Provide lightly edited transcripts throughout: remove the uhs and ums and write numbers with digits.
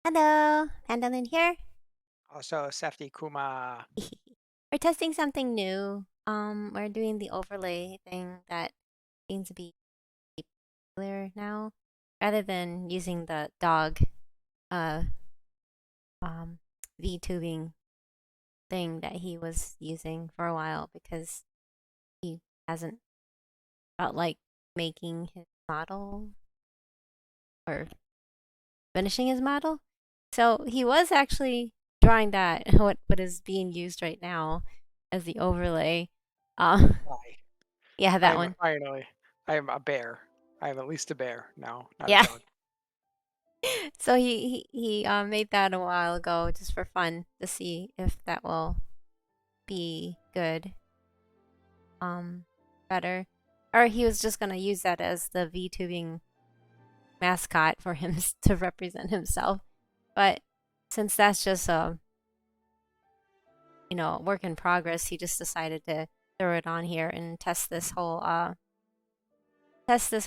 Hello, panda лin here. Also, Safety Kuma. We're testing something new. We're doing the overlay thing that seems to be popular now, rather than using the dog, uh, um, VTubing thing that he was using for a while because he hasn't felt like making his model or finishing his model. So he was actually drawing that what is being used right now as the overlay. Hi. Yeah, that I'm one. finally. I'm a bear. I'm at least a bear now, not a Yeah. dog. So he made that a while ago just for fun to see if that will be good. Um Better. Or he was just gonna use that as the VTubing mascot for him to represent himself. But since that's just a work in progress, he just decided to throw it on here and test this whole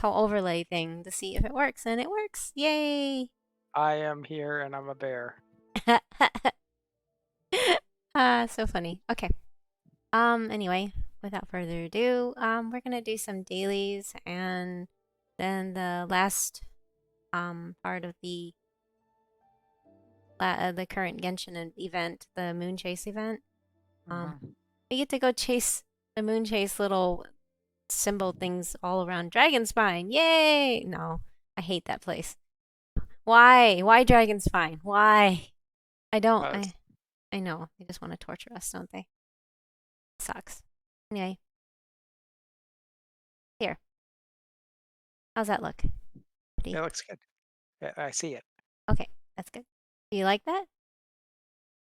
overlay thing to see if it works, and it works. Yay! I am here and I'm a bear. So funny. Okay. Anyway, without further ado, we're gonna do some dailies and then the last part of the current Genshin event, the Moonchase event. Um, Mhm. we get to go chase the Moonchase little symbol things all around Dragonspine. Yay! No, I hate that place. Why? Why Dragonspine? Why? I don't. Uh, I know. They just want to torture us, don't they? Sucks. Anyway, here. How's that look? it Pretty. looks good. Yeah, I see it. Okay, that's good. Do you like that?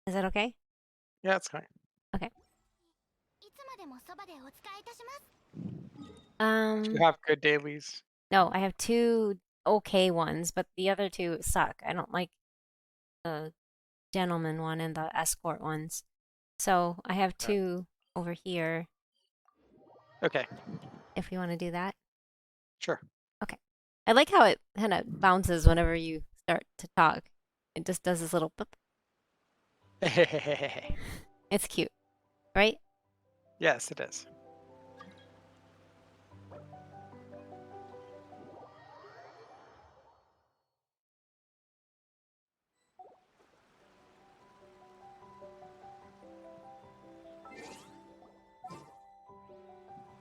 Is that okay? Yeah, it's fine. Okay. いつまでもそばでお使いいたします。Do you Um, have good dailies? no, I have two okay ones, but the other two suck. I don't like the gentleman one and the escort ones. So I have Uh, two over here okay, if you want to do that. sure. Okay. I like how it kind of bounces whenever you start to talk. It just does this little boop. It's cute, right? Yes, it is.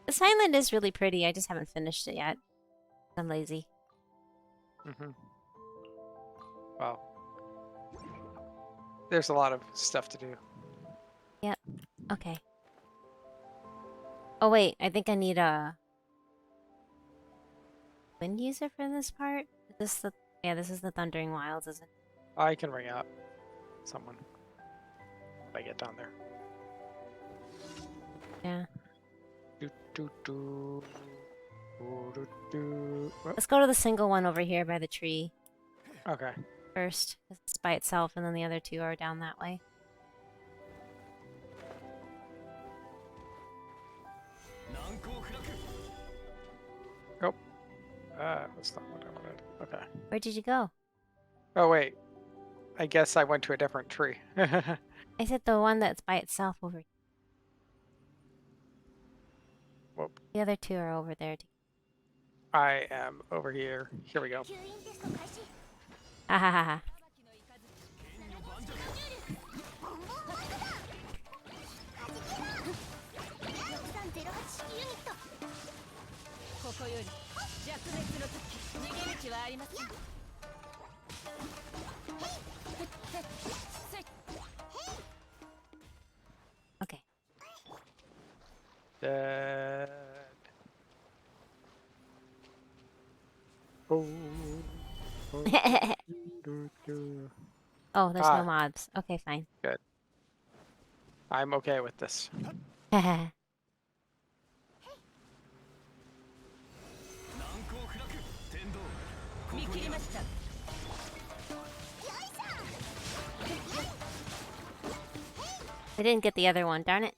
This island is really pretty. I just haven't finished it yet. I'm lazy. Well, there's a lot of stuff to do. Yep. Okay. Oh wait, I think I need a wind user for this part. Is this the yeah? This is the Thundering Wilds, is it? I can ring out someone if I get down there. Yeah. Do, do, do. Do, do. Let's go to the single one over here by the tree Okay. first. It's by itself, and then the other two are down that way. Oh, that's not what I wanted. Okay. Where did you go? Oh, wait. I guess I went to a different tree. I said the one that's by itself over here. Whoop. The other two are over there. I am over here. Here we go. 吸引テスト開始。Ha ha ha ha. ボンボンホワイトだ。6308式ユニット。ここより弱滅の時逃げ道はありません。Okay. Dead. Oh. Oh, do, do. Oh, there's no Ah, mobs. Okay, fine. good. I'm okay with this. Haha. I didn't get the other one, darn it.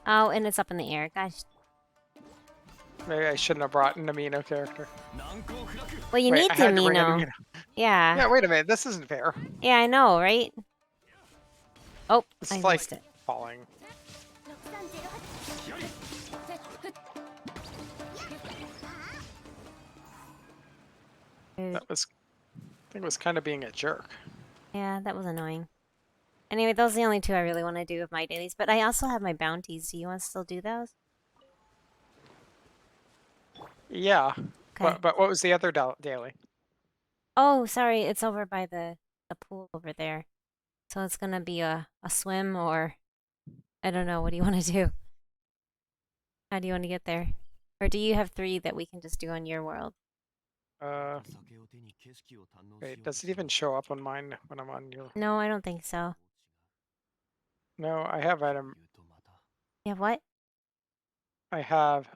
Oh, and it's up in the air. Gosh. Maybe I shouldn't have brought an amino character. Well, you Wait, need I the had to bring an amino. amino. Yeah. Yeah, wait a minute. This isn't fair. Yeah, I know, right? Oh, It's I like missed it. falling. Dude, That was, I think, it was kind of being a jerk. yeah, that was annoying. Anyway, those are the only two I really want to do with my dailies, but I also have my bounties. Do you want to still do those? Yeah, Okay. but what was the other daily? Oh, sorry, it's over by the pool over there. So it's gonna be a swim or I don't know. What do you want to do? How do you want to get there? Or do you have three that we can just do on your world? Uh, wait, does it even show up on mine when I'm on your? No, I don't think so. No, I have item. You have what? I have.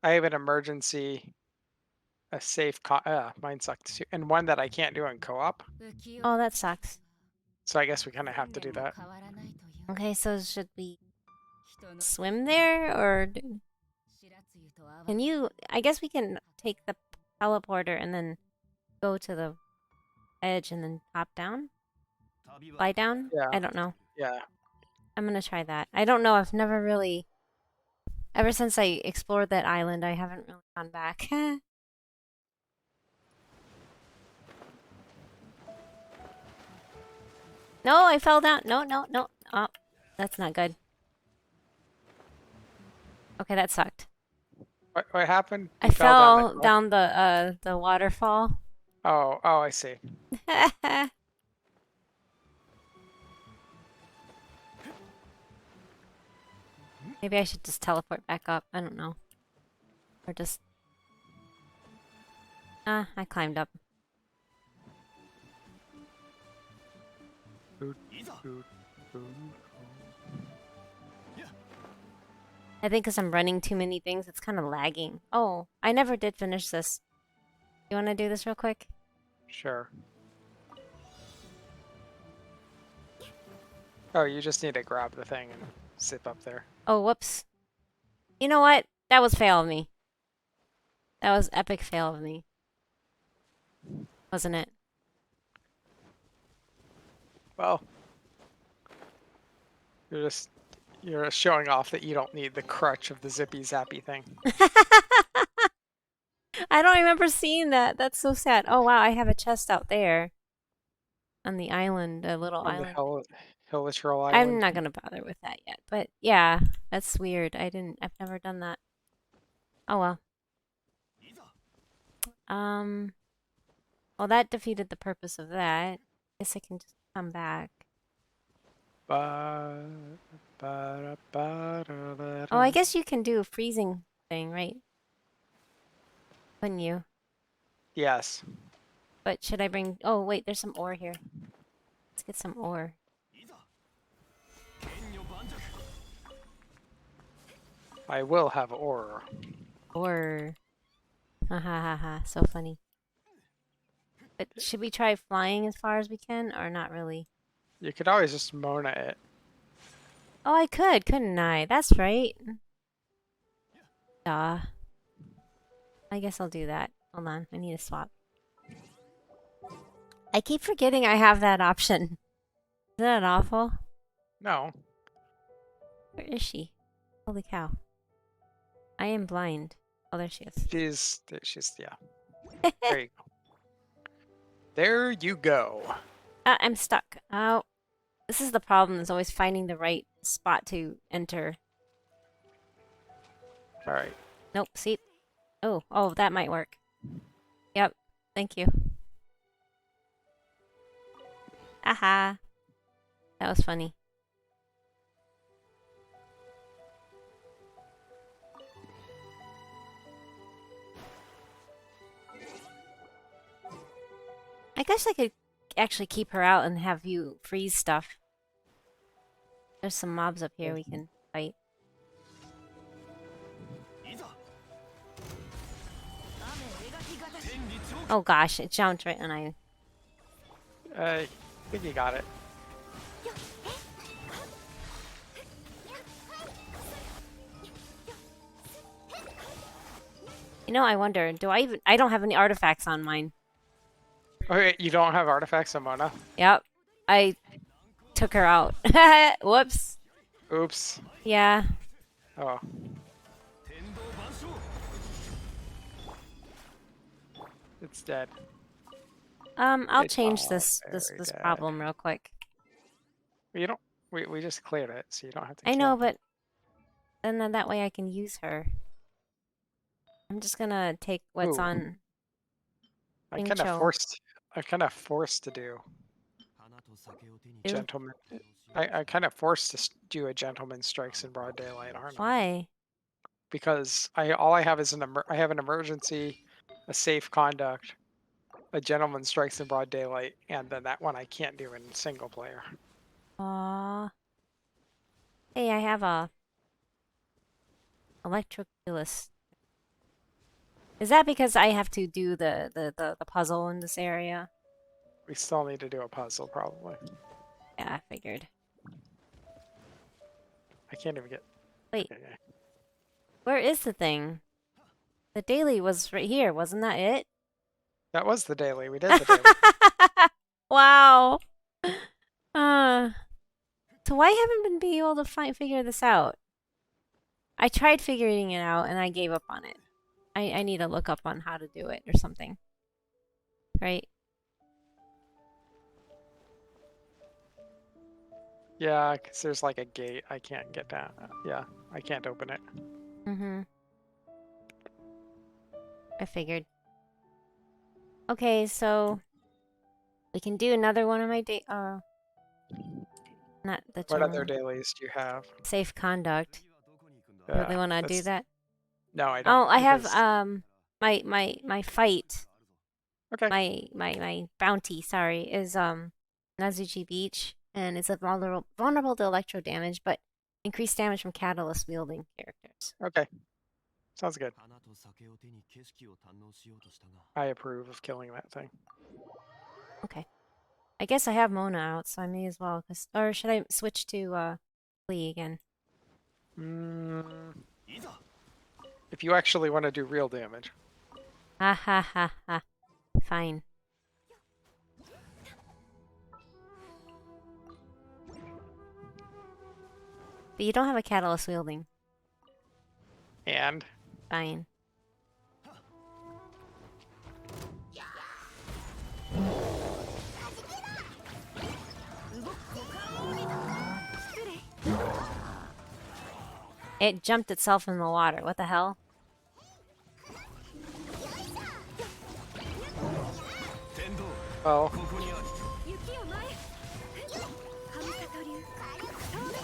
I have an emergency, a safe. Mine sucked too, and one that I can't do in co-op. Oh, that sucks. So I guess we kind of have to do that. Okay, so should we swim there or can you? I guess we can take the teleporter and then go to the edge and then hop down? Fly down? Yeah, I don't know. yeah. I'm gonna try that. I don't know. I've never really. Ever since I explored that island, I haven't really gone back. No, I fell down. No, no, no. Oh, that's not good. Okay, that sucked. What happened? I You fell fell down the waterfall. Oh, I see. Maybe I should just teleport back up. I don't know. Or just... I climbed up. I think because I'm running too many things, it's kind of lagging. Oh, I never did finish this. You want to do this real quick? Sure. Oh, you just need to grab the thing and zip up there. Oh, whoops. You know what? That was fail of me. That was epic fail of me. Wasn't it? Well, you're just showing off that you don't need the crutch of the zippy zappy thing. I don't remember seeing that. That's so sad. Oh, wow. I have a chest out there. On the island, a little On the island. Hillitral I'm Island. not gonna bother with that yet. But yeah, that's weird. I've never done that. Oh well. Well, that defeated the purpose of that. Guess I can just come back. Oh, I guess you can do a freezing thing, right? Couldn't you? Yes. But should I bring... Oh, wait, there's some ore here. Let's get some ore. I will have ore. Ore. Ha ha ha ha. So funny. But should we try flying as far as we can, or not really? You could always just moan at it. Oh, I could, couldn't I? That's right. Duh. I guess I'll do that. Hold on, I need to swap. I keep forgetting I have that option. Isn't that awful? No. Where is she? Holy cow. I am blind. Oh, there she is. She's yeah. There you go. There you go. I'm stuck. Oh, this is the problem, is always finding the right spot to enter. All right. Nope, see? Oh, that might work. Yep, thank you. Aha. That was funny. I guess I could actually keep her out and have you freeze stuff. There's some mobs up here we can fight. Oh gosh, it jumped right when I... I think you got it. You know, I wonder, I don't have any artifacts on mine. Okay, you don't have artifacts on Mona? Yep. I took her out. Whoops. Oops. Yeah. Oh. It's dead. I'll It's change all this very dead. problem real quick. You don't. We just cleared it, so you don't have to. I know, kill. but then that way I can use her. I'm just gonna take what's Ooh. on I kind of Mincho. forced to do Ew. gentleman. I kind of forced to do a gentleman strikes in broad daylight, aren't I? Why? Because all I have is I have an emergency, a safe conduct, a gentleman strikes in broad daylight, and then that one I can't do in single player. Aw. Hey, I have a electroculus. Is that because I have to do the puzzle in this area? We still need to do a puzzle, probably. Yeah, I figured. I can't even get. Wait, Okay. where is the thing? The daily was right here, wasn't that it? That was the daily. We did the daily. Wow. So why haven't been able to figure this out? I tried figuring it out and I gave up on it. I need to look up on how to do it or something. Right? Yeah, because there's like a gate. I can't get down. Yeah, I can't open it. Mm-hmm. I figured. Okay, so we can do another one of my not the What other terminal. dailies do you have? Safe conduct. Really want to do that? No, I don't. Oh, I have because- my fight. Okay. My bounty, sorry, is Nazuchi Beach, and it's a vulnerable to electro damage, but increased damage from catalyst wielding characters. Okay. Sounds good. I approve of killing that thing. Okay. I guess I have Mona out, so I may as well. Or should I switch to Lee again? If you actually want to do real damage. Ha ha ha ha. Fine. But you don't have a catalyst wielding. And Fine. It jumped itself in the water. What the hell? oh, 雪を前神里流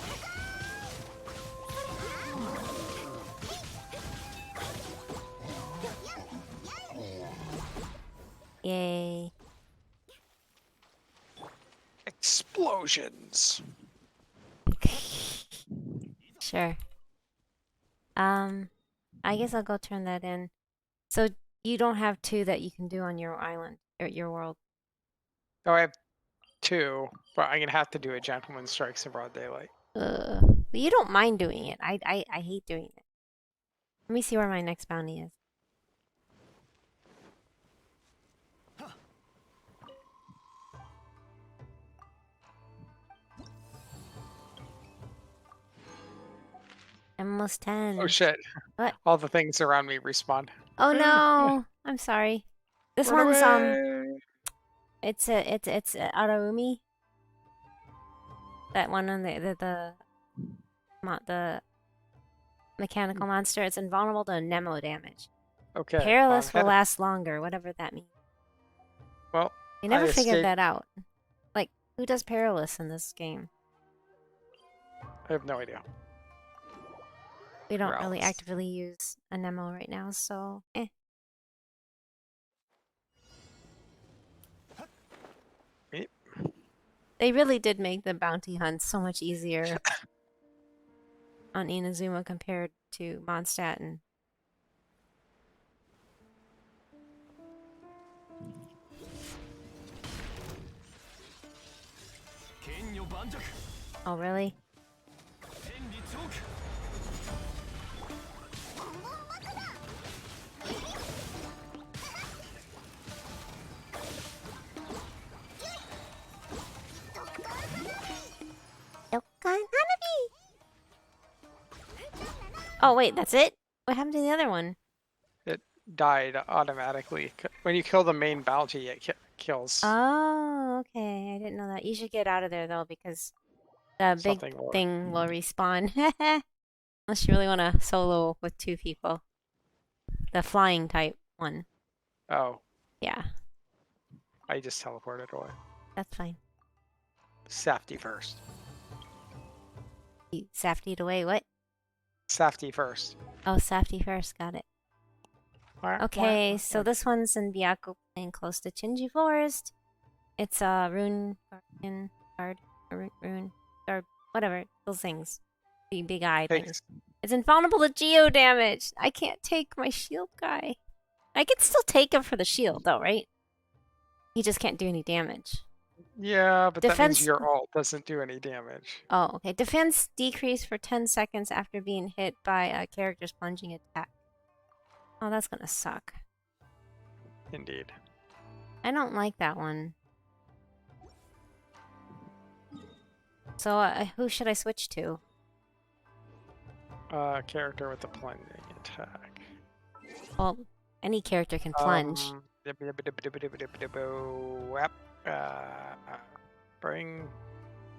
Yay. explosions. Sure. I guess I'll go turn that in. So you don't have two that you can do on your island or your world. Oh, I have 2, but I'm gonna have to do a gentleman strikes in broad daylight. But you don't mind doing it. I hate doing it. Let me see where my next bounty is. I'm almost 10. Oh shit! What? All the things around me respawn. Oh no! I'm sorry. This Run one's away! it's Araumi. That one on the mechanical monster. It's invulnerable to Nemo damage. Okay. Perilous will well, last longer, whatever that means. Well, I never I figured escaped- that out. Like, who does perilous in this game? I have no idea. We don't really Relics. actively use a Nemo right now, so eh. Yep. They really did make the bounty hunt so much easier on Inazuma compared to Mondstadt and oh really? Oh, wait, that's it? What happened to the other one? It died automatically. When you kill the main bounty, it kills Oh, okay. I didn't know that. You should get out of there, though, because the big something more. thing will respawn. Unless you really want to solo with 2 people. The flying type one. Oh, Yeah, I just teleported away. that's fine. Safety first. You saftied away. What? Safety first. Oh, safety first. Got it. Okay, so this one's in Byakko Plain, close to Chinji Forest. It's a rune guard, rune guard, whatever those things, the big eye things. It's invulnerable to geo damage. I can't take my shield guy. I can still take him for the shield, though, right? He just can't do any damage. Yeah, but that Defense- means your ult doesn't do any damage. Oh, okay. Defense decrease for 10 seconds after being hit by a character's plunging attack. Oh, that's gonna suck. Indeed. I don't like that one. So, who should I switch to? Character with the plunging attack. Well, any character can plunge. Bring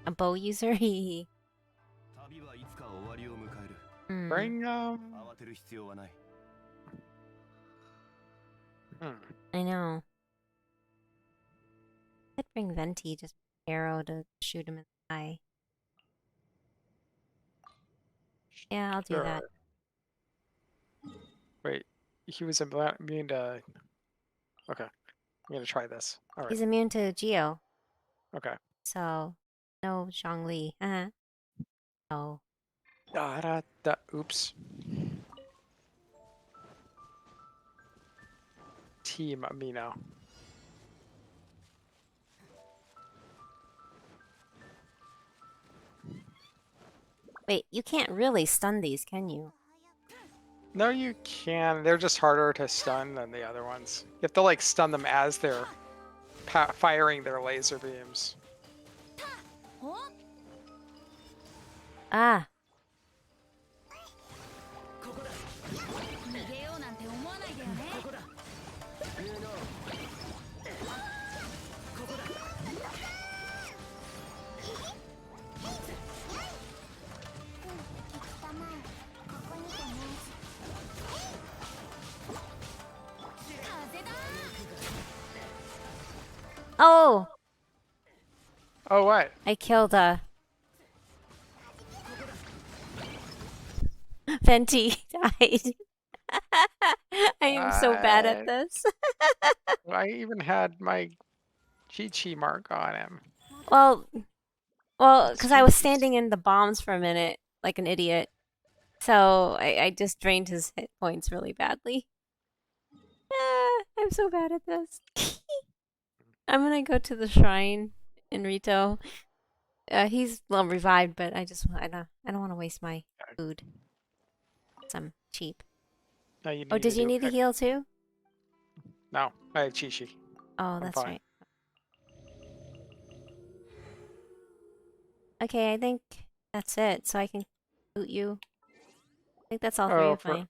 A bow user? Hehe. 旅はいつか終わりを迎える。 bring 慌てる必要はない。 I know. I'd bring Venti, just arrow to shoot him in the eye. Yeah, I'll do Sure. that. Wait, he was immune to. Okay, I'm gonna try this. All right. He's immune to Geo, Okay. so no Zhongli. Oh. Oops. Team Amino. Wait, you can't really stun these, can you? No, you can. They're just harder to stun than the other ones. You have to like stun them as they're firing their laser beams. Ah. 逃げようなんて思わないでよね。風だ。 Oh! Oh, what? I killed Venti died. I am so bad at this. I even had my Chi-Chi mark on him. Well, because I was standing in the bombs for a minute, like an idiot. So I just drained his hit points really badly. I'm so bad at this. I'm gonna go to the shrine in Rito. He's revived, but I don't want to waste my food. Some cheap. No, you Oh, need to did you do need to it. heal too? No, I have Chi-Chi. Oh, that's fine. right. Okay, I think that's it. So I can boot you. I think that's all three Oh, of mine.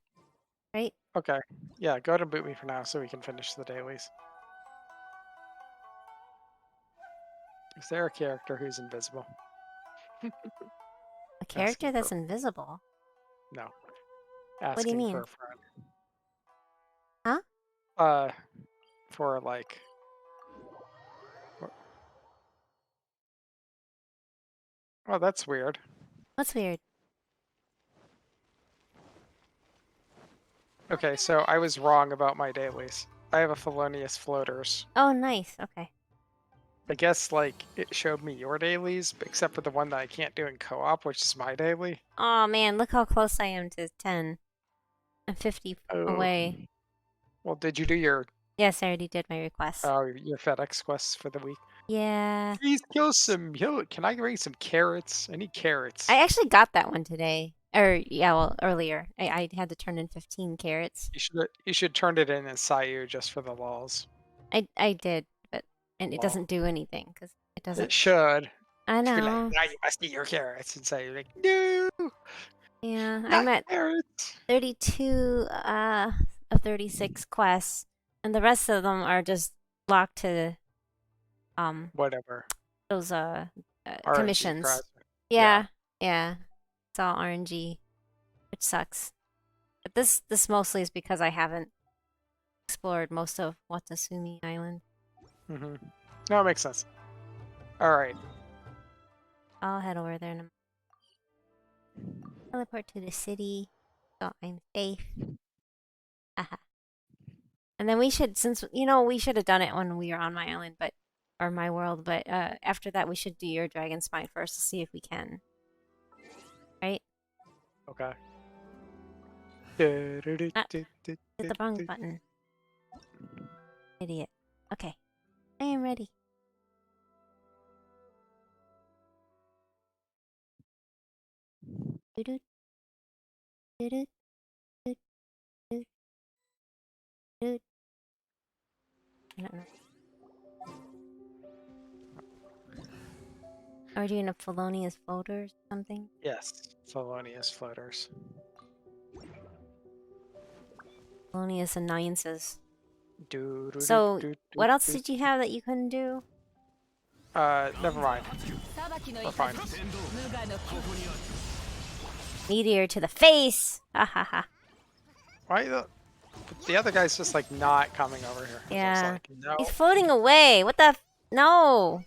Right? Okay. Yeah, go ahead and boot me for now so we can finish the dailies. Is there a character who's invisible? A character Asking that's for- invisible? No. What do you Asking mean? for a friend. Huh? For like... Oh, that's weird. What's weird? Okay, so I was wrong about my dailies. I have a Felonious Floaters. Oh, nice. Okay. I guess, like, it showed me your dailies, except for the one that I can't do in co-op, which is my daily. Oh man, look how close I am to 10. I'm 50 away. Well, did you do your Yes, I already did my request. your FedEx quests for the week? Yeah. Please kill some. Can I bring some carrots? I need carrots. I actually got that one today. Or, yeah, well, earlier. I had to turn in 15 carrots. You should turn it in as Sayu just for the lols. I did, but and it Well, doesn't do anything because it doesn't. It should. I It should be know. like, now you must eat your carrots, and say like, no. Yeah, Not I'm at parrots. 32 of 36 quests, and the rest of them are just locked to Whatever. those RNG commissions. crap. Yeah, yeah. It's all RNG, which sucks. But this mostly is because I haven't explored most of Watasumi Island. Mm-hmm. No, it makes sense. All right. I'll head over there and teleport to the city, so I'm safe. Haha. And then we should, since we should have done it when we were on my island, or my world. But after that, we should do your Dragonspine first to see if we can. Right? Okay. Hit the wrong button. Idiot. Okay, I am ready. Doo-doo. Doo-doo. Doo-doo. Doo-doo. I don't know. Are we doing a felonious floater or something? Yes, felonious floaters. Felonious annoyances. Do, do, So, do, do, what else do. did you have that you couldn't do? Never mind. 裁きの We're fine. 無我の木 Meteor to the face! Ha ha ha. Why the other guy's just like not coming over here? It's Yeah. like, no. He's floating away! What the no!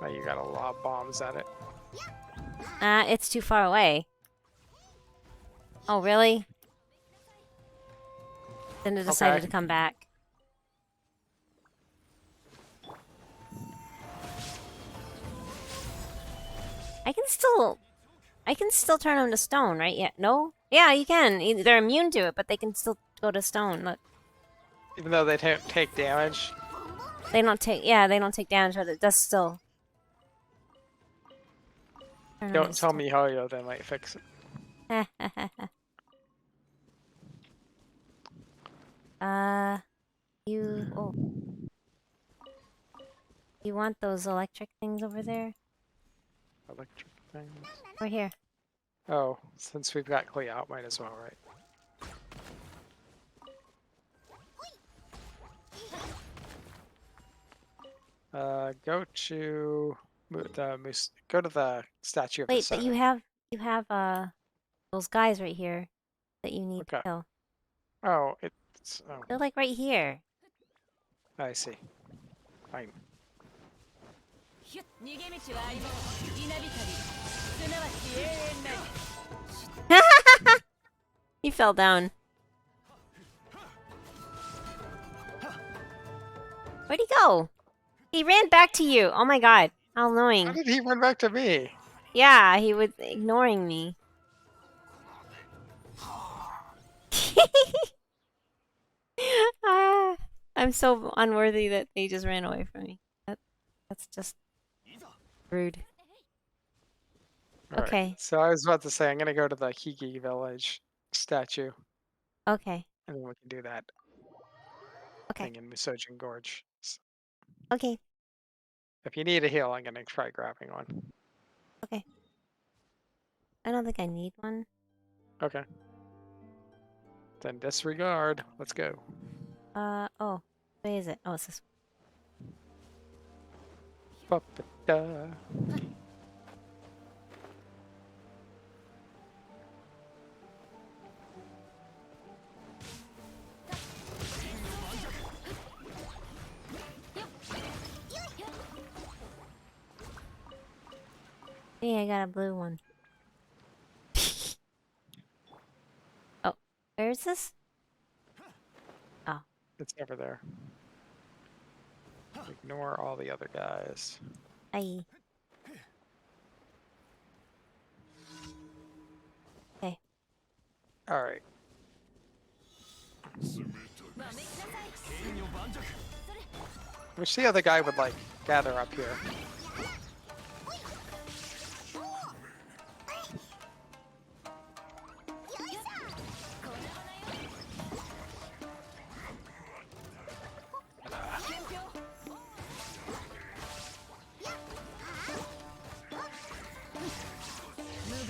Now you gotta lob bombs at it. It's too far away. Oh, really? Then it decided Okay. to come back. I can still turn them to stone, right? Yeah, no? Yeah, you can. They're immune to it, but they can still go to stone. Look. Even though they don't take damage. They don't take damage, but it does still. Turn 'em Don't to tell me helло, they might fix it. stone. You want those electric things over there? Electric things. Right here. Oh, since we've got Clea out, might as well, right? Go to go to the statue of the Wait, but center. you have those guys right here that you need to Okay. kill. Oh, it's They're like right here. I see. Fine. 逃げ道はあります稲光すなわち永遠なり He fell down. Where'd he go? He ran back to you. Oh my god. How How annoying. did he run back to me? Yeah, he was ignoring me. I'm so unworthy that they just ran away from me. That's just rude. All right. Okay. So I was about to say I'm gonna go to the Higi village statue, Okay. and then we can do that Okay. thing in Musojin Gorge. Okay. If you need a heal, I'm gonna try grabbing one. Okay. I don't think I need one. Okay. Then disregard. Let's go. Oh. Where is it? Oh, it's this Ba-ba-da. Hey, I got a blue one. Oh, where is this? Oh, It's over there. Ignore all the other guys. aye. Okay. All right. まめきなさい Wish the other guy would like gather up here.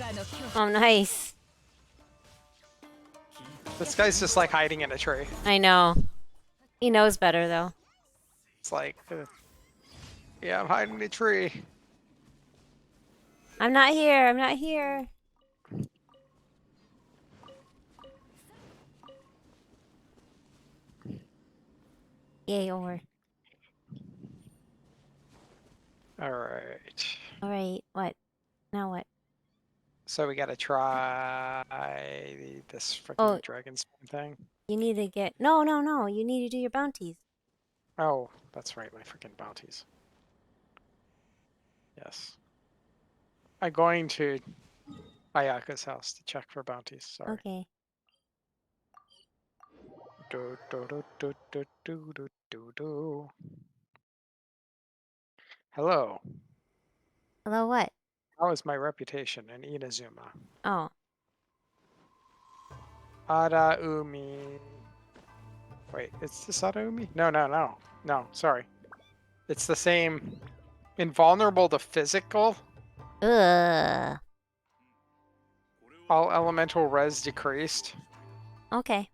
我の巨 Oh, nice. This guy's just like hiding in a tree. I know. He knows better though. It's like, yeah, I'm hiding in a tree. I'm not here. I'm not here. Yay, over. All right. All right. What? Now what? So we gotta try this freaking Oh. Dragonspine thing. You need to get... No, no, no. You need to do your bounties. Oh, that's right, my freaking bounties. Yes. I'm going to Ayaka's house to check for bounties. Sorry. Okay. Do, do, do, do, do, do, do, do, do. Hello. Hello, what? How is my reputation in Inazuma? Oh. Araumi. Wait, is this Araumi? No, no, no. No, sorry. It's the same. Invulnerable to physical. Ugh. All elemental res decreased. Okay.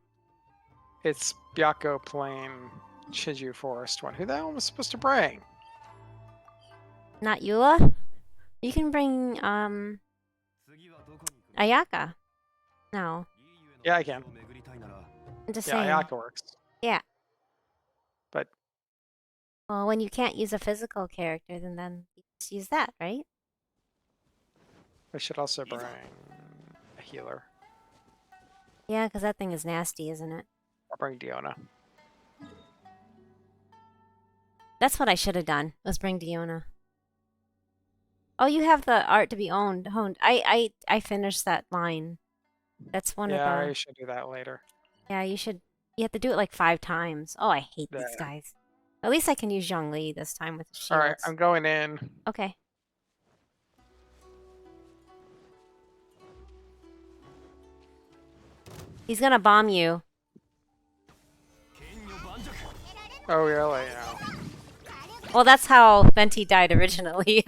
It's Byakko Plain Shiju Forest one. Who the hell was supposed to bring? Not Eula? You can bring, 次はどこに行くの Ayaka. No. いいゆえの Yeah, I can. 場所を巡りたいなら I'm just Yeah, saying. Ayaka works. Yeah. But Well, when you can't use a physical character, then you just use that, right? I should also bring a healer. Yeah, because that thing is nasty, isn't it? I'll bring Diona. That's what I should have done, was bring Diona. Oh, you have the art to be honed. I finished that line. That's one Yeah, of I the... should do that later. Yeah, you should... You have to do it like 5 times. Oh, I hate these Yeah. guys. At least I can use Zhongli this time with the shields. Alright, I'm going in. Okay. He's gonna bomb you. 剣女盤石 Oh, really? No. Well, that's how Venti died originally.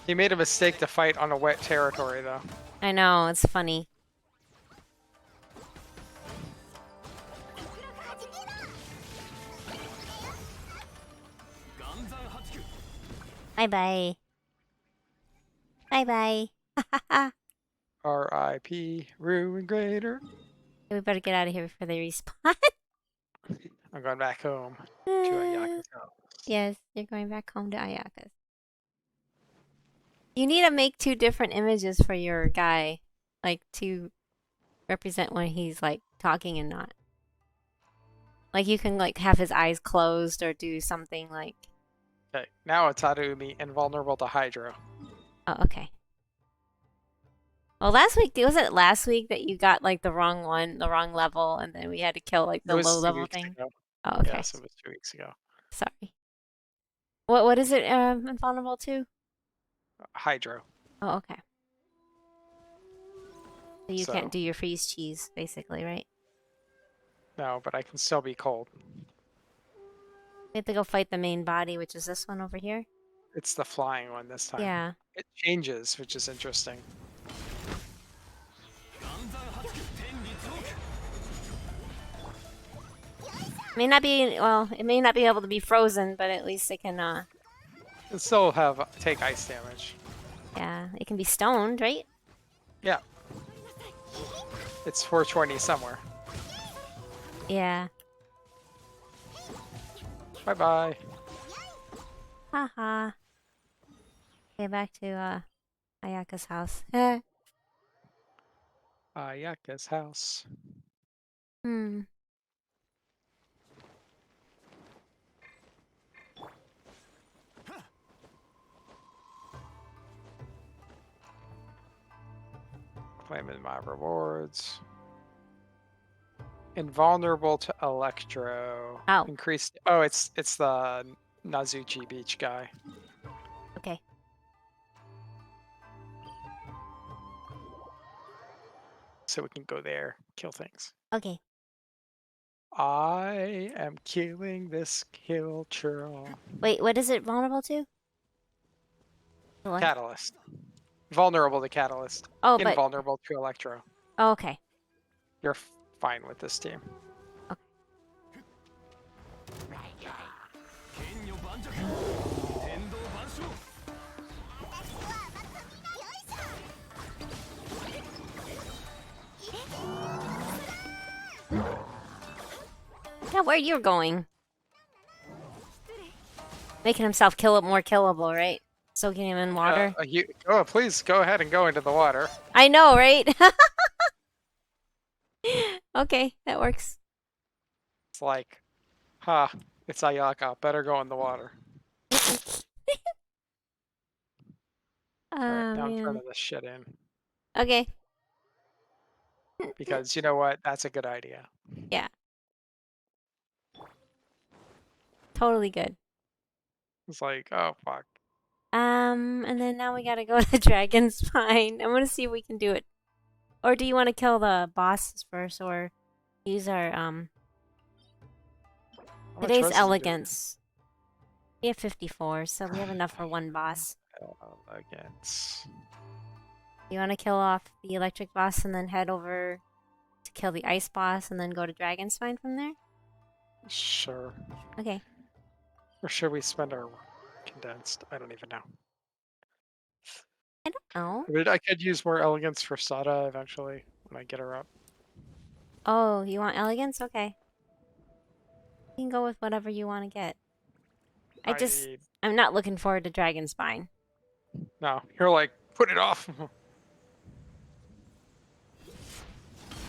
He made a mistake to fight on a wet territory, though. I know, it's funny. Bye-bye. Bye-bye. R.I.P. Ruin Greater. We better get out of here before they respawn. I'm going back home to Ayaka's house. Yes, you're going back home to Ayaka's. You need to make 2 different images for your guy. Like, to represent when he's, like, talking and not. Like, you can, like, have his eyes closed or do something like... Okay, now it's Harumi, invulnerable to Hydro. Oh, okay. Well, last week, was it last week that you got, like, the wrong one, the wrong level, and then we had to kill, like, It the was 2 low-level weeks thing? ago. Oh, okay. Yes, it was 2 weeks ago. Sorry. What is it invulnerable to? Hydro. Oh, okay. So you So- can't do your freeze cheese, basically, right? No, but I can still be cold. We have to go fight the main body, which is this one over here. It's the flying one this time. Yeah. It changes, which is interesting. 岩山発球天理トーク May not be, well, it may not be able to be frozen, but at least it can, It still take ice damage. yeah, it can be stoned, right? Yeah. It's 420 somewhere. Yeah. Bye bye. Haha. Okay, back to, Ayaka's house. Ayaka's house. Hmm. Claiming my rewards. Invulnerable to Electro. Ow. Increased. Oh, it's the Nazuchi Beach guy. Okay. So we can go there, kill things. Okay. I am killing this kill churl. Wait, what is it vulnerable to? Catalyst. Vulnerable to catalyst. Oh, but Invulnerable to electro. oh, okay. You're fine with this team. 剣女盤石天道万象 Yeah, where you're going? Making himself more killable, right? Soaking him in water. Please go ahead and go into the water. I know, right? Okay, that works. It's like, it's Ayaka. Better go in the water. Alright, now I'm Man. turning this shit in. Okay. Because you know what? That's a good idea. Yeah. Totally good. It's like, oh fuck. And then now we gotta go to Dragonspine. I'm gonna see if we can do it. Or do you want to kill the bosses first, or use our How much today's res is it doing? elegance? We have 54, so we have enough for one boss. Elegance. You want to kill off the electric boss and then head over to kill the ice boss and then go to Dragonspine from there? Sure. Okay. Or should we spend our condensed? I don't even know. I don't know. I mean, I could use more elegance for Sada eventually when I get her up. Oh, you want elegance? Okay. You can go with whatever you want to get. I'm not looking forward to Dragonspine. No, you're like, put it off.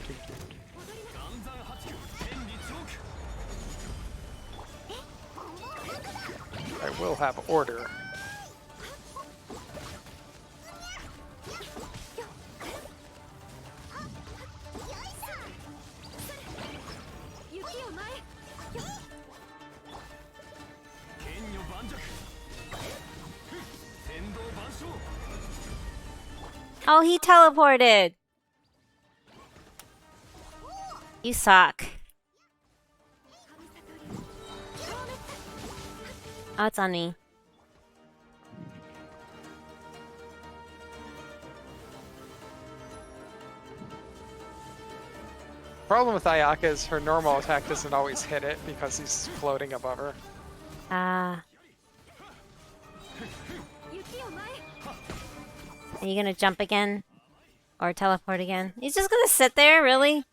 岩山八九天理チョーク I will have order. Oh, he teleported! You suck. Oh, it's on me. Problem with Ayaka is her normal attack doesn't always hit it because he's floating above her. Are you gonna jump again? Or teleport again? He's just gonna sit there, really?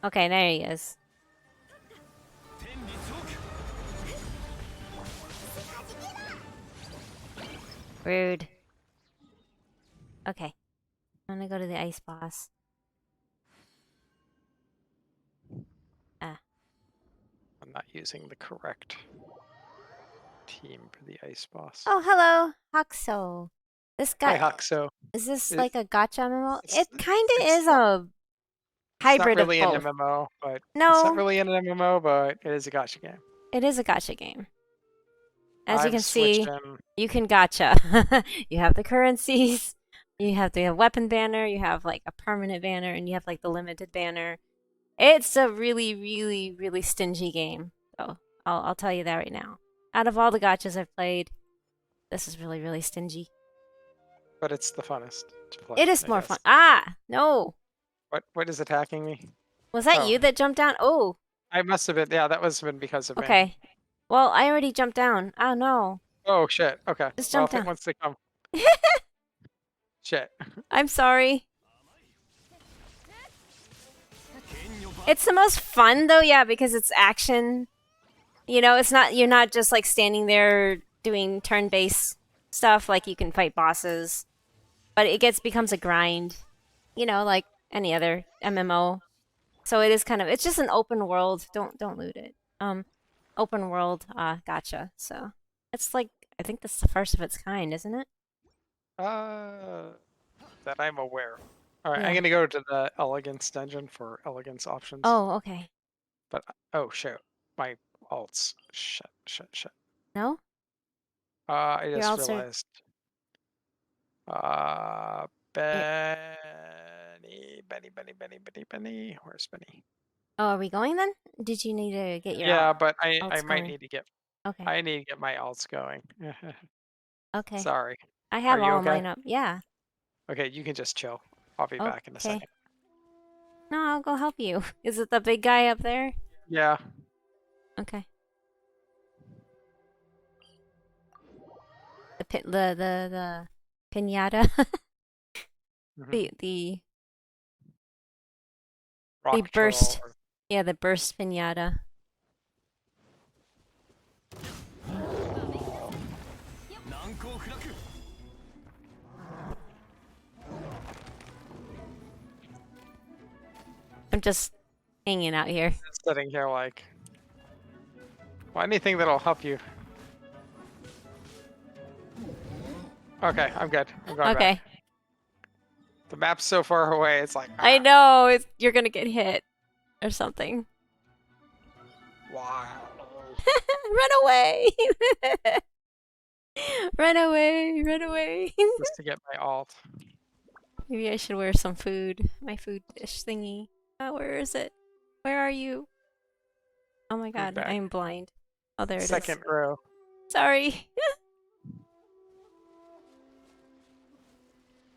Okay, there he is. Rude. Okay. I'm gonna go to the ice boss. I'm not using the correct team for the ice boss. Oh, hello, Hakuso. This guy. Hi, Hakuso. Is this It- like a gacha MMO? it's- It kind of it's is a hybrid It's not really of an both. MMO, but it's No. not really an MMO, but it is a gacha game. It is a gacha game. As you I've can switched see, in. you can gacha. You have the currencies, you have the weapon banner, you have like a permanent banner, and you have like the limited banner. It's a really, really, really stingy game. So I'll tell you that right now. Out of all the gachas I've played, this is really, really stingy. But it's the funnest to play. It is I more guess. fun. Ah, no. What is attacking me? Was that Oh. you that jumped down? Oh, I must have been. Yeah, that must have been because of me. okay. Well, I already jumped down. Oh, no. Oh shit. Okay. Just Well, jump if it down. wants to come. Shit. I'm sorry. It's the most fun though, yeah, because it's action. You know, you're not just like standing there doing turn-based stuff like you can fight bosses. But it becomes a grind. You know, like any other MMO. So it is it's just an open world. Don't loot it. Open world gotcha. So it's like I think this is the first of its kind, isn't it? That I'm aware. All right, Yeah. I'm gonna go to the elegance dungeon for elegance options. Oh, okay. But oh shit, my alts. Shit. No? I Your just alts are- realized. Benny. Where's Benny? Oh, are we going then? Did you need to get your Yeah, but I alts might going? need to get Okay. I need to get my alts going. Okay. Sorry. I have Are you all of okay? mine up. Yeah. Okay, you can just chill. I'll be back in a Okay. second. No, I'll go help you. Is it the big guy up there? Yeah. Okay. The pinata. Mhm. the Rock burst. troll. Yeah, the burst pinata. I'm just hanging out here. Just sitting here like, well, anything that'll help you. Okay, I'm good. I'm going Okay. back. The map's so far away. It's like I know you're gonna get hit or something. Wow. Run away! Run away! Run away! Just to get my alt. Maybe I should wear some food. My food dish thingy. Where is it? Where are you? Oh my god, back. I am blind. Oh, there it is. Second row. Sorry.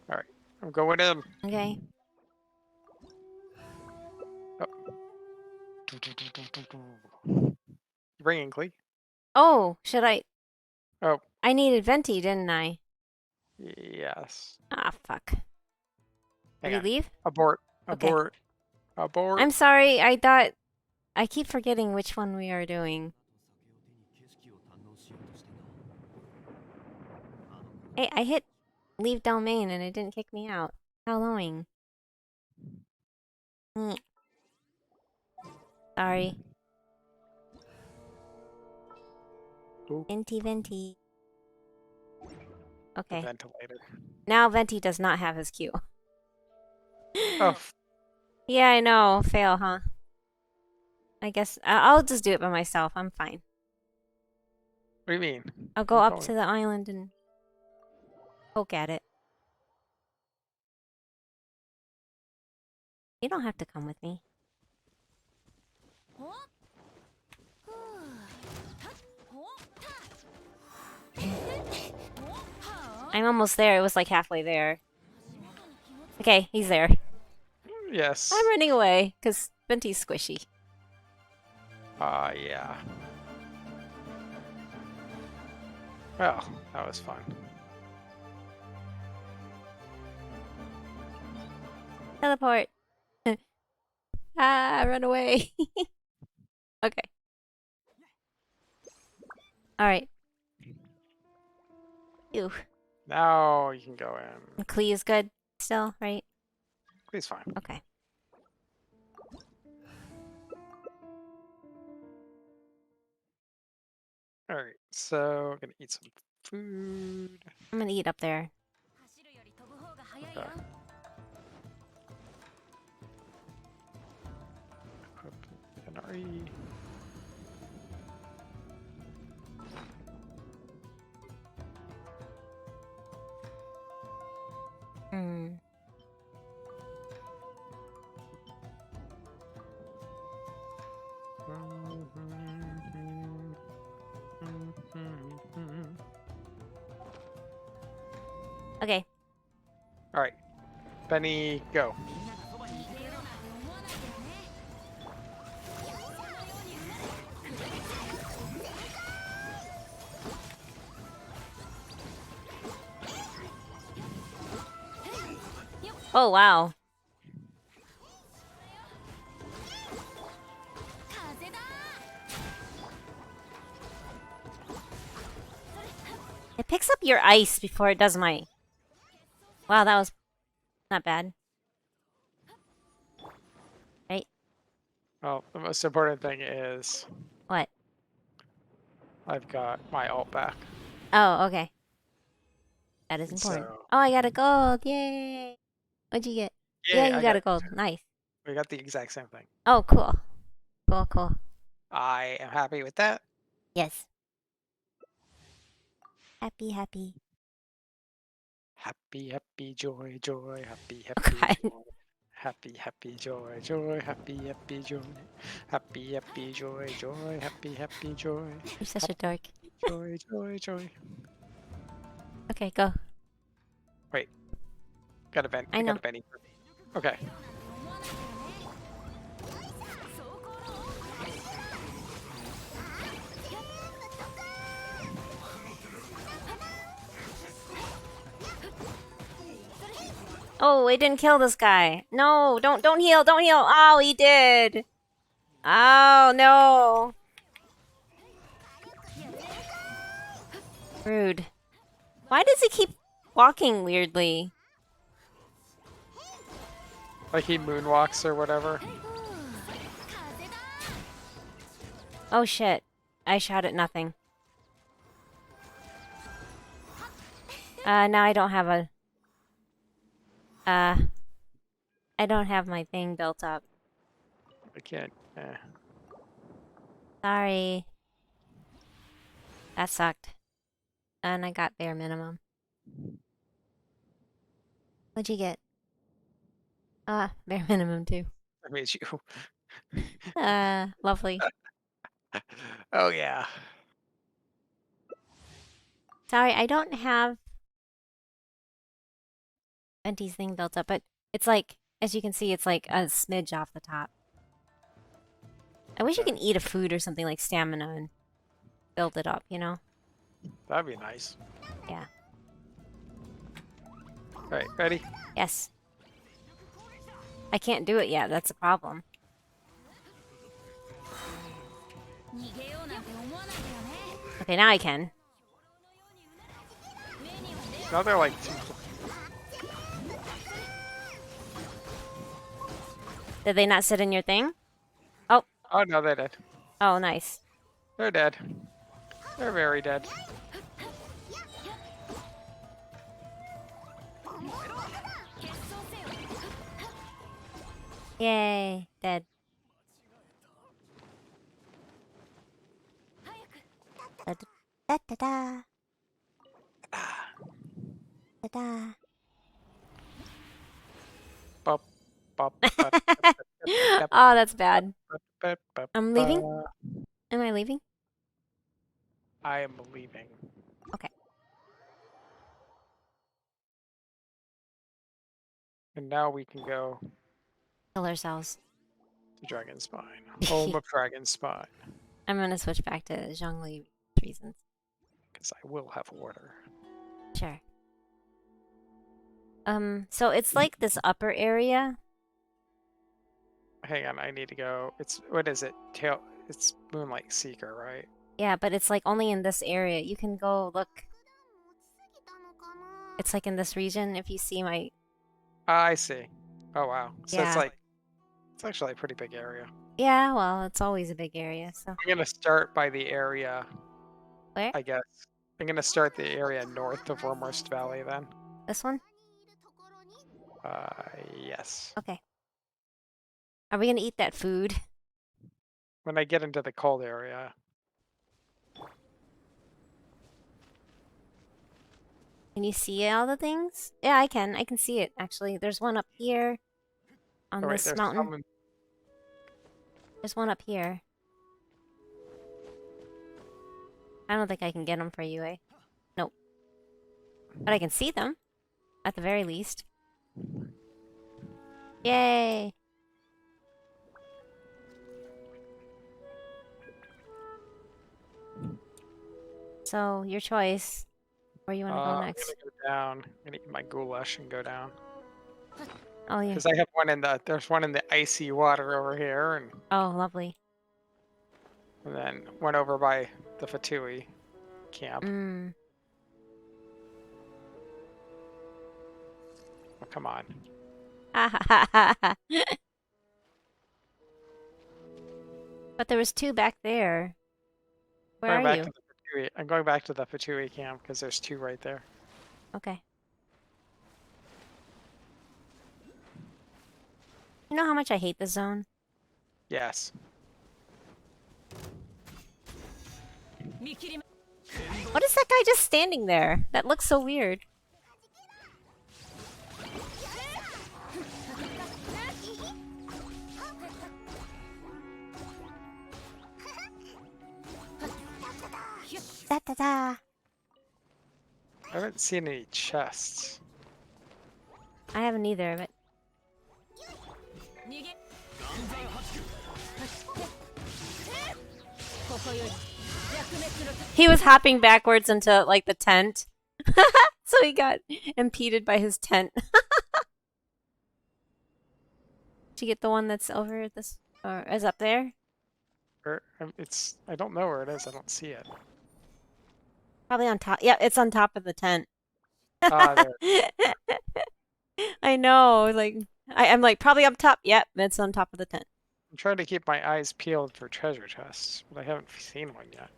All right, I'm going in. Okay. You bringing Clee? Oh, should I? Oh, I needed Venti, didn't I? yes. Ah, fuck. Did Hang we on. leave? Abort. Okay. Abort. Abort. I'm sorry, I thought... I keep forgetting which one we are doing. Hey, I hit leave domain and it didn't kick me out. How annoying. Sorry. Ooh, Venti, Venti. the Okay. ventilator. Now Venti does not have his Q. Oh, Yeah, I know. Fail, huh? I guess I'll just do it by myself. I'm fine. what do you mean? I'll go I'm up going. to the island and poke at it. You don't have to come with me. I'm almost there. It was like halfway there. Okay, he's there. Yes. I'm running away because Venti's squishy. Yeah. Well, that was fun. Teleport. Run away. Okay. Alright. Ew. Now you can go in. Klee is good still, right? Please fine. Okay. All right, so I'm gonna eat some food. I'm gonna eat up there. Okay. Equip NRE. Hmm. Okay. All right, Benny, go. Oh, wow. It picks up your ice before it does my... Wow, that was not bad. Right? Well, the most important thing is What? I've got my alt back. Oh, okay. That is important. So, Oh, I got a gold. Yay. What'd you get? Yeah, you I got a gold. Nice. We got the exact same thing. Oh, cool. Cool, cool. I am happy with that. Yes. Happy, happy. Happy, happy, joy, joy, happy, Oh, happy, God. joy. Happy, happy, joy, joy, happy, happy, joy. Happy, happy, joy, joy, happy, happy, joy. You're such a dork. Joy, joy, joy. Okay, go. Wait. Got a Benny. I know. Got a Benny. Okay. Oh, it didn't kill this guy. No, don't heal, don't heal. Oh, he did. Oh, no. Rude. Why does he keep walking weirdly? Like he moonwalks or whatever. Oh, shit. I shot at nothing. Now I don't have a... I don't have my thing built up. I can't. Sorry. That sucked. And I got bare minimum. What'd you get? Bare minimum too. I made you. Lovely. Oh yeah. Sorry, I don't have Venti's thing built up, but it's like, as you can see, it's like a smidge off the top. I wish you can eat a food or something like stamina and build it up, you know? That'd be nice. Yeah. Alright, ready? Yes. I can't do it yet, that's a problem. Okay, now I can. Now they're like two. Did they not sit in your thing? Oh no, they're dead. Oh, nice. They're dead. They're very dead. Yay, dead. Da da da da. Da da. Bop, bop, Oh, that's bad. I'm leaving? Am I leaving? I am leaving. Okay. And now we can go Kill ourselves. to Dragonspine. Home of Dragonspine. I'm gonna switch back to Zhongli reasons. Because I will have water. Sure. So it's like this upper area. Hang on, I need to go. It's, what is it? It's Moonlight Seeker, right? Yeah, but it's like only in this area. You can go look. It's like in this region if you see my... I see. Oh wow. So it's Yeah. like, it's actually a pretty big area. Yeah, well, it's always a big area, so... I'm gonna start by the area. Where? I guess. I'm gonna start the area north of Wormhorst Valley then. This one? Yes. Okay. Are we gonna eat that food? When I get into the cold area. Can you see all the things? Yeah, I can. I can see it, actually. There's one up here. On Oh, wait, this there's mountain. some in- There's one up here. I don't think I can get them for you, eh? Nope. But I can see them. At the very least. Yay! So, your choice. Where you want to go I'm next? gonna go down. I'm gonna eat my goulash and go down. Oh, yeah. Because I have one in the, there's one in the icy water over here, and Oh, lovely. then one over by the Fatui camp. Mmm. Oh, come on. But there was two back there. Where Going are back you? to the Fatui. I'm going back to the Fatui camp because there's two right there. Okay. You know how much I hate the zone? Yes. What is that guy just standing there? That looks so weird. Da da da. I haven't seen any chests. I haven't either, but 逃げ岩山八九ここより弱滅の時 he was hopping backwards into like the tent. So he got impeded by his tent. Did you get the one that's over this or is up there? Or it's I don't know where it is. I don't see it. Probably on top. Yeah, it's on top of the tent. Ah, there. I know. Like I'm like probably up top. Yep, it's on top of the tent. I'm trying to keep my eyes peeled for treasure chests, but I haven't seen one yet.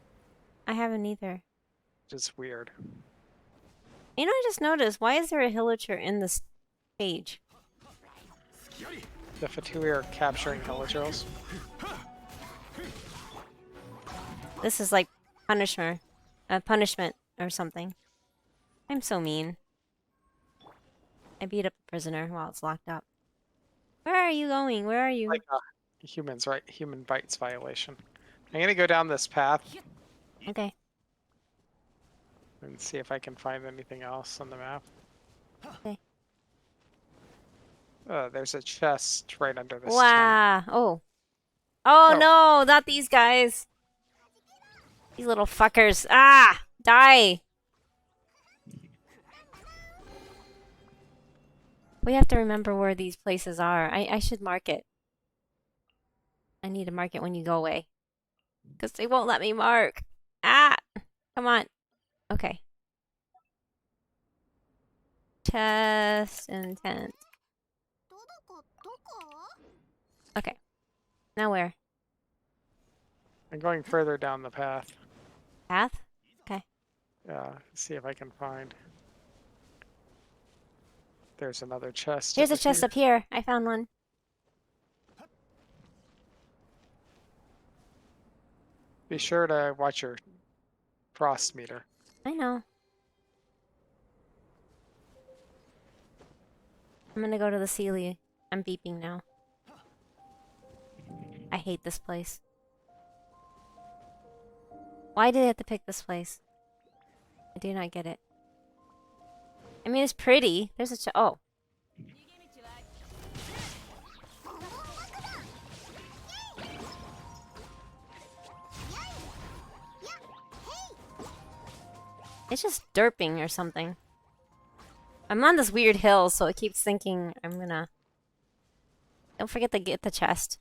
I haven't either. Which is weird. You know, I just noticed. Why is there a hillager in this page? 隙あり The Fatui are capturing hellagirls. This is like punishment or something. I'm so mean. I beat up a prisoner while it's locked up. Where are you going? Where are you? Like humans, right? Human bites violation. I'm gonna go down this path Okay. and see if I can find anything else on the map. Okay. There's a chest right under this. Wow. Oh. Oh. Oh no, not these guys. These little fuckers. Ah! Die! We have to remember where these places are. I should mark it. I need to mark it when you go away. Because they won't let me mark. Ah! Come on. Okay. Chest and tent. Okay. Now where? I'm going further down the path. Path? Okay. See if I can find. There's another chest. Here's a over chest here. up here. I found one. Be sure to watch your frost meter. I know. I'm gonna go to the Sealy. I'm beeping now. I hate this place. Why did I have to pick this place? I do not get it. I mean, it's pretty. There's a oh. 逃げ道は It's just derping or something. I'm on this weird hill, so it keeps thinking I'm gonna... Don't forget to get the chest.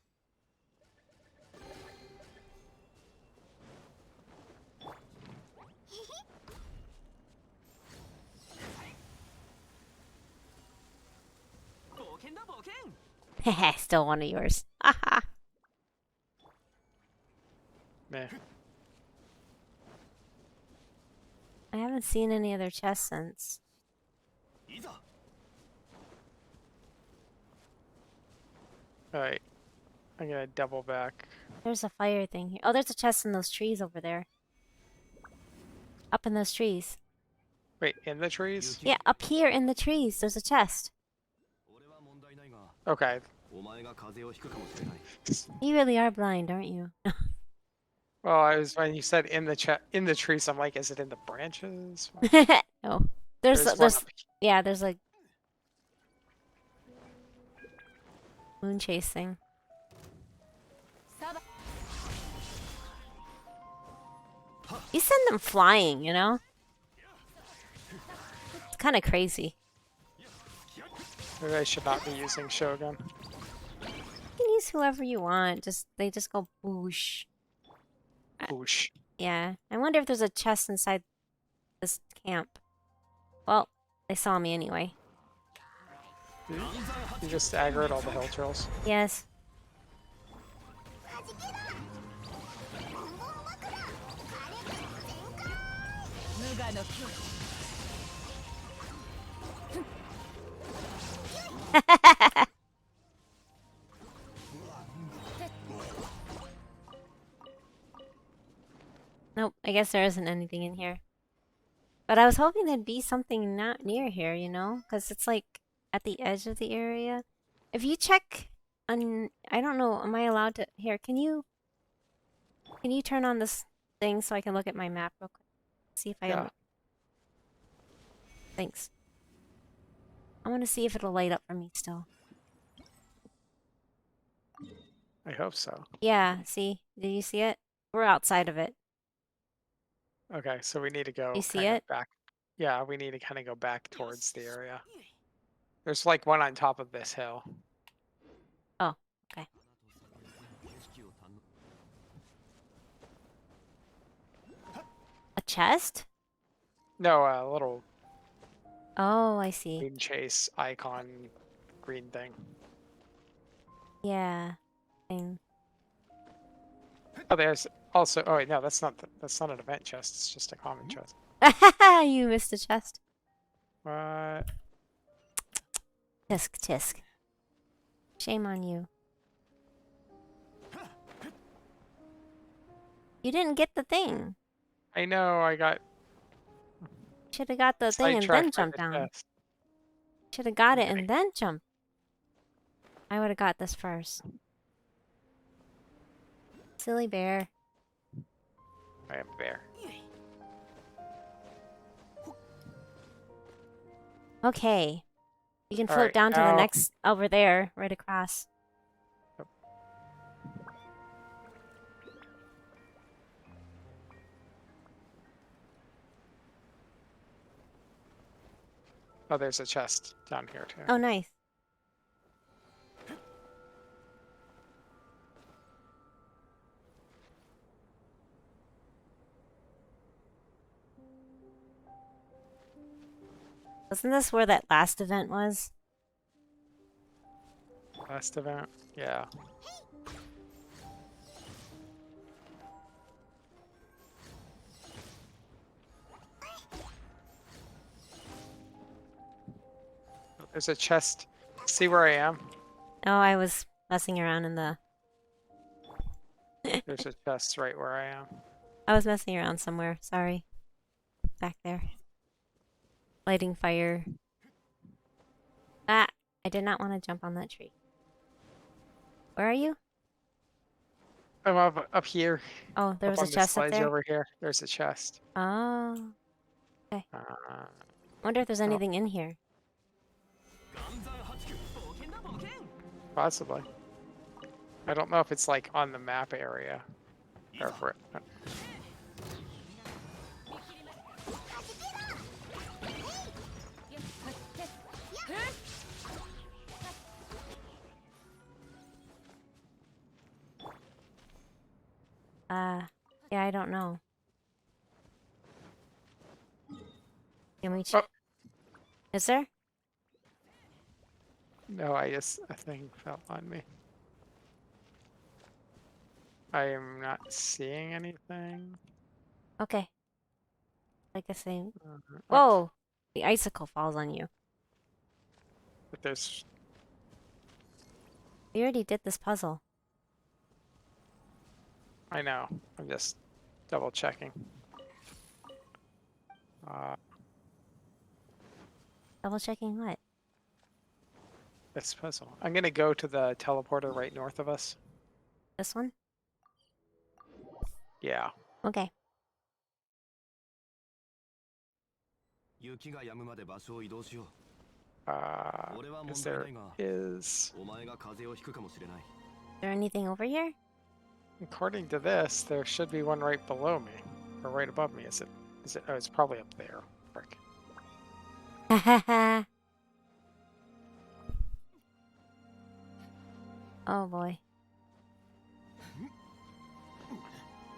Heh, still one of yours. Haha. Meh. I haven't seen any other chests since. いざ Alright. I'm gonna double back. There's a fire thing here. Oh, there's a chest in those trees over there. Up in those trees. Wait, in the trees? Yeah, up here in the trees, there's a chest. 俺は問題ないが Okay. お前が風邪をひくかもしれない You really are blind, aren't you? Well, when you said in the trees, I'm like, is it in the branches? No. There's one up yeah, there's like Moonchase thing. サバ You send them flying, you know? It's kind of crazy. Maybe I should not be using Shogun. You can use whoever you want. They just go boosh. Boosh. Yeah. I wonder if there's a chest inside this camp. Well, they saw me anyway. You just aggroed all the hill trolls. Yes. 無我の境 Nope, I guess there isn't anything in here. But I was hoping there'd be something not near here, you know? Because it's like at the edge of the area. If you check on... I don't know, am I allowed to... Here, can you turn on this thing so I can look at my map real quick? See if I Yeah. Thanks. I want to see if it'll light up for me still. I hope so. Yeah, see? Did you see it? We're outside of it. Okay, so we need to go You see kind it? of back. Yeah, we need to kind of go back towards the area. There's like one on top of this hill. Oh, okay. 景色を堪能 A chest? No, a little Oh, I see. Moonchase icon green thing. Yeah. Thing. Oh, there's also. Oh wait, no, that's not an event chest. It's just a common chest. You missed a chest. What? Tisk, tisk. Shame on you. You didn't get the thing. I know. I got Should have got the thing and then sidetracked by jumped the down. chest. Should have got it Okay. and then jumped. I would have got this first. Silly bear. I am there. Okay. You can float Alright, down to the now- next over there, right across. Oh, there's a chest down here too. Oh, nice. Wasn't this where that last event was? Last event. Yeah. There's a chest. See where I am? Oh, I was messing around in the... There's a chest right where I am. I was messing around somewhere. Sorry. Back there. Lighting fire. Ah! I did not want to jump on that tree. Where are you? I'm up here. Oh, there Up was on a this chest up ledge there? over here. There's a chest. Oh. Uh, Wonder if there's Oh. anything in here. 岩山八九冒険だ冒険 possibly. I don't know if it's like on the map area. Or for it. Yeah, I don't know. Can we Oh. Is there? No, I just a thing fell on me. I am not seeing anything. Okay. Like I say. Oh, Whoa! The icicle falls on you. but there's We already did this puzzle. I know. I'm just double checking. Double checking what? This puzzle. I'm gonna go to the teleporter right north of us. This one? Yeah. Okay. 雪が止むまで場所を移動しよ Uh, う俺は問 is 題 there ないが isお前が風邪をひくかもしれない Is there anything over here? according to this, there should be one right below me. Or right above me. Is it oh it's probably up there. Frick. Oh boy.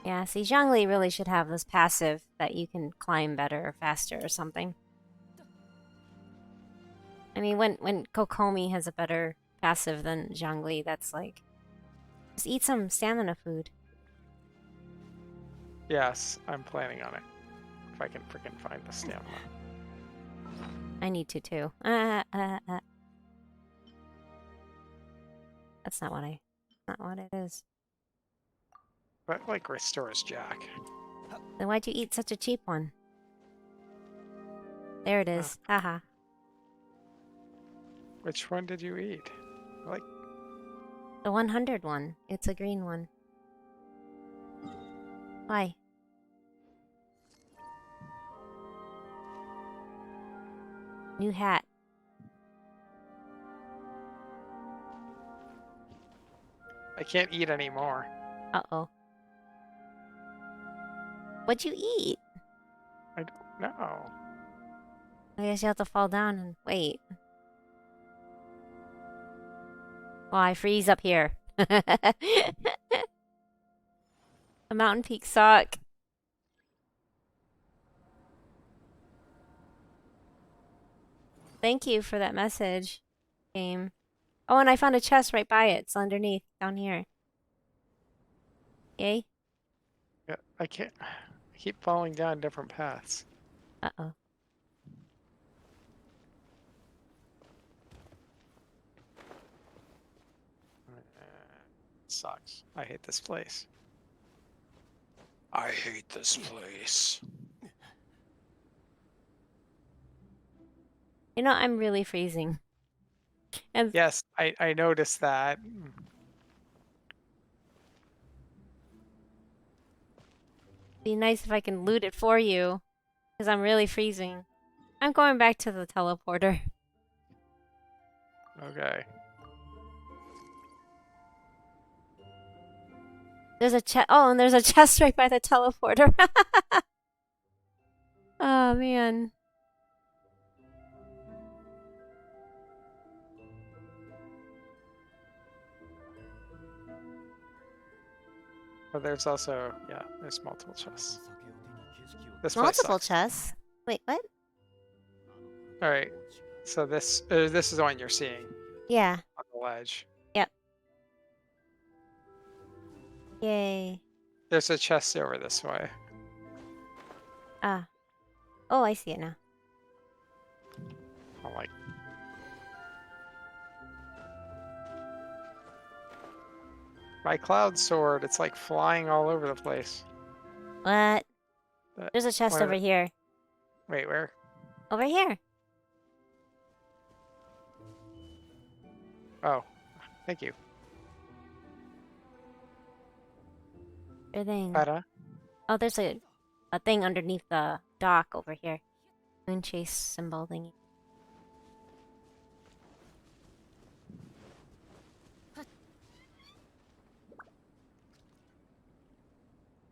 Yeah, see, Zhongli really should have this passive that you can climb better or faster or something. I mean, when Kokomi has a better passive than Zhongli, that's like... Just eat some stamina food. Yes, I'm planning on it. If I can freaking find the stamina. I need to too. That's not what it is. But like restores Jack. Then why'd you eat such a cheap one? There it is. Haha. Which one did you eat? Like The 100 one. It's a green one. Why? New hat. I can't eat anymore. Uh-oh. What'd you eat? I don't know. I guess you have to fall down and wait. Oh, I freeze up here. The mountain peaks suck. Thank you for that message, game. Oh, and I found a chest right by it. It's underneath, down here. Yay. Yeah, I can't. I keep falling down different paths. Uh-oh. Sucks. I hate this place. I hate this place. You know, I'm really freezing. And Yes, I noticed that. be nice if I can loot it for you. Because I'm really freezing. I'm going back to the teleporter. Okay. There's a chest. Oh, and there's a chest right by the teleporter. Oh, man. But there's also, yeah, there's multiple chests. This place Multiple sucks. chests. Wait, what? All right. So this is the one you're seeing Yeah. on the ledge. Yep. Yay. There's a chest over this way. Ah. Oh, I see it now. I'm like, my cloud sword, it's like flying all over the place. What? But There's a chest where- over here. Wait, where? Over here. Oh, thank you. Everything. Peta. Oh, there's a thing underneath the dock over here. Moonchase symbol thingy.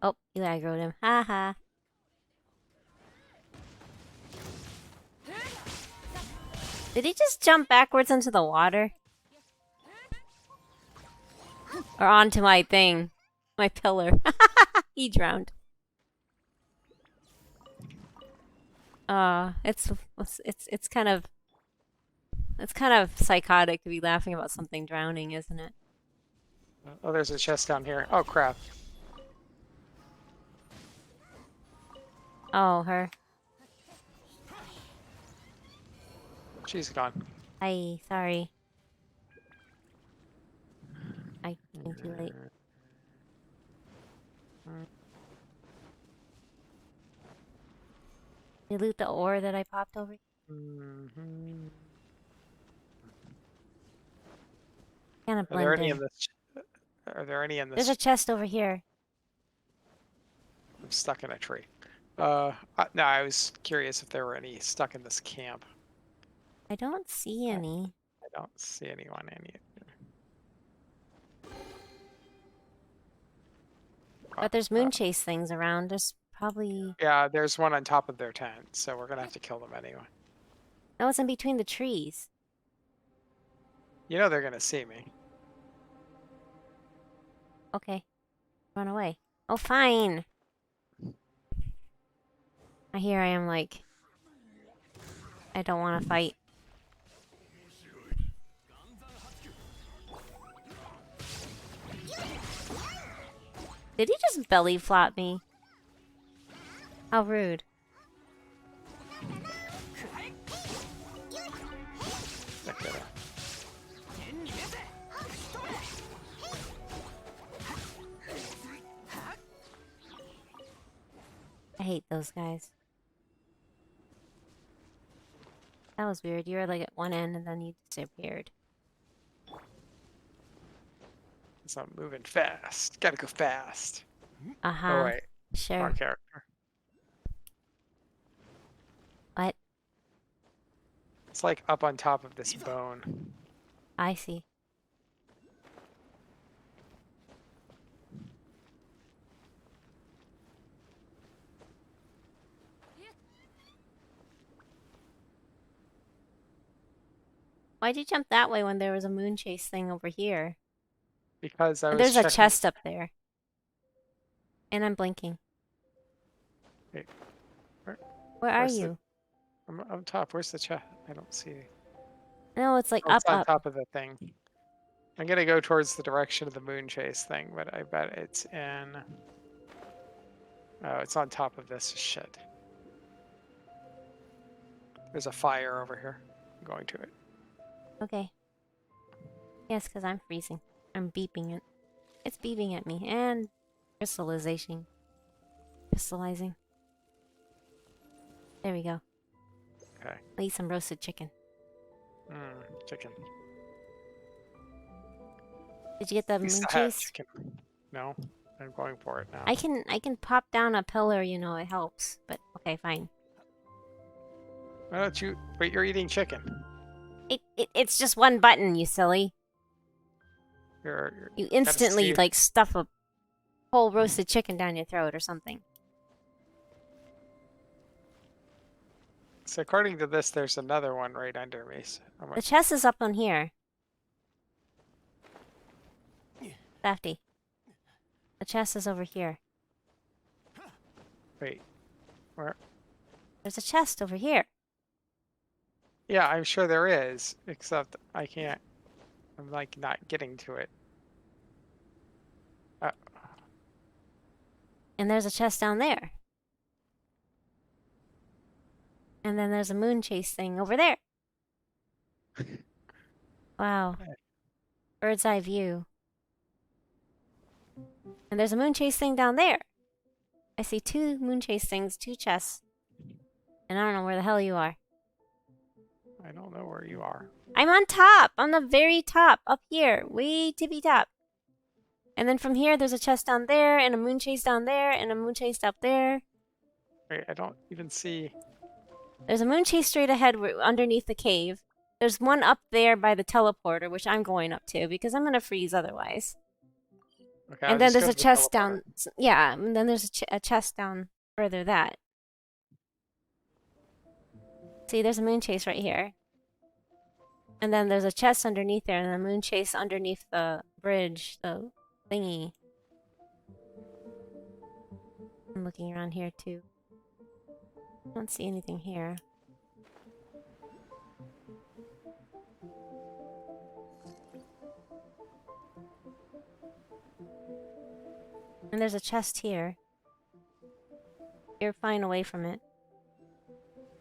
Oh, you aggroed him. Haha. Did he just jump backwards into the water? Or onto my thing? My pillar. He drowned. It's kind of psychotic to be laughing about something drowning, isn't it? Oh, there's a chest down here. Oh, crap. Oh, her. She's gone. Hi, sorry. I came too late. You loot the ore that I popped over? Mm-hmm. Kind of Are there blend any in. in this? Are there any in this? There's a chest over here. I'm stuck in a tree. No, I was curious if there were any stuck in this camp. I don't see any. I don't see anyone in here. But there's Moonchase things around. There's probably... Yeah, there's one on top of their tent, so we're gonna have to kill them anyway. No, it's in between the trees. You know they're gonna see me. Okay. Run away. Oh, fine. Here I am like... I don't want to fight. Did he just belly flop me? How rude. Okay. I hate those guys. That was weird. You were like at one end and then you disappeared. So I'm moving fast. Gotta go fast. Uh-huh. Oh wait, Sure. wrong character. What? It's like up on top of this bone. I see. Why'd you jump that way when there was a Moonchase thing over here? Because I And was there's a checking. chest up there. And I'm blinking. Wait, Where are where's the- you? I'm up top. Where's the chest? I don't see it. No, it's like Oh, up, it's on up. top of the thing. I'm gonna go towards the direction of the Moonchase thing, but I bet it's in. Oh, it's on top of this shit. There's a fire over here. I'm going to it. Okay. Yes, because I'm freezing. I'm beeping it. It's beeping at me. And crystallization. Crystallizing. There we go. Okay. I'll eat some roasted chicken. Chicken. Did you get the At least I have Moonchase? chicken. No, I'm going for it now. I can pop down a pillar, you know, it helps. But okay, fine. Why don't you? Wait, you're eating chicken. It's just one button, you silly. You're You gotta instantly see- like stuff a whole roasted chicken down your throat or something. So according to this, there's another one right under me. So The chest is up on here. Safety. The chest is over here. wait, where? There's a chest over here. Yeah, I'm sure there is, except I can't. I'm like not getting to it. And there's a chest down there. And then there's a Moonchase thing over there. Wow. Okay. Bird's eye view. And there's a Moonchase thing down there. I see two Moonchase things, two chests. And I don't know where the hell you are. I don't know where you are. I'm on top! On the very top! Up here! Way tippy top! And then from here, there's a chest down there, and a Moonchase down there, and a Moonchase up there. Wait, I don't even see. There's a Moonchase straight ahead underneath the cave. There's one up there by the teleporter, which I'm going up to, because I'm gonna freeze otherwise. Okay, And I'll then just there's go a to the chest teleporter. down... Yeah, and then there's a chest down further that. See, there's a Moonchase right here. And then there's a chest underneath there, and a Moonchase underneath the bridge, the thingy. I'm looking around here too. I don't see anything here. And there's a chest here. You're fine away from it.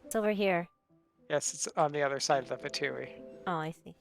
It's over here. Yes, it's on the other side of the Fatui. Oh, I see.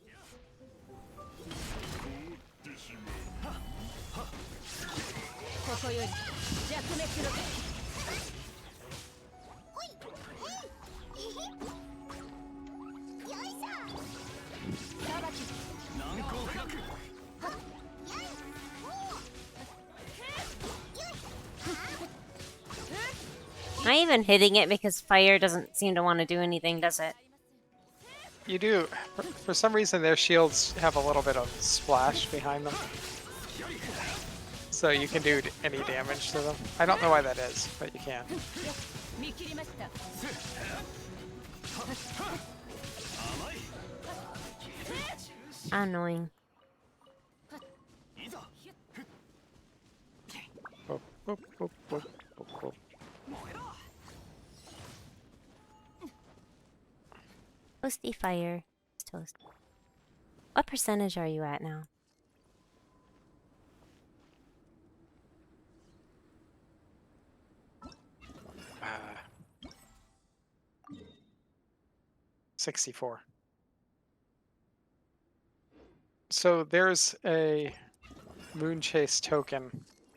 Am I even hitting it because fire doesn't seem to want to do anything, does it? You do. For some reason, their shields have a little bit of splash behind them. So you can do any damage to them. I don't know why that is, but you can. Annoying. Boop, boop, boop, boop, boop, boop. Toasty fire. It's toast. What percentage are you at now? Uh, 64. So there's a Moonchase token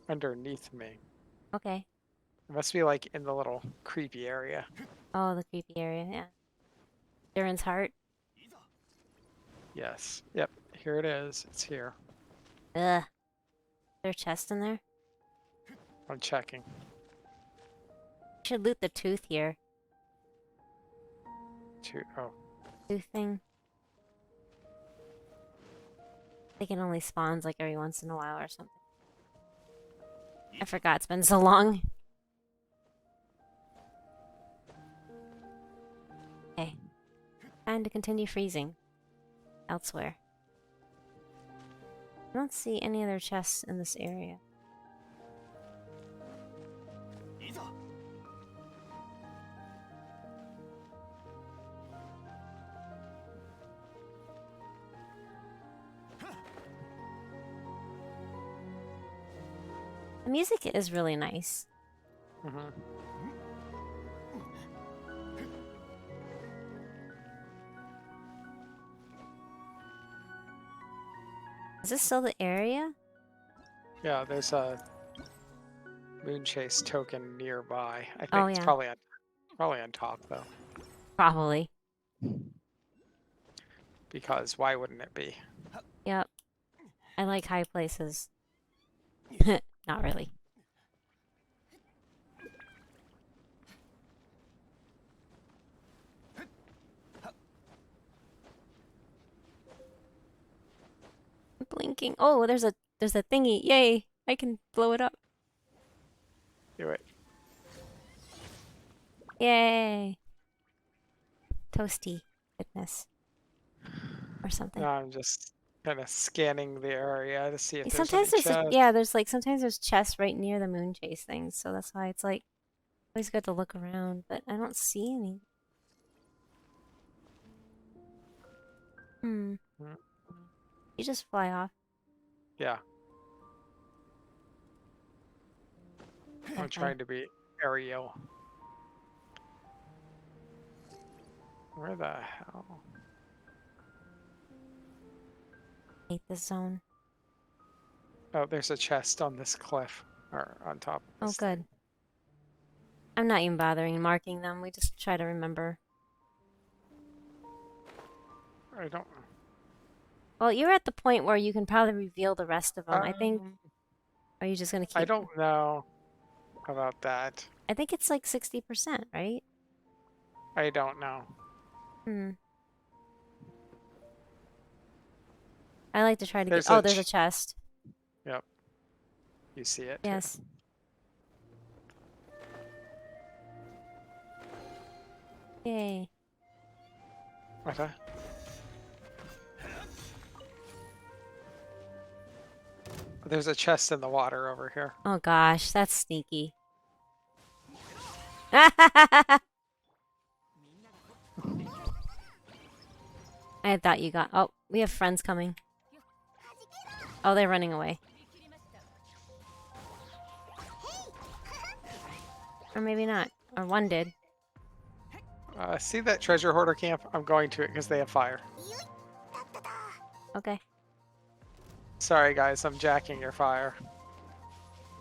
underneath me. Okay. It must be like in the little creepy area. Oh, the creepy area, yeah. Durin's heart. Yes. Yep. Here it is. It's here. Ugh. Is there a chest in there? I'm checking. Should loot the tooth here. Oh. blue thing. I think it only spawns like every once in a while or something. I forgot, it's been so long. Okay. Time to continue freezing. Elsewhere. I don't see any other chests in this area. The music is really nice. Mm-hmm. Is this still the area? Yeah, there's a Moonchase token nearby. I think Oh, it's yeah. probably on top though. Probably. Because why wouldn't it be? Yep. I like high places. Not really. Blinking. Oh, there's a thingy. Yay! I can blow it up. Do it. Yay! Toasty goodness. Or something. Now I'm just kind of scanning the area to see if there's Sometimes any there's chests. sometimes there's chests right near the Moonchase things, so that's why it's like always good to look around, but I don't see any. Mm, You just fly off. Yeah, I'm Okay. trying to be aerial. Where the hell? Hate this zone. Oh, there's a chest on this cliff or on top of Oh, this good. thing. I'm not even bothering marking them. We just try to remember. I don't. Well, you're at the point where you can probably reveal the rest of them. I think. Um, Are you just gonna I keep? don't know about that. I think it's like 60%, right? I don't know. I like to try to get. There's Oh, a there's a chest. Yep. You see it too. Yes. Yay. Okay. There's a chest in the water over here. Oh gosh, that's sneaky. I thought you got. Oh, we have friends coming. Oh, they're running away. Or maybe not. Or one did. See that treasure hoarder camp? I'm going to it because they have fire. Okay. Sorry guys, I'm jacking your fire.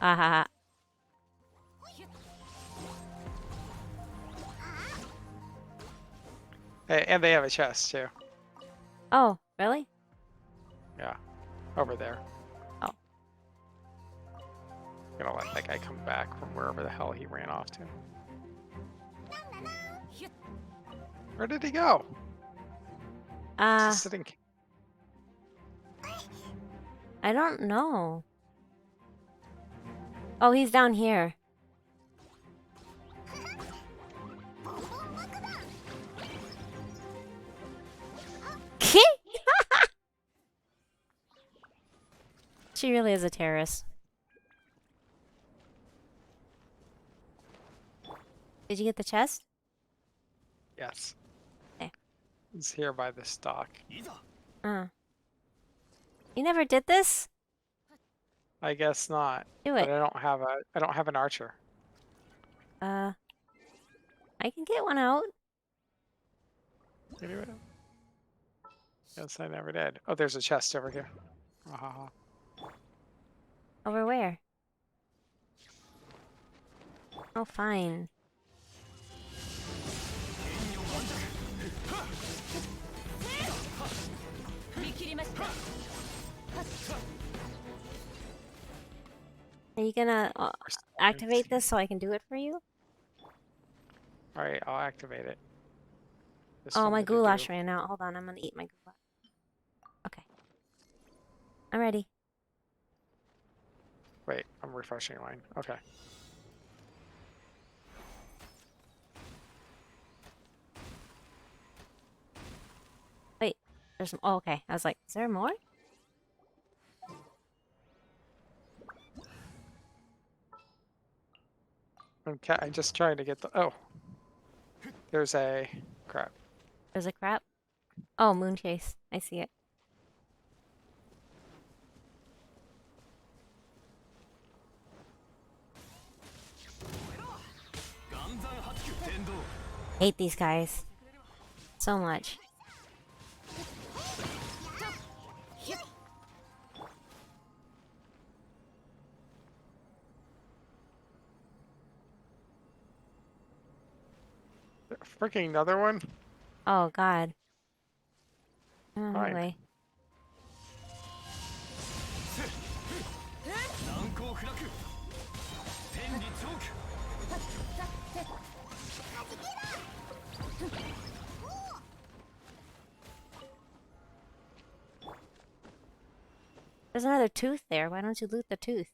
Ah ha ha. Hey, and they have a chest too. Oh, really? Yeah. Over there. Oh. Gonna let that guy come back from wherever the hell he ran off to. Where did he go? He's sitting. I don't know. Oh, he's down here. She really is a terrorist. Did you get the chest? Yes. Okay. He's here by the dock. You never did this? I guess not. Do But it. I don't have an archer. I can get one out. Can you do it? Yes, I never did. Oh, there's a chest over here. Over where? Oh, fine. Are you gonna activate this so I can do it for you? Alright, I'll activate it. This Oh, one my that you do. goulash ran out. Hold on, I'm gonna eat my goulash. Okay. I'm ready. Wait, I'm refreshing mine. Okay. Wait, there's some. Oh, okay. I was like, is there more? I'm just trying to get the. Oh, there's a crap. There's a crap. Oh, Moonchase. I see it. Hate these guys so much. Freaking another one. Oh God. Oh, Fine. anyway. There's another tooth there. Why don't you loot the tooth?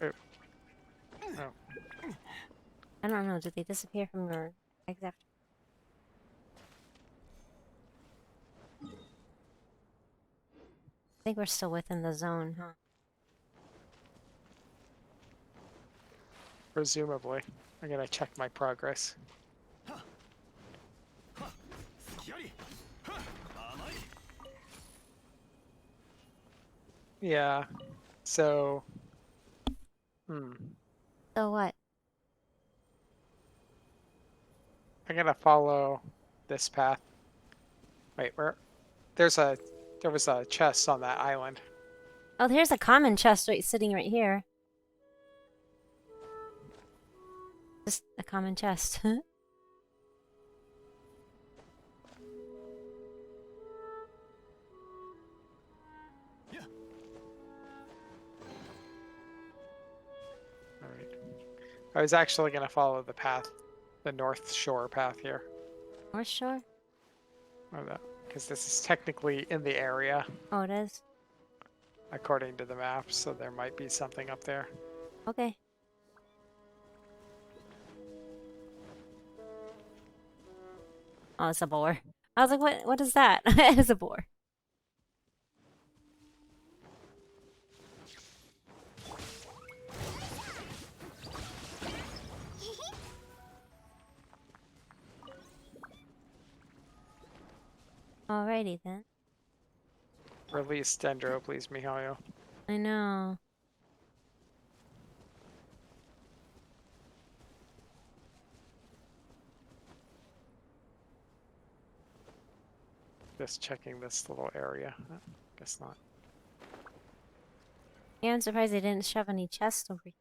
Oh. Oh. I don't know. Did they disappear from your eggs after? I think we're still within the zone, huh? Presumably. I'm gonna check my progress. Yeah. So. So what? I'm gonna follow this path. Wait, where? There was a chest on that island. Oh, here's a common chest sitting right here. Just a common chest. Alright. I was actually gonna follow the path, the North Shore path here. North Shore? Because this is technically in the area, Oh, it is? according to the map, so there might be something up there. Okay. Oh, it's a boar. I was like, what is that? It's a boar. Alrighty then. Release Dendro, please, Mihayo. I know. Just checking this little area. Guess not. Yeah, I'm surprised they didn't shove any chests over here.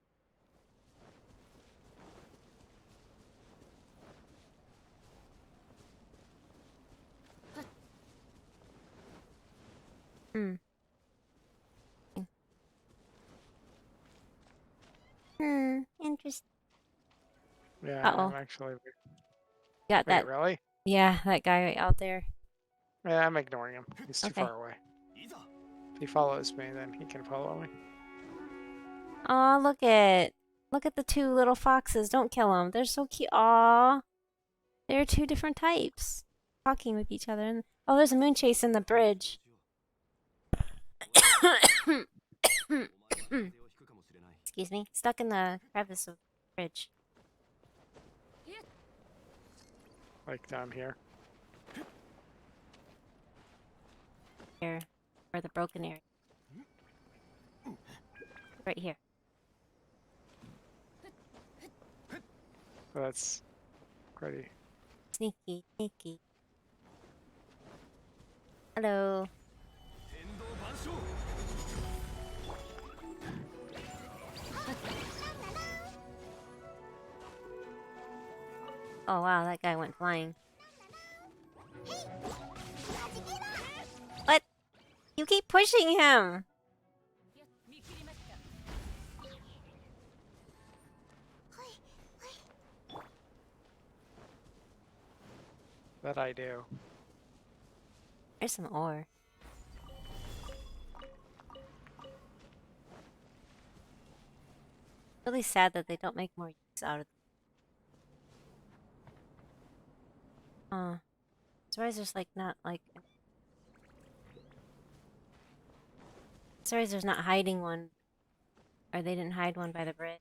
Hmm. Interesting. Yeah, Uh-oh. I'm actually. Got Wait, that. really? Yeah, that guy right out there. Yeah, I'm ignoring him. He's too Okay. far away. If he follows me, then he can follow me. Aw, look at the two little foxes. Don't kill them. They're so cute. Aw. They're two different types. Talking with each other. And oh, there's a Moonchase in the bridge. Excuse me. Stuck in the crevice of the bridge. Like down here. Here. Or the broken area. Right here. So that's pretty. Sneaky, sneaky. Hello. Oh wow, that guy went flying. What? You keep pushing him! That I do. There's some ore. Really sad that they don't make more use out of them. Sorry, there's like not like. Sorry, there's not hiding one. Or they didn't hide one by the bridge.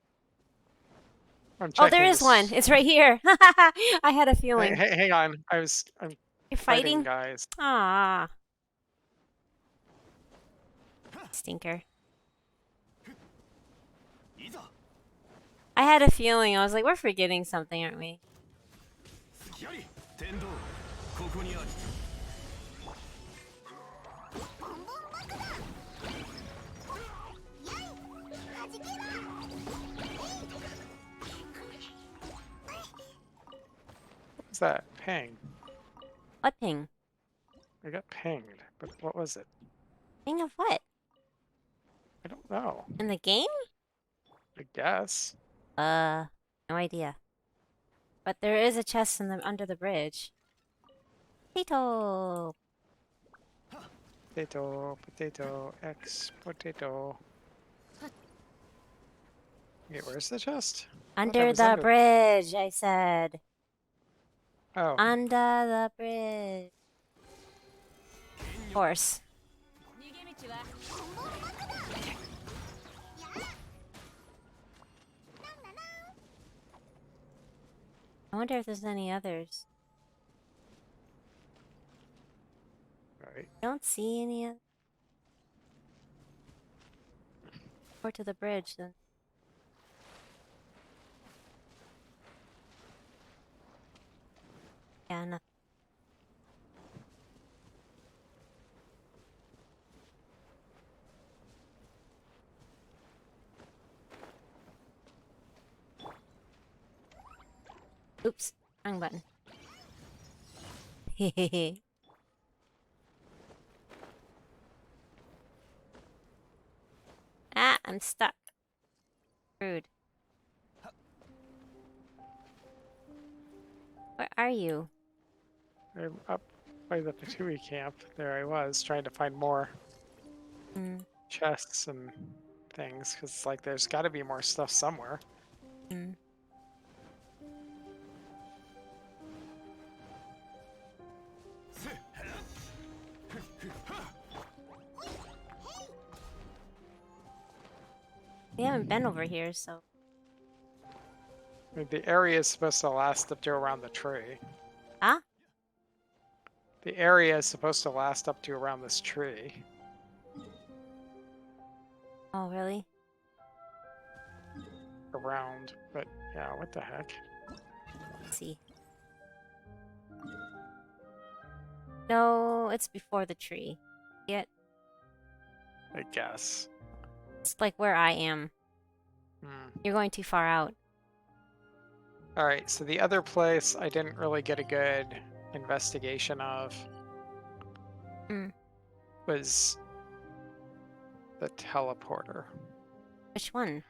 I'm Oh, there checking is one. this. It's right here. I had a Hey, feeling. hang on. I'm You're fighting fighting? guys. Ah, stinker. I had a feeling. I was like, we're forgetting something, aren't we? 天道ここにあり What's that? Ping. What ping? I got pinged, but what was it? Ping of what? I don't know. In the game? I guess. No idea. But there is a chest in the under the bridge. Potato. Potato, potato, X, potato. Wait, where's the chest? I thought that Under was the under- bridge, I said. Oh, Under the bridge. Horse. 逃げ道は I wonder if there's any others. right. I don't see any others. Or to the bridge then. Yeah, nothing. Oops, wrong button. Hehehe. Ah, I'm stuck. Rude. Where are you? I'm up by the Patui camp. There I was, trying to find more Hmm. chests and things, because like there's got to be more stuff somewhere. Hmm. We haven't been over here, so. I mean, the area is supposed to last up to around the tree. Huh? The area is supposed to last up to around this tree. Oh, really? Around, but yeah, what the heck? Let's see. No, it's before the tree. Yet I guess. it's like where I am. Hmm. You're going too far out. Alright, so the other place I didn't really get a good investigation of Hmm. was the teleporter. Which one?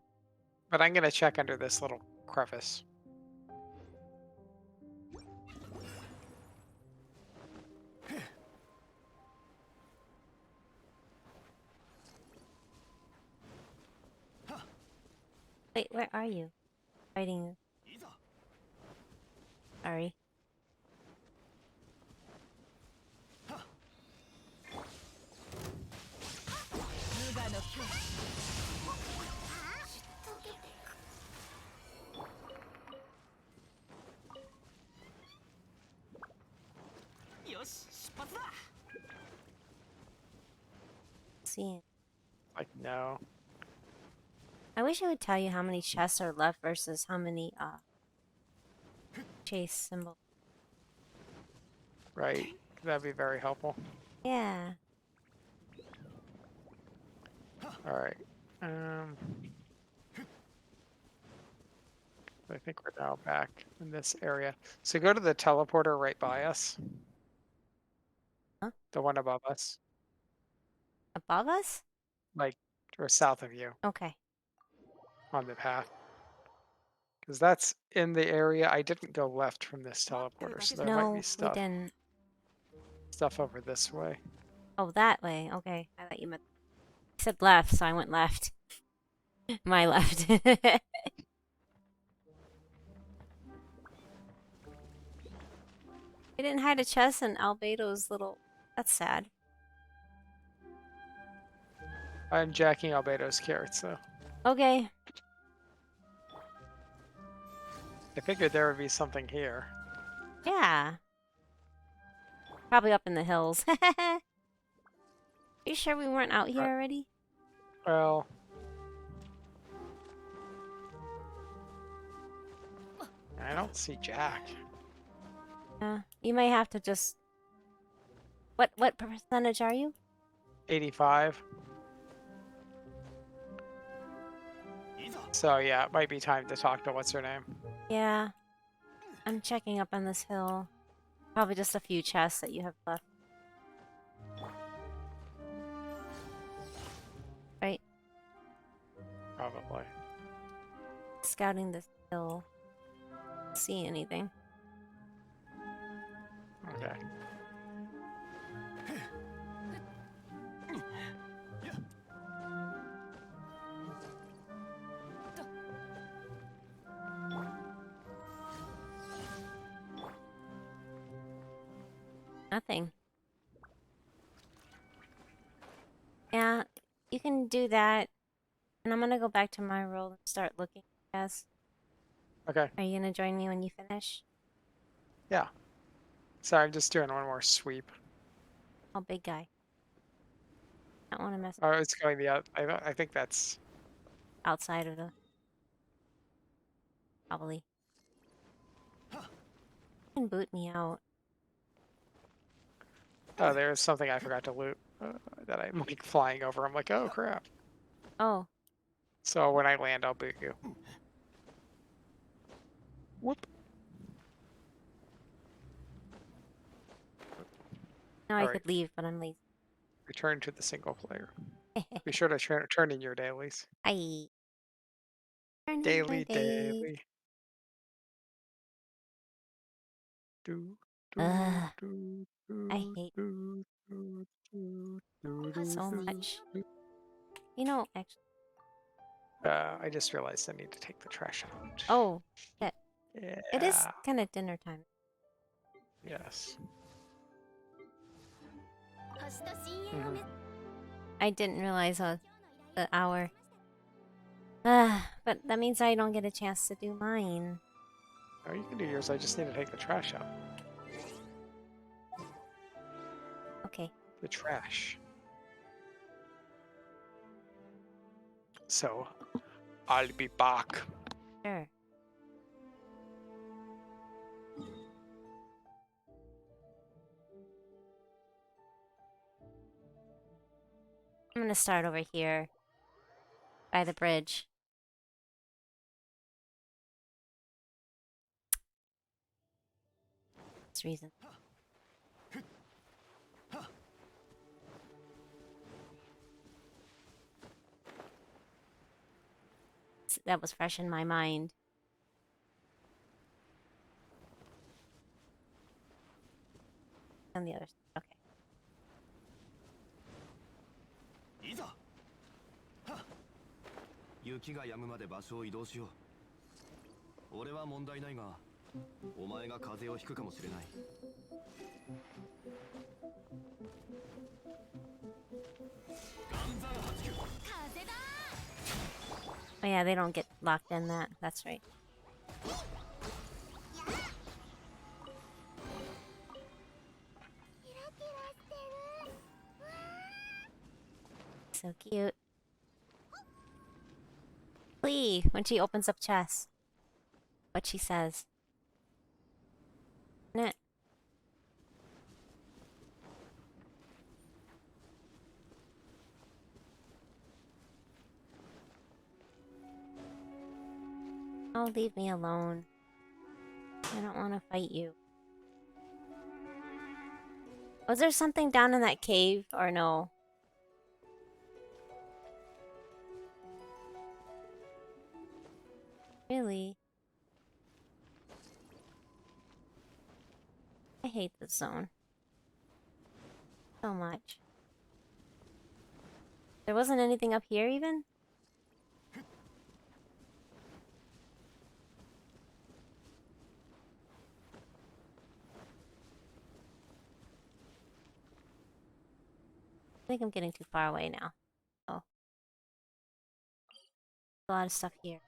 But I'm gonna check under this little crevice. Wait, where are you? Fighting. Sorry. See. Like, no. I wish I would tell you how many chests are left versus how many chase symbols. Right? That'd be very helpful. Yeah. Alright. I think we're now back in this area. So go to the teleporter right by us. Huh? The one above us. Above us? Like, or south of you Okay. on the path. Because that's in the area. I didn't go left from this teleporter, so there might be No, we didn't. stuff over this way. Oh, that way. Okay, I thought you meant. You said left, so I went left. My left. I didn't hide a chest in Albedo's little. That's sad. I'm jacking Albedo's carrots, though. Okay. I figured there would be something here. Yeah. Probably up in the hills. Are you sure we weren't out here already? Well, I don't see Jack. Yeah. You might have to just. What percentage are you? 85. So yeah, it might be time to talk to what's her name. Yeah. I'm checking up on this hill. Probably just a few chests that you have left. Right? Probably. Scouting this hill. See anything? Okay. Nothing. Yeah, you can do that. And I'm gonna go back to my role and start looking, I guess. Okay. Are you gonna join me when you finish? Yeah. Sorry, I'm just doing one more sweep. Oh, big guy. Don't want to mess Oh, it's going the out. I think that's. outside of the. Probably. You can boot me out. Oh, there's something I forgot to loot that I'm like flying over. I'm like, oh crap. Oh, So when I land, I'll boot you. Whoop. now I Alright. could leave, but I'm lazy. Return to the single player. Be sure to turn in your dailies. Hi. Turn in my Daily, days. daily. Do, do, Ugh, do, I do, hate do, do, do, do, do, so do, much. do. You know, actually. I just realized I need to take the trash out. Oh, shit. Yeah. It is kind of dinner time. Yes. 明日深淵のメ I didn't realize the hour. But that means I don't get a chance to do mine. Oh, you can do yours. I just need to take the trash out. Okay. The trash. So, I'll be back. Sure. I'm gonna start over here. By the bridge. This reason. That was fresh in my mind. On the other side. Okay. いざ雪が止むまで場所を移動しよう。俺は問題ないが、お前が風邪をひくかもしれない。岩山八九。 風だ Oh yeah, they don't get locked in that. That's right. So cute. Lee, when she opens up chests. What she says. Isn't it? Oh, leave me alone. I don't want to fight you. Was there something down in that cave or no? Really? I hate this zone so much. There wasn't anything up here even? I think I'm getting too far away now. Oh. A lot of stuff here.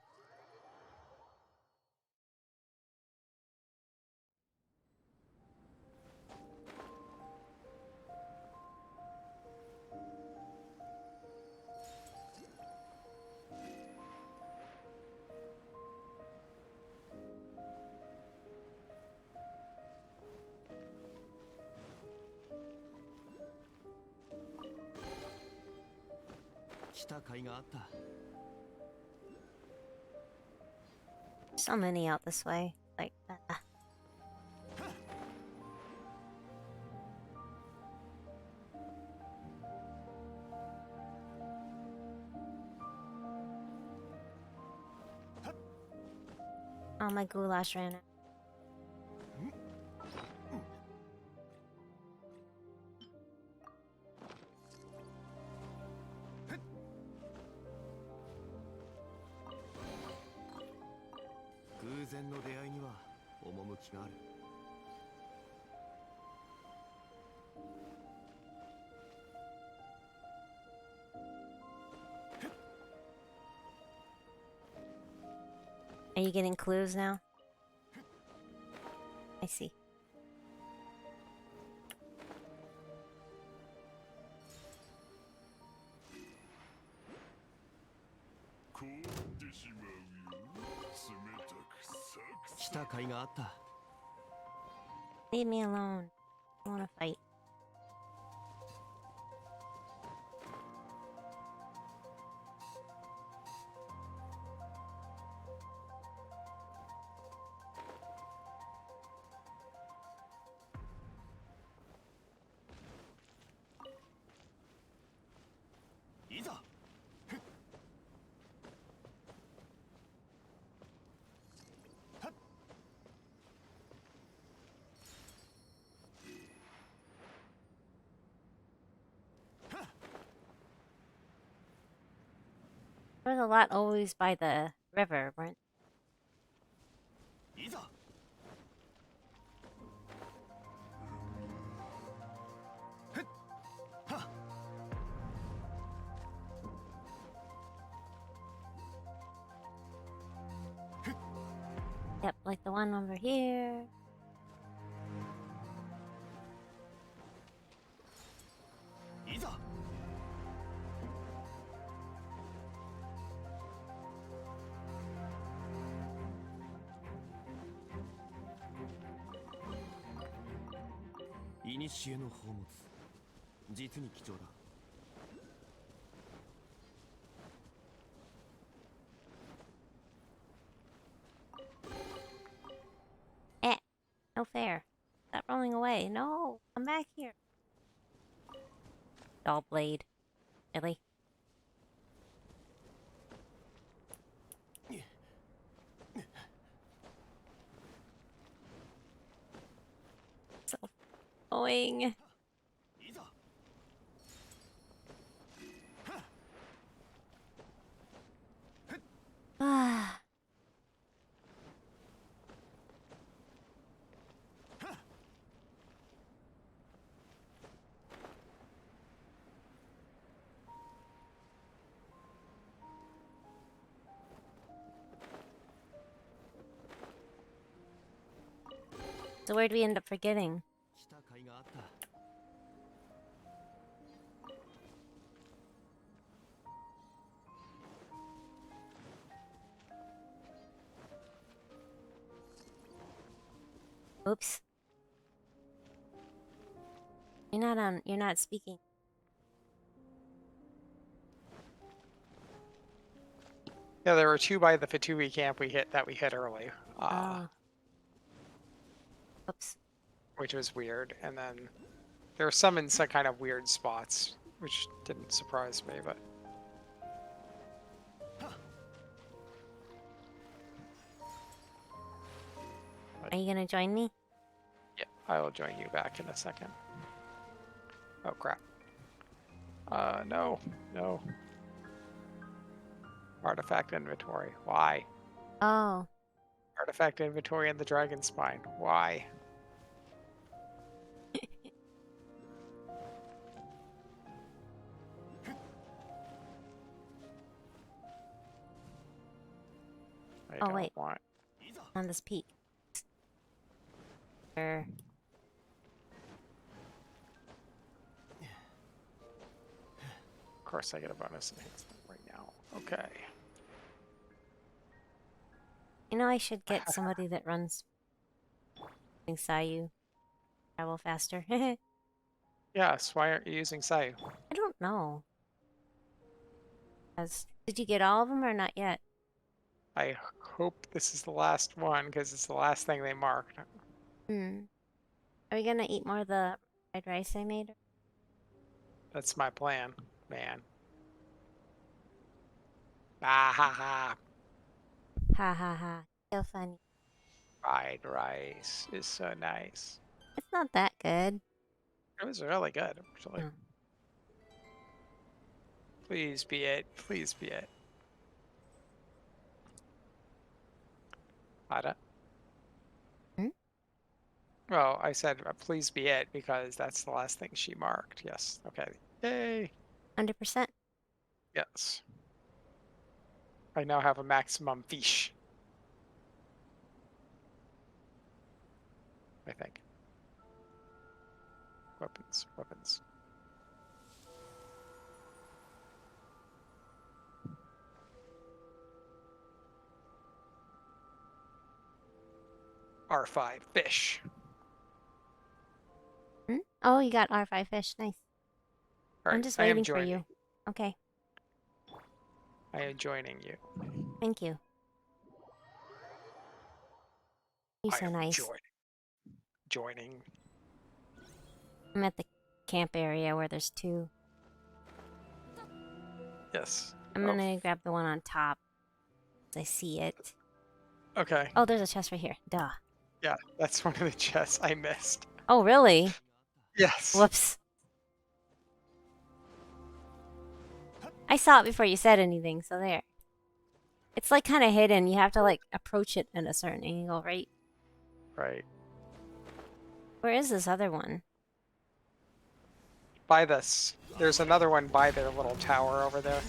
So many out this way. Like, oh, my goulash ran out. Are you getting clues now? I see. Leave me alone. I want to fight. There was a lot always by the river, weren't? Yep, like the one over here. Eh, no fair. Stop rolling away. No, come back here. Doll blade. Really? So annoying. Ah. So where'd we end up forgetting? Oops. You're not speaking. Yeah, there were two by the Fatui camp we hit early. Oh. Oops. Which was weird. And then there were some in some kind of weird spots, which didn't surprise me, but Are you gonna join me? yeah. I will join you back in a second. Oh crap. No. Artifact inventory. Why? Oh. Artifact inventory in the Dragonspine. Why? I Oh, don't wait. want. On this peak. Sure. Of course, I get a bonus enhancement right now. Okay. You know, I should get somebody that runs Sayu travel faster. I Yes. Why aren't you using Sayu? don't know. Did you get all of them or not yet? I hope this is the last one because it's the last thing they marked. Hmm. Are we gonna eat more of the fried rice I made? That's my plan, man. Ah ha ha. Ha ha ha. So funny. Fried rice is so nice. It's not that good. It was really good, actually. No. Please be it. Please be it. Ada? Hmm? Well, I said please be it because that's the last thing she marked. Yes. Okay. Yay. 100%. Yes. I now have a maximum fish. I think. Weapons. R5 fish. Hmm? Oh, you got R5 fish. Nice. All I'm right, just I am waiting for joining. you. Okay. I am joining you. Thank you. You're I so am nice. joining. I'm at the camp area where there's two. Yes. I'm gonna grab the one on top. I see it. Okay. Oh, there's a chest right here. Duh. Yeah, that's one of the chests I missed. Oh, really? Yes. Whoops. I saw it before you said anything, so there. It's like kind of hidden. You have to like approach it at a certain angle, right? Right. Where is this other one? By this. There's another one by their little tower over there.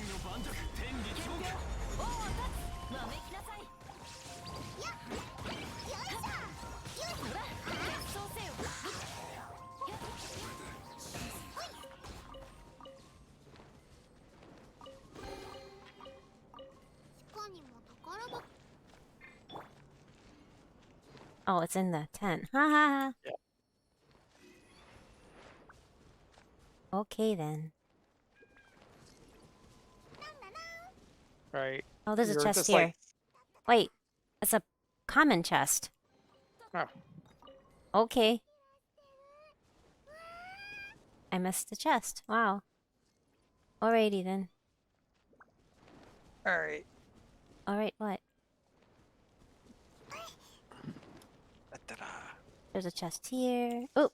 わめきなさい。やっよいしょ。ほら決勝せよ。いかにも宝箱。 Oh, it's in the tent. Ha ha ha. Yeah. Okay then. Right. Oh, there's a You're chest just here. like, Wait, it's a common chest. oh, Okay. I missed the chest. Wow. Alrighty then. all right. Alright, what? Da-da-da. There's a chest here. Oh!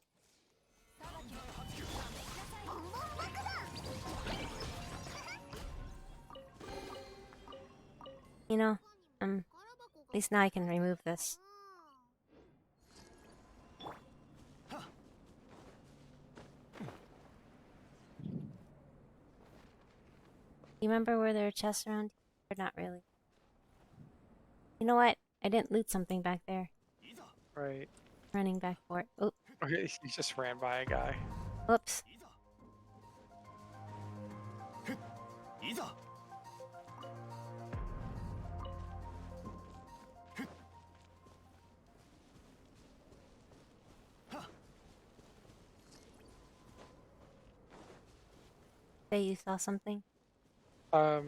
You know, at least now I can remove this. You remember where there are chests around here? Not really. You know what? I didn't loot something back there. Right. Running back for it. Oh, Okay, he just ran by a guy. whoops. いざ Say you saw something? I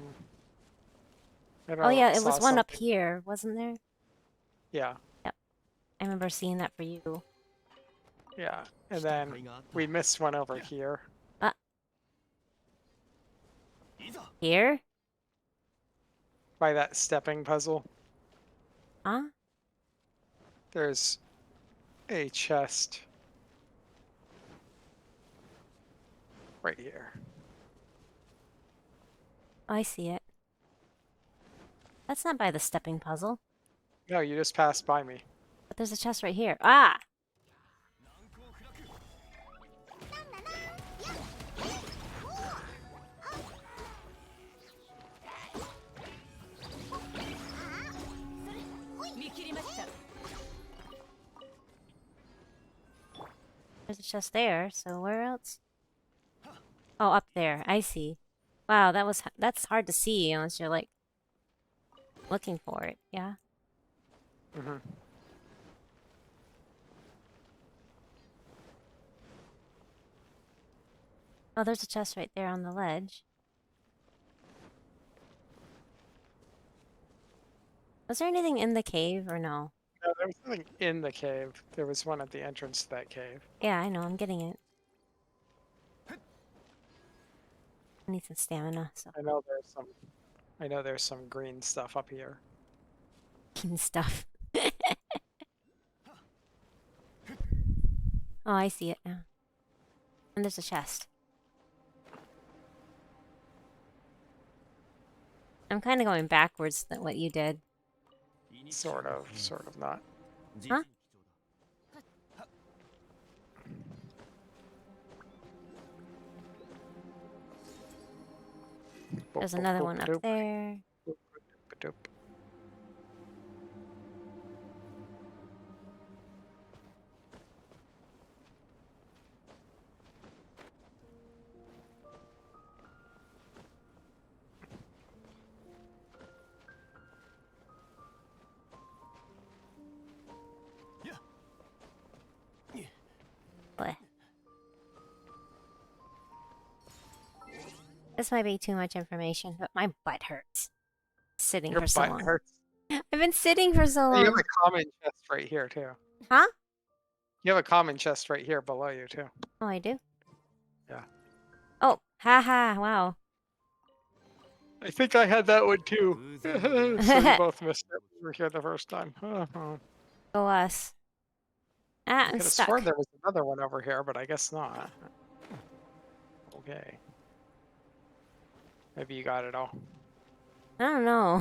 don't Oh know, yeah, it saw was one up something. here, wasn't there? Yeah. I remember seeing that for you. Yeah. And then we missed one over here. Here? By that stepping puzzle. Huh? There's a chest right here. Oh, I see it. That's not by the stepping puzzle. No, you just passed by me. But there's a chest right here. Ah! There's a chest there, so where else? Oh, up there. I see. Wow, that's hard to see unless you're like looking for it. Yeah. Mm-hmm. Oh, there's a chest right there on the ledge. Was there anything in the cave or no? No, there was nothing in the cave. There was one at the entrance to that cave. Yeah, I know. I'm getting it. I need some stamina. So I know there's some. I know there's some green stuff up here. stuff. Oh, I see it now. And there's a chest. I'm kind of going backwards than what you did. Sort of not. Huh? There's another one up there. Bleh. This might be too much information, but my butt hurts. Sitting Your for so butt long. hurts. I've been sitting for so You have long. a common chest right here too. Huh? You have a common chest right here below you too. Oh, I do? Yeah. Oh, haha, wow. I think I had that one too. So we both missed it. We were here the first time. Go us. Ah, I I'm could have stuck. sworn there was another one over here, but I guess not. Okay. Maybe you got it all. I don't know.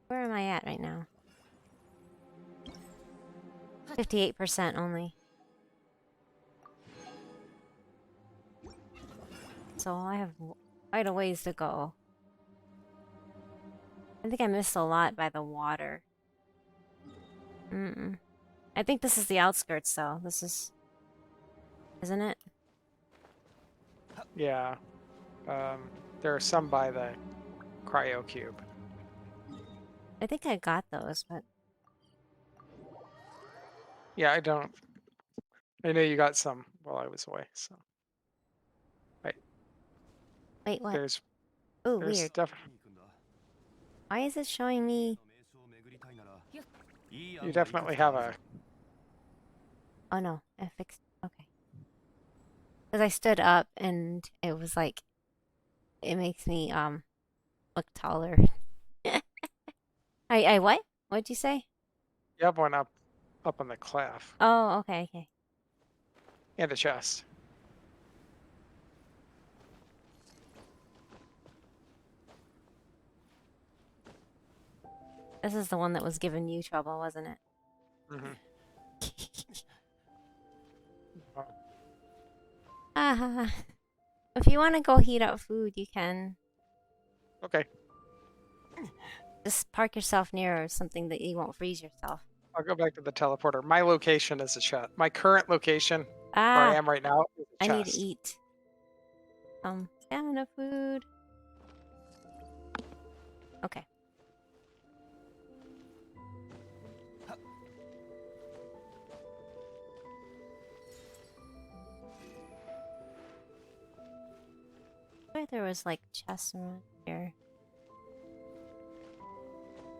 Where am I at right now? 58% only. So I have quite a ways to go. I think I missed a lot by the water. I think this is the outskirts, though. This is... Isn't it? Yeah. There are some by the cryo cube. I think I got those, but... Yeah, I know you got some while I was away, so. Wait, what? There's Oh, weird. definitely. Why is it showing me... You definitely have a. Oh, no. I fixed... Okay. Because I stood up, and it was like... It makes me, look taller. I what? What'd you say? You have one up on the clef Oh, okay, okay. and a chest. This is the one that was giving you trouble, wasn't it? Mm-hmm. Ah, if you want to go heat up food, you can. Okay. Just park yourself near something that you won't freeze yourself. I'll go back to the teleporter. My location is a chest. My current location, where I am right now, is a I chest. need to eat. Stamina food. Okay. I thought there was like chests around here.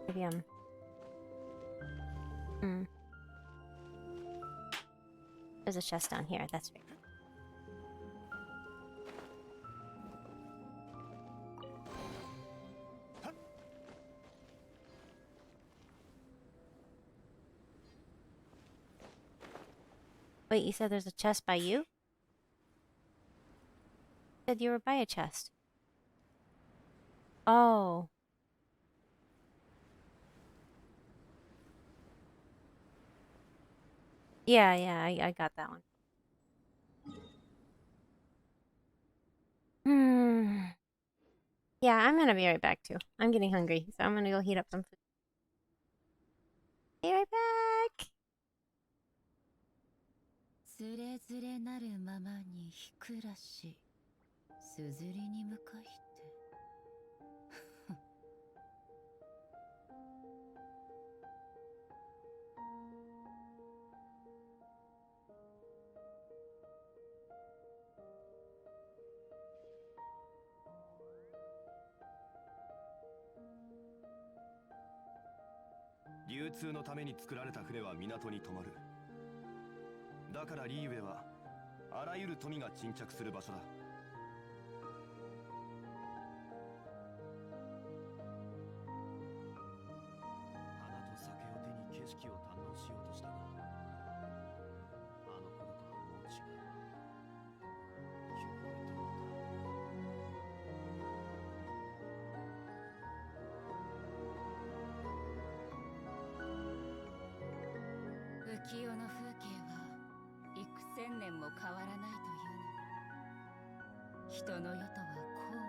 Maybe I'm. There's a chest down here. That's right. Wait, you said there's a chest by you? You said you were by a chest. Oh. Yeah, yeah, I got that one. Hmm. Yeah, I'm gonna be right back too. I'm getting hungry, so I'm gonna go heat up some food. Be right back. つれづれなるままにひくらしすずりに向かいて流通のために作られた船は港に止まる。だからリーウェはあらゆる富が沈着する場所だ。花と酒を手に景色を堪能しようとしたが、あの頃とはもう違う。急にとまた浮世の風景は幾千年も変わらないというのに、人の世とはこうも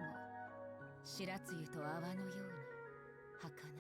白露と泡のように儚い。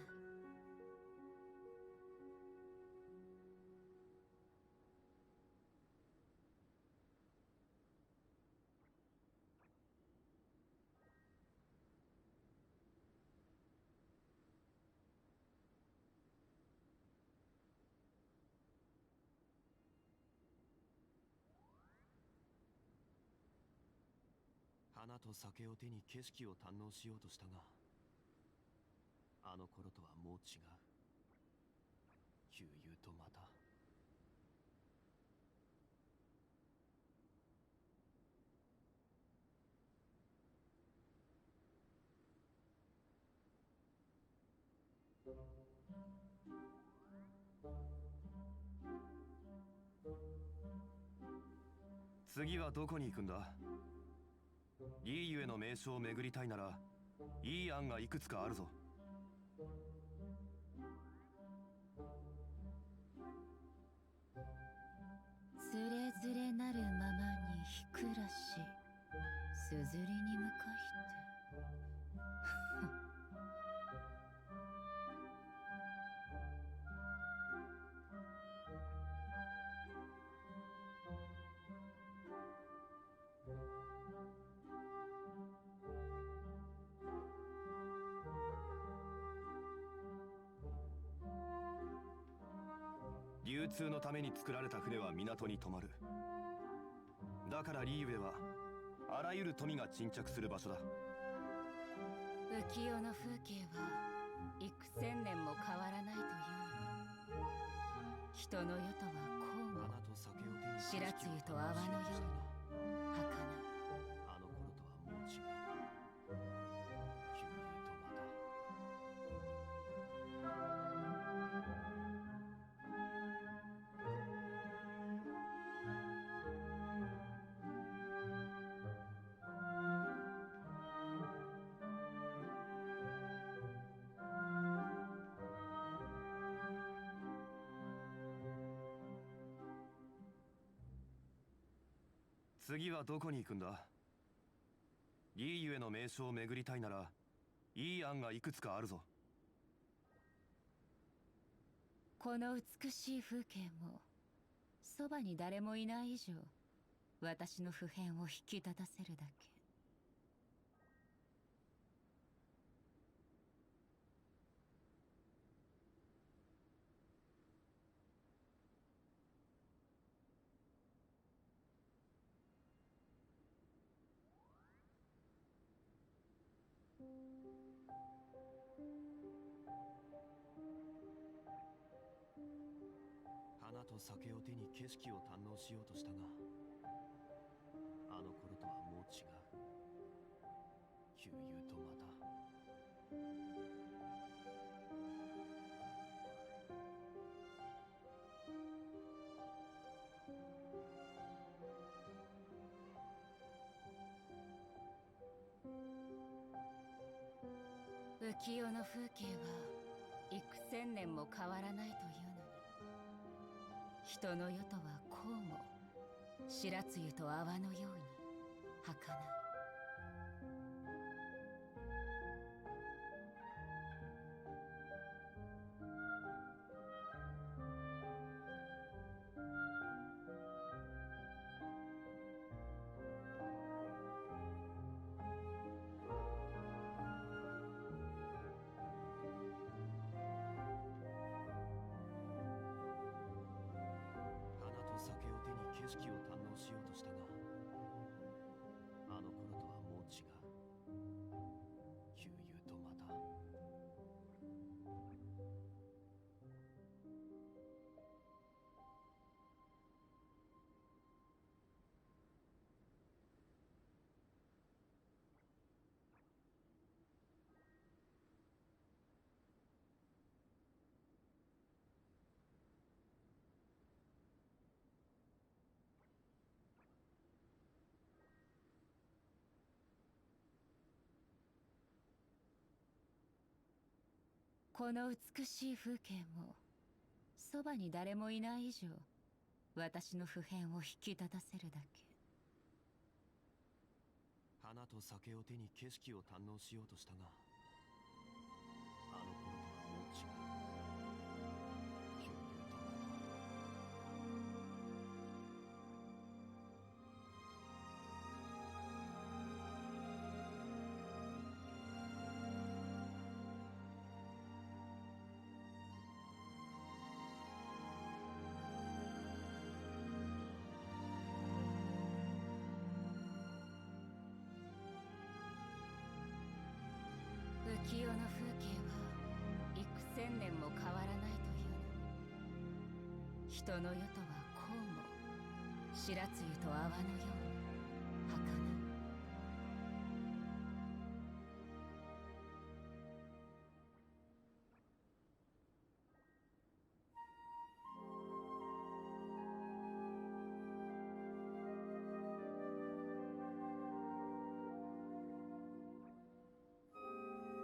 花と酒を手に景色を堪能しようとしたが、あの頃とはもう違う。悠々とまた。次はどこに行くんだ？リーユへの名所を巡りたいなら、いい案がいくつかあるぞ。つれづれなるままにひくらしすずりに向かいて流通のために作られた船は港に止まる。だからリーウェはあらゆる富が沈着する場所だ。浮世の風景は幾千年も変わらないというのに、人の世とはこうも花と酒を手に白露と泡のように儚い。あの頃とはもう違う。急々とまた。次はどこに行くんだ？リーユへの名所を巡りたいなら、いい案がいくつかあるぞ。この美しい風景もそばに誰もいない以上、私の普遍を引き立たせるだけ。花と酒を手に景色を堪能しようとしたが、あの頃とはもう違う。悠々とまた。浮世の風景は幾千年も変わらないというのに、人の世とはこうも白露と泡のように儚い。花と酒を手に景色を堪能しようとしたが、あの頃とはもう違う。旧友とまた。この美しい風景もそばに誰もいない以上、私の普遍を引き立たせるだけ。花と酒を手に景色を堪能しようとしたが、あの頃とはもう違う。旧友とま浮世の風景は幾千年も変わらないというのに、人の世とはこうも白露と泡のように儚い。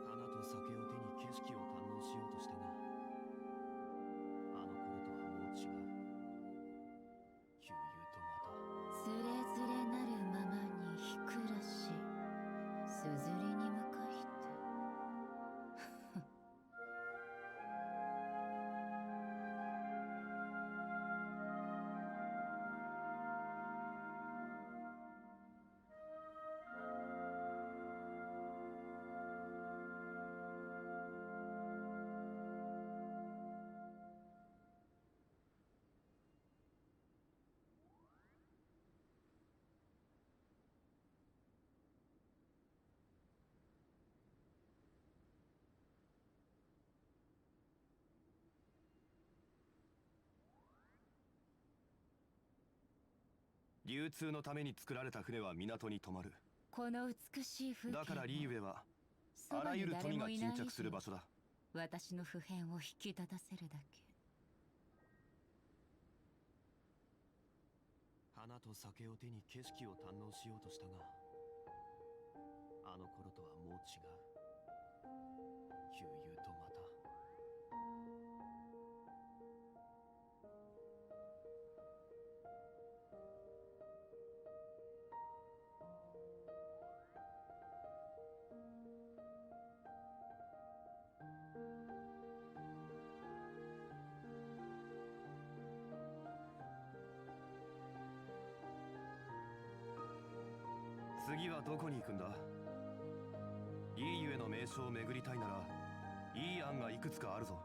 花と酒を手に景色を堪能しようとしたが、あの頃とはもう違う。旧友とまた。つれづれなるままにひくらし、すずりに向かいて。流通のために作られた船は港に止まる。この美しい風景だからリーウェはあそばにらゆる富が誰もいない以沈着する上、場所だ。私の普遍を引き立たせるだけ。花と酒を手に景色を堪能しようとしたが、あの頃とはもう違う。旧友とまた。次はどこに行くんだ？リーユへの名所を巡りたいならいい案がいくつかあるぞ。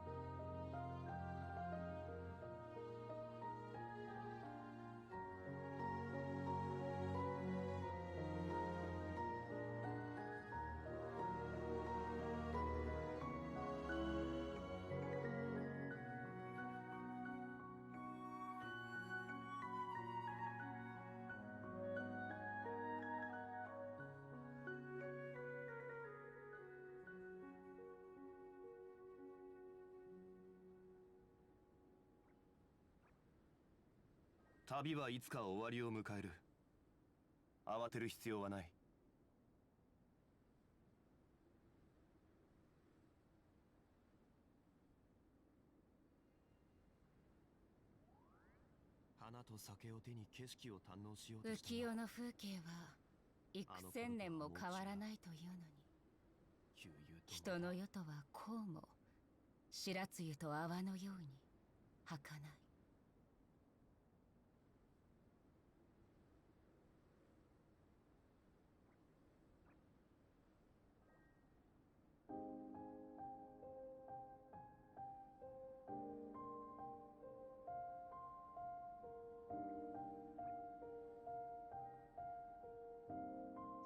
旅はいつか終わりを迎える。慌てる必要はない。花と酒を手に景色を堪能しようとした浮世の風景は幾千年も変わらないというのに、旧友と人の世とはこうも白露と泡のように儚い。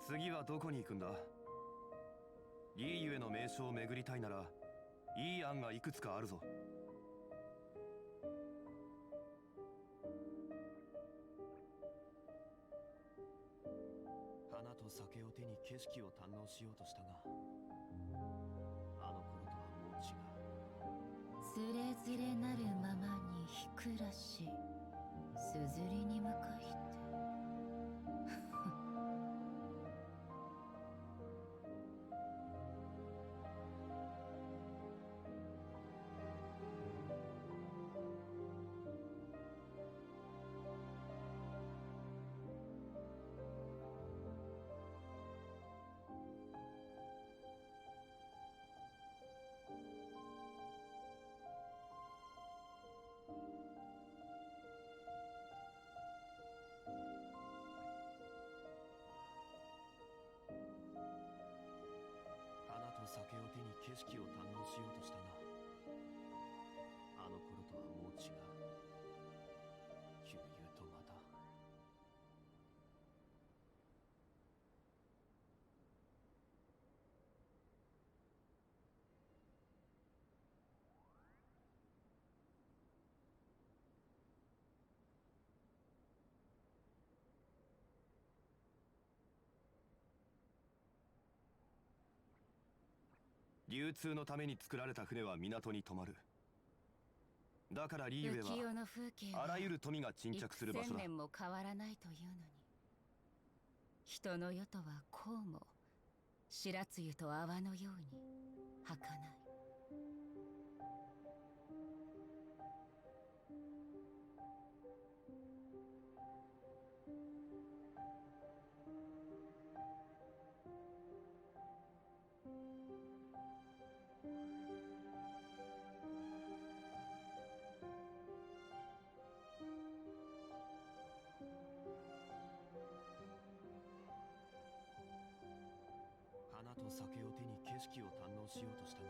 次はどこに行くんだ？いいゆえの名所を巡りたいならいい案がいくつかあるぞ。花と酒を手に景色を堪能しようとしたが、あの頃とはもう違う。つれづれなるままにひくらし、すずりに向かいて。花と酒を手に景色を堪能しようとしたが、あの頃とはもう違う。旧友とまた。流通のために作られた船は港に止まる。だからリーウ浮世ェの風景はあらゆはる富が沈着する場幾千所だ。年も変わらないというのに、人の世とはこうも白露と泡のように儚い。花と酒を手に景色を堪能しようとしたが、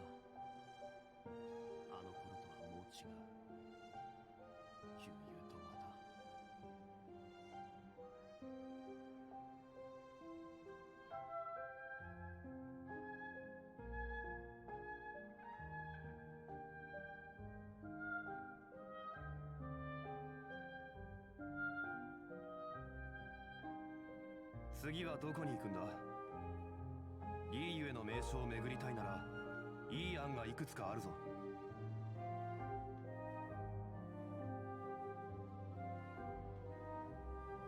あの頃とはもう違う。旧友とまた。次はどこに行くんだ？いいゆえの名所を巡りたいならいい案がいくつかあるぞ。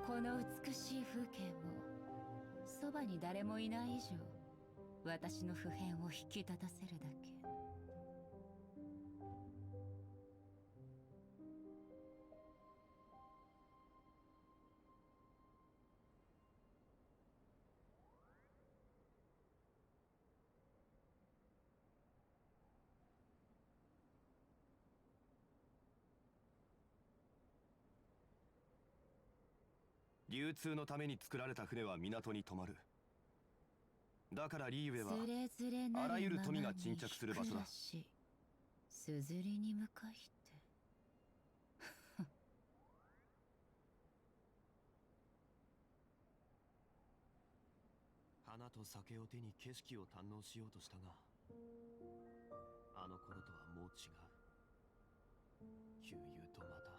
この美しい風景もそばに誰もいない以上、私の普遍を引き立たせるだけ。流通のために作られた船は港に止まる。だからリーウェつれづれなはあらゆるままにる富が沈着する場所だ。し、すずりに向かいて。花と酒を手に景色を堪能しようとしたが、あの頃とはもう違う。旧友とまた。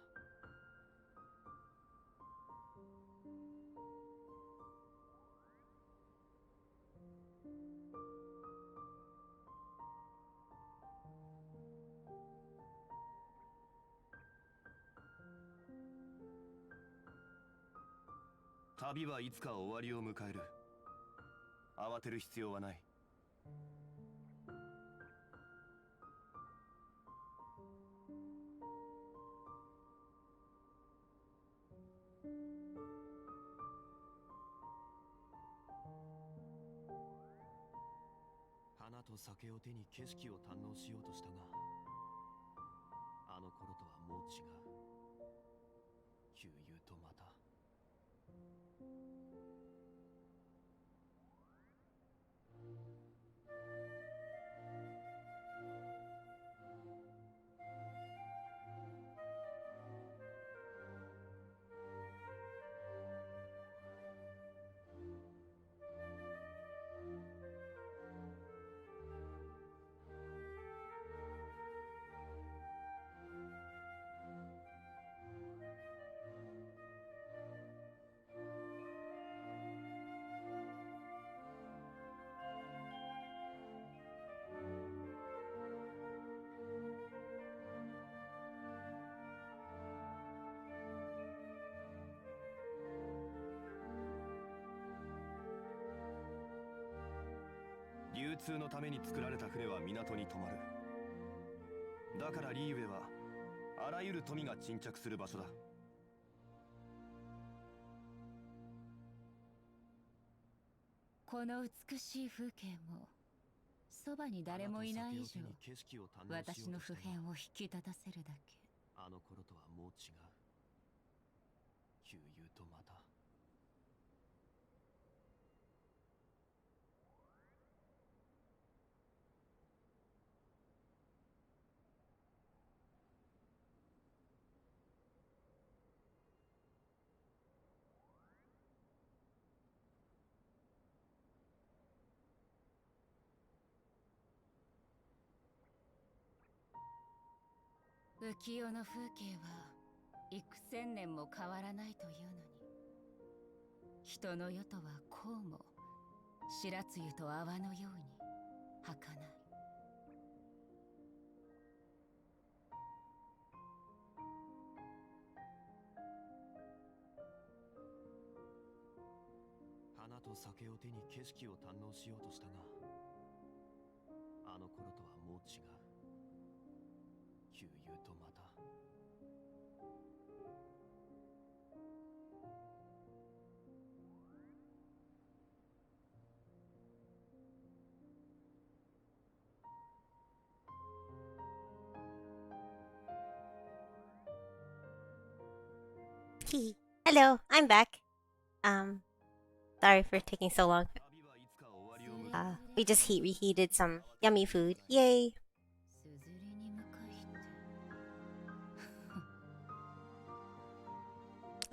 旅はいつか終わりを迎える。慌てる必要はない。花と酒を手に景色を堪能しようとしたが、あの頃とはもう違う。旧友とまた。流通のために作られた船は港に止まる。だからリーウェはあらゆる富が沈着する場所だ。この美しい風景もそばに誰もいない以上、私の普遍を引き立たせるだけ。あの頃とはもう違う。旧友とまた。浮世の風景は幾千年も変わらないというのに、人の世とはこうも白露と泡のように儚い。花と酒を手に景色を堪能しようとしたが、あの頃とはもう違う。旧友とまた。Hello, I'm back. Sorry for taking so long. 旅はいつか終わりを迎える。We just reheated some yummy food. Yay! すずりに向かいっ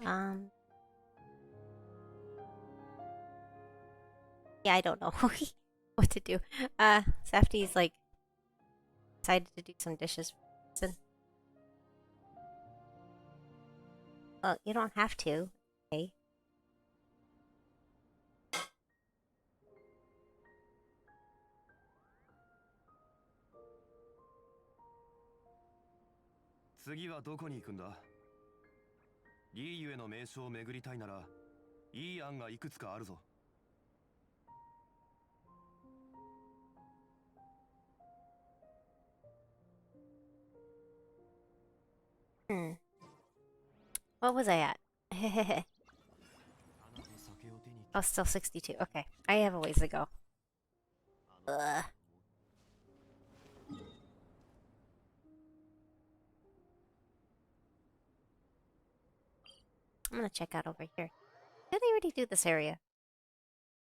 て。Yeah, I don't know what to do. Safty's like decided to do some dishes. Well, you don't have to. Okay. 次はどこに行くんだ？リーユへの名所を巡りたいなら、いい案がいくつかあるぞ。What was I at? 花と酒を手に Oh, still 62. Okay. I have a ways to go. Ugh. I'm gonna check out over here. Did they already do this area?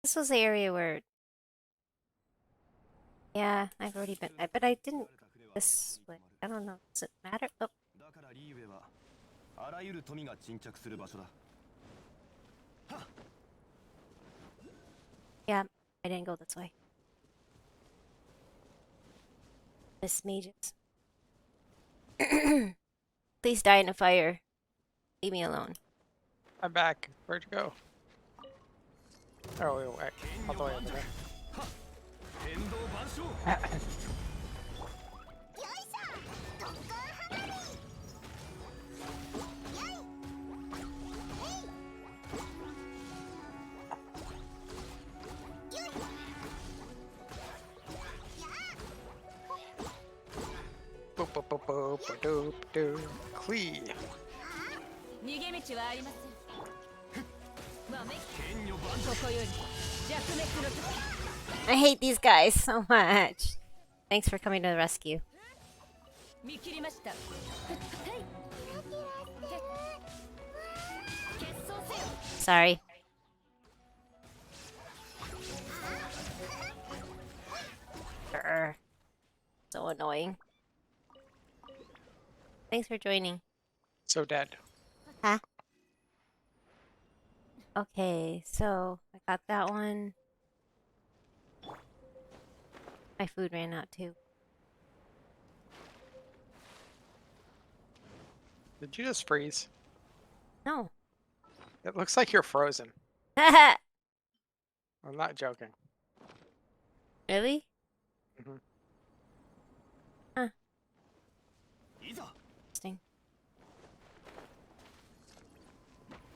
This was the area where... Yeah, I've already been... But I didn't... This way. I don't know. Does it matter? Oh, だからリーウェはあらゆる富が沈着する場所だ。 yeah. I didn't go this way. Miss Mages. Please die in a fire. Leave me alone. I'm back. Where'd you go? Oh, wait, all the way over there. 変動万象。 Boop, boop, boop, boop, doop, doop. Clee. 逃げ道はありません。豆、剣女万ここより弱滅の時。I hate these guys so much. Thanks for coming to the rescue. 見切りました。はい。決闘せよ。 Sorry. Grr. So annoying. Thanks for joining. So dead. Huh? Okay, so I got that one. My food ran out too. Did you just freeze? No. It looks like you're frozen. Really? I'm not joking. Mhm. Huh. いざ Interesting.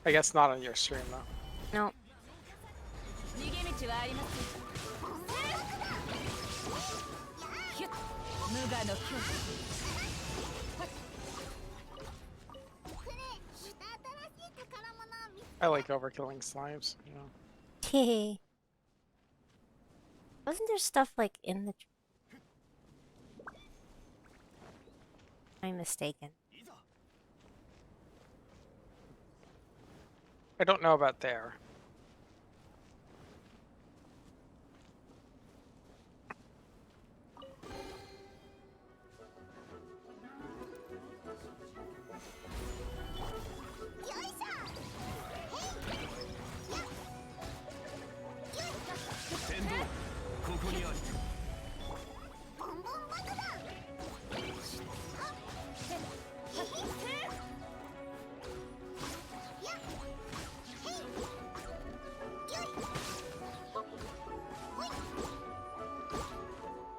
I guess not on your stream though. No. 逃げ道はありません。ヒュッ無我の境地。 I like overkilling slimes. You know. Hehe. Wasn't there stuff like in the I'm mistaken. いざ I don't know about there.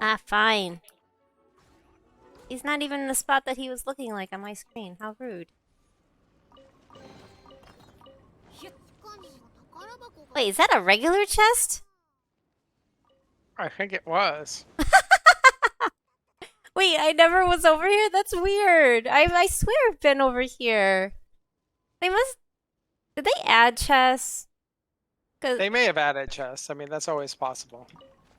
Ah, fine. He's not even in the spot that he was looking like on my screen. How rude. Wait, is that a regular chest? I think it was. Wait, I never was over here? That's weird. I swear I've been over here. They must... Did they add chests? They may have added chests. I mean, that's always possible.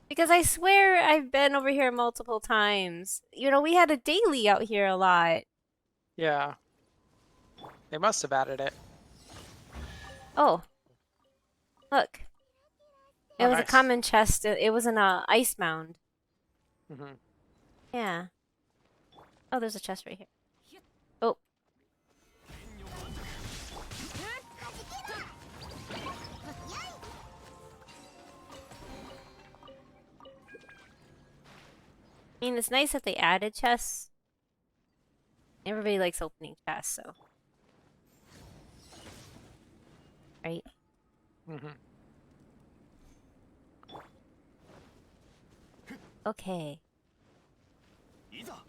Because I swear I've been over here multiple times. You know, we had a daily out here a lot. Yeah. They must have added it. Oh. Look. It Oh, was a nice. common chest. It was in a ice mound. Hmm. Yeah. Oh, there's a chest right here. Oh. I mean, it's nice that they added chests. Everybody likes opening chests, so. Right? Hmm. Okay. いざ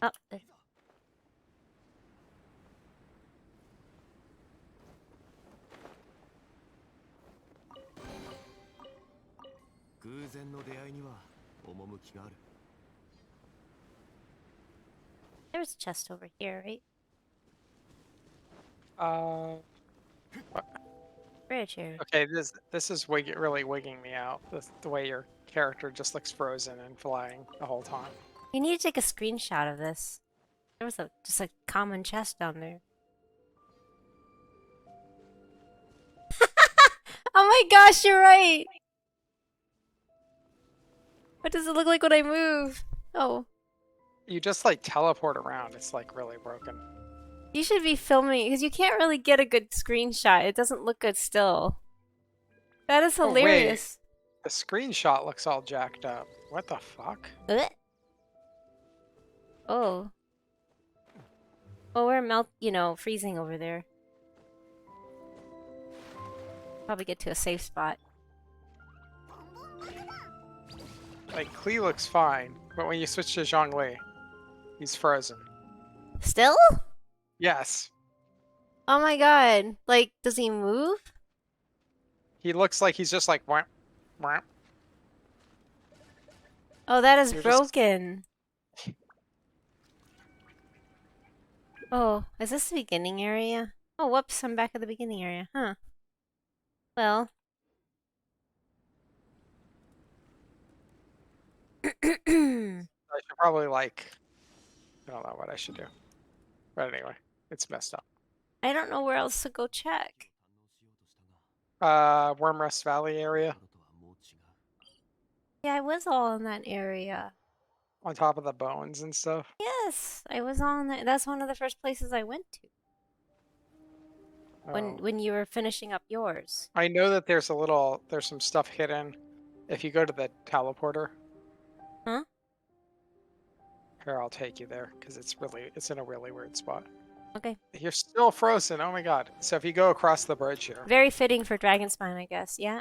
Oh, 偶然の出会いには趣がある there's a chest over here, right? Bridge here. Okay, this is really wigging me out. The way your character just looks frozen and flying the whole time. You need to take a screenshot of this. There was just a common chest down there. Oh my gosh, you're right! What does it look like when I move? Oh. You just like teleport around. It's like really broken. You should be filming, because you can't really get a good screenshot. It doesn't look good still. That is Oh, wait. hilarious. The screenshot looks all jacked up. What the fuck? Ugh. Oh. Oh, we're freezing over there. Probably get to a safe spot. Like, Klee looks fine, but when you switch to Zhongli, he's frozen. Still? Yes. Oh my god. Like, does he move? He looks like he's just like, wah, wah. Oh, that is You're just- broken. Oh, is this the beginning area? Oh, whoops, I'm back at the beginning area. Huh. Well. I should probably like, I don't know what I should do. But anyway, it's messed up. I don't know where else to go check. Wormrest Valley area とはもう違う Yeah, I was all in that area. on top of the bones and stuff. Yes, I was on that. That's one of the first places I went to Oh. when you were finishing up yours. I know that there's some stuff hidden if you go to the teleporter. Huh? Here, I'll take you there because it's in a really weird spot. Okay. You're still frozen. Oh my god. So if you go across the bridge here. Very fitting for Dragonspine, I guess. Yeah.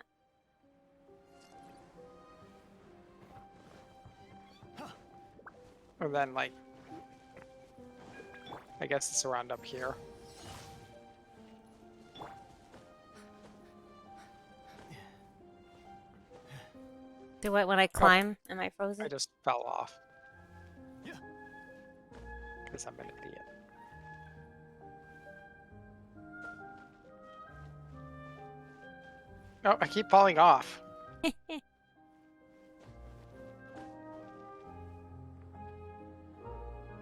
And then like I guess it's around up here. Do what when I climb? Am I frozen? I just fell off. Because I'm an idiot. Oh, I keep falling off.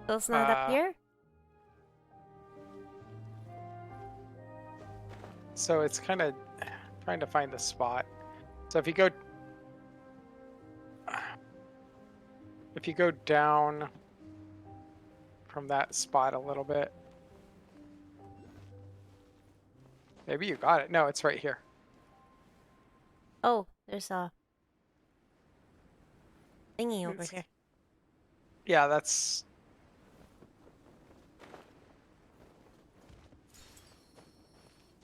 So it's not up here? So it's kind of trying to find the spot. So if you go down from that spot a little bit. Maybe you got it. No, it's right here. Oh, there's a thingy over It's- here. Yeah, that's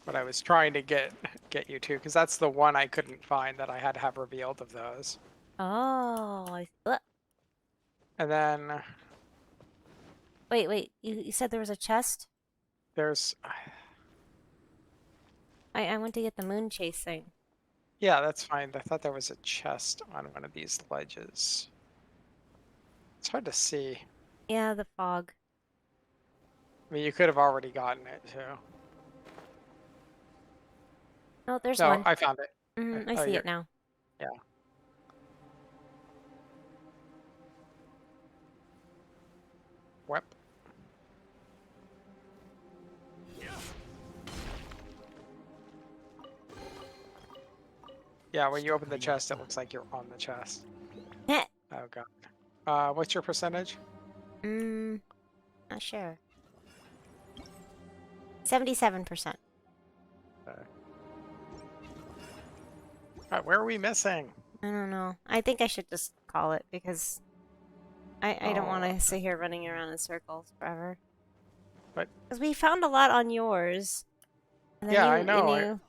what I was trying to get you to, because that's the one I couldn't find that I had to have revealed of those. Oh, look. And then Wait. You said there was a chest? there's I went to get the Moonchase thing. yeah, that's fine. I thought there was a chest on one of these ledges. It's hard to see. Yeah, the fog. I mean, you could have already gotten it too. Oh, there's No, one. I found it. I oh, see you're- it now. Yeah. Wep. Yeah, when you open the chest, it looks like you're on the chest. Heh. Oh god. What's your percentage? Not sure. 77%. Where are we missing? I don't know. I think I should just call it because I don't want Oh. to sit here running around in circles forever. But- Because we found a lot on yours. And then Yeah, you, I know, and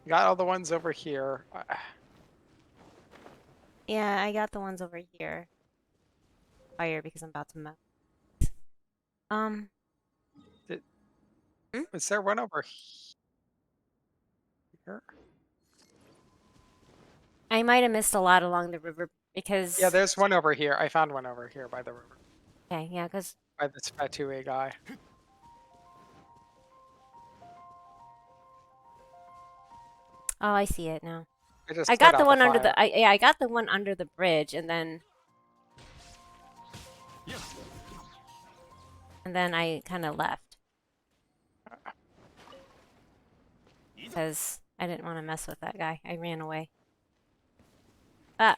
Got all the ones over here. yeah, I got the ones over here. Fire because I'm about to melt. Is there one over here? I might have missed a lot along the river because. Yeah, there's one over here. I found one over here by the river. Okay, yeah, because. By this Fatue guy. Oh, I see it now. just I lit got out the one under fire. the. I got the one under the bridge, and then. And then I kind of left. Because I didn't want to mess with that guy. I ran away. Ah.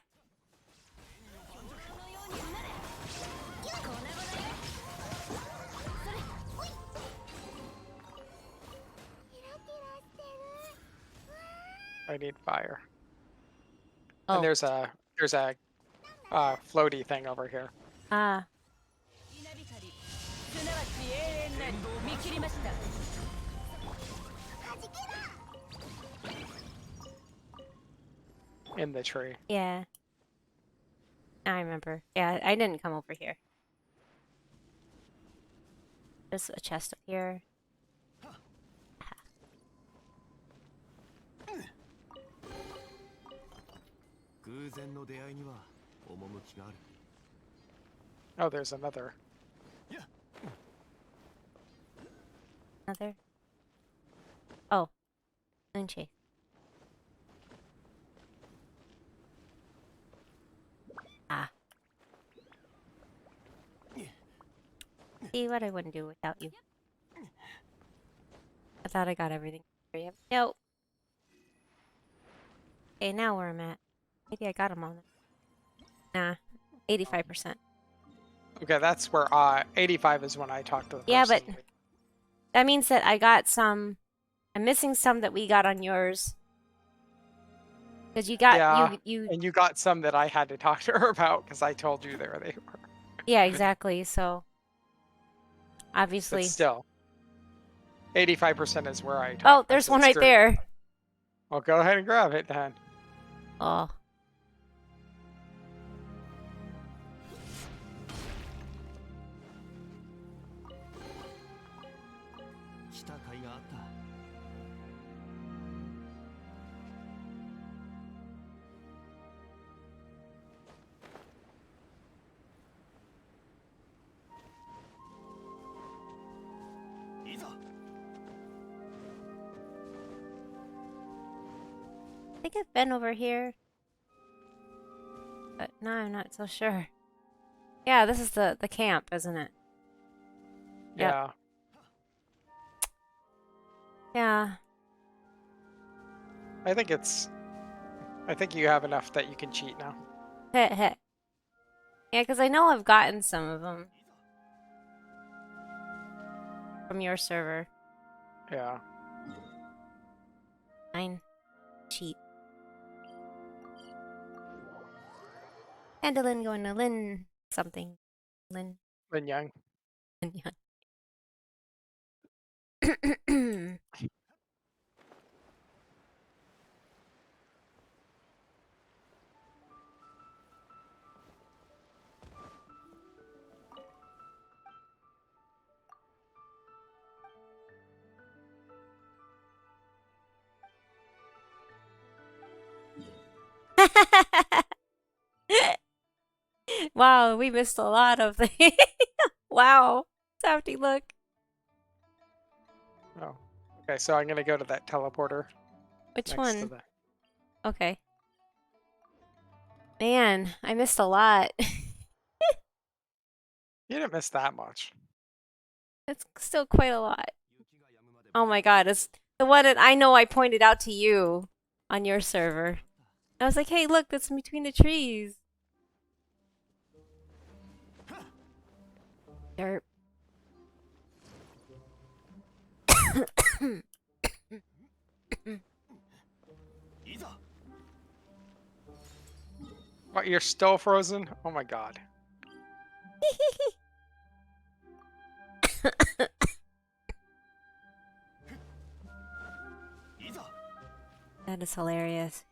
I need fire. Oh. And there's a floaty thing over here. Ah. In the tree. Yeah. I remember. Yeah, I didn't come over here. There's a chest up here. Oh, there's another. Other. Oh, Moonchase. Ah. See what I wouldn't do without you. I thought I got everything for you. Nope. Okay, now where I'm at. Maybe I got them all. Nah, 85%. Okay, that's where 85 is when I talk to the Yeah, person. but that means that I got some. I'm missing some that we got on yours. Because you got Yeah, you. and you got some that I had to talk to her about because I told you there they were. Yeah, exactly. So But obviously. still, 85% is where I talk. Oh, there's one right there. Well, go ahead and grab it then. Oh. 来た甲斐があった。いざ。 I think I've been over here. But now I'm not so sure. Yeah, this is the camp, isn't it? Yep. Yeah. Yeah. I think you have enough that you can cheat now. Heh heh. Yeah, because I know I've gotten some of them from your server. Yeah. Fine. Cheat. Handlin going to Lin something. Lin. Lin Yang. Lin Yan. Wow, we missed a lot of things. Wow. Safety, look. Oh. Okay, so I'm gonna go to that teleporter. Which next one? To the... Okay. Man, I missed a lot. You didn't miss that much. It's still quite a lot. Oh my god, it's the one that I know I pointed out to you on your server. I was like, hey, look, that's in between the trees. Derp. What, you're still frozen? Oh my god. That is hilarious.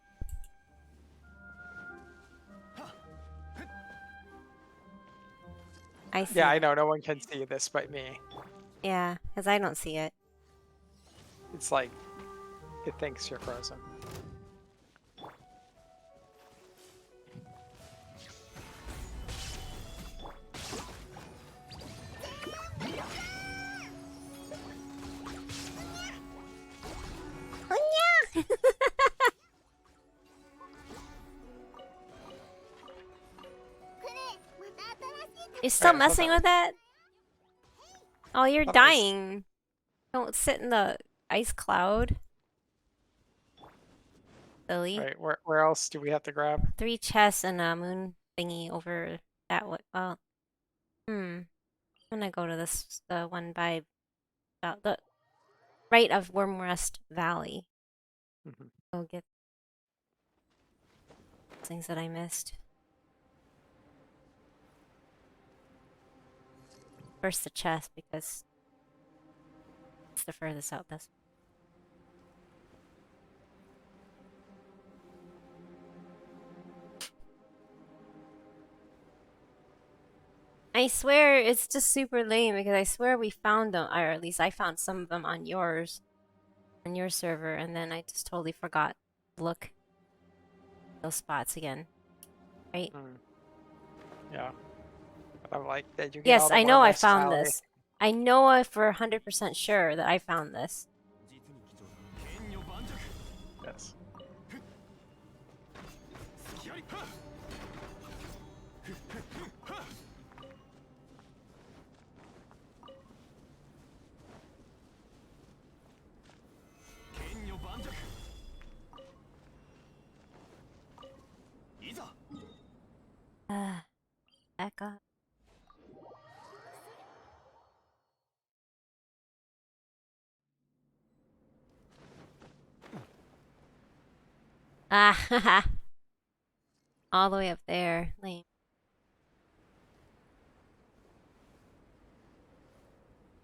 I see. Yeah, I know. No one can see this but me. Yeah, because I don't see it. It's like, it thinks you're frozen. You're still Alright, messing with that? Oh, you're Thought it was- dying. Don't sit in the ice cloud. Silly. Right, where else do we have to grab? 3 chests and a moon thingy over that way. Well, I'm gonna go to this, the one by the right of Wormrest Valley. Mhm. Go get things that I missed. First the chest because it's the furthest out this way. I swear it's just super lame because I swear we found them, or at least I found some of them on yours, on your server, and then I just totally forgot to look those spots again. Right? Yeah. But I'm like, did you get Yes, all the I know I Wormrest found Valley? this. I know for 100% sure that I found this. 実に貴重だ。剣女盤石。 Yes. 隙あり。はっ。剣女盤石。いざ。 Back up. Ah, haha. All the way up there. Lame.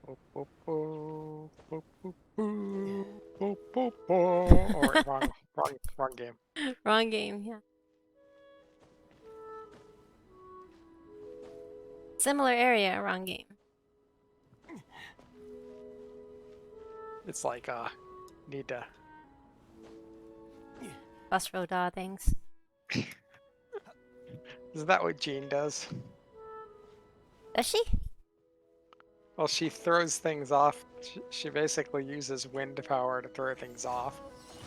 Oh, wait, wrong game. Wrong game, yeah. Similar area, wrong game. It's like need to. Bus road things. Isn't that what Jean does? Does she? Well, she throws things off. She basically uses wind power to throw things off.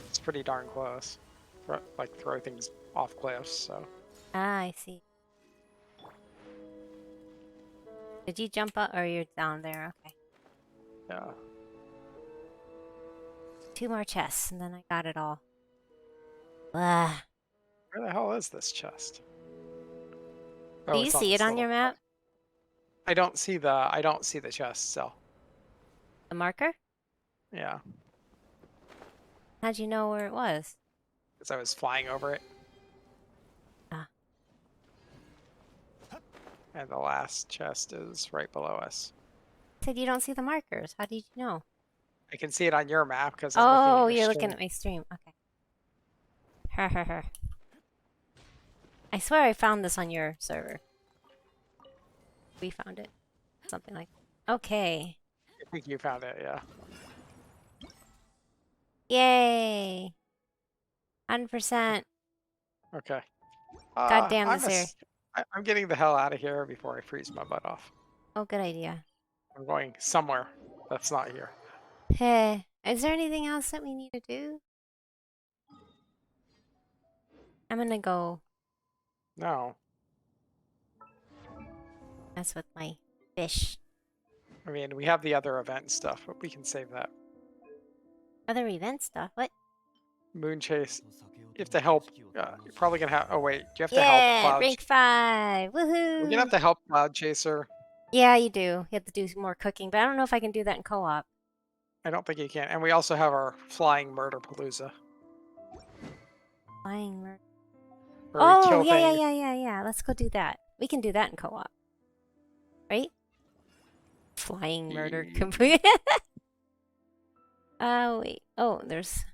It's pretty darn close. Like throw things off cliffs. So Ah, I see. Did you jump up or you're down there? Okay. yeah. 2 more chests and then I got it all. Ah. Where the hell is this chest? Do you it's see this it on little your map? I don't see the chest still. The marker? Yeah, How'd you know where it was? because I was flying over it. Ah. And the last chest is right below us. Said you don't see the markers. How did you know? I can see it on your map because Oh, I'm you're looking looking at my stream. Okay. I swear I found this on your server. We found it. Something like that. Okay. I think you found it, yeah. Yay! 100%. Okay. God damn this area. I'm getting the hell out of here before I freeze my butt off. Oh, good idea. I'm going somewhere that's not here. Hey, is there anything else that we need to do? I'm gonna go No. mess with my fish. I mean, we have the other event stuff, but we can save that. Other event stuff? What? Moonchase. You have to help. You're probably gonna have. Oh wait, you have to help Yeah, Cloud. rank 5. We're Woohoo! gonna have to help Cloud Chaser. Yeah, you do. You have to do some more cooking, but I don't know if I can do that in co-op. I don't think you can. And we also have our flying murder palooza. Flying murder. Where we Oh, kill things. yeah. Let's go do that. We can do that in co-op. Right? Flying murder complete. Wait. Oh, there's...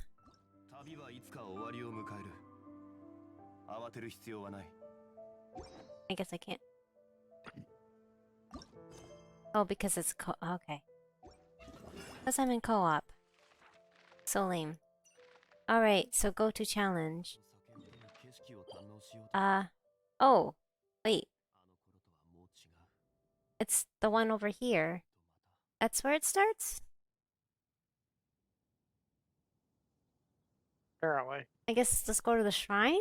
旅はいつか終わりを迎える。慌てる必要はない。 I guess I can't. Oh, because it's okay. Because I'm in co-op. So lame. Alright, so go to challenge. 景色を堪能しようと。 Oh. Wait. あの頃とはもう違う。 It's the one over here. That's where it starts? Apparently. I guess let's go to the shrine?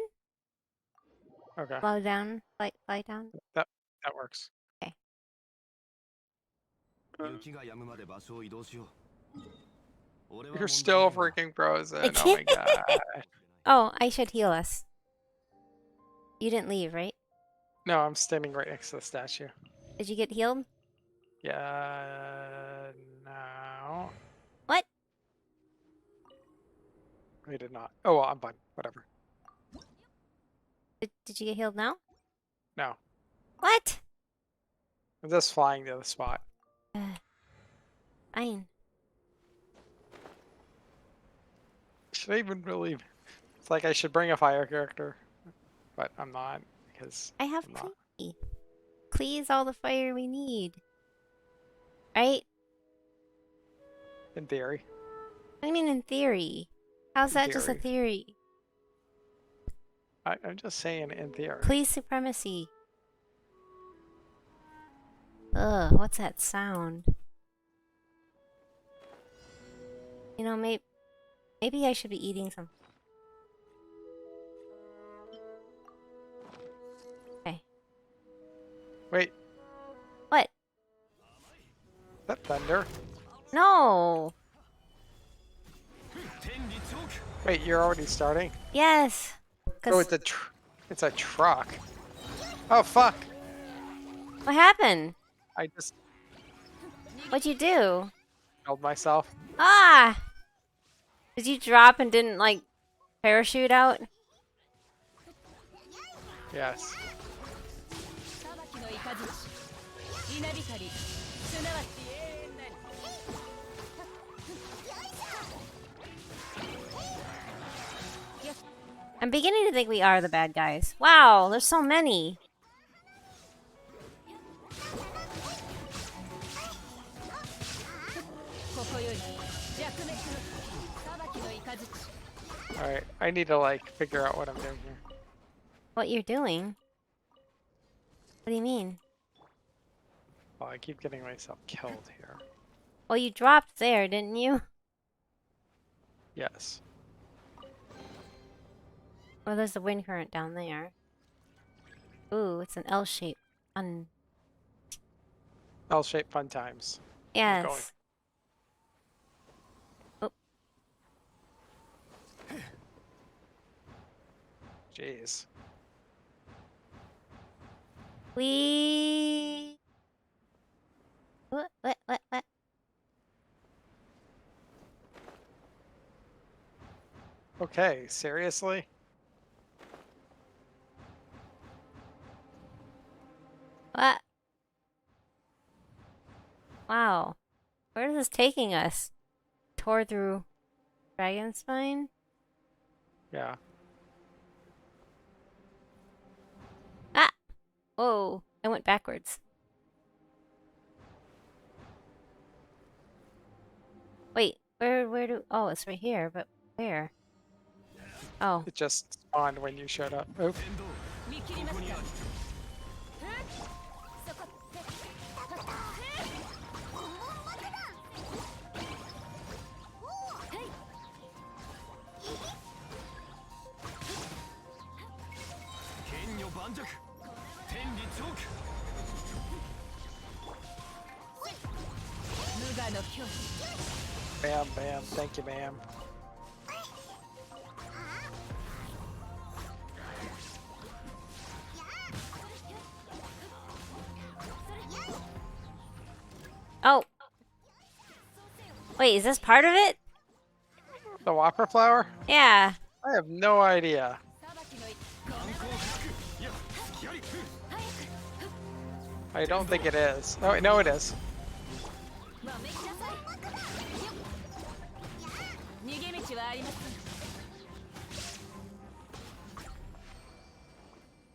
Okay. Fly down. Fly down. That works. 雪が止むまで場所を移動しよう。俺は You're still 問題ない freaking frozen. I Oh my god. Oh, I should heal us. You didn't leave, right? No, I'm standing right next to the statue. Did you get healed? Yeah. No. What? We did not. Oh, well, I'm fine. Whatever. Did you get healed now? No. What? I'm just flying to the spot. Fine. Should I even really? It's like I should bring a fire character, but I'm not because I have I'm not. Klee. Klee's all the fire we need. Right? In theory. I mean, in theory. How's In that just a theory? I'm just saying in theory. Klee supremacy. Ugh, what's that sound? You know, maybe I should be eating some. Okay. Wait, What? is that thunder? No. Wait, you're already starting? Yes. Oh, 'Cause it's a truck. Oh fuck! what happened? I just What'd you do? killed myself. Ah! Did you drop and didn't like parachute out? Yes. 裁きの雷稲光すなわち永遠なり I'm beginning to think we are the bad guys. Wow, there's so many. ここより弱滅の裁きの雷 Alright, I need to like figure out what I'm doing here. What you're doing? What do you mean? Oh, I keep getting myself killed here. Well, you dropped there, didn't you? Yes. Well, there's a wind current down there. Ooh, it's an L shape. L-shaped fun times. Yes. Oh, Jeez. we. What? Okay, seriously? What? Wow. Where is this taking us? Tore through Dragonspine? Yeah. Ah! Whoa. I went backwards. Wait, where do... Oh, it's right here, but where? Oh. It just spawned when you showed up. Oop. 見切りましたそこ 剣女盤石天理チョーク 無我の境地 Bam, bam. Thank you, ma'am. Oh! Wait, is this part of it? The Whopper flower? Yeah. I have no idea. 裁きの I don't think it is. Oh, no, it is. わめきなさい逃げ道はありません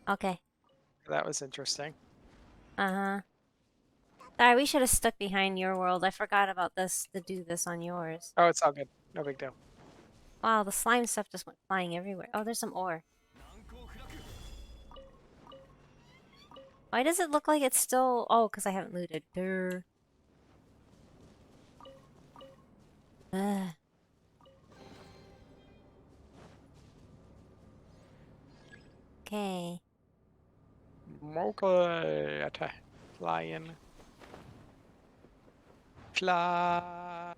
Okay. That was interesting. Uh-huh. Sorry, we should have stuck behind your world. I forgot about this, to do this on yours. Oh, it's all good. No big deal. Wow, the slime stuff just went flying everywhere. Oh, there's some ore. Why does it look like it's still... Oh, because I haven't looted. Durr. Ugh. Okay. Mocha attack. Flying. Fly.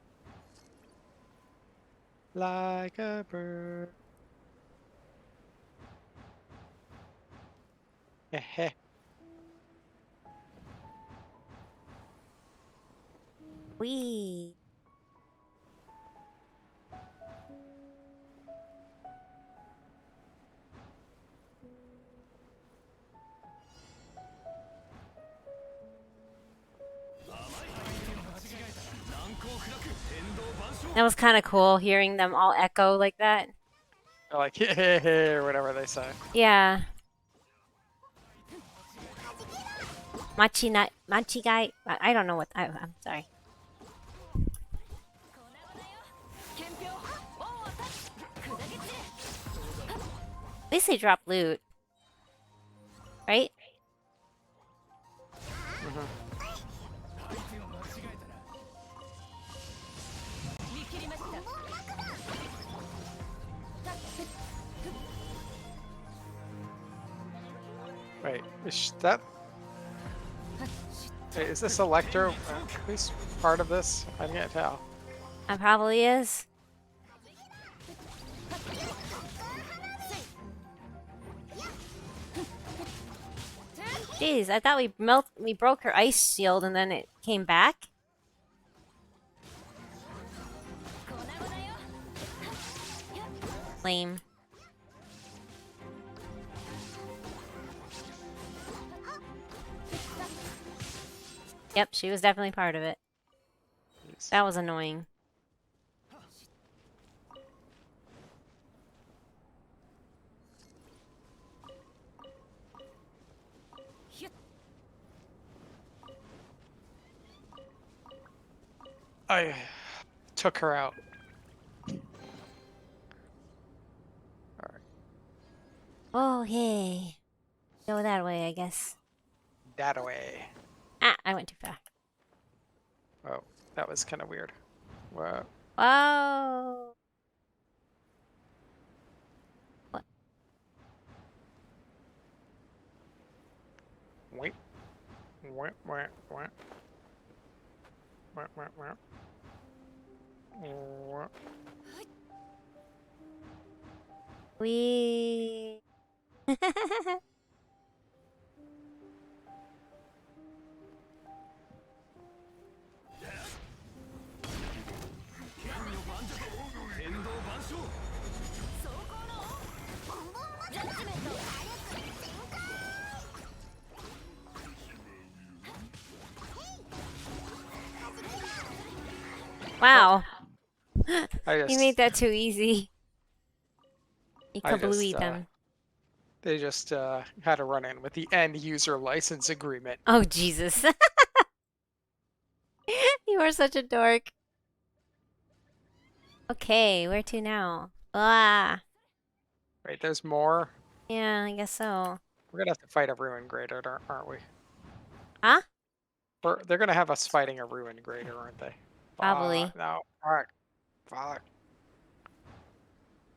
Like a bird. Heh. Wee. That was kind of cool hearing them all echo like that. They're like, hey, or whatever they say. Yeah. Machigai. I don't know what. I'm sorry. 憲兵王を立つ砕け散れ At least they drop loot. Right? Mhm. 見切りました Wait, that? Wait, is this Electro? Who's part of this? I can't tell. That probably is. Jeez, I thought we broke her ice shield and then it came back. Lame. Yep, she was definitely part of it. Jeez. That was annoying. I took her out. Oh, hey. Go that way, I guess. That away. Ah, I went too fast. Oh, that was kind of weird. Whoa. Whoa. What? Wait. Wait, wait, wait. Wait, wait, wait. Wait. We. Wow. You made that too easy. You kablooey them. They just had a run-in with the end user license agreement. Oh, Jesus. You are such a dork. Okay, where to now? Ah. Wait, there's more? Yeah, I guess so. We're gonna have to fight a ruin grader, aren't we? Huh? They're gonna have us fighting a ruin grader, aren't they? Probably. No. Fuck. Fuck.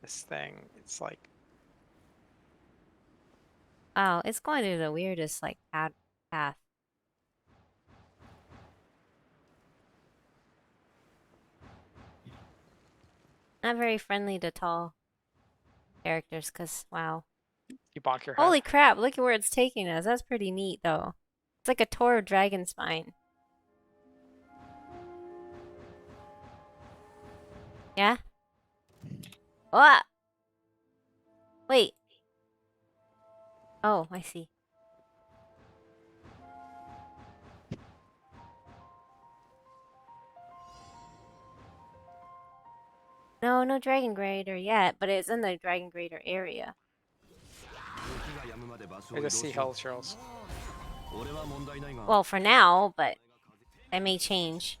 This thing, it's like... Oh, it's going through the weirdest, like, path. Not very friendly to tall characters, because, wow. You bonk your head. Holy crap, look at where it's taking us. That's pretty neat, though. It's like a tour of Dragonspine. Yeah? What? Wait. Oh, I see. No, no Dragon Grader yet, but it's in the Dragon Grader area. I just see hell trolls. Well, for now, but that may change.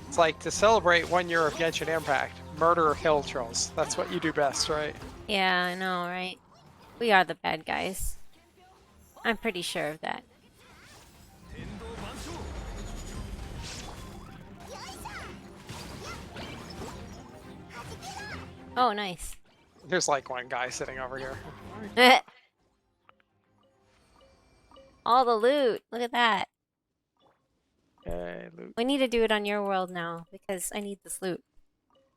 It's like, to celebrate 1 year of Genshin Impact, murder hill trolls. That's what you do best, right? Yeah, I know, right? We are the bad guys. I'm pretty sure of that. Oh, nice. There's like one guy sitting over here. All the loot. Look at that. Okay, loot. We need to do it on your world now because I need this loot.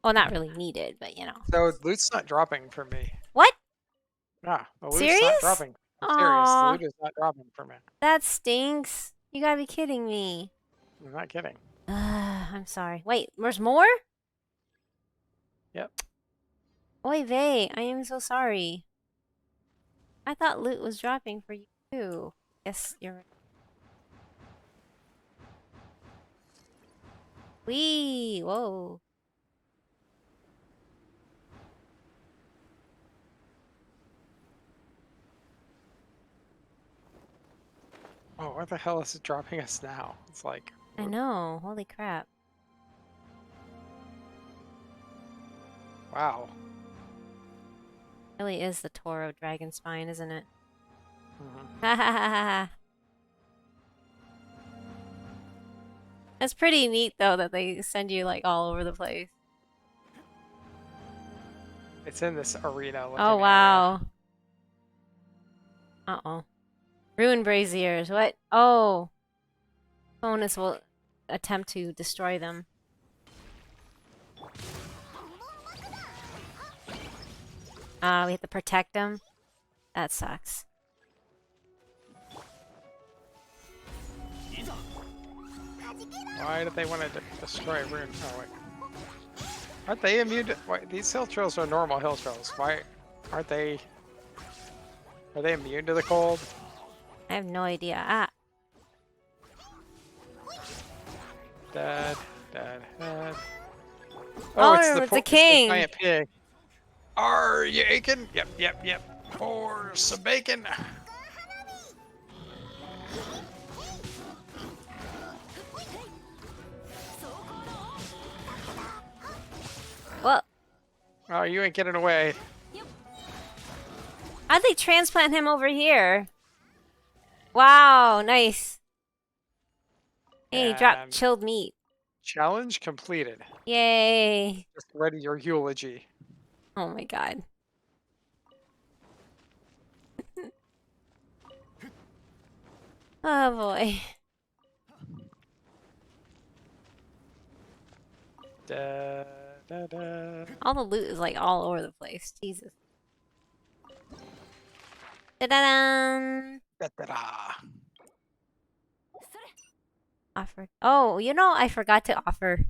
Well, not really needed, but you know. So loot's not dropping for me. What? Ah, the loot's Serious? not dropping. I'm serious. The loot is not dropping for me. That stinks. You gotta be kidding me. I'm not kidding. I'm sorry. Wait, there's more? Yep. Oy vey, I am so sorry. I thought loot was dropping for you too. Yes, you're right. Wee! Whoa. Where the hell is it dropping us now? It's like... I know. Holy crap. Wow. Really is the Toro Dragonspine, isn't it? Mhm. Ha ha ha ha. It's pretty neat though that they send you like all over the place. It's in this arena looking Oh area. wow. Uh-oh. Ruin braziers. What? Oh. Bonus will attempt to destroy them. We have to protect them. That sucks. Why do they want to destroy Rune? Oh, wait. Aren't they immune to... Wait, these hill trolls are normal hill trolls. Why aren't they... Are they immune to the cold? I have no idea. Ah. Dead. Dead. Dead. Oh, it's it's a the king. giant pig. Are you aching? Yep, yep, yep. Pour some bacon. Well, Oh, you ain't getting away. how'd they transplant him over here? Wow, nice. Hey, drop And chilled meat. challenge completed. Yay. Just ready your eulogy. Oh my god. Oh boy. Da, da, da. All the loot is like all over the place. Jesus. Da-da-dum. Da, da, da. Offered. Oh, you know, I forgot to offer.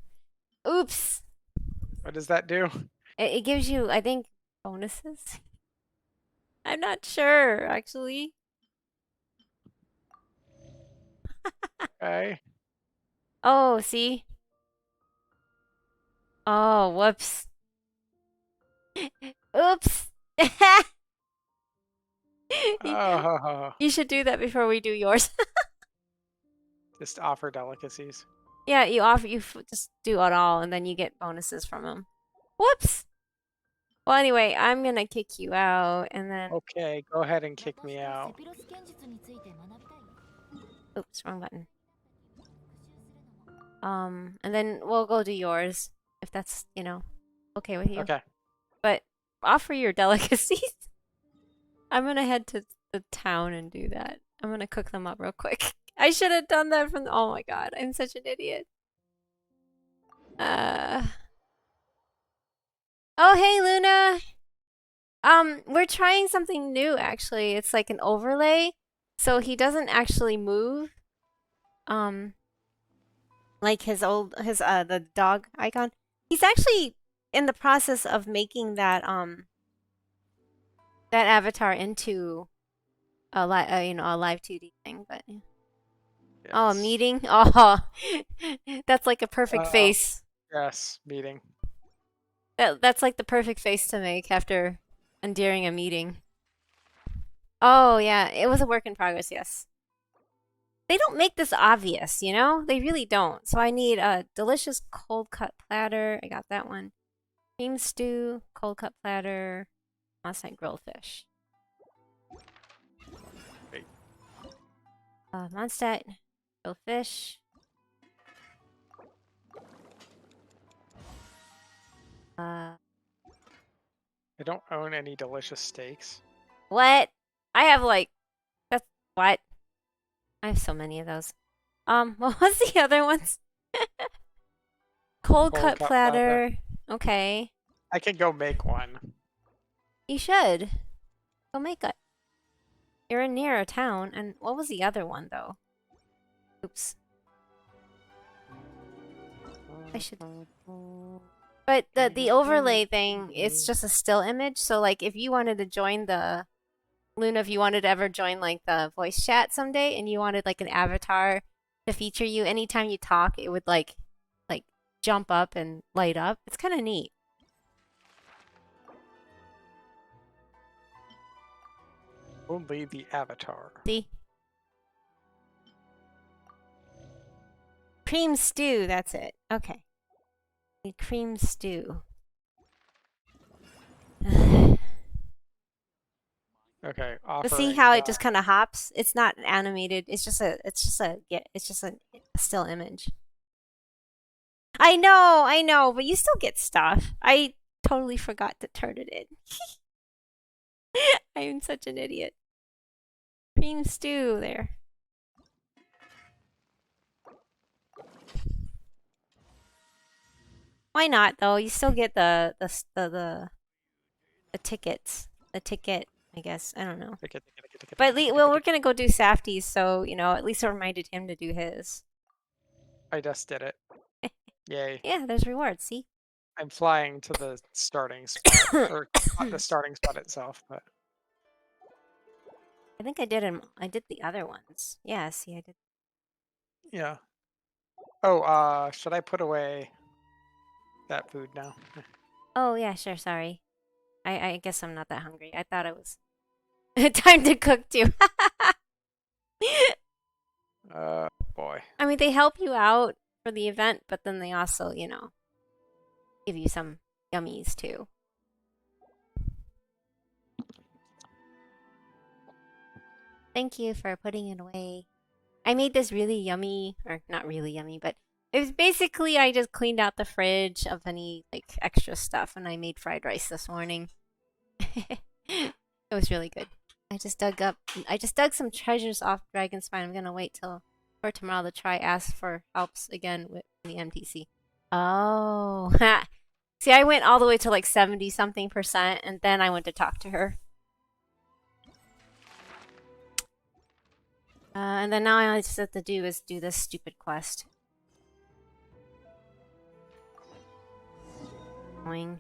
Oops. What does that do? It gives you, I think, bonuses. I'm not sure, actually. Okay. Oh, see? Oh, whoops. Oops. Oh, You should do that before we do yours. just offer delicacies. Yeah, just do it all, and then you get bonuses from them. Whoops. Well, anyway, I'm gonna kick you out, and then... Okay, go ahead and kick me out. Oops, wrong button. And then we'll go do yours, if that's, okay with you. Okay. But offer your delicacies. I'm gonna head to the town and do that. I'm gonna cook them up real quick. I should have done that from... Oh my god, I'm such an idiot. Oh, hey, Luna. We're trying something new, actually. It's like an overlay, so he doesn't actually move. Like the dog icon. He's actually in the process of making that avatar into a live 2D thing, but yeah. Oh, a Yes. meeting? Oh, that's like a perfect face. Yes, meeting. That's like the perfect face to make after enduring a meeting. Oh, yeah, it was a work in progress, yes. They don't make this obvious, you know? They really don't. So I need a delicious cold cut platter. I got that one. Cream stew, cold cut platter, Mondstadt grilled fish. Wait. Mondstadt grilled fish. I don't own any delicious steaks. What? I have like... That's... What? I have so many of those. What was the other ones? Cold cut platter. Okay. I can go make one. You should. Go make it. You're near a town. And what was the other one, though? Oops. I should... But the overlay thing, it's just a still image. So, like, if you wanted to join the... Luna, if you wanted to ever join, like, the voice chat someday, and you wanted, like, an avatar to feature you, anytime you talk, it would, like jump up and light up. It's kind of neat. Only the avatar. See? Cream stew, that's it. Okay. Cream stew. Okay, But see offering. how it just kind of hops? It's not animated. It's just a still image. I know, but you still get stuff. I totally forgot to turn it in. I am such an idiot. Cream stew there. Why not though? You still get the tickets. The ticket, I guess. I don't know. But well, we're gonna go do Safty's, so you know, at least I reminded him to do his. I just did it. Yay. Yeah, there's rewards. See. I'm flying to the starting spot, or not the starting spot itself, but I think I did him. I did the other ones. Yeah. See, I did. yeah. Oh, should I put away that food now? Oh yeah, sure. Sorry. I guess I'm not that hungry. I thought it was time to cook too. Boy. I mean, they help you out for the event, but then they also, you know, give you some yummies too. Thank you for putting it away. I made this really yummy, or not really yummy, but it was basically I just cleaned out the fridge of any like extra stuff, and I made fried rice this morning. It was really good. I just dug some treasures off Dragonspine. I'm gonna wait till for tomorrow to try ask for helps again with the MTC. Oh, see, I went all the way to like 70 something %, and then I went to talk to her. And then now all I just have to do is do this stupid quest. Boing.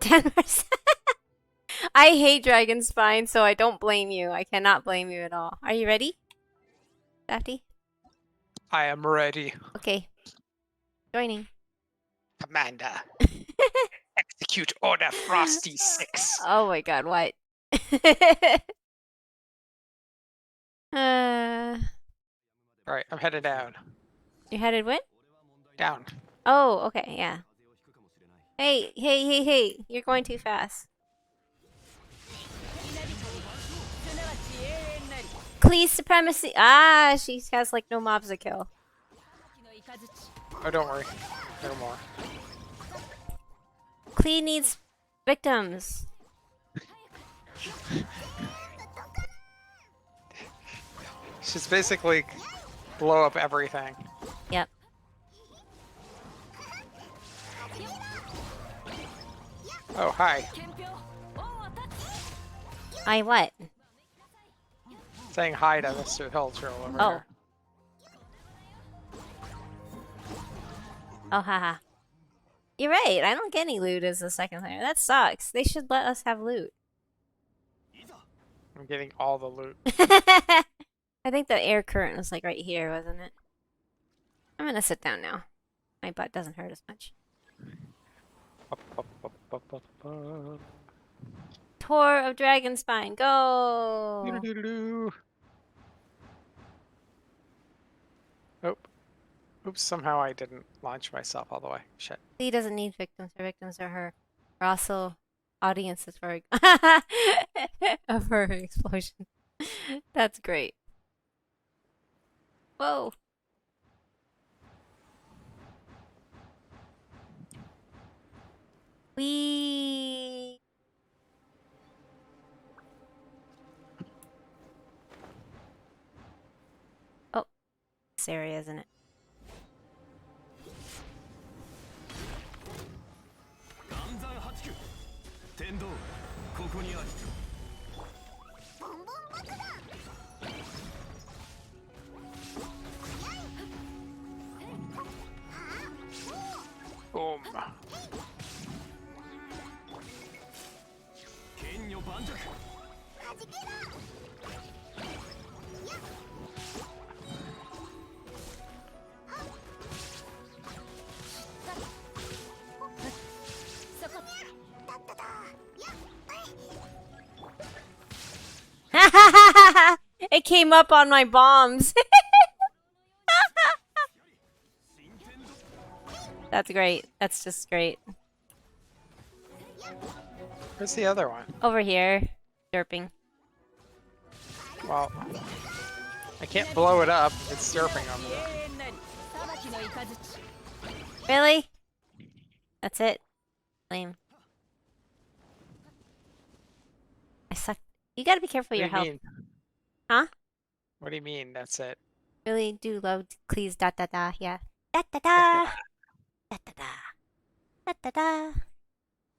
10%. I hate Dragonspine, so I don't blame you. I cannot blame you at all. Are you ready, Safty? I am ready. Okay. Joining. Commander. Execute Order Frosty 6. Oh my god, what? Alright, I'm headed down. You headed what? Down. Oh, okay, yeah. Hey, you're going too fast. Klee supremacy. Ah, she has like no mobs to kill. Oh, don't worry. No more. Klee needs victims. She's basically blow up everything. Yep. Oh, hi. I what? Saying hi to Mr. Hilltrail over Oh. here. Oh, haha. You're right. I don't get any loot as a second player. That sucks. They should let us have loot. I'm getting all the loot. I think the air current was like right here, wasn't it? I'm gonna sit down now. My butt doesn't hurt as much. Tour of Dragonspine, go! Doo-doo-doo-doo. Oh. Oops, somehow I didn't launch myself all the way. Shit. He doesn't need victims. Her victims are her. We're also audiences for of her explosion. That's great. Whoa. We. Oh, this area, isn't it? Boom. It came up on my bombs. That's great. That's just great. Where's the other one? Over here, derping. Well, I can't blow it up. It's surfing over there. Really? That's it? Lame. I suck. You gotta be careful What with do your you health. mean? Huh? What do you mean? That's it. Really do love please da da da, yeah. Da da da. Da da da. Da da da.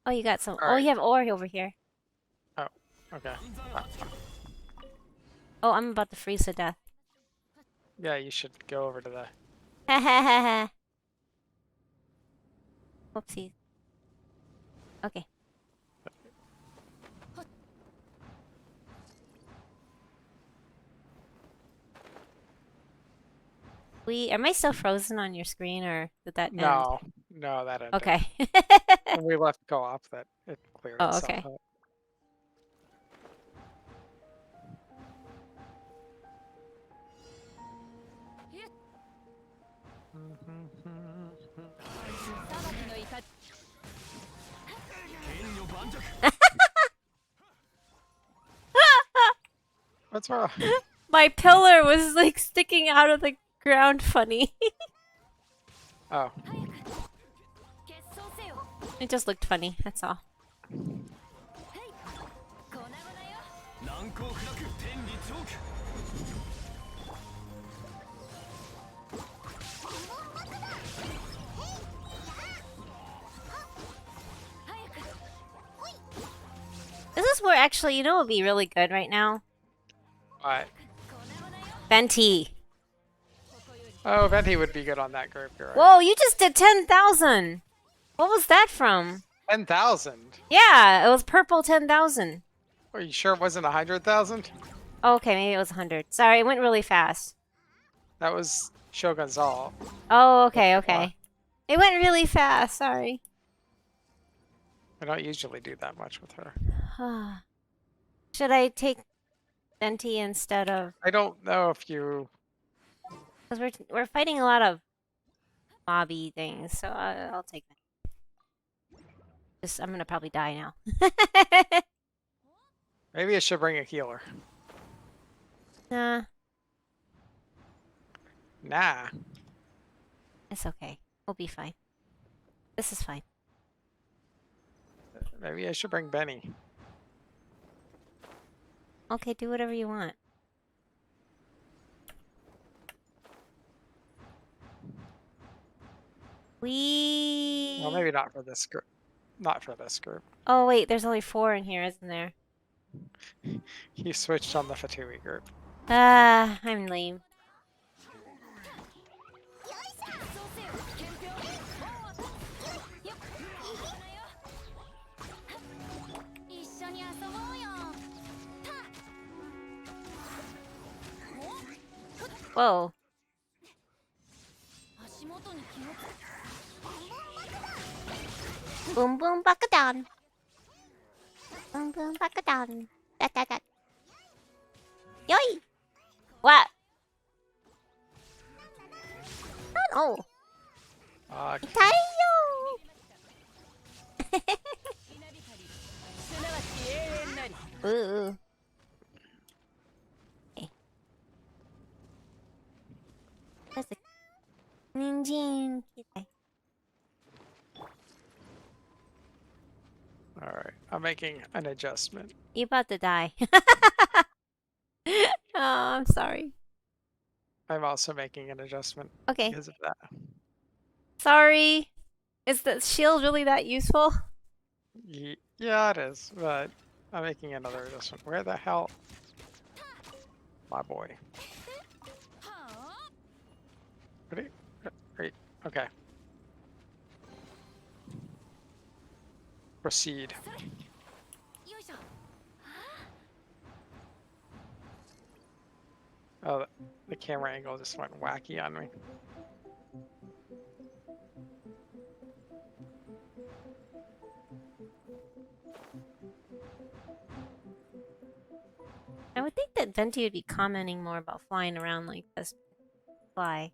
Oh, you got some. Oh, Alright. you have ore over here. Oh, okay. Oh, I'm about to freeze to death. Yeah, you should go over to the. Ha ha ha ha. Whoopsies. Okay. Am I still frozen on your screen or did that end? No, no, that ended. Okay. When we left co-op, that it cleared Oh, itself okay. out. What's wrong? My pillar was like sticking out of the ground funny. Oh, It just looked funny, that's all. This is where actually, you know what would be really good right now? what? Venti. Oh, Venti would be good on that group. You're right. Whoa, you just did 10,000. What was that from? 10,000. Yeah, it was purple 10,000. Are you sure it wasn't 100,000? Oh, okay, maybe it was 100. Sorry, it went really fast. That was Shogun's all. Oh, okay, Wow. okay. It went really fast, sorry. I don't usually do that much with her. Should I take Venti instead of... I don't know if you. Because we're fighting a lot of mobby things, so I'll take that. I'm gonna probably die now. Maybe I should bring a healer. Nah, Nah. it's okay. We'll be fine. This is fine. Maybe I should bring Benny. Okay, do whatever you want. Well, maybe not for this group. Not for this group. Oh, wait, there's only 4 in here, isn't there? He switched on the Fatui group. I'm lame. Whoa. Boom boom bakadan. Boom boom bakadan. Da da da. Yoi! What? Oh! Uh, Taiyo! Ooh. Okay. That's a Ninjin. Alright, I'm making an adjustment. You about to die. Oh, I'm sorry. I'm also making an adjustment Okay. because of that. Sorry. Is the shield really that useful? Yeah, it is, but I'm making another adjustment. Where the hell? My boy. Ready? Great. Okay. Proceed. Oh, the camera angle just went wacky on me. I would think that that Venti would be commenting more about flying around like this. Fly.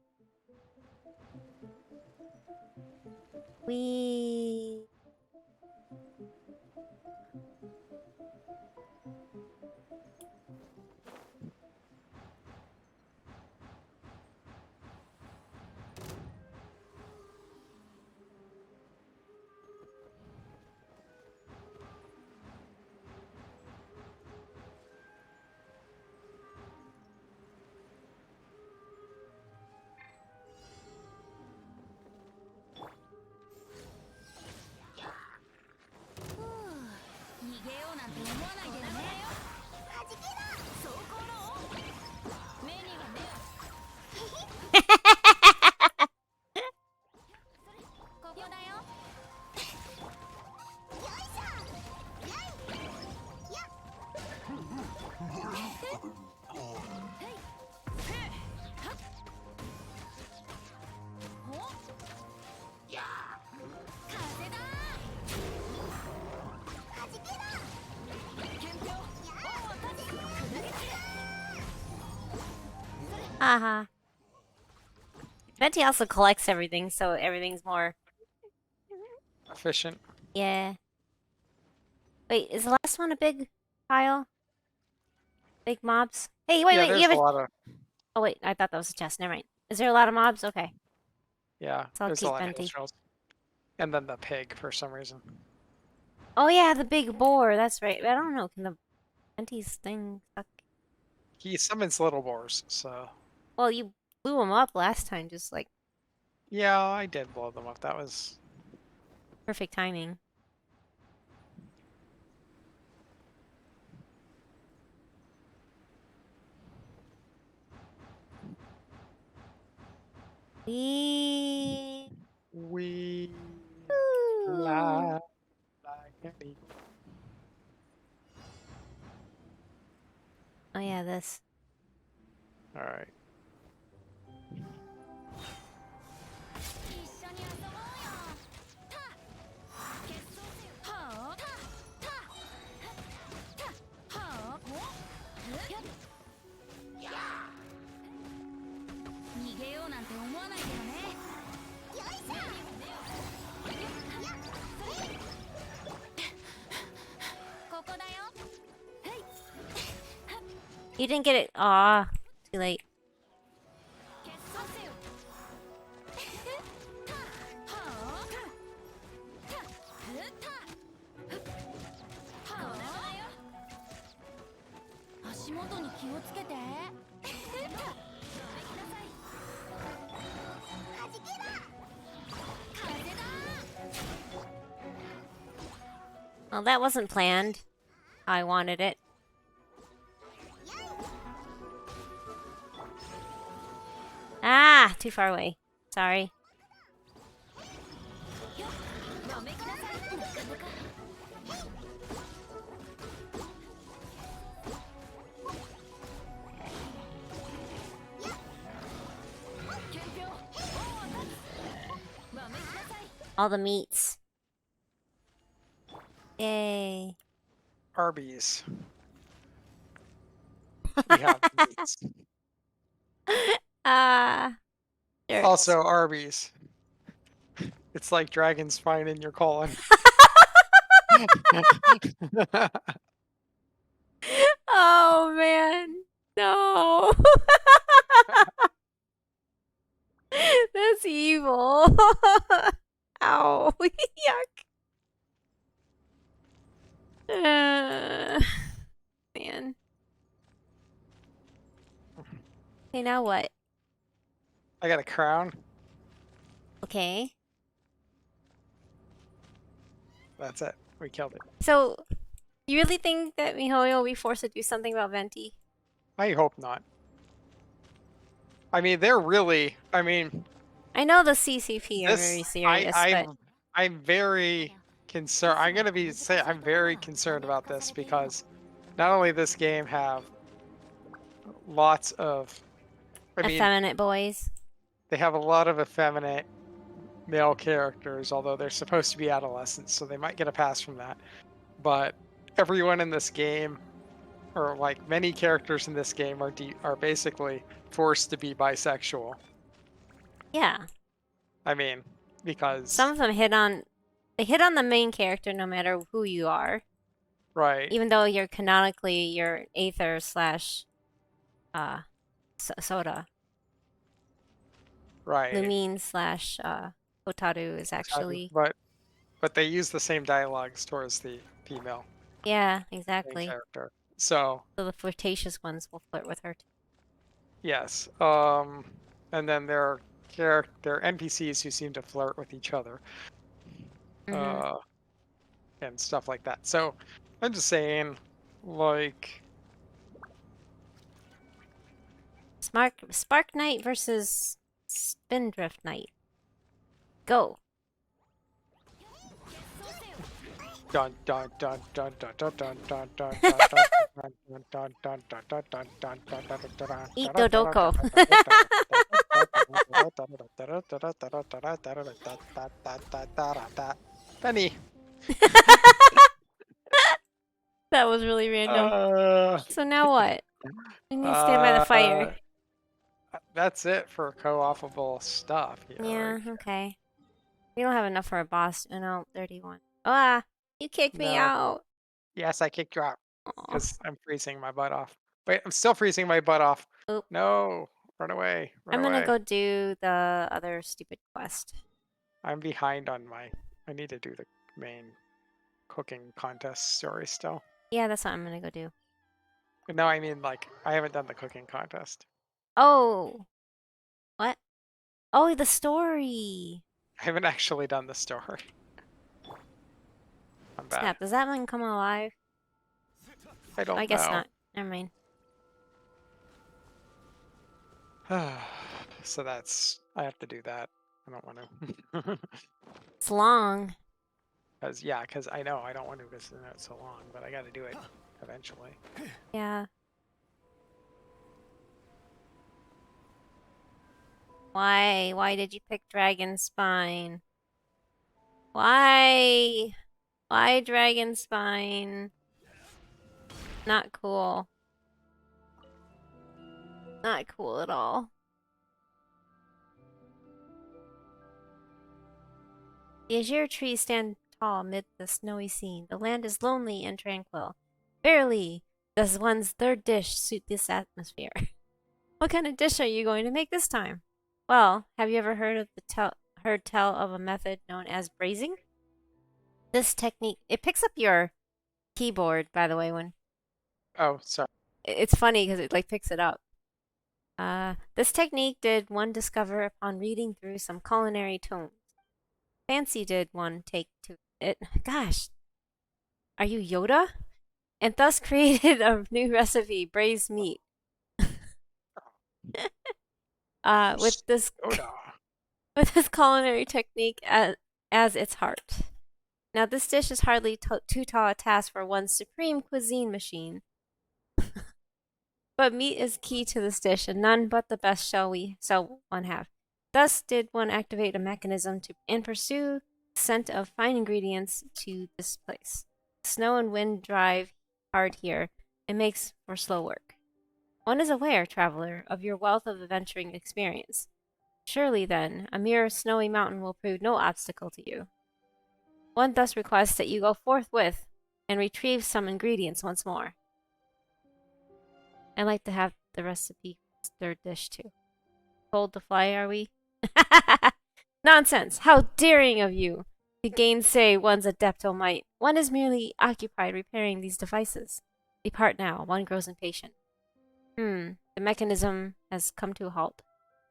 We. Haha. Venti also collects everything, so everything's more. Efficient. Yeah. Wait, is the last one a big pile? Big mobs? Hey, wait, Yeah, wait, there's you have a a. lot of Oh, wait, I thought that was a chest. Never mind. Is there a lot of mobs? Okay. yeah, So I'll there's a keep lot of Venti. hills. And then the pig for some reason. Oh, yeah, the big boar. That's right. I don't know. Can the Venti's thing suck? He summons little boars, so Well, you blew him up last time, just like yeah, I did blow them up. That was perfect timing. We. we Ooh. fly like an eagle. Oh, yeah, this. All right. You didn't get it. Aw, too late. Well, that wasn't planned. I wanted it. Ah, too far away. Sorry. All the meats. Yay. Arby's. We have meats. Ah. Sure. Also Arby's. It's like Dragonspine in your colon. Oh man. No. That's evil. Ow. Yuck. Man. Okay, now what? I got a crown. Okay. That's it. We killed it. So, you really think that MiHoYo will be forced to do something about Venti? I hope not. I mean, they're really. I mean, I know the CCP are this. very serious, but I'm very concerned. I'm very concerned about this because not only this game have lots of. I mean, effeminate boys. they have a lot of effeminate male characters, although they're supposed to be adolescents, so they might get a pass from that. But everyone in this game or like many characters in this game are basically forced to be bisexual. Yeah. I mean, because Some of them hit on the main character no matter who you are. right, Even though you're canonically you're Aether slash Soda. right. Lumine slash Otaru is actually But they use the same dialogues towards the female yeah, main exactly. character. So So the flirtatious ones will flirt with her too. yes, and then there are NPCs who seem to flirt with each other, Mm-hmm. uh, and stuff like that. So I'm just saying, like, Spark Knight versus Spindrift Knight. Go. dun dun dun dun dun dun dun dun dun dun dun dun dun dun dun dun dun dun Eat Dodoko. Penny. That was really random. So now what? We need to stand by the fire. That's it for co-offable stuff here. Yeah, Right? okay. We don't have enough for a boss. No, 31. Ah, you kicked me No. out. Yes, I kicked you out Aw. because I'm freezing my butt off. Wait, I'm still freezing my butt off. Oop. No, run away, run I'm away. gonna go do the other stupid quest. I'm behind on my. I need to do the main cooking contest story still. Yeah, that's what I'm gonna go do. But no, I mean like I haven't done the cooking contest. Oh. What? Oh, the story. I haven't actually done the story. I'm bad. Snap, does that one come alive? I don't know. I guess not. Never mind. So that's I have to do that. I don't want to. It's long. Because I know I don't want to because it's so long, but I got to do it eventually. Yeah. Why? Why did you pick Dragonspine? Why? Why Dragonspine? Not cool. Not cool at all. The azure trees stand tall amid the snowy scene. The land is lonely and tranquil. Barely does one's third dish suit this atmosphere. What kind of dish are you going to make this time? Well, have you ever heard tell of a method known as braising? This technique, it picks up your keyboard, by the way, when Oh, sorry. it's funny because it like picks it up. This technique did one discover upon reading through some culinary tomes. Fancy did one take to it. Gosh, are you Yoda? And thus created a new recipe, braised meat. With this Yoda. with this culinary technique as its heart. Now, this dish is hardly too tall a task for one's supreme cuisine machine. But meat is key to this dish, and none but the best shall one have. Thus did one activate a mechanism and pursue the scent of fine ingredients to this place. Snow and wind drive hard here. It makes for slow work. One is aware, traveler, of your wealth of adventuring experience. Surely, then, a mere snowy mountain will prove no obstacle to you. One thus requests that you go forthwith and retrieve some ingredients once more. I'd like to have the recipe for this third dish too. Told to fly, are we? Nonsense! How daring of you to gainsay one's adepto might. One is merely occupied repairing these devices. Depart now, one grows impatient. The mechanism has come to a halt.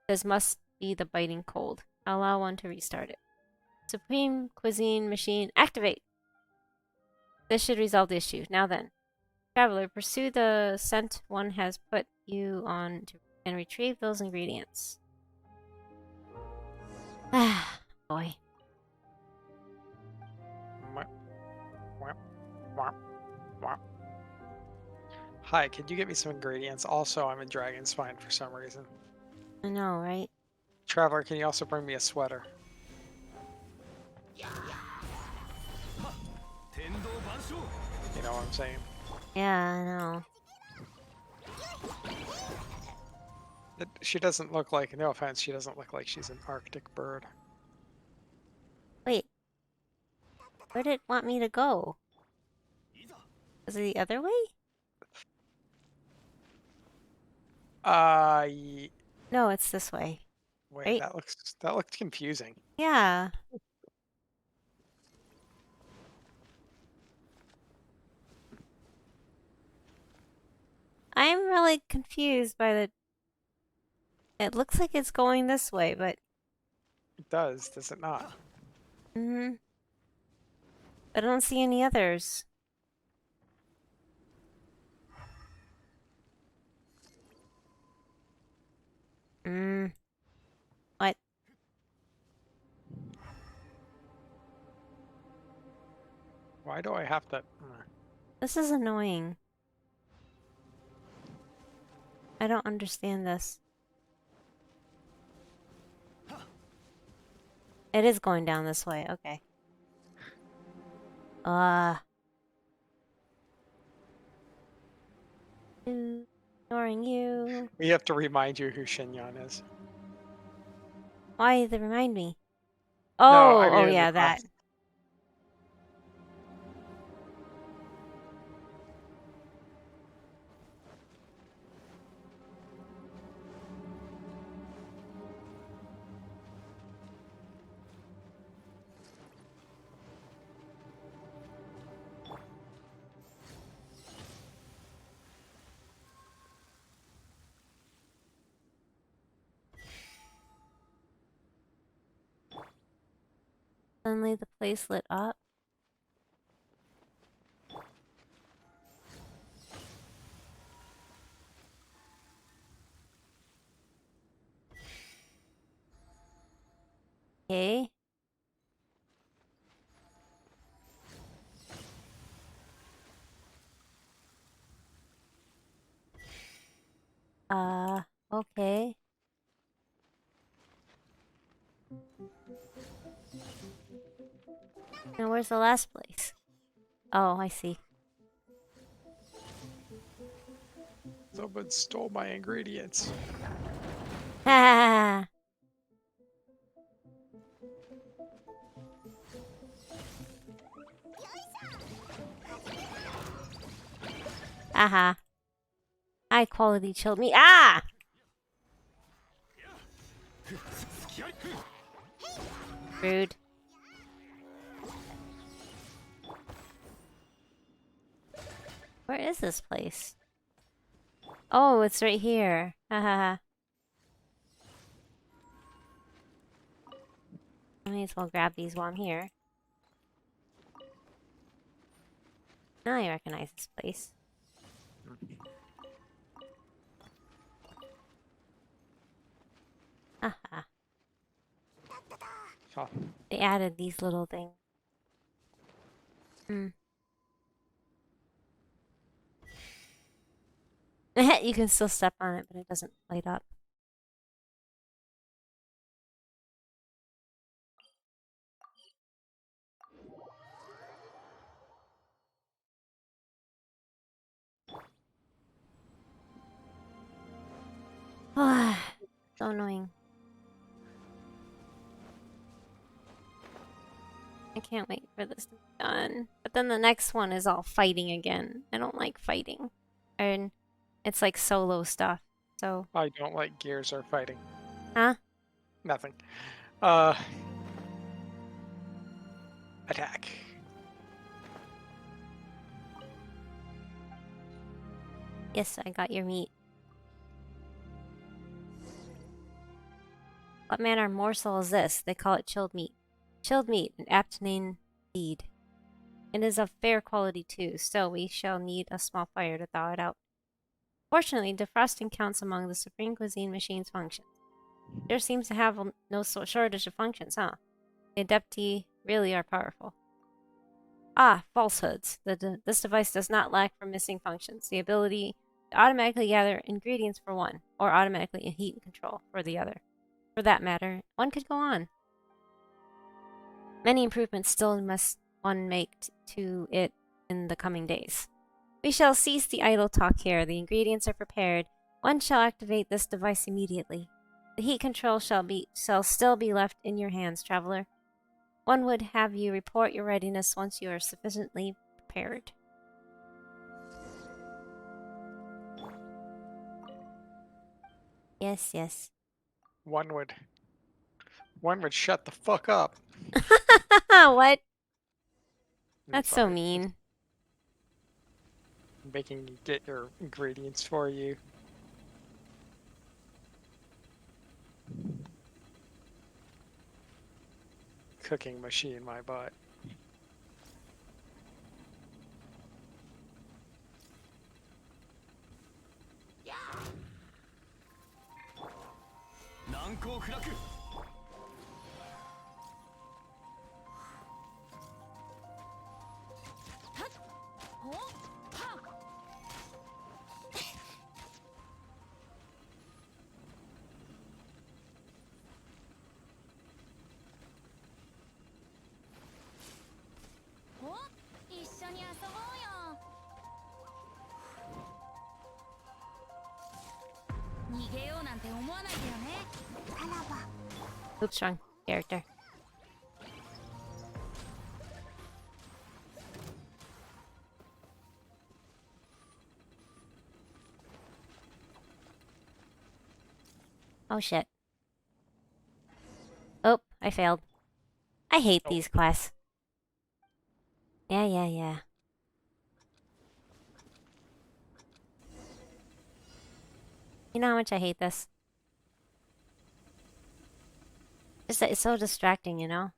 This must be the biting cold. Allow one to restart it. Supreme Cuisine Machine, activate! This should resolve the issue. Now then. Traveler, pursue the scent one has put you on and retrieve those ingredients. Ah, boy. Hi, could you get me some ingredients? Also, I'm in Dragonspine for some reason. I know, right? Traveler, can you also bring me a sweater? You know what I'm saying? Yeah, I know. She doesn't look like, no offense, she doesn't look like she's an Arctic bird. Wait. Where did it want me to go? Is it the other way? No, it's this way. Wait, Right? that looks confusing. Yeah. I'm really confused by the... It looks like it's going this way, but... It does it not? Mm-hmm. I don't see any others. What? Why do I have to? This is annoying. I don't understand this. It is going down this way, okay. Ignoring you. We have to remind you who Shinyon is. Why did they remind me? No, Oh, I mean in the yeah, that. quest. Suddenly the place lit up. Okay. Okay. Now where's the last place? Oh, I see. Someone stole my ingredients. Ha! Aha. High quality chilled meat. Ah! Rude. Where is this place? Oh, it's right here. Haha. I may as well grab these while I'm here. Now I recognize this place. Haha. Oh. They added these little things. You can still step on it, but it doesn't light up. So annoying. I can't wait for this to be done. But then the next one is all fighting again. I don't like fighting. And it's like solo stuff. So. I don't like gears or fighting. Huh? Nothing. Attack. Yes, I got your meat. What manner of morsel is this? They call it chilled meat. Chilled meat, an apt name indeed. It is of fair quality too, still we shall need a small fire to thaw it out. Fortunately, defrosting counts among the Supreme Cuisine Machine's functions. There seems to have no shortage of functions, huh? The Adepti really are powerful. Ah, falsehoods. This device does not lack for missing functions. The ability to automatically gather ingredients for one, or automatically heat and control for the other. For that matter, one could go on. Many improvements still must one make to it in the coming days. We shall cease the idle talk here. The ingredients are prepared. One shall activate this device immediately. The heat control shall still be left in your hands, traveler. One would have you report your readiness once you are sufficiently prepared. Yes, yes. One would shut the fuck up. What? I'm That's so sorry. mean. Making you get your ingredients for you. Cooking machine, my butt. Oops, wrong character. Oh shit. Oh, I failed. I hate Oh. these quests. Yeah. You know how much I hate this? Just that it's so distracting, you know?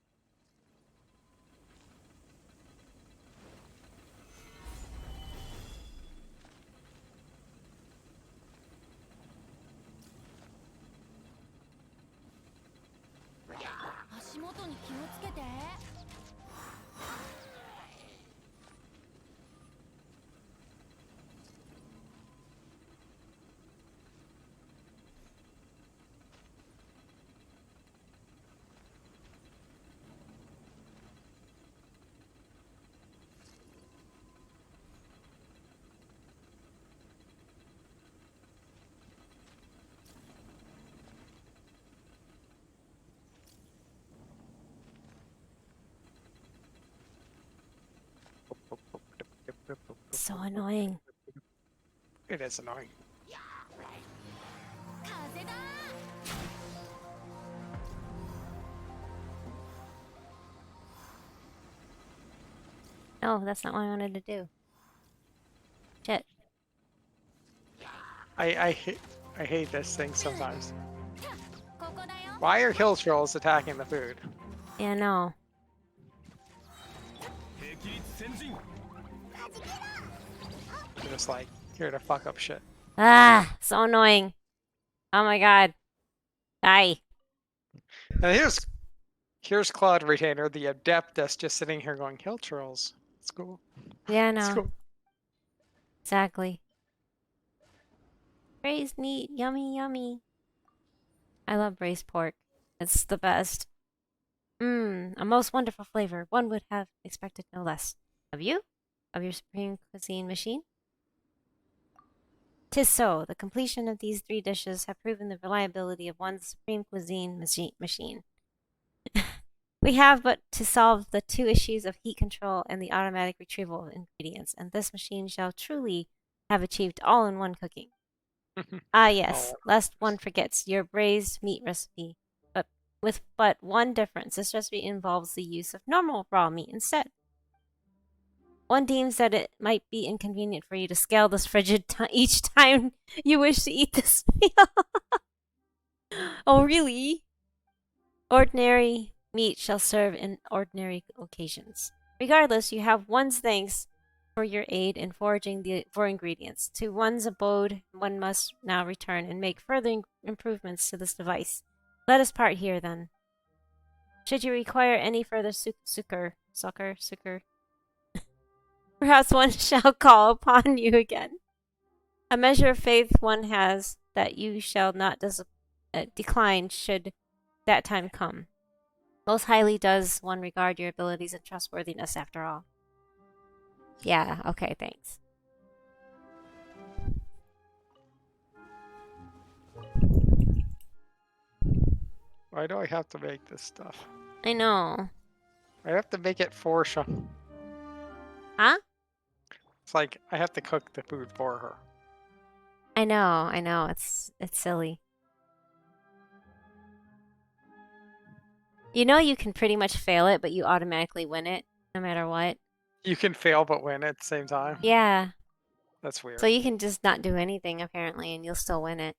So annoying. It is annoying. No, that's not what I wanted to do. Shit. I hate this thing sometimes. Why are hill trolls attacking the food? Yeah, no. They're just like here to fuck up shit. Ah, so annoying. Oh my god. Die. And here's Claude Retainer, the adept that's just sitting here going hill trolls. It's cool. Yeah, It's no. cool. Exactly. Braised meat. Yummy, yummy. I love braised pork. It's the best. Mmm, a most wonderful flavor. One would have expected no less. Of you? Of your supreme cuisine machine? 'Tis so. The completion of these 3 dishes have proven the reliability of one's supreme cuisine machine. We have but to solve the 2 issues of heat control and the automatic retrieval of ingredients, and this machine shall truly have achieved all-in-one cooking. Ah, yes, lest one forgets your braised meat recipe, but with but one difference. This recipe involves the use of normal raw meat instead. One deems that it might be inconvenient for you to scale this frigid each time you wish to eat this meal. Oh, really? Ordinary meat shall serve in ordinary occasions. Regardless, you have one's thanks for your aid in foraging for ingredients. To one's abode, one must now return and make further improvements to this device. Let us part here, then. Should you require any further succor, perhaps one shall call upon you again. A measure of faith one has that you shall not decline should that time come. Most highly does one regard your abilities and trustworthiness after all. Yeah, okay, thanks. Why do I have to make this stuff? I know. I have to make it for Sean. Huh? It's like I have to cook the food for her. I know. It's silly. You know you can pretty much fail it, but you automatically win it, no matter what. You can fail but win at the same time. Yeah. That's weird. So you can just not do anything, apparently, and you'll still win it.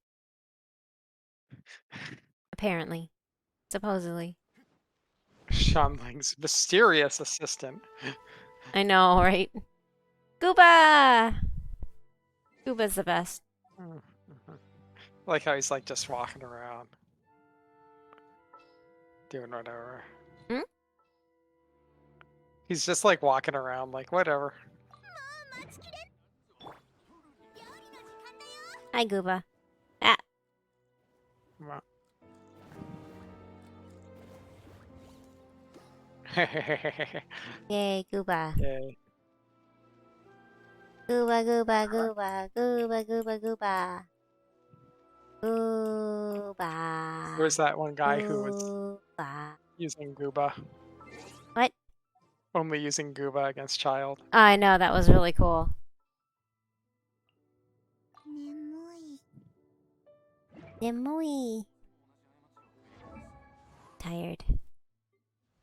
Apparently. Supposedly. Shanling's mysterious assistant. I know, right? Gooba! Gooba's the best. Like how he's like just walking around. Doing whatever. Hmm? He's just like walking around like whatever. Hi, Gooba. Ah. Come on. Yay, Gooba. Yay. Gooba, Gooba, Gooba, Gooba, Gooba, Gooba. Gooba. Where's that one guy who was Gooba. using Gooba? What? Only using Gooba against Child. Oh, I know, that was really cool. Nemui. Tired.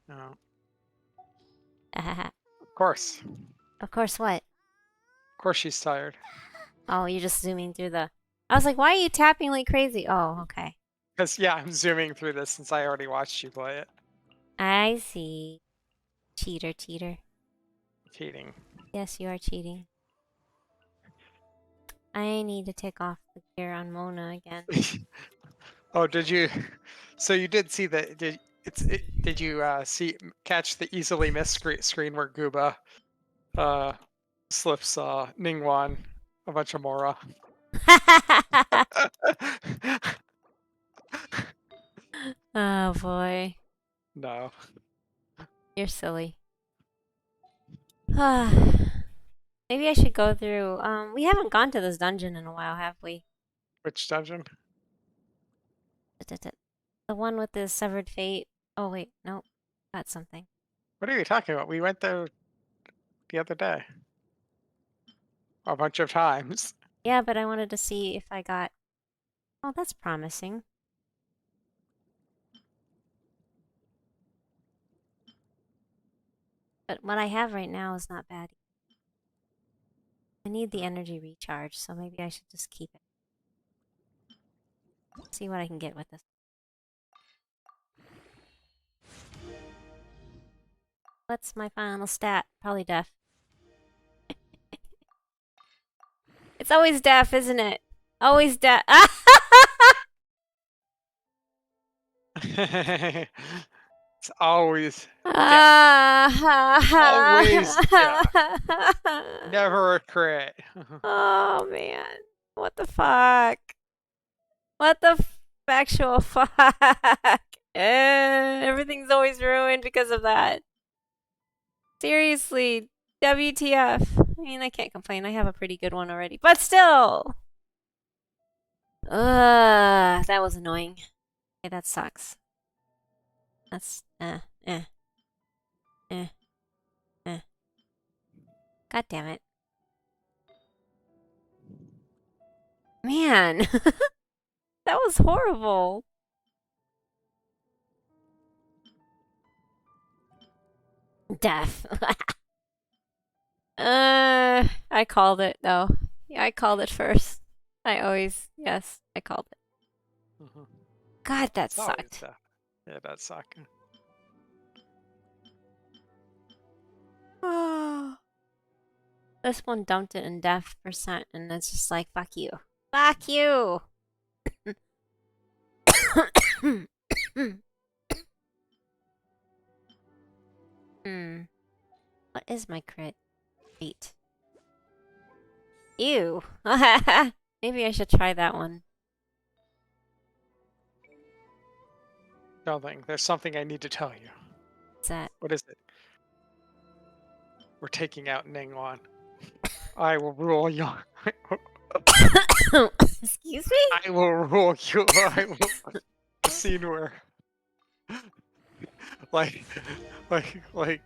No. Of Of course. course, what? Of course she's tired. Oh, you're just zooming through the... I was like, why are you tapping like crazy? Oh, okay. Because, yeah, I'm zooming through this since I already watched you play it. I see. Cheater. Cheating. Yes, you are cheating. I need to take off the gear on Mona again. Oh, did you? So you did see that? Did you catch the easily missed screen where Gooba slips Ningguang a bunch of Mora? Oh boy, No. you're silly. Maybe I should go through. We haven't gone to this dungeon in a while, have we? Which dungeon? The one with the severed fate. Oh wait, no, that's something. What are you talking about? We went there the other day. A bunch of times. Yeah, but I wanted to see if I got... Oh, that's promising. But what I have right now is not bad. I need the energy recharge, so maybe I should just keep it. See what I can get with this. What's my final stat? Probably deaf. It's always deaf, isn't it? Always deaf. It's always Always deaf. Never a crit. Oh man. What the fuck? What the actual fuck? Everything's always ruined because of that. Seriously, WTF. I mean, I can't complain. I have a pretty good one already. But still! That was annoying. Okay, that sucks. That's, God damn it. Man! That was horrible. Death. I called it though. Yeah, I called it first. Yes, I called it. God, that It's always sucked. deaf. Yeah, that sucked. This one dumped it in deaf percent, and it's just like, fuck you. Fuck you! What is my crit? 8. Ew. Maybe I should try that one. Something. There's something I need to tell you. What's that? What is it? We're taking out Ningguang. I will rule you. Excuse me? I will rule you. I will. Scene where like, like,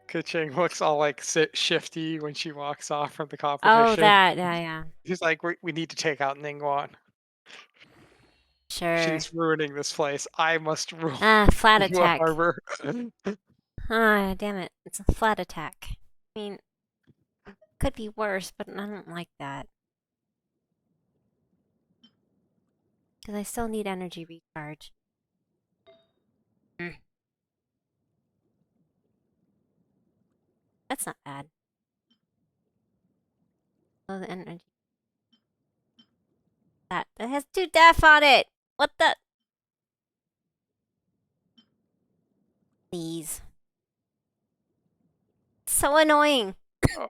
Kuching looks all like shifty when she walks off from the Oh, competition. that. Yeah. He's like, we need to take out Ningguang. Sure. She's ruining this place. I must rule Flat Liyue attack. Harbor. Ah, damn it. It's a flat attack. I mean, could be worse, but I don't like that. Because I still need energy recharge. That's not bad. Oh, the energy. That has 2 death on it! What the? Please. So annoying. Oh.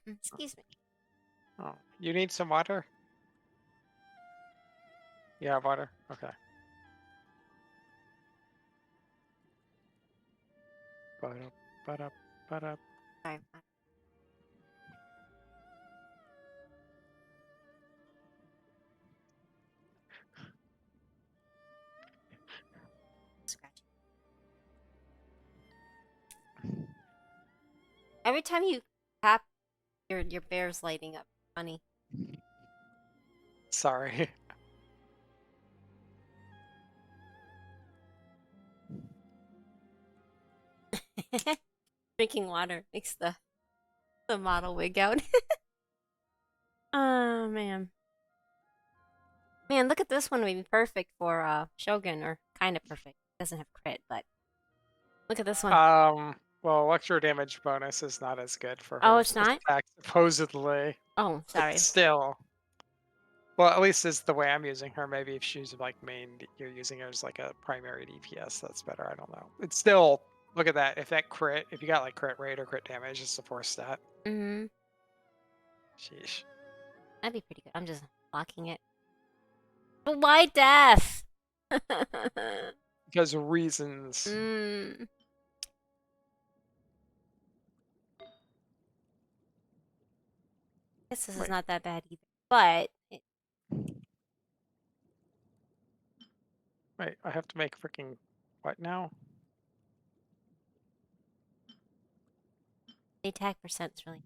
Excuse me. Oh, you need some water? You have water? Okay. Ba-da. Sorry. Scratch. Every time you tap, your bear's lighting up. Funny. Sorry. Drinking water makes the model wig out. Oh man. Man, look at this one would be perfect for Shogun, or kind of perfect. Doesn't have crit, but look at this one. Well, electro damage bonus is not as good for her. Oh, it's not? Attack, supposedly. Oh, sorry. Still. Well, at least is the way I'm using her. Maybe if she's like you're using her as like a primary DPS, that's better. I don't know. It's still, look at that. If you got like crit rate or crit damage, it's the 4 stat. Mm-hmm. Sheesh. That'd be pretty good. I'm just blocking it. But why death? Because of reasons. Guess this is not that bad either. But Wait, I have to make freaking what now? the attack percent's really.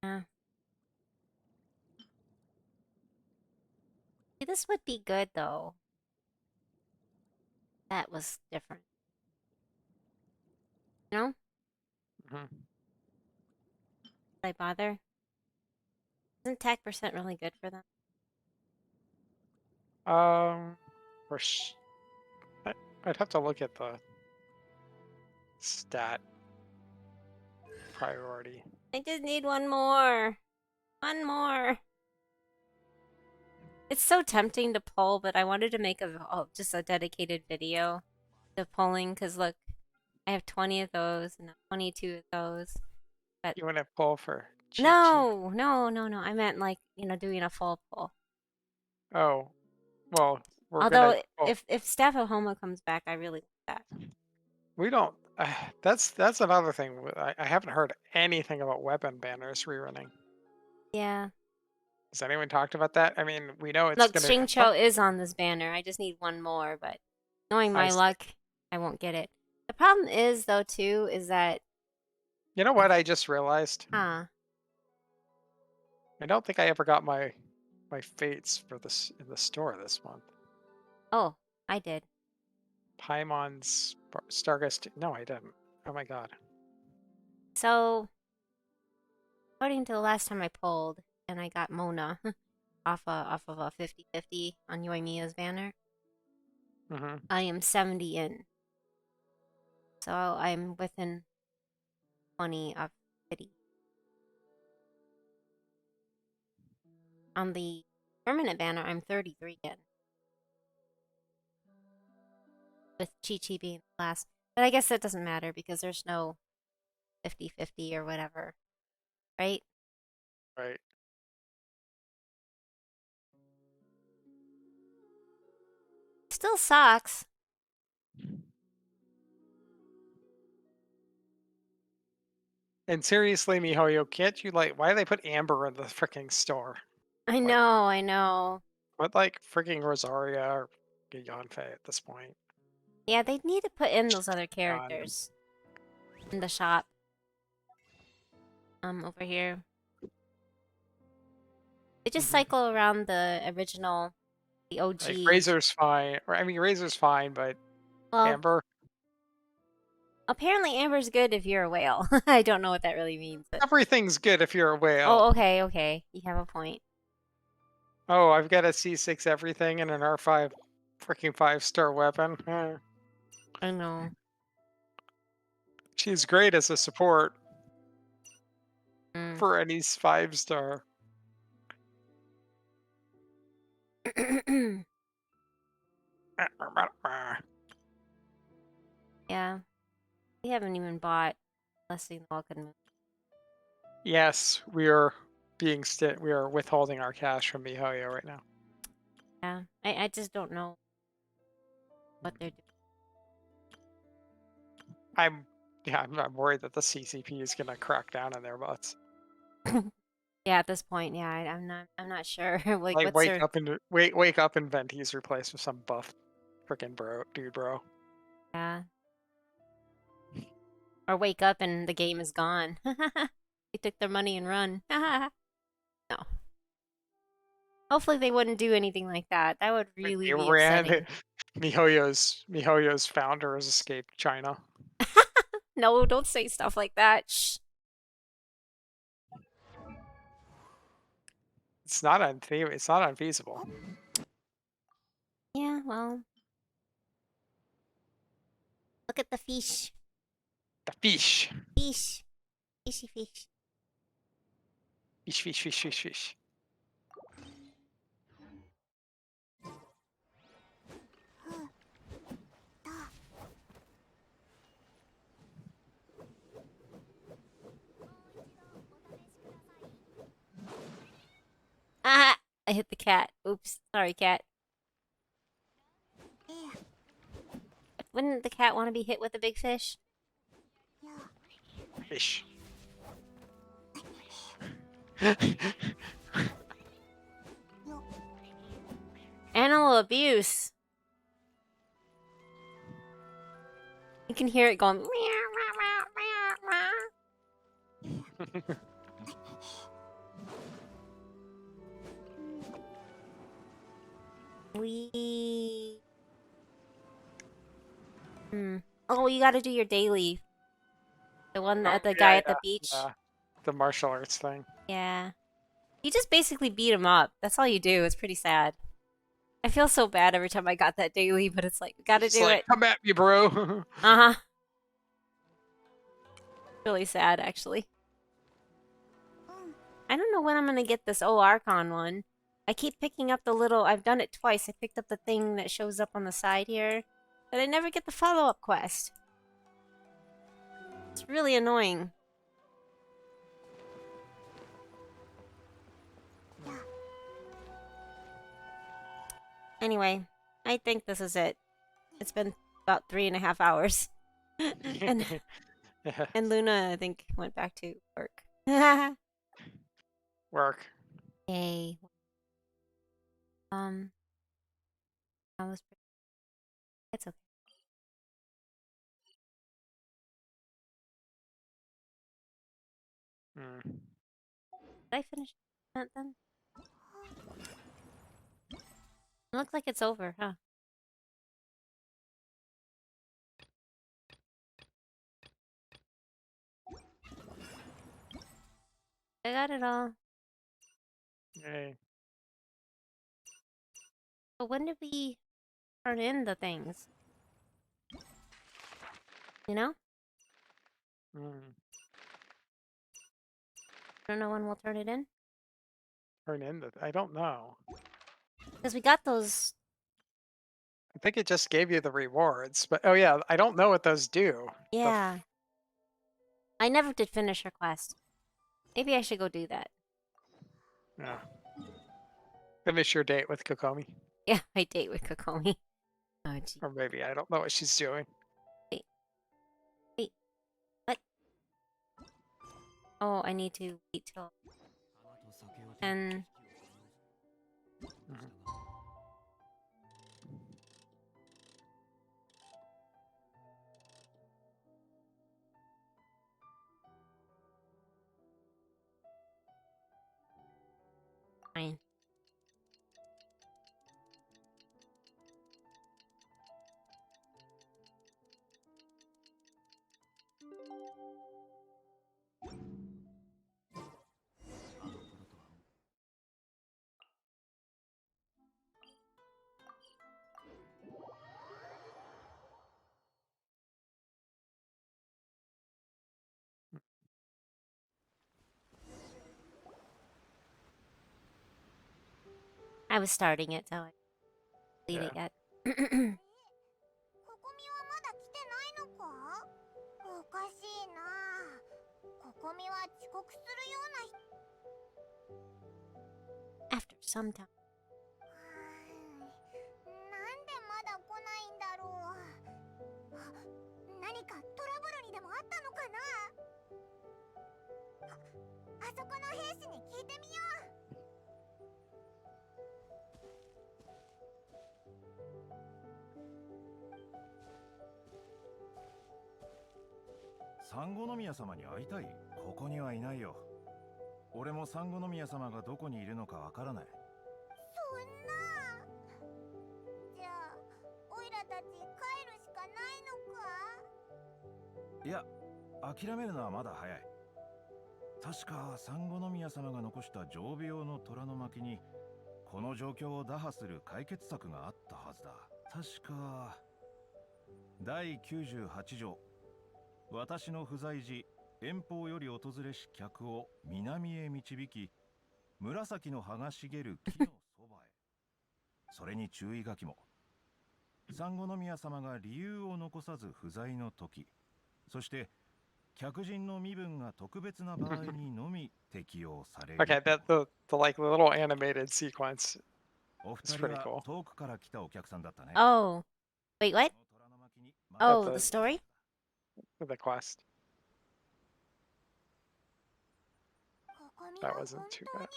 Nah. See, this would be good though. That was different. You know? Mm-hmm. Did I bother? Isn't attack percent really good for them? I'd have to look at the stat priority. I just need one more. One more. It's so tempting to pull, but I wanted to make just a dedicated video to pulling, because look, I have 20 of those and 22 of those. But You want to pull for Chi-Chi? no. I meant like, doing a full pull. Oh, well, Although if Staff of Homa comes back, I really like that. we don't. That's another thing. I haven't heard anything about weapon banners rerunning. Yeah. Has anyone talked about that? I mean, we know it's Look, gonna. Xingqiu is on this banner. I just need one more, but knowing my luck, I won't get it. The problem is, though, too, is that... You know what I just realized? Huh. I don't think I ever got my fates for this in the store this month. Oh, I did. Paimon's Stargust. No, I didn't. Oh my god. So, according to the last time I pulled, and I got Mona off of a 50-50 on Yoimiya's banner, I am 70 in. So I'm within 20 of 50. On the permanent banner, I'm 33 in. With Chi-Chi being the last. But I guess that doesn't matter because there's no 50-50 or whatever. Right? Right. Still sucks. And seriously, MiHoYo, can't you like? Why do they put Amber in the freaking store? I Like, know, I know. what like freaking Rosaria or Yonfei at this point? Yeah, they need to put in those other God. characters in the shop. Over here. They just Mhm. cycle around the original, the OG. Like Razor's fine, or I mean Razor's fine, but Well, Amber, apparently Amber's good if you're a whale. I don't know what that really means, but everything's good if you're a whale. oh, okay, okay. You have a point. Oh, I've got a C6 everything and an R5 freaking 5-star weapon. I know. She's great as a support Mm. for any 5-star. Yeah, we haven't even bought Blessing the Welcome Moon. Yes, we are we are withholding our cash from MiHoYo right now. Yeah, I just don't know what they're I'm I'm worried that the CCP is gonna crack down on their butts. doing. Yeah, at this point, yeah, I'm not sure. Like, Like what's their wake up and Venti's replaced with some buff freaking bro. yeah, or wake up and the game is gone. They took their money and run. No. Hopefully they wouldn't do anything like that. That would Wait, really they be ran upsetting. MiHoYo's founder has escaped China. No, don't say stuff like that. Shh. It's not it's not unfeasible. Yeah, well, look at the fish. The fish. Fish. Fishy fish. Fish. Ah! I hit the cat. Oops. Sorry, cat. Wouldn't the cat want to be hit with a big fish? Fish. Animal abuse. You can hear it going. Meow, meow, meow, meow, meow. We. Oh, you got to do your daily. The one Oh, that the guy at the beach. yeah. The martial arts thing. Yeah. You just basically beat him up. That's all you do. It's pretty sad. I feel so bad every time I got that daily, but it's like, gotta It's do like, it. come at me, bro. Uh huh. Really sad, actually. I don't know when I'm gonna get this Archon one. I keep picking up the little. I've done it twice. I picked up the thing that shows up on the side here, but I never get the follow-up quest. It's really annoying. Anyway, I think this is it. It's been about 3.5 hours. and and Luna, I think, went back to work. Work. Yay. That was pretty. It's okay. Mm. Did I finish that then? It looks like it's over, huh? I got it all. Yay. But when did we turn in the things? You know? Mm. I don't know when we'll turn it in. Turn in the. I don't know. Because we got those. I think it just gave you the rewards, but oh yeah, I don't know what those do. Yeah. I never did finish her quest. Maybe I should go do that. Yeah. Finish your date with Kokomi, Yeah, my date with Kokomi. Oh, gee. or maybe I don't know what she's doing. Wait. Wait. What? Oh, I need to wait till 花と酒を手に 10. 景色を堪能しようとしたが Fine. I was starting it, so I didn't Yeah. yet. ココミはまだ来てないのか？おかしいな。ココミは遅刻するような人。 After some time. なんでまだ来ないんだろう。何かトラブルにでもあったのかな。あそこの兵士に聞いてみよう。サンゴノ宮様に会いたい？ここにはいないよ。俺もサンゴノ宮様がどこにいるのかわからない。そんな。じゃあオイラたち帰るしかないのか？いや、諦めるのはまだ早い。確かサンゴノ宮様が残した常備用の虎の巻にこの状況を打破する解決策があったはずだ。確か第98条、私の不在時遠方より訪れし客を南へ導き、紫の葉が茂る木のそばへ。それに注意書きも。サンゴノ宮様が理由を残さず不在の時、そして客人の身分が特別な場合にのみ適用される。Okay, the like little animated sequence. お二 It's 人 pretty は cool. 遠くから来たお客さんだったね。 Oh. Wait, what? この虎の巻にまだ Oh, the- the story? The quest. ココミ That は本 wasn't 当に too あらゆ bad. る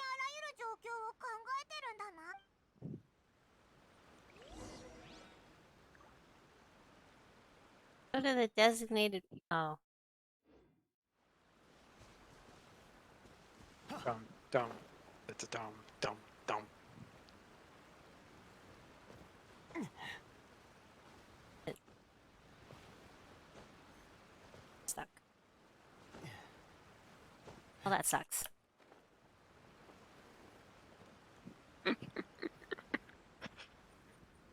状況を考えてるんだな。 Go to the designated. Oh. Dum dum. It's a dum dum dum. Stuck. Well, that sucks.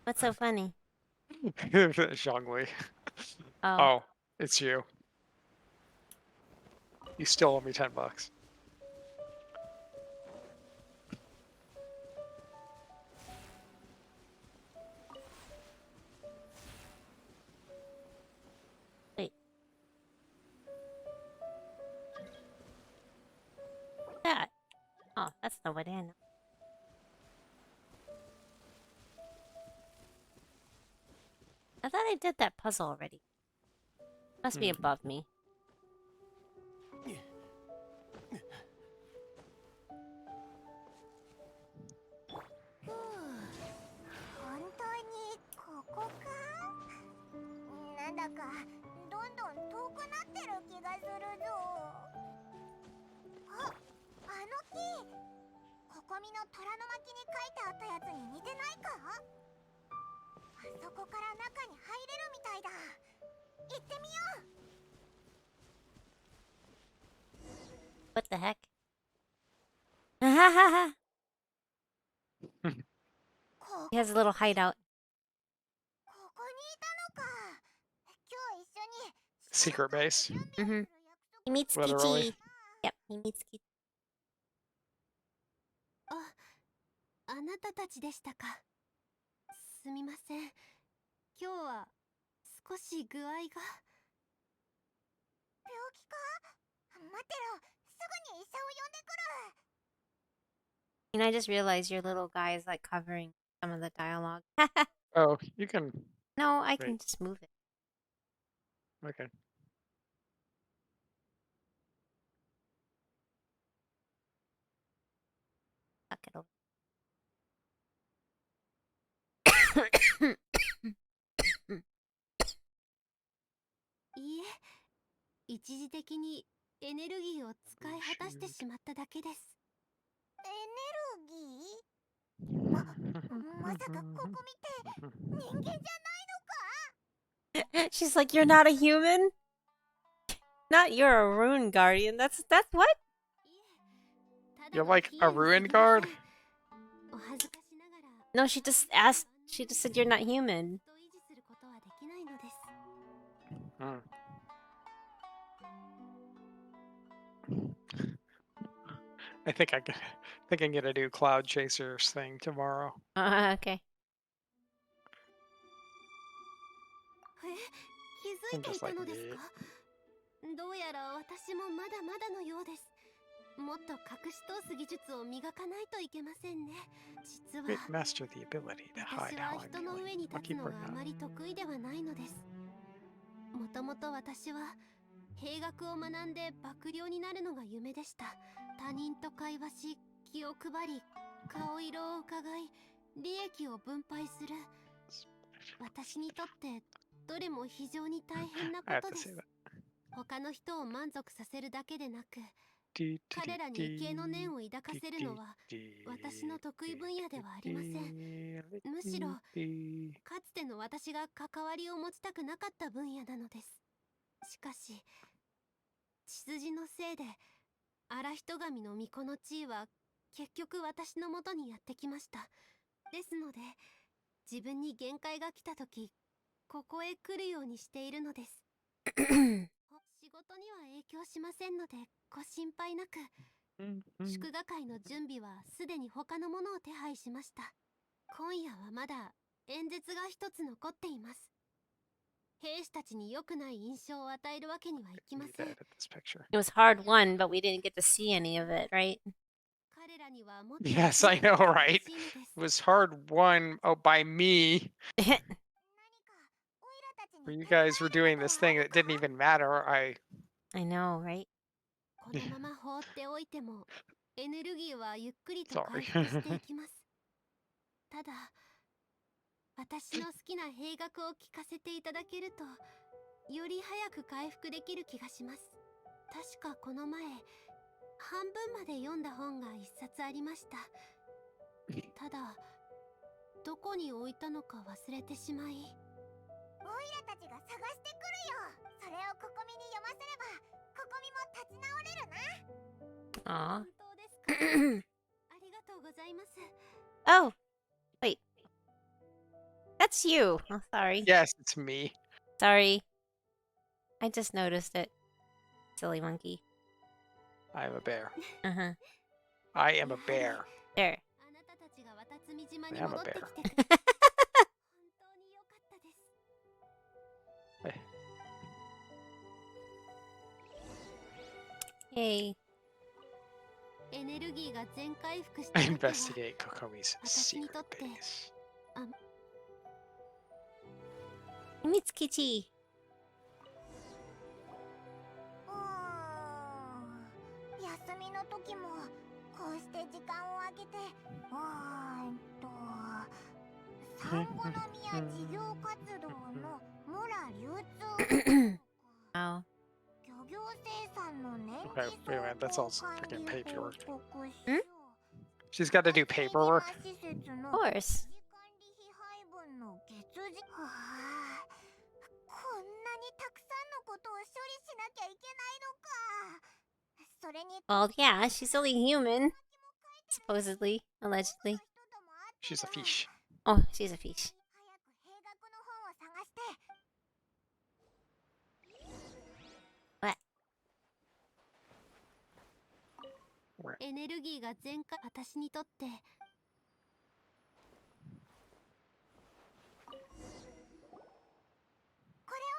What's so funny? Zhongli. Oh. Oh, it's you. You still owe me $10. Wait. That. Oh, that's not what I know. I thought I did that puzzle already. Must be above me. ふう、本当にここか？なんだかどんどん遠くなってる気がするぞ。あ、あの木、ココミの虎の巻に書いてあったやつに似てないか？あそこから中に入れるみたいだ。行ってみよう。 What the heck? こ He has a little hideout. ここにいたのか。今日一緒に Secret base. Mm-hmm. He meets Literally. Kichi. Yep, he meets Kichi. あなたたちでしたか。すみません。今日は少し具合が。病気か？待ってろ、すぐに医者を呼んでくる。 And I just realized your little guy is like covering some of the dialogue. Oh, you can. No, I can Wait. just move it. Okay. it over. いいえ、一時的にエネルギーを使い果たしてしまっただけです。エネルギー？まさかここ見て人間じゃないのか？ She's like, you're not a human? Not you're a rune guardian. That's what? いえ、ただ You're の like ヒ a ーロー ruin すぎませ guard? ん。お恥ずかしながら No, she just asked. She just said you're not human. ずっと維持することはできないのです。 Hmm. I think I'm gonna do Cloud Chaser's thing tomorrow. Okay. え、気づい I'm てい just た like のです me. か？どうやら私もまだまだのようです。もっと隠し通す技術を磨かないといけませんね。実は Great master the ability to 私 hide は how I'm 人の上 feeling. に立 Lucky つの for があ not. まり得意ではないのです。もともと私は兵学を学んで幕僚になるのが夢でした。他人と会話し、気を配り、顔色を伺い、利益を分配する。私にとってどれも非常に大変なこ I have と to で say す。 that. 他の人を満足させるだけでなく、 Dee, 彼らに畏敬の念を抱か dee, せるのは dee, 私の得意分野ではありません。 dee, むしろ dee. かつての私が関わりを持ちたくなかった分野なのです。しかし血筋のせいで荒人神の巫女の地位は結局私のもとにやってきました。ですので自分に限界が来た時、ここへ来るようにしているのです。仕事には影響しませんのでご心配なく。祝賀会の準備はすでに他のものを手配しました。今夜はまだ演説が一つ残っています。兵士たちに良くない印象を与えるわけにはいきま Need せ to ん。 edit this picture. It was hard won, but we didn't get to see any of it, right? 彼らにはもっと Yes, I know, 欲 right? しいのです。 It was hard won by me. 何かオイラたち Where に you 手伝え guys were る doing こと this はあ thing る that か？ didn't even matter. I know, right? このまま放っておいてもエネルギーはゆっくりと Sorry. 回復していきます。ただ私の好きな兵学を聞かせていただけるとより早く回復できる気がします。確かこの前半分まで読んだ本が一冊ありました。ただどこに置いたのか忘れてしまい。オイラたちが探してくるよ。それをココミに読ませればココミも立ち直れるな。 Aw. 本当ですか？ありがとうございます。 Oh, wait. That's you. Oh, sorry. Yes, it's me. Sorry. I just noticed it. Silly monkey. I'm a bear. Uh-huh. I am a bear. There. あなたたちが渡積島に I am 戻 a ってき bear. てくれて本当に良かったです。 Hey. エネルギーが全回復した I 時は investigate Kokomi's 私に secret とって base. Mitsukichi. 休みの時もこうして時間を空けてサンゴノミヤ事業活動の村流通 Oh. 漁業生産の年 Okay, 次 wait a minute, that's 総 all 合管 freaking 理報 paperwork. 告書 Hmm? She's got to do paperwork. 施設 Of の course. 維持管理費配分の月次こんなにたくさんのことを処理しなきゃいけないのか。それに Well, yeah, she's only human. Supposedly. Allegedly. She's a fish. Oh, she's a fish. 早く兵学の本を探して。 Where- エネルギーが全回私にとってこれを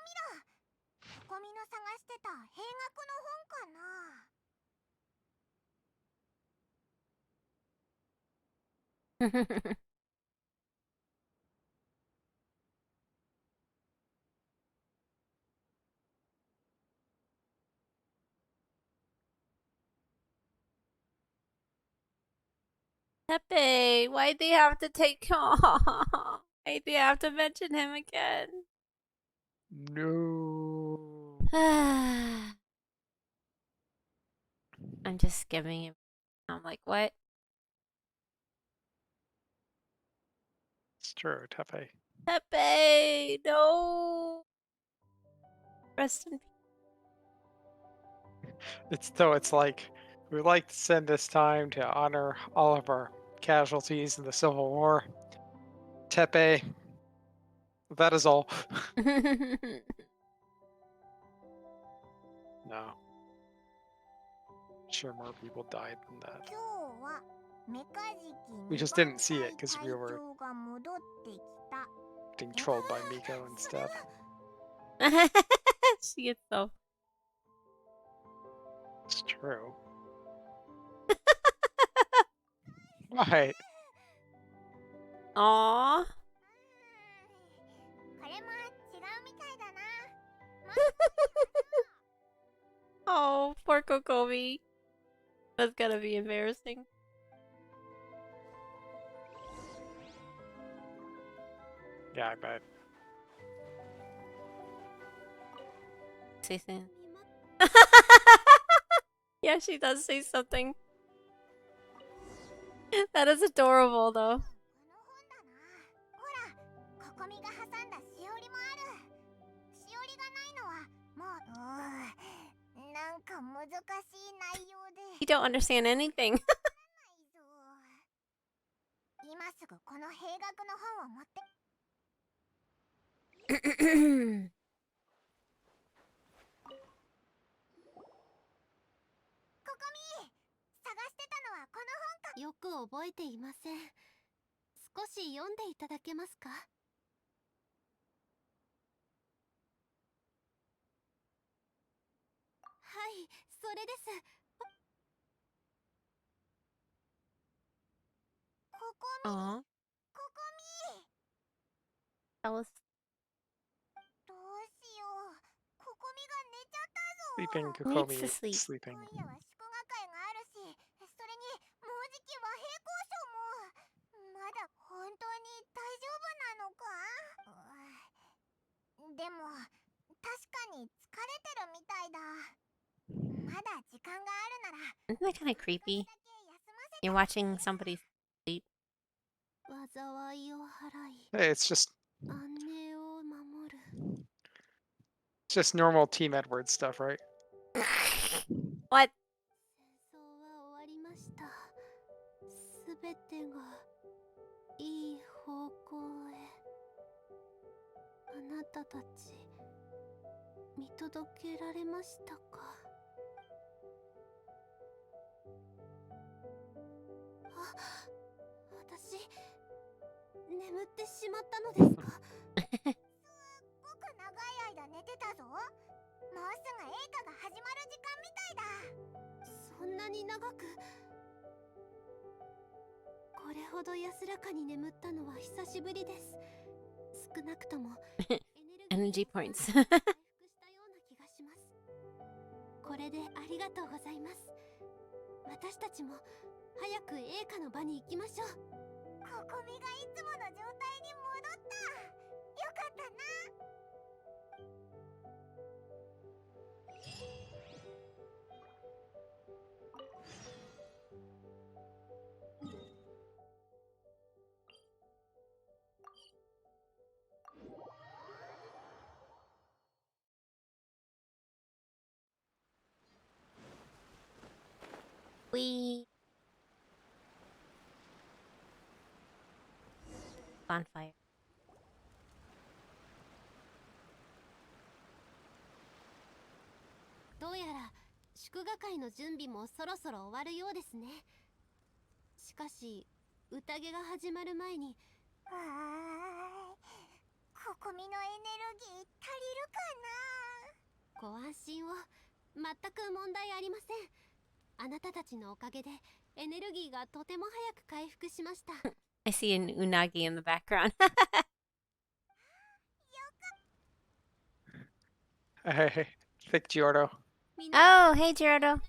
見ろ。ココミの探してた兵学の本かな。 Where Pepe, why'd they have to take why'd they have to mention him again? No. I'm just skimming it. I'm like, what? It's true, Tepe. Pepe, no. Rest in peace. It's like we like to send this time to honor all of our casualties in the Civil War. Tepe. That is all. No. Sure, more people died than that. We just didn't see it because we were being trolled by Miko instead. She is so. It's true. Right. Aww. Oh, poor Kokomi. That's gonna be embarrassing. Yeah, I bet. Say something. Yeah, she does say something. That is adorable, though. You don't understand anything.よく覚えていません。少し読んでいただけますか？はい、それです。Aww. Tell us. Sleeping Needs Kokomi to sleep. sleeping. Isn't that kind of creepy? You're watching somebody sleep. 災いを払い、 Hey, it's just 安寧を守る。 normal Team Edward stuff, right? What? 戦争は終わりました。すべてがいい方向へ。あなたたち、見届けられましたか？あ、私、眠ってしまったのですか？そんなに長く。これほど安らかに眠ったのは久しぶりです。少なくともEnergy points. 回復したような気がします。これでありがとうございます。私たちも早く栄華の場に行きましょう。ココミがいつもの状態に戻った。よかったな。We bonfire. どうやら祝賀会の準備もそろそろ終わるようですね。しかし宴が始まる前に、ココミのエネルギー足りるかな。ご安心を。全く問題ありません。あなたたちのおかげでエネルギーがとても早く回復しました。I see an unagi in the background. Hey, thick Giordo. Oh, hey, Gerardo.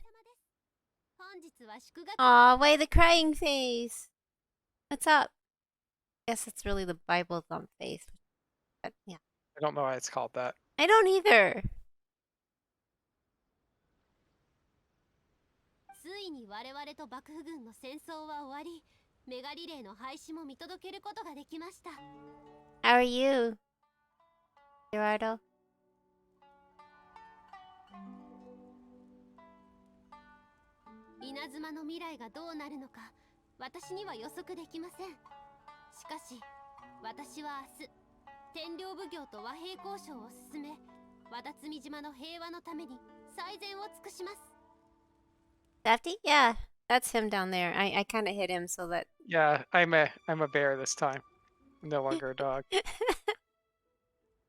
本日は祝賀会。 Aw, why the crying face? What's up? Guess it's really the Bible thumb face. But yeah. I don't know why it's called that. I don't either. ついに我々と幕府軍の戦争は終わり、メガリレーの廃止も見届けることができました。 How are you, Gerardo? 稲妻の未来がどうなるのか私には予測できません。しかし私は明日天領奉行と和平交渉を進め、和田摘島の平和のために最善を尽くします。 Safety? Yeah, that's him down there. I kind of hit him so that. Yeah, I'm a bear this time. I'm no longer a dog.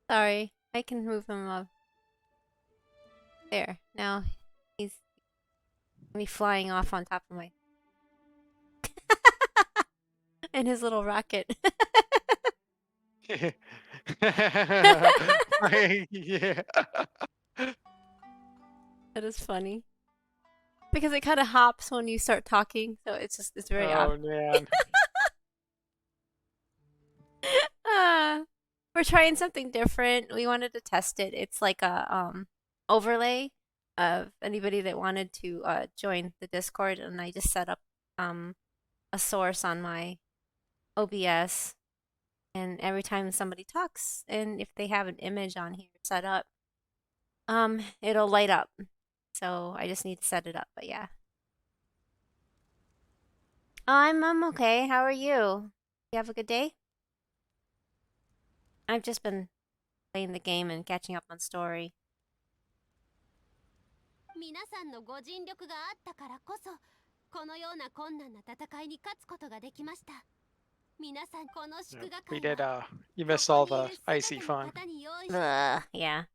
Sorry, I can move him up. There. Now he's gonna be flying off on top of my. And his little rocket. Yeah. That is funny. Because it kind of hops when you start talking, so it's very Oh odd. man. We're trying something different. We wanted to test it. It's like a overlay of anybody that wanted to join the Discord, and I just set up a source on my OBS, and every time somebody talks, and if they have an image on here set up, it'll light up. So I just need to set it up, but yeah. Oh, I'm okay. How are you? You have a good day? I've just been playing the game and catching up on story. 皆さんのご尽力があったからこそ、このような困難な戦いに勝つことができました。皆さんこの祝賀 We 会 did は you missed all the icy fun. Yeah.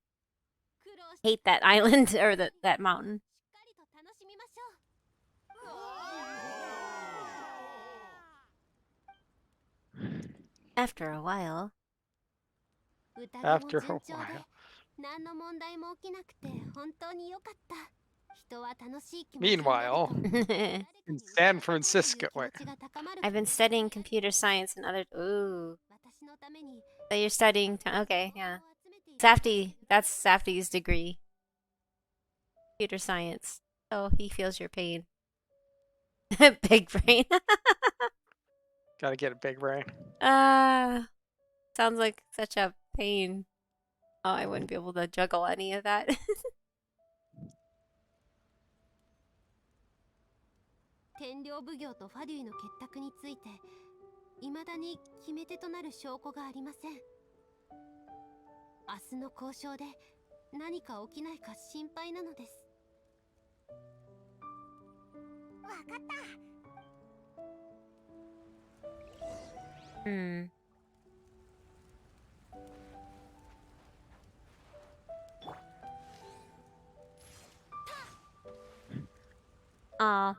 Hate that island or that mountain. しっかりと楽しみましょう。 After a while. 宴も After 順 a 調で while. 何の問題も起きなくて本当に良かった。人は楽しい気持ちになると Meanwhile, in San Francisco, wait. I've been studying computer science and other. Ooh. 私のために So you're studying. Okay, yeah. Safety. That's Safty's degree. Computer science. So he feels your pain. Big brain. Gotta get a big brain. Sounds like such a pain. Oh, I wouldn't be able to juggle any of that. 天領奉行とファデュイの結託について未だに決め手となる証拠がありません。明日の交渉で何か起きないか心配なのです。わかった。Hmm. Aw.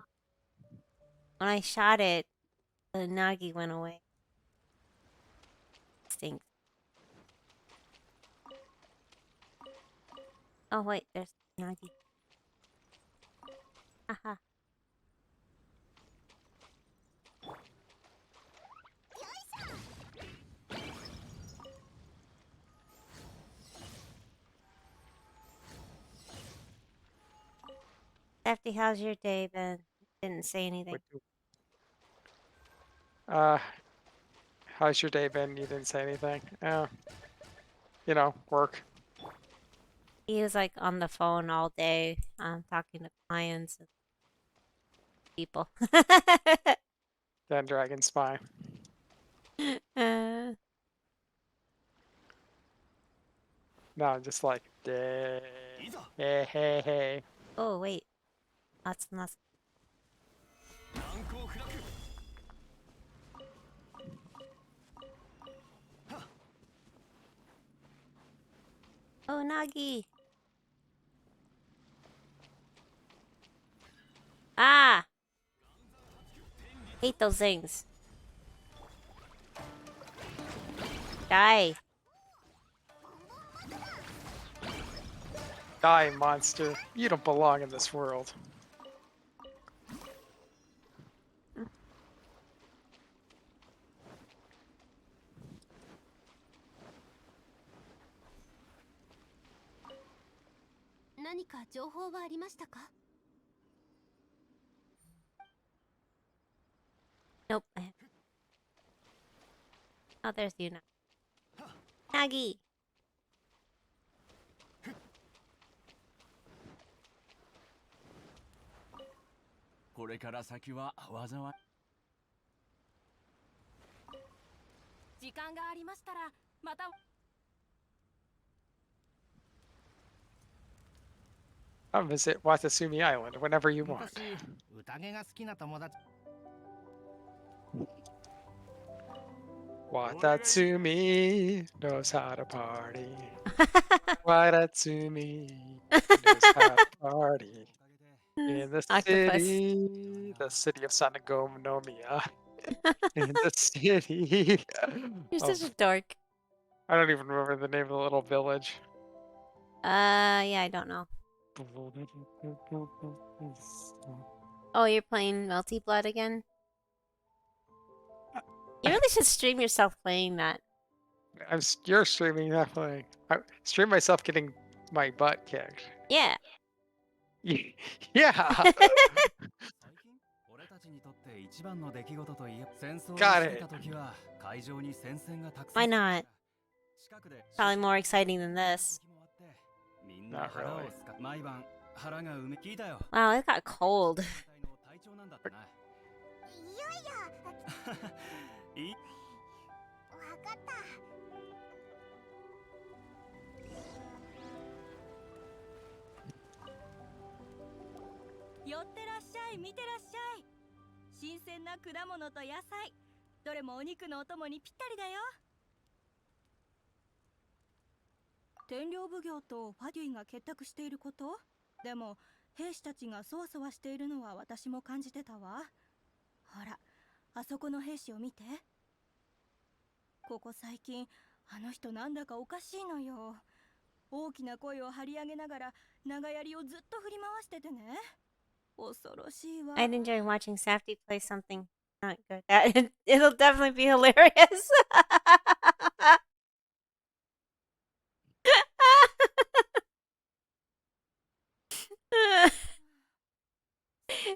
When I shot it, the Nagi went away. Stinks. Oh wait, there's Nagi. Haha. Safety, how's your day been? Didn't say anything. How's your day been? You didn't say anything. You know, work. He was like on the phone all day, talking to clients and people. Then Dragonspine. No, I'm just like, hey, hey, hey. Oh wait, lots and lots. Oh, Nagi. Ah! Hate those things. Die. Die, monster. You don't belong in this world. 何か情報はありましたか？ Nope. Oh, there's Yuna. Nagi. これから先は災い。時間がありましたらまた。 I'll visit Watatsumi Island whenever you want. 昔宴が好きな友達 Watatsumi knows how to party. Watatsumi knows how to party. In the Octopus. city of Sanagomiya. In the city. You're of- such a dork. I don't even remember the name of the little village. Yeah, I don't know. Oh, you're playing Melty Blood again? You really should stream yourself playing that. You're streaming that playing. I stream myself getting my butt kicked. Yeah. Yeah. 最近俺たちにとって一番の出来事といえば戦争をしてた時は会場に戦線がたくさん Why not? 近くで Probably more exciting than this. みんな腹を Not really. すか毎晩腹が埋め聞いたよ Wow, it got cold. 体調なんだってないやいや、いいわかった。寄ってらっしゃい、見てらっしゃい。新鮮な果物と野菜、どれもお肉のお供にぴったりだよ。天領奉行とファデュイが結託していること？でも兵士たちがそわそわしているのは私も感じてたわ。ほら、あそこの兵士を見て。ここ最近あの人なんだかおかしいのよ。大きな声を張り上げながら長槍をずっと振り回しててね。恐ろしいわ。 I'd enjoy watching Safety play something not good. It'll definitely be hilarious.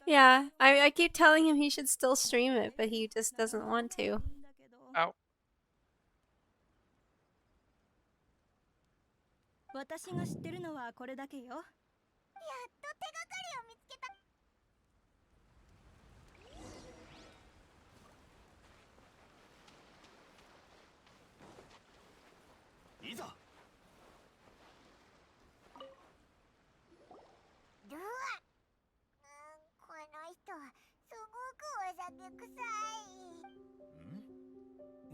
Yeah, I keep telling him he should still stream it, but he just doesn't want to. Ow. 私が知ってるのはこれだけよ。やっと手がかりを見つけた。いざルア、この人すごくお酒臭い。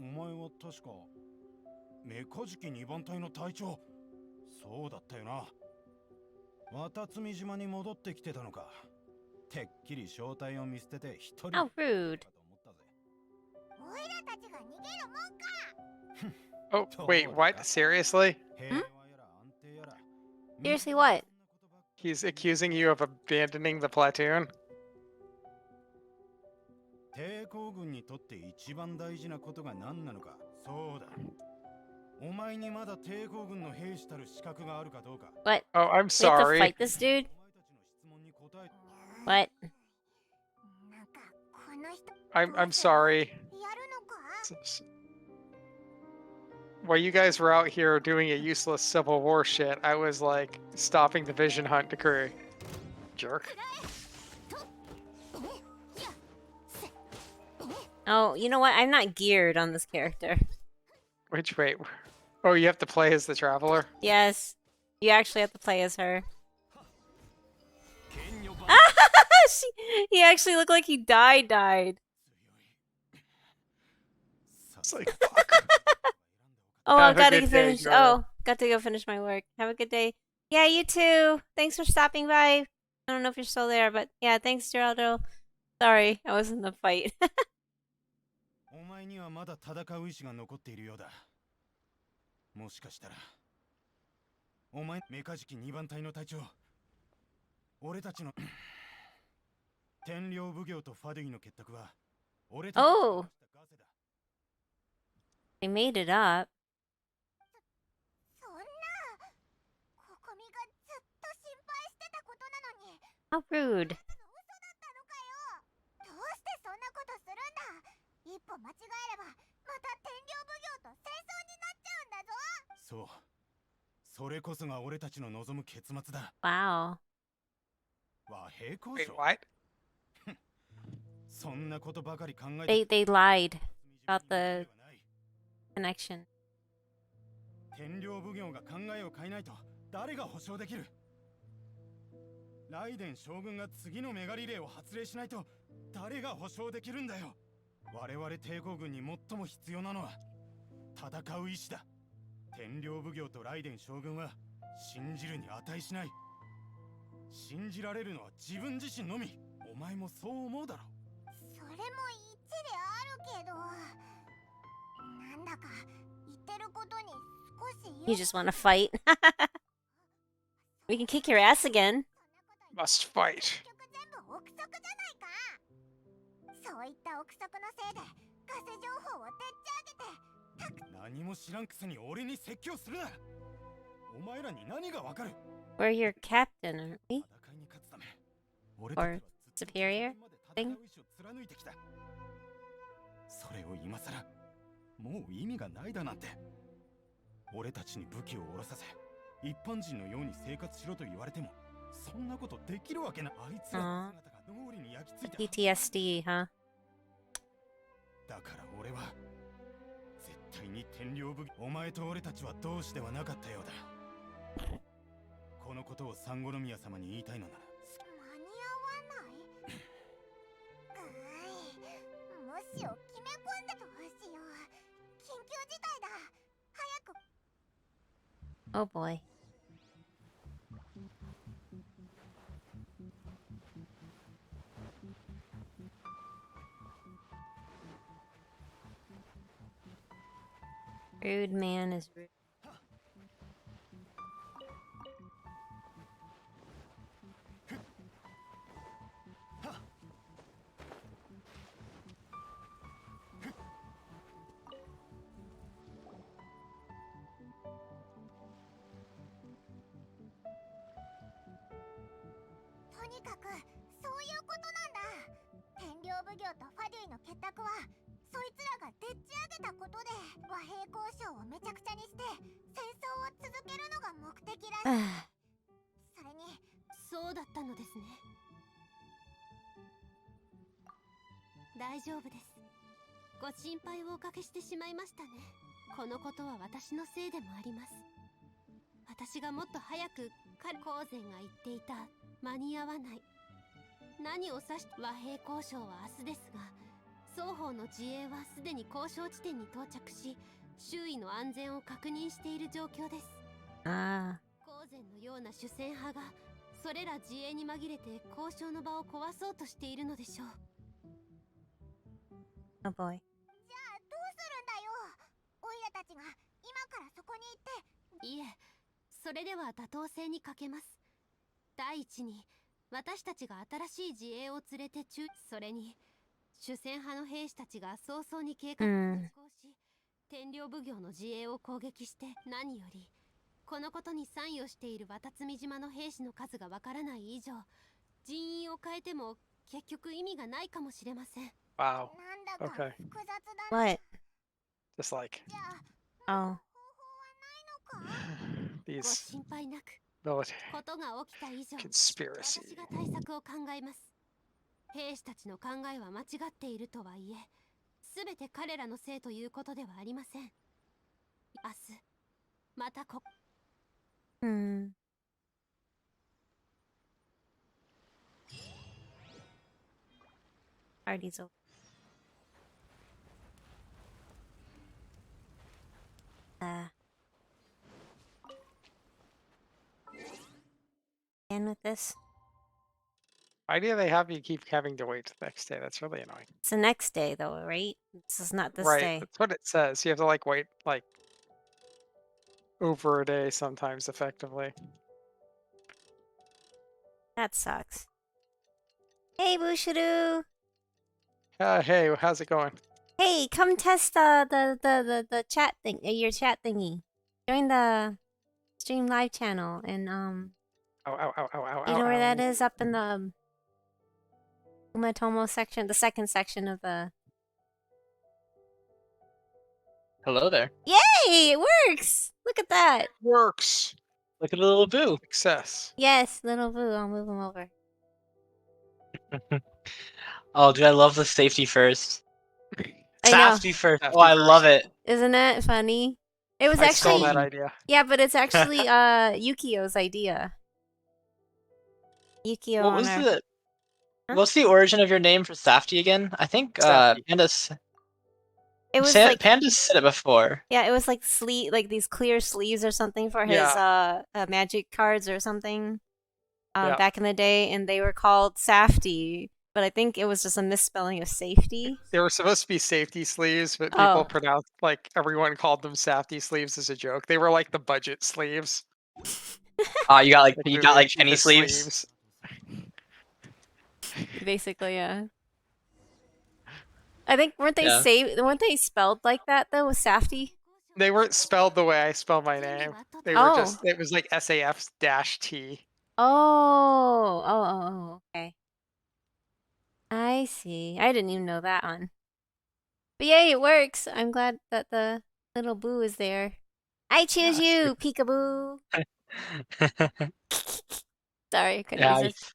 ん？お前は確かメカジキ2番隊の隊長。そうだったよな。渡積島に戻ってきてたのか。てっきり正体を見捨てて一人 How rude. かと思ったぜ。おいらたちが逃げるもんか。 Oh, wait, what? Seriously? 平和やら安定やら。 Seriously, what? He's accusing you of abandoning the platoon? 抵抗軍にとって一番大事なことが何なのか。そうだ。お前にまだ抵抗軍の兵士たる資格があるかどうか。 What? Oh, I'm We have to sorry. fight this dude? お前たちの質問に答え。 What? なんかこの人 I'm sorry. やるのか。 While you guys were out here doing a useless Civil War shit, I was like stopping the Vision Hunt decree. Jerk. Oh, you know what? I'm not geared on this character. Which wait. Oh, you have to play as the traveler? Yes. You actually have to play as her. He actually looked like he died. It's like fuck. Oh, Have a gotta good day, finish. girl. Oh, got to go finish my work. Have a good day. Yeah, you too. Thanks for stopping by. I don't know if you're still there, but yeah, thanks, Geraldo. Sorry, I was in the fight. お前にはまだ戦う意志が残っているようだ。もしかしたら、お前メカジキ2番隊の隊長、俺たちの天領奉行とファデュイの結託は、俺たちの Oh, they made it up. そんな。ココミがずっと心配 How rude. 嘘だったのかよ。どうしてそんなことするんだ。一歩間違えればまた天領奉行と戦争になっちゃうんだぞ。そう。それこそが俺たちの望む結末だ。 Wow. 和平交 Wait, 渉 what? そんなことばかり考えて They lied about the connection. 天領奉行が考えを変えないと誰が保証できる。ライデン将軍が次のメガリレーを発令しないと誰が保証できるんだよ。我々帝国軍に最も必要なのは戦う意志だ。天領奉行とライデン将軍は信じるに値しない。信じられるのは自分自身のみ。お前もそう思うだろ。それも一理あるけど、なんだか言ってることに少し You just want to fight. We can kick your ass again. Must fight. 結局全部憶測じゃないか。そういった憶測のせいでガセ情報をでっち上げて何も知らんくせに俺に説教するな。お前らに何がわかる。 We're your captain, aren't we? 戦いに勝つため俺たちは Or ずっと superior 戦う意志を貫いてきた。それを今さらもう意味がないだなんて。俺たちに武器を下ろさせ一般人のように生活しろと言われてもそんなことできるわけな。あいつらの姿が脳裏に焼き付いた。 PTSD, huh? だから俺は絶対に天領武器。お前と俺たちは同志ではなかったようだ。このことを三五宮様に言いたいのなら間に合わない。無視を決め込んでどうしよう。緊急事態だ。早く。 Oh boy. Rude man is rude. とにかくそういうことなんだ。天領奉行とファデュイの結託はそいつらがでっち上げたことで和平交渉をめちゃくちゃにして戦争を続けるのが目的らしい。それにそうだったのですね。大丈夫です。ご心配をおかけしてしまいましたね。このことは私のせいでもあります。私がもっと早く光善が言っていた間に合わない、何を指して和平交渉は明日ですが、双方の自衛はすでに交渉地点に到着し、周囲の安全を確認している状況です。Ah. 光善のような主戦派がそれら自衛に紛れて交渉の場を壊そうとしているのでしょう。 Oh boy. じゃあどうするんだよ。オイラたちが今からそこに行って。いえ、それでは妥当性に欠けます。第一に私たちが新しい自衛を連れてそれに主戦派の兵士たちが早々に計画を実行し、天領奉行の自衛を攻撃して、何よりこのことに参与している綿積島の兵士の数がわからない以上、人員を変えても結局意味がないかもしれません。 Wow. なんだか Okay. 複雑だね。 What? Just like じゃあ Oh. 方法はないのか。ご these 心配なく、 military ことが起きた以上、 conspiracy. 私が対策を考えます。兵士たちの考えは間違っているとはいえ、すべて彼らのせいということではありません。明日またHmm. Party's over. And with this, Why do they have you keep having to wait till the next day? That's really annoying. it's the next day though, right? This is not this Right, day. that's what it says. You have to like wait like over a day sometimes effectively. That sucks. Hey, Bushiru! Hey, how's it going? Hey, come test the chat thing, your chat thingy. Join the stream live channel and Ow, ow, ow, ow, ow, You know where that ow. is? Up in the Umatomo section, the second section of the. Hello there. Yay! It works! Look at that! Works. Look at the little boo. Success. Yes, little Boo. I'll move him over. Oh, dude, I love the safety first. I know. Safety first. Safety Oh, I love first. it. Isn't it funny? It was I stole actually. that idea. Yeah, but it's actually Yukio's idea. Yukio What on was our. the Huh? What's the origin of your name for Safety again? I think Safety. It was like. Panda's said it before. Yeah, it was like like these clear sleeves or something for his magic cards or something. Yeah. Back in the day, and they were called Safety, but I think it was just a misspelling of safety. They were supposed to be safety sleeves, but people Oh. pronounced like everyone called them safety sleeves as a joke. They were like the budget sleeves. You got They were like the penny cheapest sleeves. Basically, yeah. I think weren't they Yeah. weren't they spelled like that though with Safety? They weren't spelled the way I spell my name. They were just it was like SAF-T. Oh, okay. I see. I didn't even know that one. But yay, it works. I'm glad that the little Boo is there. I choose you, Peekaboo. Sorry, I couldn't resist.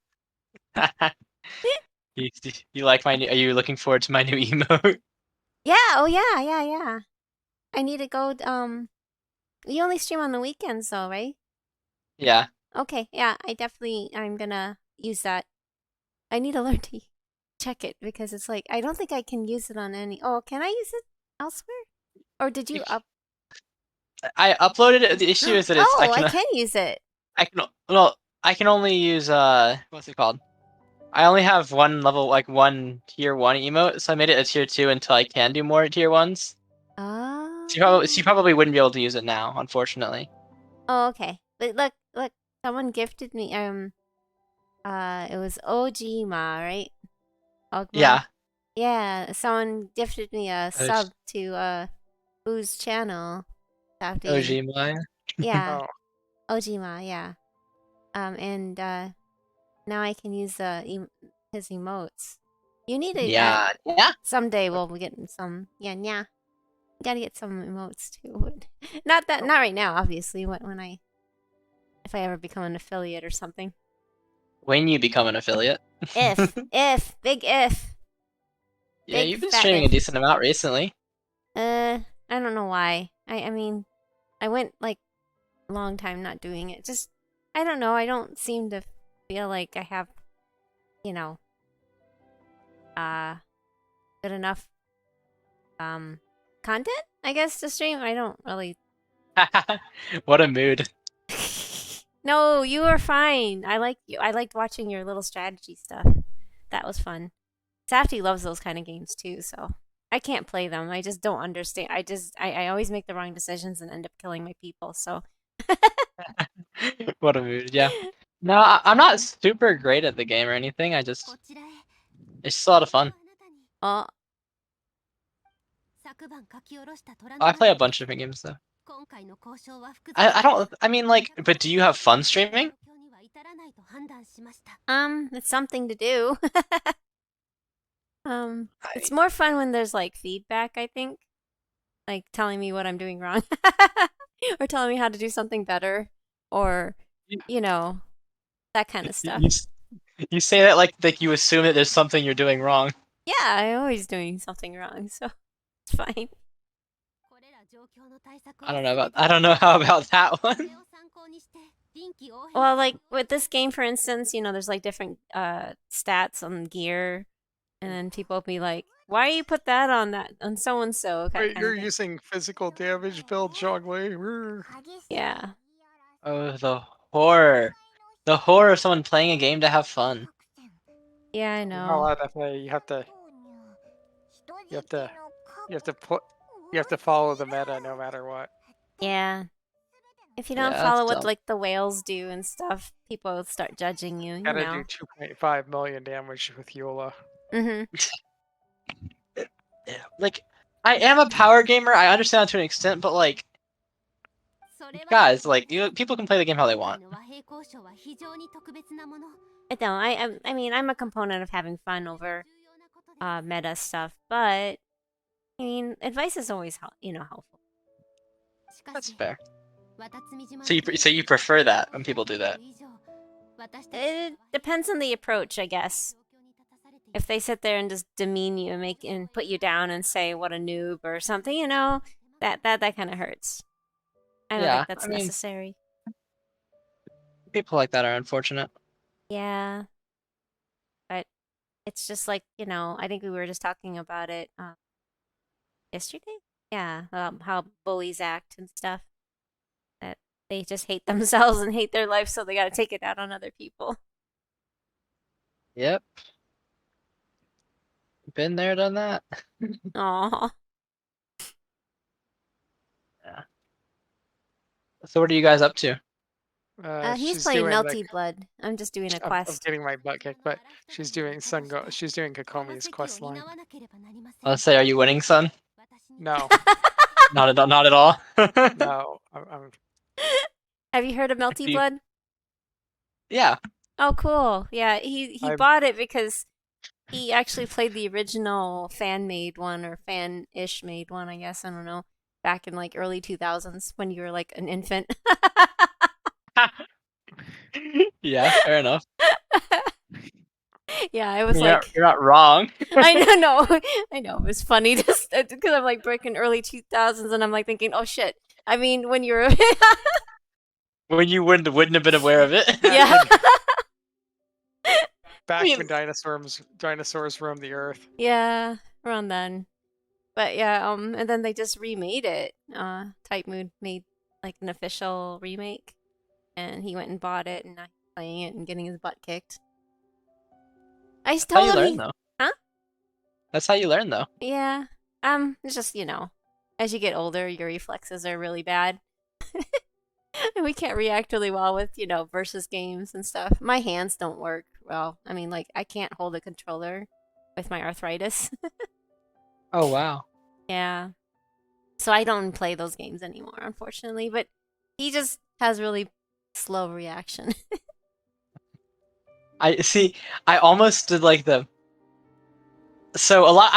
You like my new? Are you looking forward to my new emote? Yeah. Oh yeah. I need to go. You only stream on the weekends, though, right? Yeah. Okay. Yeah. I'm gonna use that. I need to learn to check it because it's like I don't think I can use it on any. Oh, can I use it elsewhere? Or did you up? I uploaded it. The issue is that it's. I can use it. I can only use what's it called? I only have one level, like one tier 1 emote, so I made it a tier 2 until I can do more tier 1s. Oh. So you probably wouldn't be able to use it now, unfortunately. Oh, okay. But look, someone gifted me it was Ojima, right? Ogma? Yeah. Yeah, someone gifted me a sub to Boo's channel. Ojima. Yeah. Ojima, yeah. And now I can use his emotes. You need to Yeah. someday we'll get some yeah. Gotta get some emotes too. Not right now, obviously. If I ever become an affiliate or something. When you become an affiliate. Big if. Yeah, you've been streaming a decent amount recently. I don't know why. I mean, I went like a long time not doing it. Just I don't know. I don't seem to feel like I have, good enough content, I guess, to stream. I don't really. What a mood. No, you were fine. I like you. I liked watching your little strategy stuff. That was fun. Safety loves those kind of games too, so I can't play them. I just don't understand. I always make the wrong decisions and end up killing my people, so. What a mood, yeah. No, I'm not super great at the game or anything. It's just a lot of fun. Oh. I play a bunch of different games though. I mean, like, but do you have fun streaming? It's something to do. It's more fun when there's like feedback, I think. Like telling me what I'm doing wrong. Or telling me how to do something better. Or, that kind of stuff. You say that like you assume that there's something you're doing wrong. Yeah, I'm always doing something wrong, so it's fine. I don't know how about that one. Well, like with this game, for instance, there's like different stats on gear, and then people will be like, "Why you put that on so and so?" Wait, you're using physical damage build, Zhongwei. Yeah. Oh, the horror of someone playing a game to have fun. Yeah, I You're know. not allowed to play. You have to follow the meta no matter what. Yeah. If you don't follow what like the whales do and stuff, people will start judging you. You Gotta know. do 2.5 million damage with ｈелло. Like, I am a power gamer. I understand that to an extent, but like, Guys, like people can play the game how they want. I mean, I'm a component of having fun over meta stuff, but I mean, advice is always helpful. That's fair. So you prefer that when people do that? It depends on the approach, I guess. If they sit there and just demean you and put you down and say what a noob or something, that kind of hurts. I don't think that's necessary. People like that are unfortunate. Yeah, but it's just like I think we were just talking about it yesterday. Yeah, how bullies act and stuff. That they just hate themselves and hate their life, so they got to take it out on other people. Yep. Been there, done that. Aww. Yeah. So what are you guys up to? He's playing Melty Blood. I'm just doing a quest. I'm getting my butt kicked, but she's doing she's doing Kokomi's quest line. Let's say, are you winning, son? No. Not at all. No. I'm... Have you heard of Melty Blood? Yeah. Oh, cool. Yeah, he bought it because he actually played the original fan-made one or fan-ish made one, I guess. I don't know. Back in like early 2000s when you were like an infant. Yeah, fair enough. Yeah, I was you're not wrong. I know. It was funny just because I'm like breaking early 2000s and I'm like thinking, oh shit. I mean, when you're when you wouldn't have been aware of it. Yeah. Back when dinosaurs roamed the earth. Yeah, around then. But yeah, and then they just remade it. Type Mood made like an official remake, and he went and bought it, and now he's playing it and getting his butt kicked. I told him. That's how you learn, though. Huh? That's how you learn, though. Yeah. It's just as you get older, your reflexes are really bad, and we can't react really well with versus games and stuff. My hands don't work well. I mean, like I can't hold a controller with my arthritis. Oh, wow. Yeah. So I don't play those games anymore, unfortunately. But he just has really slow reaction. I almost did like I've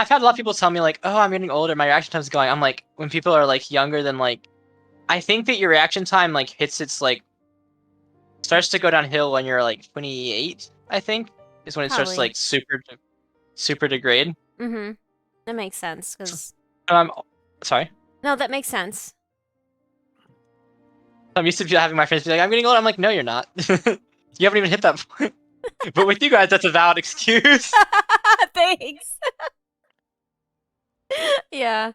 had a lot of people tell me like, oh, I'm getting older, my reaction time's going. I'm like, when people are like younger than like, I think that your reaction time like hits its like, starts to go downhill when you're like 28, I think, is when it starts to like super degrade. Mm-hmm. That makes sense, because... Sorry? No, that makes sense. I'm used to having my friends be like, I'm getting old. I'm like, no, you're not. You haven't even hit that point. But with you guys, that's a valid excuse. Thanks. Yeah.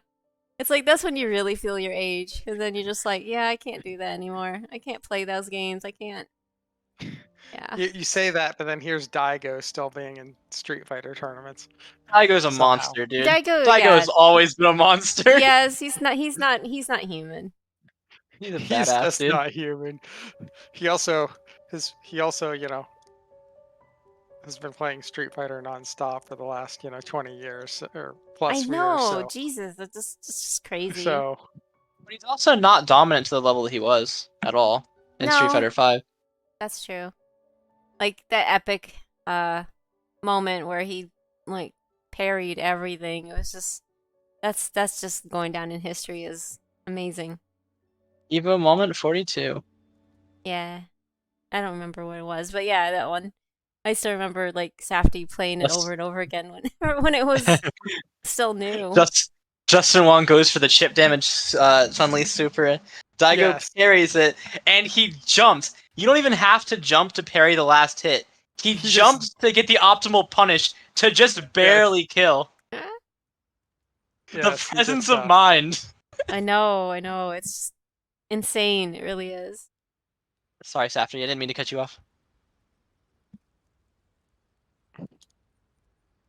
It's like, that's when you really feel your age. And then you're just like, yeah, I can't do that anymore. I can't play those games. I can't. Yeah. You say that, but then here's Daigo still being in Street Fighter tournaments. Daigo's a monster, dude. Daigo has always been a monster. Yes, he's not human. He's a He's badass, just dude. not human. He also has been playing Street Fighter nonstop for the last 20 years or plus. I know, years, so. Jesus, that's just crazy. So, but he's also not dominant to the level that he was at all in Street Fighter 5. That's true. Like that epic moment where he like parried everything. It was just that's just going down in history as amazing. Evo moment 42. Yeah. I don't remember what it was, but yeah, that one. I still remember like Safdie playing it over and over again when it was still new. Justin Wong goes for the chip damage Chun-Li super. Daigo parries it, and he jumps. You don't even have to jump to parry the last hit. He jumps to get the optimal punish to just barely kill. The presence of mind. I know. It's insane. It really is. Sorry, Safdie, I didn't mean to cut you off.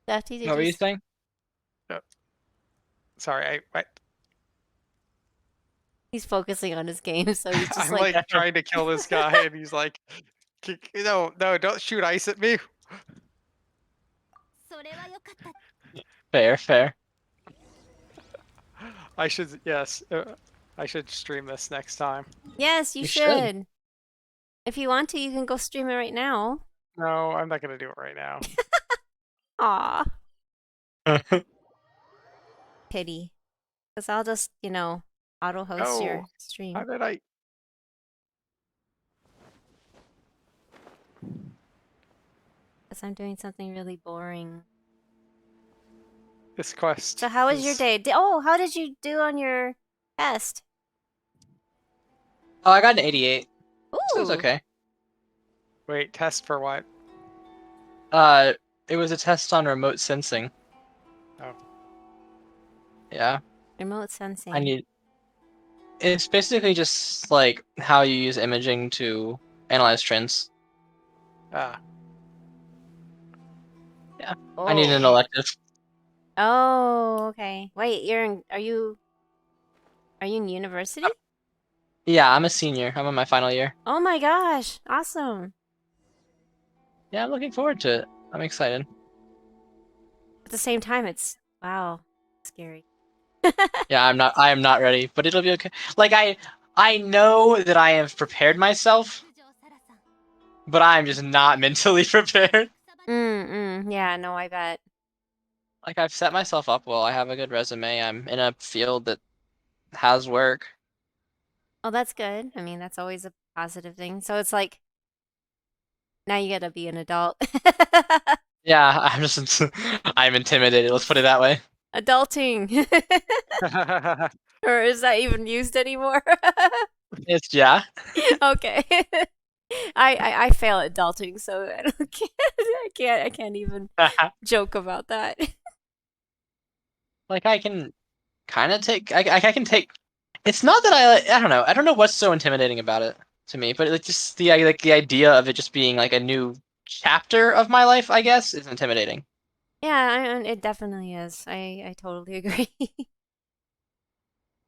Safdie, what were you saying? Sorry, I He's focusing on his game, so he's just I'm like trying to kill this guy, and he's like, no, don't shoot ice at me. Fair. I should, yes. I should stream this next time. Yes, you You should. should. If you want to, you can go stream it right now. No, I'm not gonna do it right now. Aw, pity. Because I'll just, auto host your Oh, stream. how did I? Because I'm doing something really boring. This quest. So how was your is- day? How did you do on your test? Oh, I got an 88. Ooh. So it's okay. Wait, test for what? It was a test on remote sensing. Oh. Yeah. Remote sensing. I need. It's basically just like how you use imaging to analyze trends. Ah. Yeah. I need an elective. Oh, okay. Wait, are you in university? Yeah, I'm a senior. I'm in my final year. Oh my gosh, awesome. Yeah, I'm looking forward to it. I'm excited. At the same time, it's wow, scary. Yeah, I am not ready, but it'll be okay. Like I know that I have prepared myself, but I'm just not mentally prepared. Yeah, no, I bet. Like I've set myself up well. I have a good resume. I'm in a field that has work. Oh, that's good. I mean, that's always a positive thing. So it's like now you gotta be an adult. Yeah, I'm just I'm intimidated. Let's put it that way. Adulting. Or is that even used anymore? It's yeah. Okay. I fail at adulting, so I can't even joke about that. Like I can kind of take I can take. It's not that I don't know. I don't know what's so intimidating about it to me, but like just the like the idea of it just being like a new chapter of my life, I guess, is intimidating. Yeah, it definitely is. I totally agree.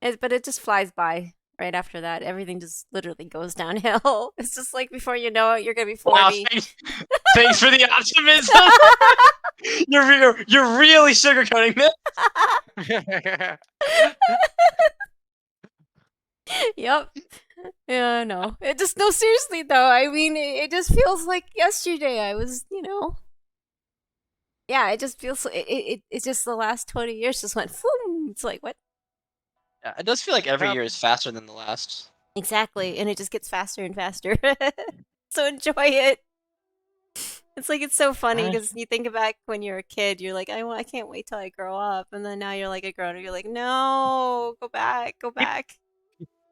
But it just flies by right after that. Everything just literally goes downhill. It's just like before you know it, you're gonna be 40. Wow, thanks for the optimism. You're really sugarcoating this. Yep. Yeah, no. It just no seriously though. I mean, it just feels like yesterday. I was, yeah. It just feels it's just the last 20 years just went. Boom. It's like what? Yeah, it does feel like every Yep. year is faster than the last. Exactly, and it just gets faster and faster. So enjoy it. It's like it's so funny because you think back when you're a kid, you're like, I can't wait till I grow up, and then now you're like a grown up, you're like, no, go back, go back.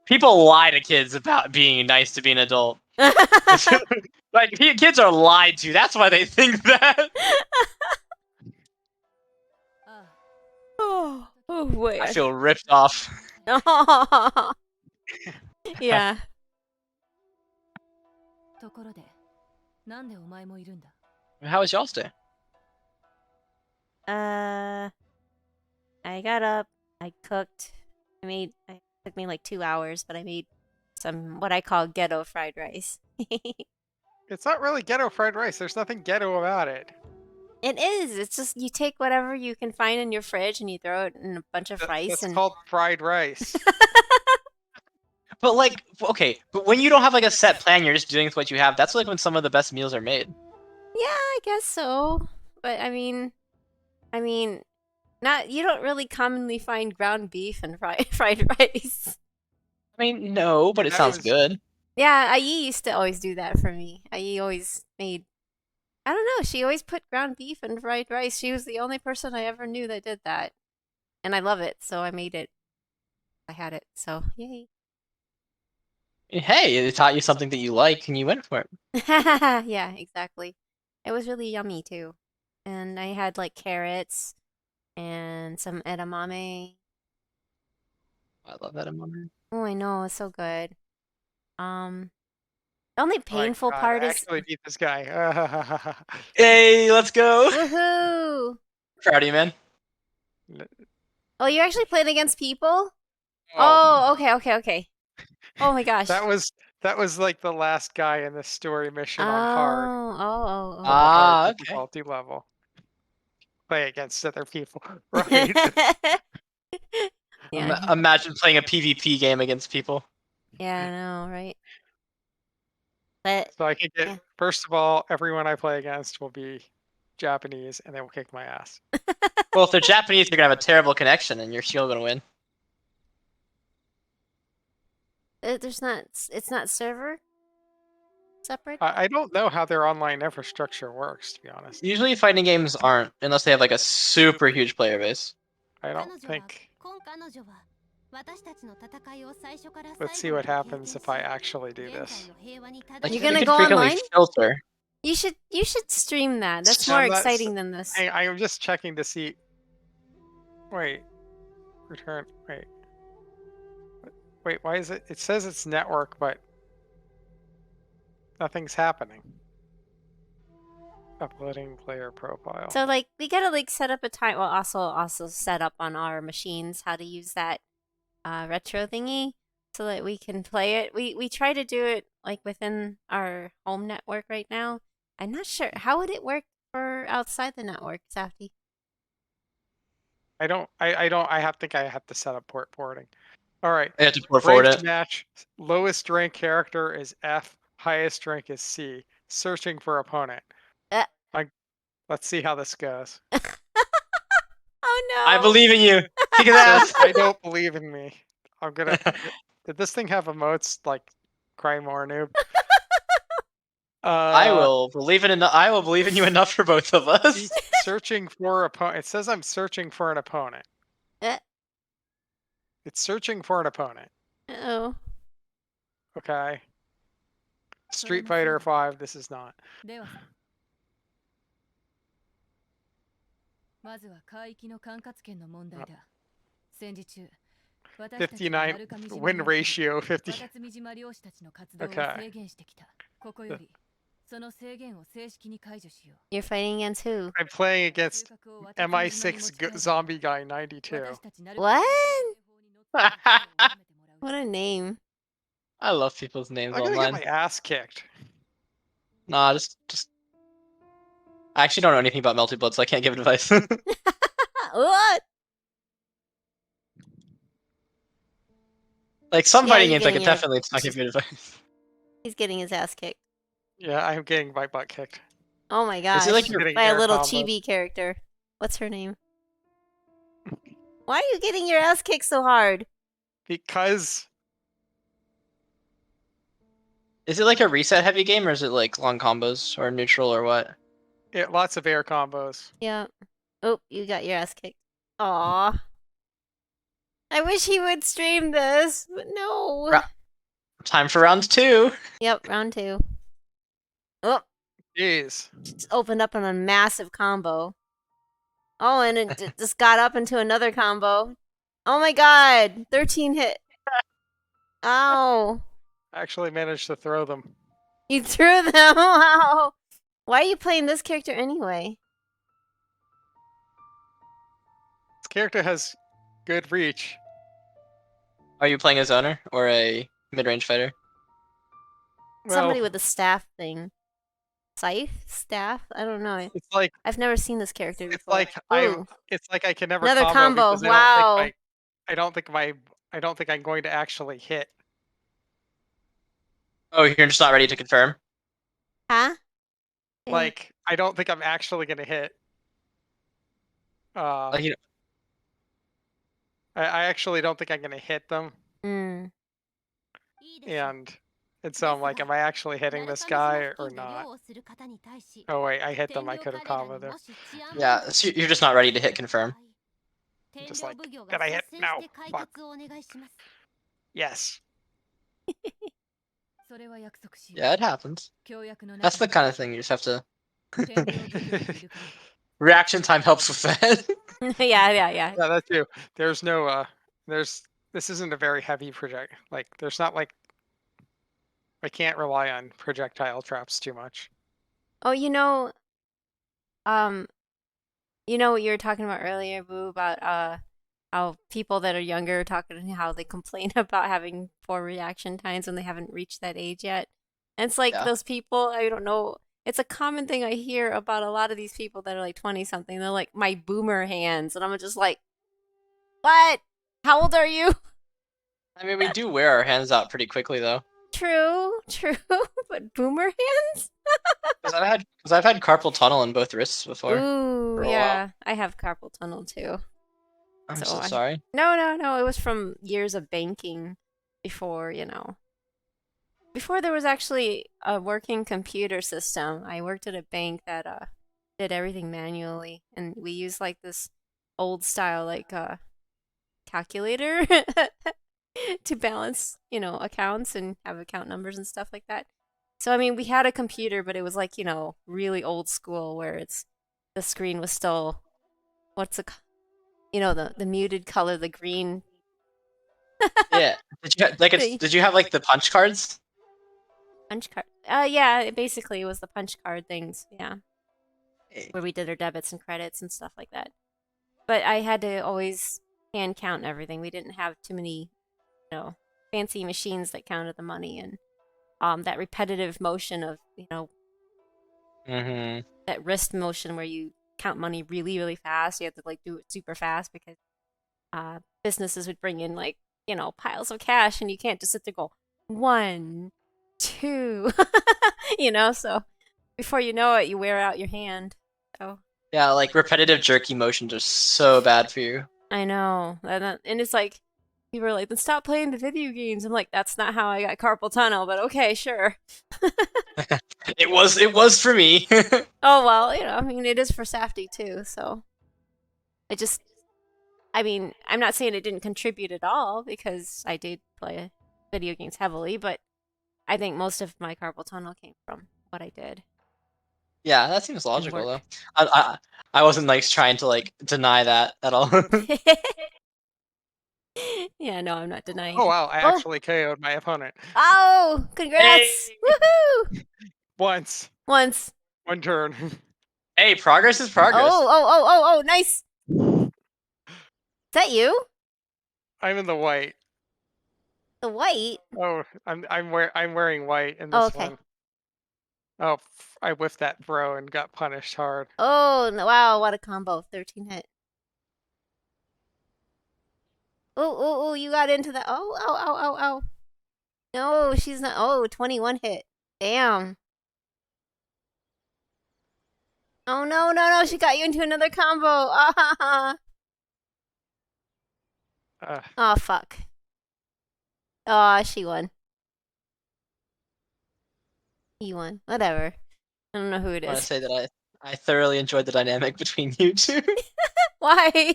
People lie to kids about being nice to be an adult. Like kids are lied to. That's why they think that. Oh boy. I feel ripped off. Yeah. ところで、なんでお前もいるんだ? How was y'all's day? I got up, I cooked, it took me like 2 hours, but I made some what I call ghetto fried rice. It's not really ghetto fried rice. There's nothing ghetto about it. It is. It's just you take whatever you can find in your fridge and you throw it in a bunch of rice. That's And called fried rice. But like, okay, but when you don't have like a set plan, you're just doing with what you have. That's like when some of the best meals are made. yeah, I guess so. But I mean, not you don't really commonly find ground beef and fried rice. I mean, no, but it That sounds was- good. Yeah, Ai used to always do that for me. Ai always made. I don't know. She always put ground beef and fried rice. She was the only person I ever knew that did that, and I love it. So I made it. I had it. So yay! Hey, it taught you something that you like, and you went for it. Yeah, exactly. It was really yummy too, and I had like carrots and some edamame. I love that among. Oh, I know, it's so good. The only Oh my painful God, part I is actually beat this guy. Hey, let's go! woohoo! Proud of you, man. Oh, you're actually playing against people? Oh. Oh, okay. Oh my gosh. That was like the last guy in the story mission on hard. Oh. The hard Okay. difficulty level. Play against other people, right? Yeah. Imagine playing a PvP game against people. Yeah, I know, right? But So I can get, yeah. first of all, everyone I play against will be Japanese, and they will kick my ass. Well, if they're Japanese, you're gonna have a terrible connection, and you're still gonna win. It's not server separate. I don't know how their online infrastructure works, to be honest. Usually, fighting games aren't, unless they have like a super huge player base. I don't think. Let's see what happens if I actually do this. Like, You're you gonna can go frequently online? filter. You should stream that. That's I'm more not- exciting than this. I am just checking to see. Wait. Return. Wait, why is it? It says it's network, but nothing's happening. Uploading player profile. So like we gotta like set up a time. Well, also set up on our machines how to use that retro thingy so that we can play it. We try to do it like within our home network right now. I'm not sure how would it work for outside the network, Safety. I think I have to set up port forwarding. All right. You have to port forward Ranked it. match. Lowest rank character is F. Highest rank is C. Searching for opponent. Let's see how this goes. Oh no! I believe in you. Kick his ass. I don't believe in me. I'm gonna. Did this thing have emotes like cry more noob? I will believe in you enough for both of us. Searching for opponent. It says I'm searching for an opponent. It's searching for an opponent. Oh. Okay. Street Fighter 5. This is not. まずは海域の管轄権の問題だ。戦時中、 59 win ratio 50. 渡積島漁師たちの活動を制限してきた。ここよりその制限を正式に解除しよう。 You're fighting against who? I'm playing against MI6 zombie guy 92. What? What a name. I love people's names I'm gonna online. get my ass kicked. Nah, just. I actually don't know anything about Melty Blood, so I can't give advice. What? Like some Yeah, fighting you're games, I could getting your- definitely not give you advice. He's getting his ass kicked. Yeah, I'm getting my butt kicked. Oh my gosh. Is it like Getting by a air little combo. chibi character. What's her name? Why are you getting your ass kicked so hard? Because Is it like a reset heavy game, or is it like long combos, or neutral, or what? lots of air combos. Yeah. Oh, you got your ass kicked. Aw. I wish he would stream this, but no. Time for round 2. Yep, round 2. Oh, Jeez. just opened up on a massive combo. Oh, and it just got up into another combo. Oh my god! 13 hit. Ow. I actually managed to throw them. You threw them? Wow. Why are you playing this character anyway? This character has good reach. Are you playing a zoner or a mid-range fighter? Somebody Well, with a staff thing. Scythe? Staff? I don't know. it's like I've never seen this character before. it's like Ooh. I can never Another combo. because Wow. I don't think I'm going to actually hit. Oh, you're just not ready to confirm? Huh? Yeah. Like I don't think I'm actually going to hit. Like, you know, I actually don't think I'm going to hit them, Mm. and so I'm like, am I actually hitting this guy or not? Oh wait, I hit them. I could have comboed there. yeah, so you're just not ready to hit confirm. Just like, did I hit? No. Fuck. Yes. Yeah, it happens. That's the kind of thing you just have to. Reaction time helps with that. yeah. Yeah, that too. There's no this isn't a very heavy project. Like there's not like I can't rely on projectile traps too much. Oh, you know what you were talking about earlier, Boo, about how people that are younger are talking how they complain about having poor reaction times when they haven't reached that age yet. And it's like Yeah. those people, I don't know, it's a common thing I hear about a lot of these people that are like 20 something. They're like my boomer hands, and I'm just like, what? How old are you? I mean, we do wear our hands out pretty quickly though. True, but boomer hands? Because I've had carpal tunnel in both wrists before. Ooh, for a yeah. while. I have carpal tunnel too. I'm So so sorry. No. It was from years of banking before, before there was actually a working computer system. I worked at a bank that did everything manually, and we used like this old style calculator to balance, accounts and have account numbers and stuff like that. So I mean, we had a computer, but it was like, really old school where the screen was still the muted color, the green. Yeah. Did you have like the punch cards? Punch card. Yeah, basically it was the punch card things, yeah. Hey. Where we did our debits and credits and stuff like that. But I had to always hand count everything. We didn't have too many, fancy machines that counted the money, and that repetitive motion of, Mm-hmm. that wrist motion where you count money really, really fast. You have to like do it super fast because businesses would bring in like, piles of cash, and you can't just sit there and go 1, 2, so before you know it, you wear out your hand. So Yeah, like repetitive jerky motions are so bad for you. I know, and it's like people are like, then stop playing the video games. I'm like, that's not how I got carpal tunnel, but okay, sure. It was for me. Oh well, I mean, it is for Safety too. So I'm not saying it didn't contribute at all because I did play video games heavily, but I think most of my carpal tunnel came from what I did. Yeah, that seems logical work. though. I wasn't like trying to like deny that at all. Yeah, no, I'm not denying Oh it. wow, I actually KO'd my opponent. Oh, congrats! Woohoo! Once. Once. One turn. Hey, progress is progress. Oh, nice. Is that you? I'm in the white. The white? Oh, I'm wearing white in Oh, this okay. one. Oh, I whiffed that throw and got punished hard. Oh, wow, what a combo. 13 hit. Oh, you got into the... Oh. No, she's not... Oh, 21 hit. Damn. Oh, no, she got you into another combo. Ah. Oh, fuck. Oh, she won. He won. Whatever. I don't know who it I want to is. say that I thoroughly enjoyed the dynamic between you two. Why?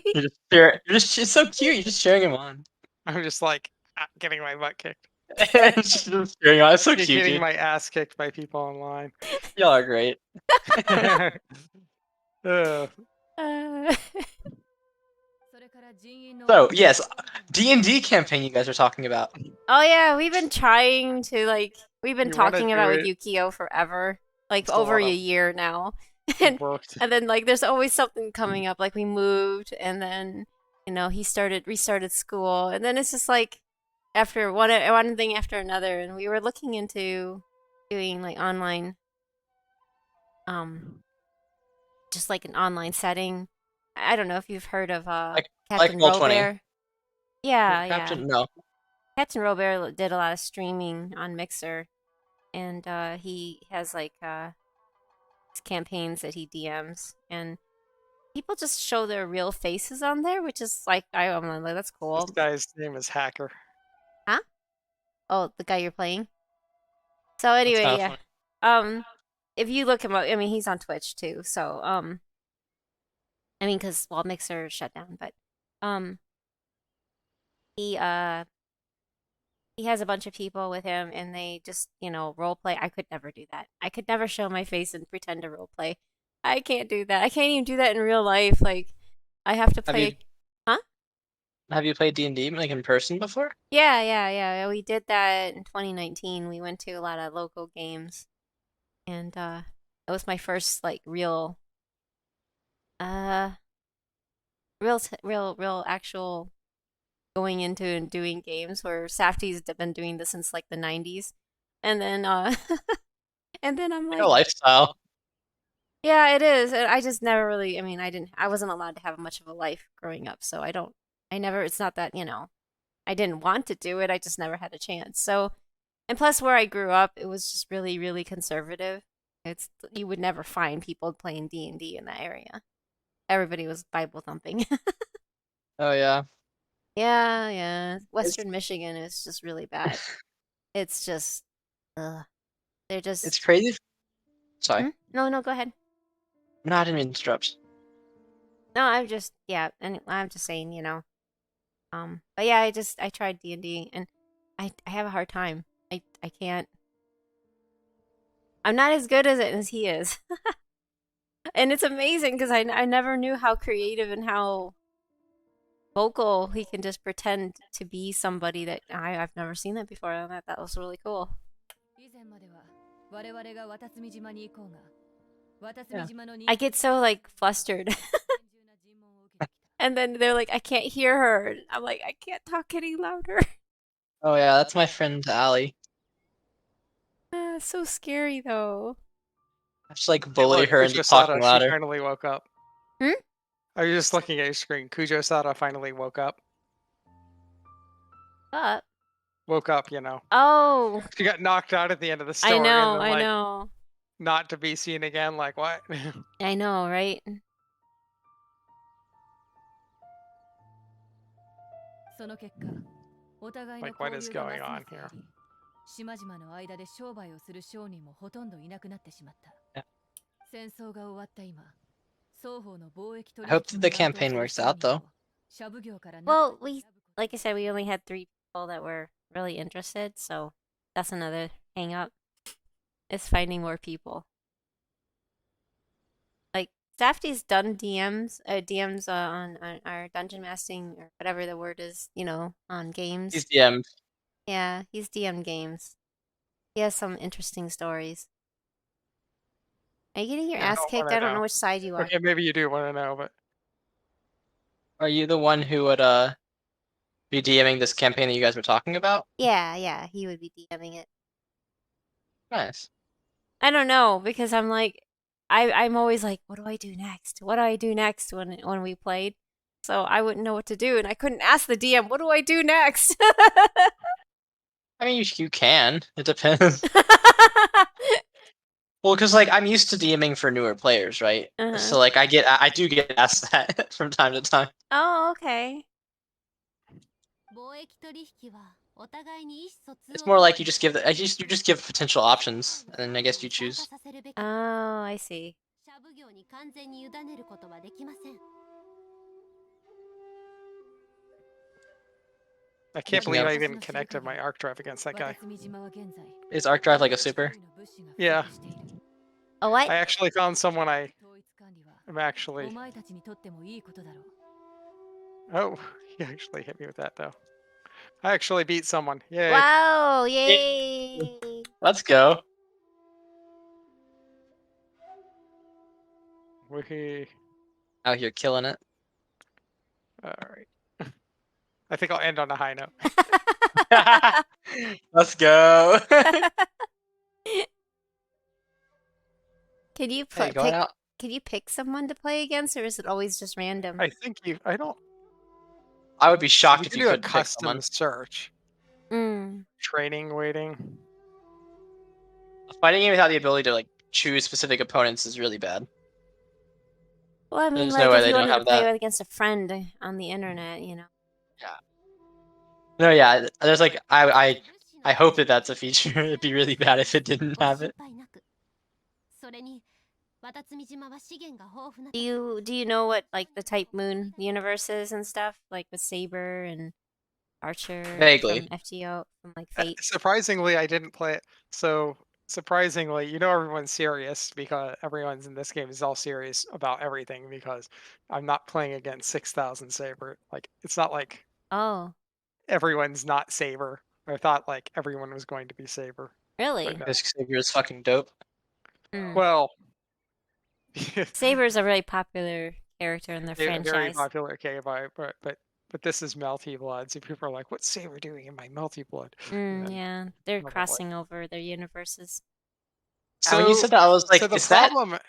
She's so cute. You're just cheering him on. I'm just like getting my butt kicked. Just cheering on. It's so cute, Getting dude. my ass kicked by people online. Y'all are great. So yes, D&D campaign you guys are talking about. Oh yeah, we've been trying to we've been You wanna talking do about with it. Yukio forever, like Just a over lot a of year now, work. and then there's always something coming up. Like we moved, and then he restarted school, and then it's just like after one thing after another, and we were looking into doing like online, just like an online setting. I don't know if you've heard of Captain Roll20. Robert. Yeah. Captain, no. Captain Robert did a lot of streaming on Mixer, and he has his campaigns that he DMs, and people just show their real faces on there, which is I'm like, that's cool. This guy's name is Hacker. Huh? Oh, the guy you're playing. So anyway, yeah. Funny. If you look him up, I mean, he's on Twitch too. So I mean, because Mixer shut down, but he has a bunch of people with him, and they just role play. I could never do that. I could never show my face and pretend to role play. I can't do that. I can't even do that in real life. Like, I have to play. Have you played D&D like in person before? Yeah. We did that in 2019. We went to a lot of local games, and it was my first real actual going into and doing games, where Safty's been doing this since the 90s, and then and then I'm like, a lifestyle. Yeah, it is. And I just never really. I mean, I wasn't allowed to have much of a life growing up, so I don't It's not that, I didn't want to do it. I just never had a chance. So, and plus where I grew up, it was just really, really conservative. You would never find people playing D&D in that area. Everybody was Bible thumping. Oh yeah. Yeah. Western Michigan is just really bad. It's just, they're just. It's crazy. Sorry. No, go ahead. No, I didn't mean to interrupt. No, and I'm just saying, but yeah, I tried D&D and I have a hard time. I can't. I'm not as good at it as he is. And it's amazing because I never knew how creative and how vocal he can just pretend to be somebody that I've never seen that before. And that was really cool. I get so like flustered. And then they're like, I can't hear her. I'm like, I can't talk any louder. Oh yeah, that's my friend Ali. So scary though. I just like bully her into Kujo-Sada, talking louder. She finally woke up. Are you just looking at your screen? Kujo-Sada finally woke up. Up. Woke up, Oh. She got knocked out at the end of the story. I know. Not to be seen again. Like what? I know, right? Like what is going on here? I hope that the campaign works out though. Well, like I said, we only had 3 people that were really interested, so that's another hang up. Is finding more people. Like Safty's done DMs on our dungeon mastering or whatever the word is, on games. He's DM'd. Yeah, he's DM'd games. He has some interesting stories. Are you getting your ass kicked? I don't know which side you are. Okay, maybe you do want to know, but Are you the one who would be DMing this campaign that you guys were talking about? Yeah, he would be DMing it. Nice. I don't know because I'm like, I'm always like, what do I do next? What do I do next when we played? So I wouldn't know what to do, and I couldn't ask the DM, what do I do next? I mean, you can. It depends. Well, because like I'm used to DMing for newer players, right? So like I do get asked that from time to time. Oh, okay. It's more like you just give potential options, and then I guess you choose. Oh, I see. I can't believe I even connected my arc drive against that guy. Is arc drive like a super? Yeah. Oh, what? I actually found someone I'm actually. Oh, he actually hit me with that though. I actually beat someone. Yay. Wow, yay. Let's go. Woohoo. Out here killing it. Alright. I think I'll end on a high note. Let's go. Can you pick someone to play against, or is it always just random? I think I would be shocked if you could do a could pick custom someone. search. Training waiting. A fighting game without the ability to like choose specific opponents is really bad. Well, I mean, There's like no way if they you don't wanted to have play that. against a friend on the internet, Yeah. No, yeah. There's like I hope that that's a feature. It'd be really bad if it didn't have it. Do you know what like the Type Moon universe is and stuff, like with Saber and Archer Vaguely. from FGO from like Fate? Surprisingly, I didn't play it. So surprisingly, everyone's serious because everyone's in this game is all serious about everything because I'm not playing against 6,000 Saber. Like it's not like everyone's not Saber. I thought like everyone was going to be Saber. Really? Because Saber is fucking dope. Well, Saber's a really popular character in the franchise. Very popular KBI, but this is Melty Blood, so people are like, "What's Saber doing in my Melty Blood?" Yeah, they're crossing over their universes. So when you said that, I was like,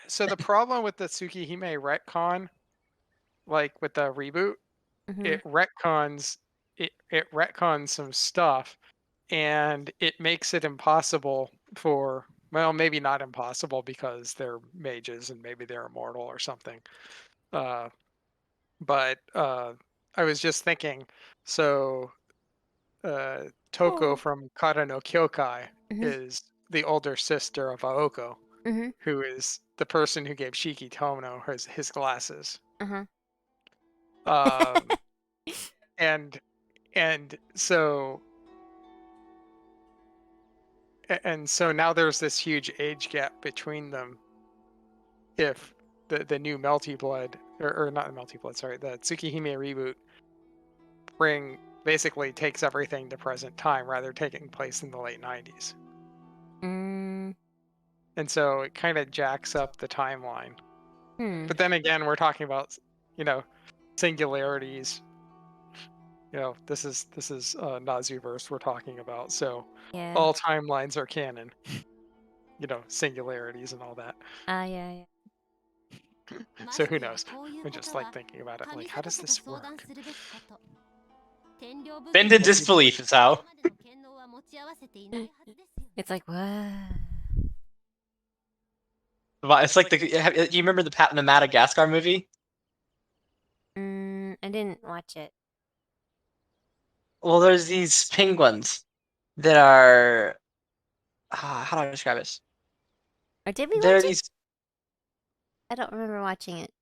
So the problem with the Tsukihime retcon, like with the reboot, it retcons it retcons some stuff, and it makes it impossible for, well, maybe not impossible because they're mages and maybe they're immortal or something. But I was just thinking, so Toko from Kara no Kyokai is the older sister of Aoko, who is the person who gave Shiki Tono his glasses. And so now there's this huge age gap between them. If the new Melty Blood, or not the Melty Blood, sorry, the Tsukihime reboot basically takes everything to present time rather taking place in the late 90s. And so it kind of jacks up the timeline. But then again, we're talking about, singularities. This is Nazuverse we're talking about, so all timelines are canon. Singularities and all that. Yeah. So who knows? I'm just like thinking about it. Like, how does this work? Bend in disbelief is how. It's like, what? It's like you remember the Madagascar movie? I didn't watch it. Well, there's these penguins that are. How do I describe this? Or did we There are watch these. it? I don't remember watching it.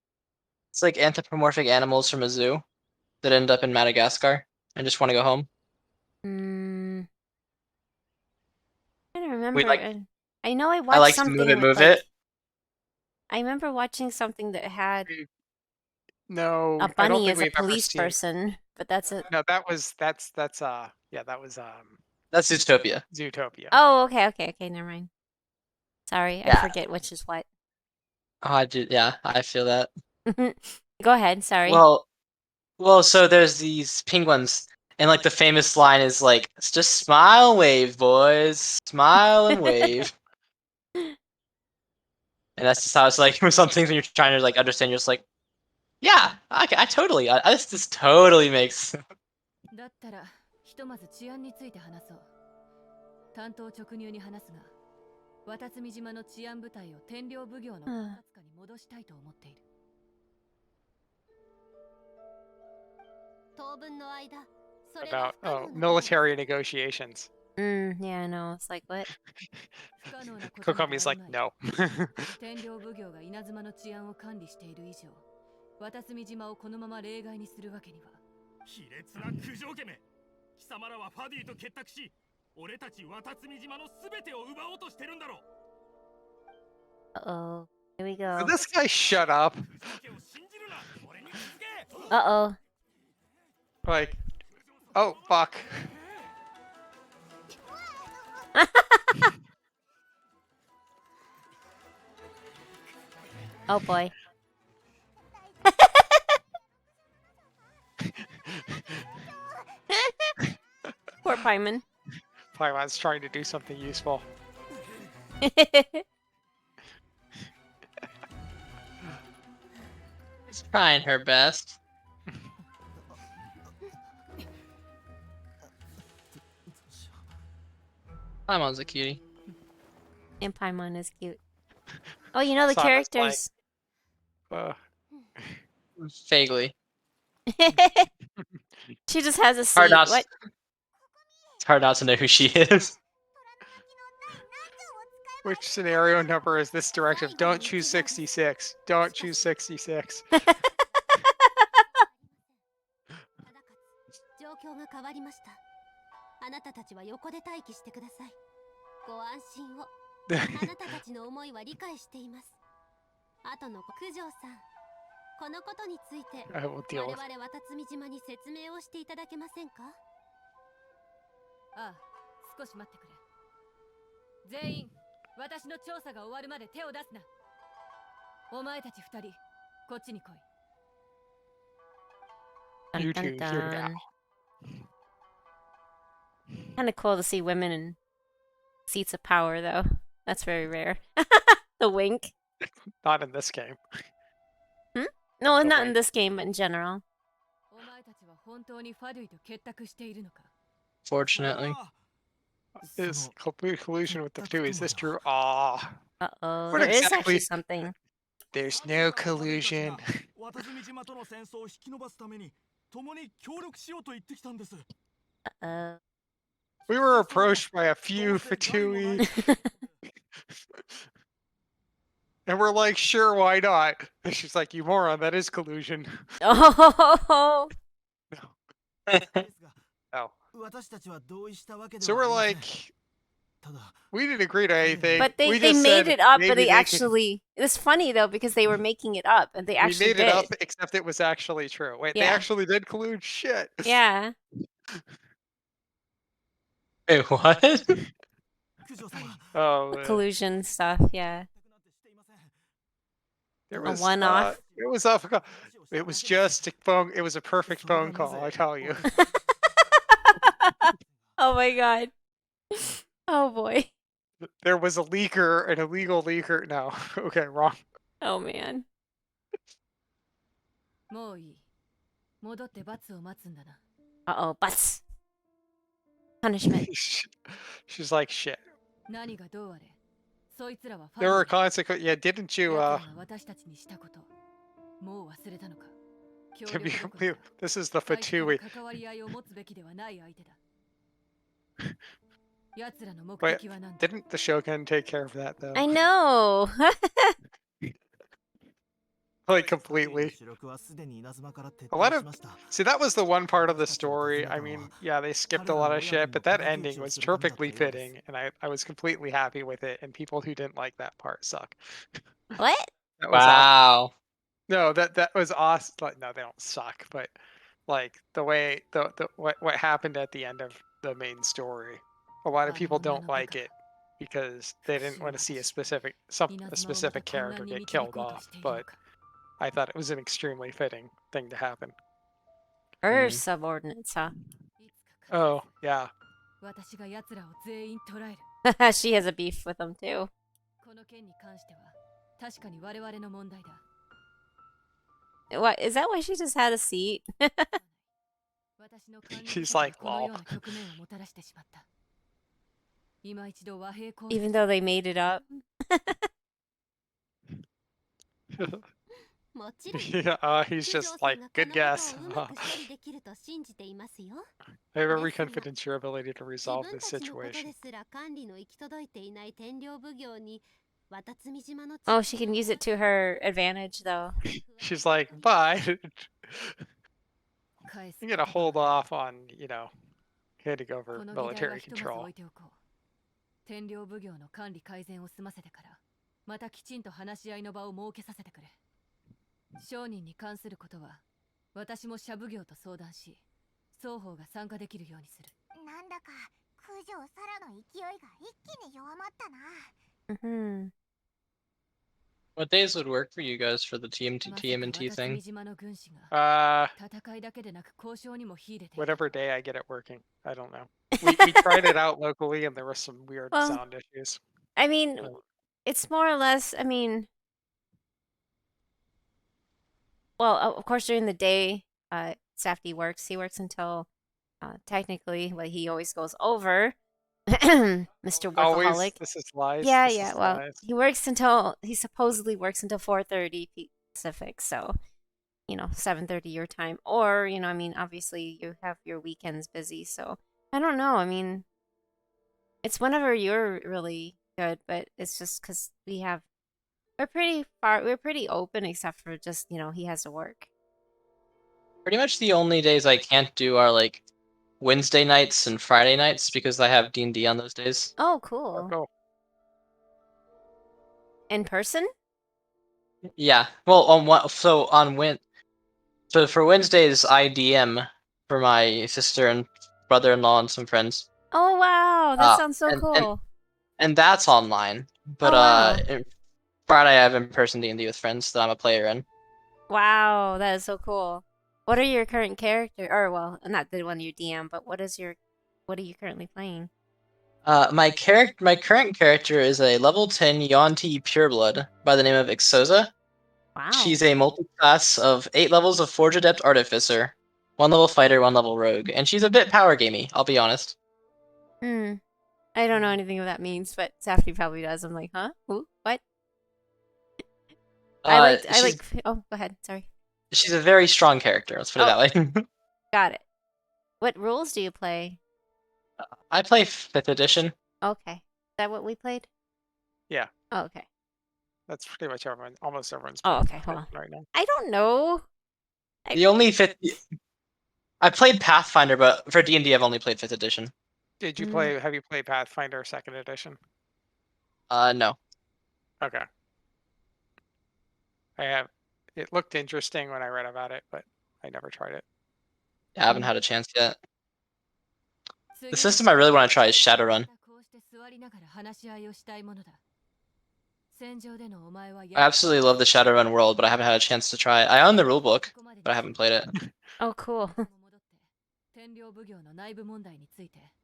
It's like anthropomorphic animals from a zoo that end up in Madagascar and just want to go home. I don't remember. I know I I watched like to something with move like. it. I remember watching something that had No, a I don't bunny think as a we've ever police seen. person, but that's it. No, that was that's Zootopia. Zootopia. Oh, okay, never mind. Sorry, I Yeah. forget which is what. Oh, I do. Yeah, I feel that. Go ahead. Sorry. Well, so there's these penguins, and like the famous line is like, "Just smile and wave, boys. Smile and wave." And that's just how it's like with some things when you're trying to like understand. You're just like, "Yeah, I totally. This totally makes." だったらひとまず治安について話そう。担当直入に話すが、渡積島の治安部隊を天領奉行の管轄下に戻したいと思っている。当分の間、それ About は military negotiations. Yeah, I know. It's like, what? Kokomi's like, no. 天領奉行が稲妻の治安を管理している以上、渡積島をこのまま例外にするわけには。卑劣な苦情家め、貴様らはファディと結託し、俺たち渡積島のすべてを奪おうとしてるんだろう。Uh-oh. Here we go. Will this guy shut up? Uh-oh. Like, oh, fuck. Oh, boy. Poor Paimon. Paimon's trying to do something useful. She's trying her best. Paimon's a cutie. And Paimon is cute. Oh, you know the Sana's characters. Vaguely. She just has a seat. Hard not. What? It's hard not to know who she is. Which scenario number is this directive? Don't choose 66. Don't choose 66. 状況が変わりました。あなたたちは横で待機してください。ご安心を。あなたたちの思いは理解しています。後の九条さん、このことについて我々渡積島に説明をしていただけませんか？ああ、少し待ってくれ。全員、私の調査が終わるまで手を出すな。お前たち二人、こっちに来い。You two here now. Kind of cool to see women in seats of power, though. That's very rare. The wink. Not in this game. No, The not wink. in this game, but in general. 本当にファドゥイと結託しているのか。 Fortunately. Is complete collusion with the two. Is this true? Ah. Uh-oh. What There is exactly? actually something. There's no collusion. 渡積島との戦争を引き延ばすために共に協力しようと言ってきたんです。 We were approached by a few Fatui. And we're like, sure, why not? And she's like, you moron, that is collusion. Oh. Oh. So we're like, we didn't agree to anything. But we they just made said it up, maybe but they can- actually... It was funny, though, because they were making it up, and they We actually made it did. up, except it was actually true. Wait, they Yeah. actually did collude? Shit. Yeah. Wait, what? Oh, Collusion stuff, yeah. There A was one-off. It was off. It was just a phone. It was a perfect phone call. I tell you. Oh my god. Oh boy. There was a leaker, an illegal leaker. No, okay, wrong. Oh man. もういい。戻って罰を待つんだな。 Uh-oh, butts. Punishment. She's like, shit. 何がどうあれ、そいつらはファ There ド were ゥイ consequences. Yeah, didn't you? 奴らが私たちにしたこと、もう忘れたのか。協 To be 力どころ complete, か this is the 最初から Fatui. 関わり合いを持つべきではない相手だ。奴らの目 Wait, 的は何だ。 didn't the Shogun take care of that though? I know. Like completely. A lot of see, that was the one part of the story. I mean, yeah, they skipped a lot of shit, but that ending was perfectly fitting, and I was completely happy with it. And people who didn't like that part suck. What? That was awesome. Wow. No, that was awesome. Like, no, they don't suck, but like the way the what happened at the end of the main story, a lot of people don't like it because they didn't want to see a specific character get killed off. But I thought it was an extremely fitting thing to happen. Her subordinates, huh? Oh yeah. 私が奴らを全員捕らえる。 She has a beef with them too. この件に関しては確かに我々の問題だ。 What is that? Why she just had a seat? 私の管理 She's 者が like, このよう lol. な局面をもたらしてしまった。今一度和平交 Even though they made it up. もちろん Yeah, he's 九条 just さん like, がこ good の guess. ことをうまく処理できると信じていますよ。 I have every ですが、 confidence in your ability to 自 resolve 分 this たちのこと situation. ですら管理の行き届いていない天領奉行に渡積島の Oh, she can use it to her advantage, though. She's like, but 返す I'm gonna hold off on, handing こ over の議題は military ひとまず control. 置いておこう。天領奉行の管理改善を済ませてからまたきちんと話し合いの場を設けさせてくれ。商人に関することは私も社奉行と相談し、双方が参加できるようにする。なんだか九条サラの勢いが一気に弱まったな。 Mm-hmm. What days would work for you guys for the TMT まさか TMNT 渡 thing? 積島の軍師が Uh, 戦いだけでなく交渉にも秀でている。 whatever day I get it working. I don't know. We tried it out locally and there were some weird Well, sound issues. I mean, it's more or less, I mean, well, of course, during the day, Safdie works. He works until, technically, well, he always goes over. Mr. Always, Workaholic. this is lies. Yeah, this yeah. is Well, lies. he supposedly works until 4:30 Pacific. So, 7:30 your time. Or, I mean, obviously you have your weekends busy. So, I don't know. I mean, it's whenever you're really good, but it's just because we're pretty open except for just, he has to work. Pretty much the only days I can't do are like Wednesday nights and Friday nights because I have D&D on those days. Oh, cool. Oh, In person? Yeah. Well, so for Wednesdays I DM for my sister and brother-in-law and some friends. Oh, wow. That sounds so and- cool. And that's online. But Oh, wow. Friday I have in-person D&D with friends that I'm a player in. Wow, that is so cool. What are your current character? Or, well, not the one you DM, but what are you currently playing? My current character is a level 10 Yuan-Ti pureblood by the name of Ixoza. Wow. She's a multi-class of 8 levels of Forge Adept Artificer. 1 level fighter, 1 level rogue, and she's a bit power gamey. I'll be honest. Hmm. I don't know anything what that means, but Safety probably does. I'm like, huh? Who? What? I like. Oh, go ahead. Sorry. She's a very strong character. Let's put it that way. Got it. What rules do you play? I play 5th edition. Okay. Is that what we played? Yeah. Oh, okay. That's pretty much everyone. Almost everyone's. Oh, playing okay. Hold on. right now. I don't know. The only 5th. I played Pathfinder, but for D&D, I've only played 5th edition. Did you play? Have you played Pathfinder 2nd edition? No. Okay. I have. It looked interesting when I read about it, but I never tried it. Yeah, I haven't had a chance yet. The system I really want to try is Shadowrun. I absolutely love the Shadowrun world, but I haven't had a chance to try it. I own the rulebook, but I haven't played it. Oh, cool.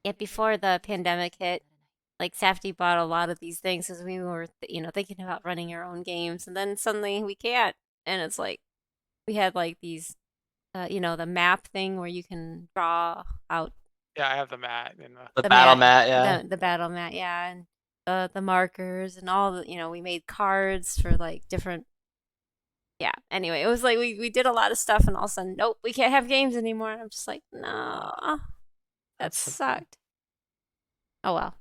Yeah, before the pandemic hit, like Safety bought a lot of these things because we were, thinking about running our own games, and then suddenly we can't, and it's like we had like these, the map thing where you can draw out. Yeah, I have the mat and the battle mat. Yeah, the battle mat, yeah, and the markers and all the, we made cards for like different. Yeah. Anyway, it was like we did a lot of stuff, and all of a sudden, nope, we can't have games anymore. I'm just like, no, that sucked. Oh well.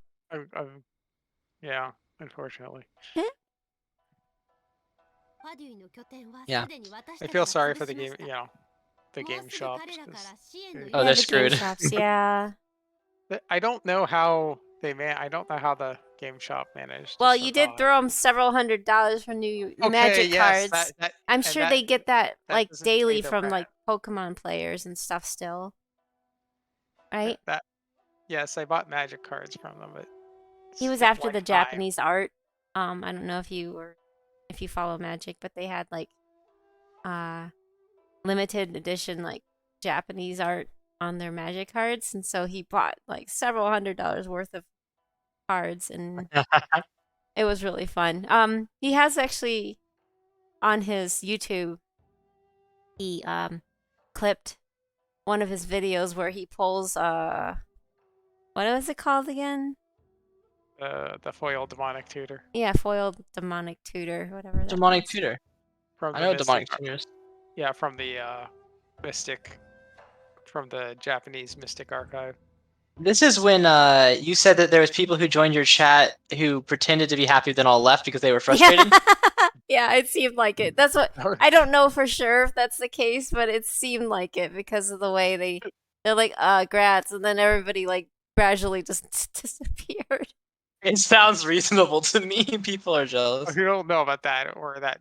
Yeah, unfortunately. Yeah. I feel sorry for the game. The game shops. Oh, they're screwed. Game shops, yeah. I don't know how I don't know how the game shop managed. Well, you did throw them several $100s for new magic cards. I'm sure they get that like daily from like Pokemon players and stuff still. Right? Yes, I bought magic cards from them, but he was after the Japanese art. I don't know if you follow Magic, but they had like limited edition like Japanese art on their magic cards, and so he bought like several $100s worth of cards, and it was really fun. He has actually on his YouTube, he clipped one of his videos where he pulls what was it called again? The foiled demonic tutor. Yeah, foiled demonic tutor, whatever. Demonic tutor. From I know demonic tutors. Yeah, from the from the Japanese Mystic Archive. This is when you said that there was people who joined your chat who pretended to be happy, then all left because they were frustrated. Yeah, it seemed like it. That's what I don't know for sure if that's the case, but it seemed like it because of the way they're like, grats, and then everybody like gradually just disappeared. It sounds reasonable to me. People are jealous. You don't know about that, or that,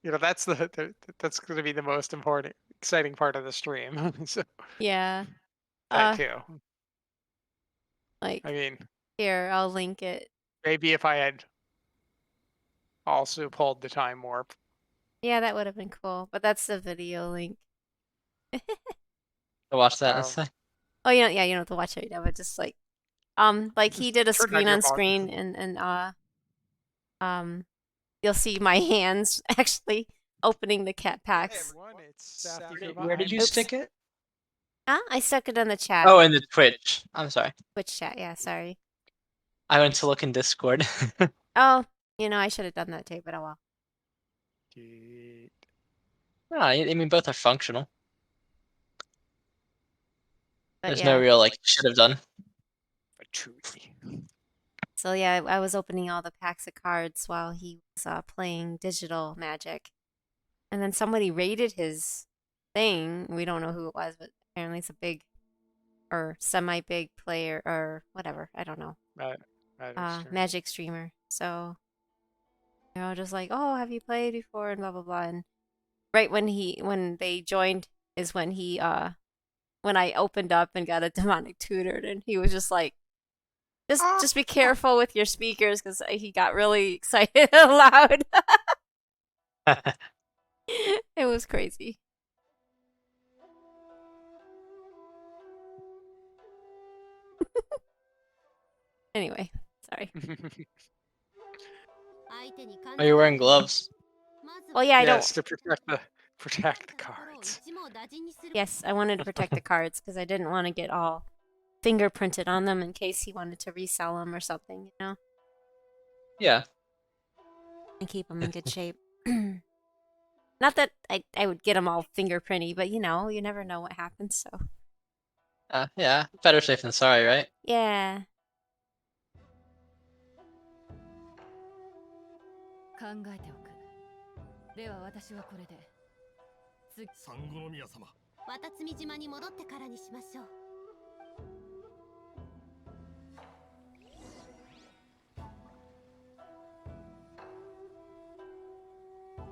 that's that's going to be the most important, exciting part of the stream. So, yeah. That too. Like, I mean, here, I'll link it. Maybe if I had also pulled the time warp. Yeah, that would have been cool. But that's the video link. To watch that. Oh, you don't have to watch it right now, but just like he did a screen on screen, and you'll see my hands actually opening the cat packs. Where did you stick it? I stuck it in the chat. Oh, in the Twitch. I'm sorry. Twitch chat, yeah, sorry. I went to look in Discord. Oh, I should have done that too, but oh well. I mean, both are functional. But there's no real should have done. So yeah, I was opening all the packs of cards while he was playing digital Magic, and then somebody raided his thing. We don't know who it was, but apparently it's a big or semi-big player or whatever. I don't know. Magic streamer. So just like, oh, have you played before and blah blah blah. And right when they joined is when he when I opened up and got a demonic tutored, and he was just like, just be careful with your speakers because he got really excited and loud. It was crazy. Anyway, sorry. Are you wearing gloves? Well, yeah, I don't. Yes, to protect the card. cards. Yes, I wanted to protect the cards because I didn't want to get all fingerprinted on them in case he wanted to resell them or something, you know? Yeah. And keep them in good shape. Not that I would get them all fingerprinty, but you know, you never know what happens, so. Yeah. Better safe than sorry, right? Yeah. 考えておく。では私はこれで。サンゴノ宮様。渡積島に戻ってからにしましょう。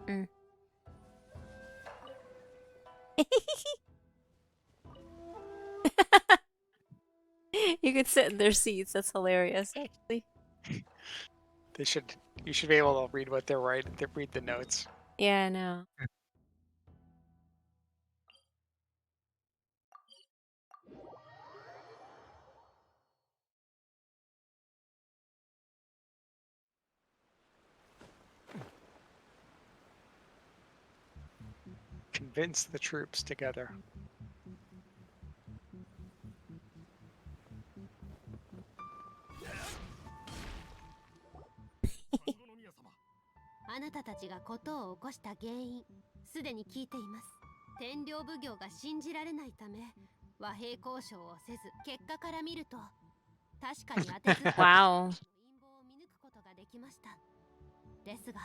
Mm. You could sit in their seats. That's hilarious, actually. You should be able to read what they're writing. Read the notes. Yeah, I know. Convince the troops together. あなたたちが事を起こした原因、すでに聞いています。天領奉行が信じられないため、和平交渉をせず、結果から見ると、確かに当てずっぽうの陰謀を見抜くことができました。ですが、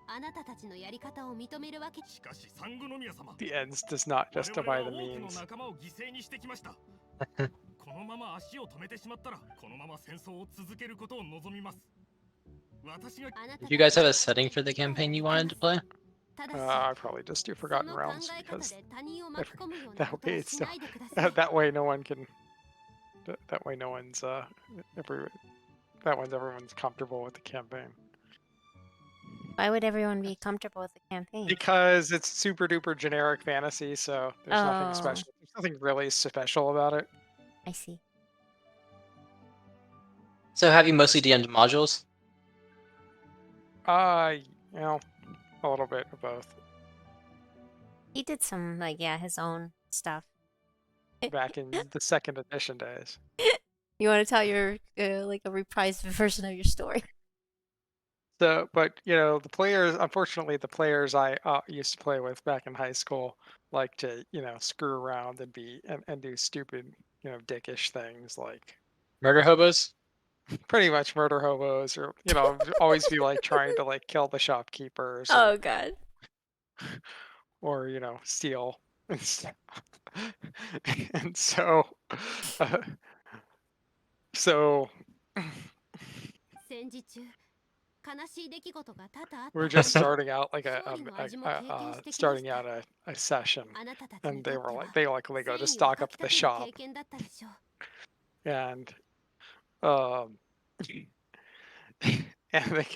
あなたたちのやり方を認めるわけ。しかしサンゴノ宮様。 The ends does not justify the 我々は多く means. の仲間を犠牲にしてきました。このまま足を止めてしまったら、このまま戦争を続けることを望みます。 Did you guys have a setting for the campaign you wanted to play? I probably just do Forgotten Realms because that way it's still, that way no one can, that way no one's everyone's comfortable with the campaign. Why would everyone be comfortable with the campaign? Because it's super duper generic fantasy, so there's nothing special. There's nothing really special about it. I see. So have you mostly DM'd modules? You know, a little bit of both. He did some, like, yeah, his own stuff. Back in the 2nd edition days. You want to tell your, like, a reprised version of your story? So, but, you know, the players, unfortunately, the players I used to play with back in high school like to, you know, screw around and and do stupid, you know, dickish things like... Murder hobos? Pretty much murder hobos, or, you know, always be like trying to like kill the shopkeepers. Oh god. Or, you know, steal and stuff. And so we're just starting out like a session, and they go to stock up the shop, and and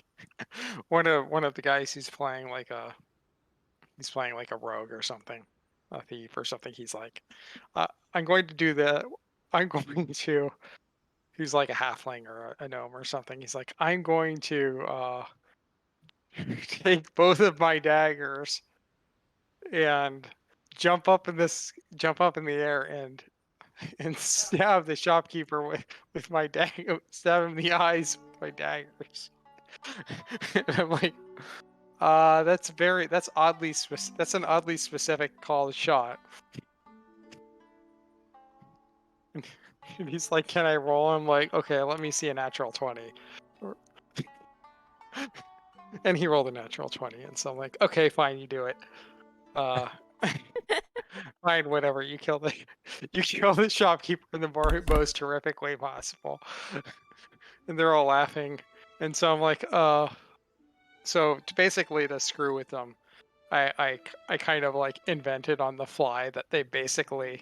one of the guys who's playing like a rogue or something, a thief or something. He's like, I'm going to. He's like a halfling or a gnome or something. He's like, I'm going to take both of my daggers and jump up in the air and stab the shopkeeper with my dagger, stab him in the eyes with my daggers. And I'm like, that's an oddly specific call shot. And he's like, can I roll? I'm like, okay, let me see a natural 20. And he rolled a natural 20, and so I'm like, okay, fine, you do it. Fine, whatever. You kill the shopkeeper in the most horrific way possible. And they're all laughing. And so I'm like, so basically to screw with them, I kind of like invented on the fly that they basically,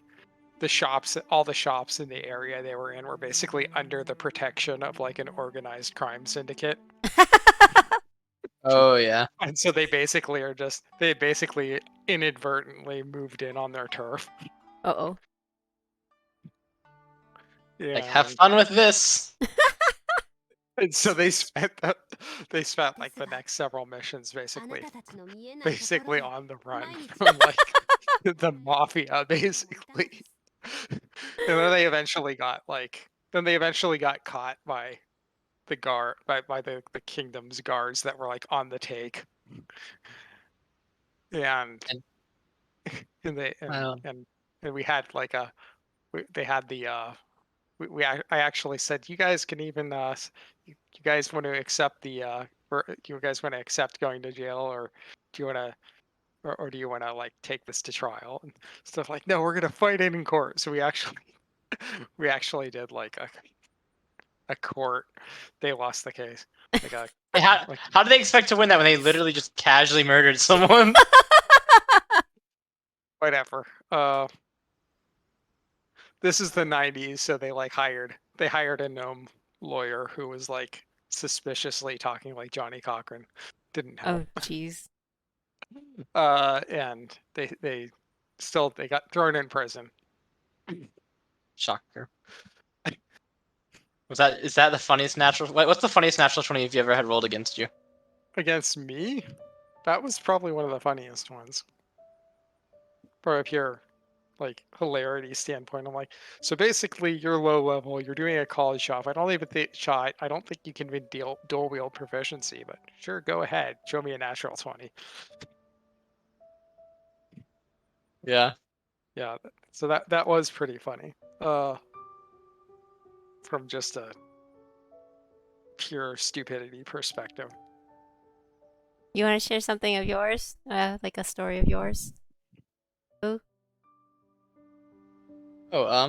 all the shops in the area they were in were basically under the protection of like an organized crime syndicate. Oh yeah. And so they basically inadvertently moved in on their turf. Uh-oh. Yeah. Like, have fun with this. And so they spent like the next several missions basically on the run from like the mafia, basically. And then they eventually got caught by the guard by the kingdom's guards that were like on the take. And and they Wow. and we had like they had the I actually said, you guys can even you guys want to accept the you guys want to accept going to jail, or do you want to or do you want to like take this to trial and stuff, like, no, we're gonna fight it in court. So we actually we actually did like a court. They lost the case. Like How do they expect to win that when they literally just casually murdered someone? whatever. This is the 90s, so they hired a gnome lawyer who was like suspiciously talking like Johnny Cochran. Didn't help. Oh, jeez. And they got thrown in prison. Shocker. Is that the funniest natural? What's the funniest natural 20 you've ever had rolled against you? Against me? That was probably one of the funniest ones. From a pure like hilarity standpoint, I'm like, so basically you're low level, you're doing a college shop. I don't think you can win dual wield proficiency, but sure, go ahead. Show me a natural 20. Yeah. Yeah, so that was pretty funny. From just a pure stupidity perspective. You want to share something of yours? Like a story of yours? Ooh. Oh, I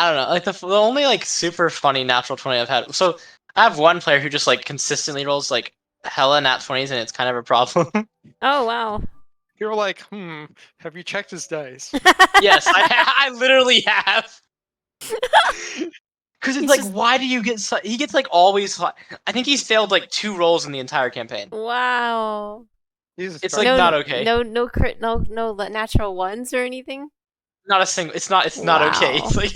don't know. Like the only like super funny natural 20 I've had. So I have one player who just like consistently rolls like hella nat 20s, and it's kind of a problem. Oh, wow. You're like, have you checked his dice? Yes, I literally have. Because it's like, why do you get? He gets like always. I think he's failed like 2 rolls in the entire campaign. Wow. It's like not okay. No crit, no natural ones or anything. Not a single. It's not okay. It's like,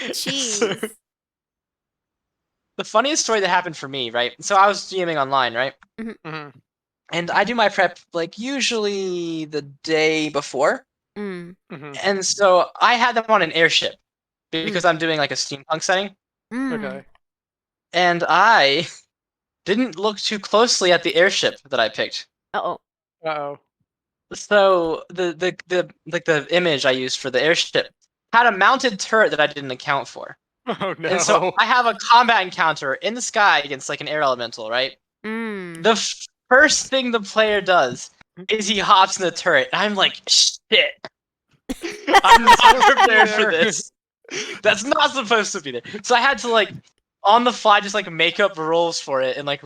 jeez. The funniest story that happened for me, right? So I was GMing online, right? Mm-hmm. And I do my prep like usually the day before. Mm-hmm. And so I had them on an airship because I'm doing like a steampunk setting. Okay. And I didn't look too closely at the airship that I picked. Uh-oh. So the image I used for the airship had a mounted turret that I didn't account for. Oh no. And so I have a combat encounter in the sky against like an air elemental, right? The first thing the player does is he hops in the turret. And I'm like, shit. I'm not prepared for this. That's not supposed to be there. So I had to like on the fly just like make up rules for it and like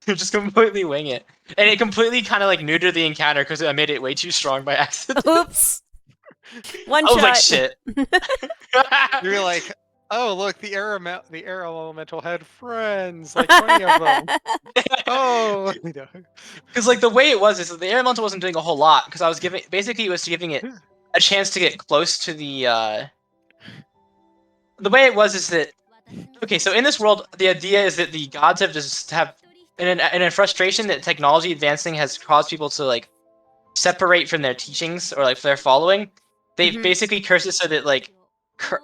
just completely wing it. And it completely kind of like neutered the encounter because I made it way too strong by accident. Oops. One shot. I was like, shit. You're like, oh look, the air elemental had friends, like 20 of them. Oh, because like the way it was is that the air elemental wasn't doing a whole lot because I was giving it a chance to get close to the way it was is that okay, so in this world the idea is that the gods have in a frustration that technology advancing has caused people to like separate from their teachings or like their following. They've basically cursed it so that like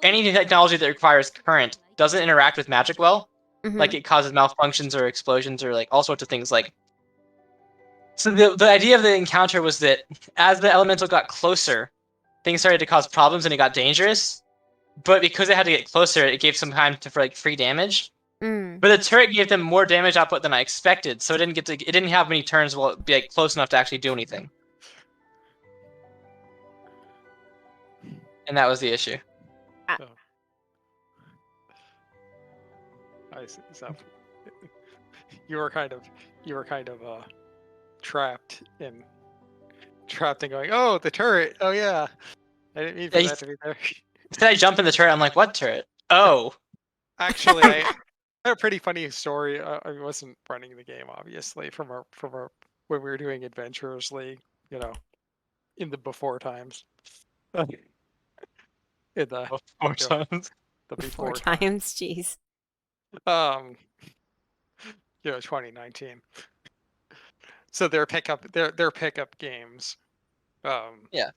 any technology that requires current doesn't interact with magic well. Like it causes malfunctions or explosions or like all sorts of things. Like, so the idea of the encounter was that as the elemental got closer, things started to cause problems and it got dangerous. But because it had to get closer, it gave some time for like free damage. But the turret gave them more damage output than I expected, so it didn't have many turns while it be like close enough to actually do anything. And that was the issue. So, I see. So you were kind of trapped in going, oh, the turret. Oh yeah. I didn't mean for that to be there. Instead I jump in the turret, I'm like, what turret? Oh. Actually, I had a pretty funny story. I wasn't running the game, obviously, from when we were doing Adventurers League, you know, in the before times. In the before times. The before times, jeez. 2019. So their pickup games Yeah.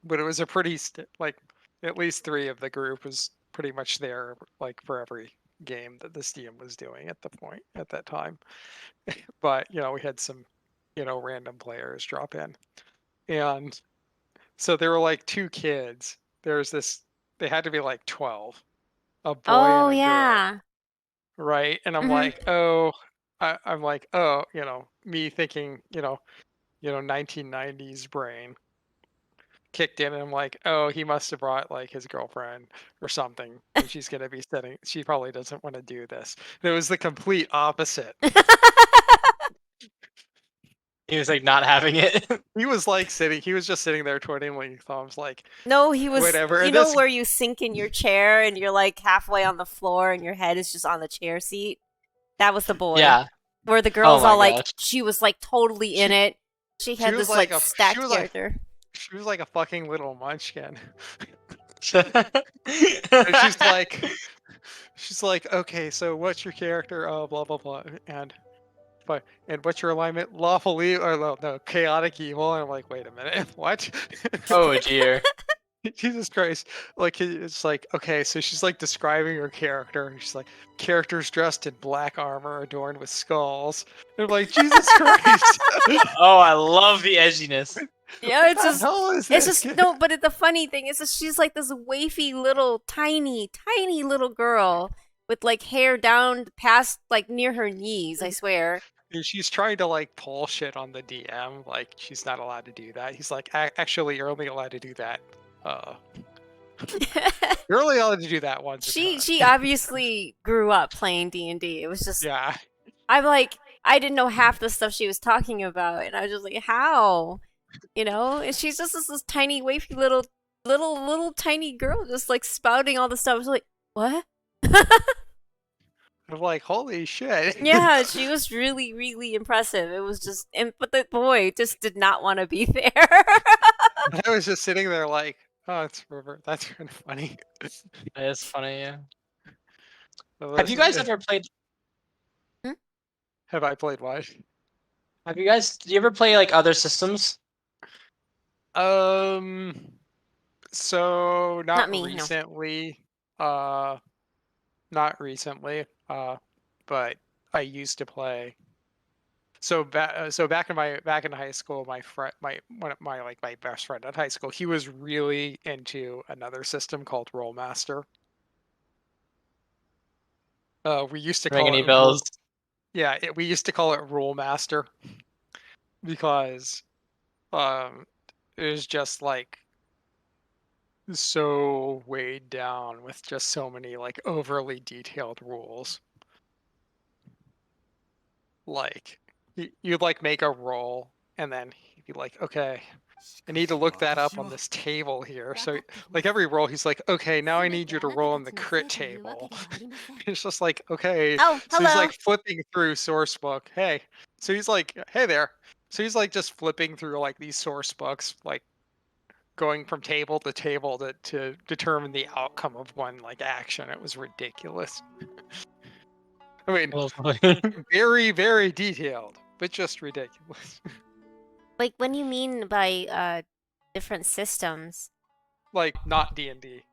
But it was a pretty like at least 3 of the group was pretty much there like for every game that this team was doing at that time. But we had some random players drop in, and so there were like 2 kids. There's this. They had to be like 12, a boy Oh and a girl, yeah. right? And I'm Mhm. like, oh, I'm like, oh, me thinking, 1990s brain kicked in, and I'm like, oh, he must have brought like his girlfriend or something, and she's gonna be sitting. She probably doesn't want to do this. And it was the complete opposite. He was like not having it. He was like sitting. He was just sitting there twiddling thumbs, like No, he was. whatever. You And know this, where you sink in your chair and you're like halfway on the floor and your head is just on the chair seat? That was the boy. Yeah. Where the Oh girl's all my like, gosh. she was like totally in she, it. She she had was this like like a, she stacked was like, character. she was like a fucking little munchkin. And she's like, okay, so what's your character? Oh, blah blah blah, and what's your alignment? Lawful evil, or no, chaotic evil. And I'm like, wait a minute, what? Oh dear. Jesus Christ. Like, it's like, okay, so she's like describing her character, and she's like, characters dressed in black armor adorned with skulls. And I'm like, Jesus Christ. Oh, I love the edginess. Yeah, it's What the just. hell is It's this? just no, but the funny thing is that she's like this wafy little tiny, tiny little girl with like hair down past like near her knees, I swear. And she's trying to like pull shit on the DM, like she's not allowed to do that. He's like, actually, you're only allowed to do that. You're only allowed to do that once a time. She obviously grew up playing D&D. It was just Yeah. I'm like I didn't know half the stuff she was talking about, and I was just like, how? And she's just this tiny, wavy little tiny girl, just like spouting all the stuff. I was like, what? I'm like, holy shit. Yeah, she was really, really impressive. It was just, but the boy just did not want to be there. I was just sitting there like, oh, it's River. That's kind of funny. That is funny, yeah. So Have you guys ever played Have I played what? do you ever play like other systems? So Not me, no. recently. Not recently. But I used to play. So back in high school, my friend, one of my best friend at high school, he was really into another system called Rollmaster. We used to Ring call any it bells? yeah, we used to call it Rollmaster because it was just like so weighed down with just so many like overly detailed rules. Like you'd like make a roll and then he'd be like, okay, I need to look that up on this table here. So like every roll he's like, okay, now I need you to roll on the crit table. It's just like, okay. Oh, So he's hello. like flipping through source book. Hey. So he's like, hey there. So he's like just flipping through like these source books, like going from table to table to determine the outcome of one like action. It was ridiculous. I mean, very, very detailed, but just ridiculous. Like, when you mean by different systems? Like not D&D.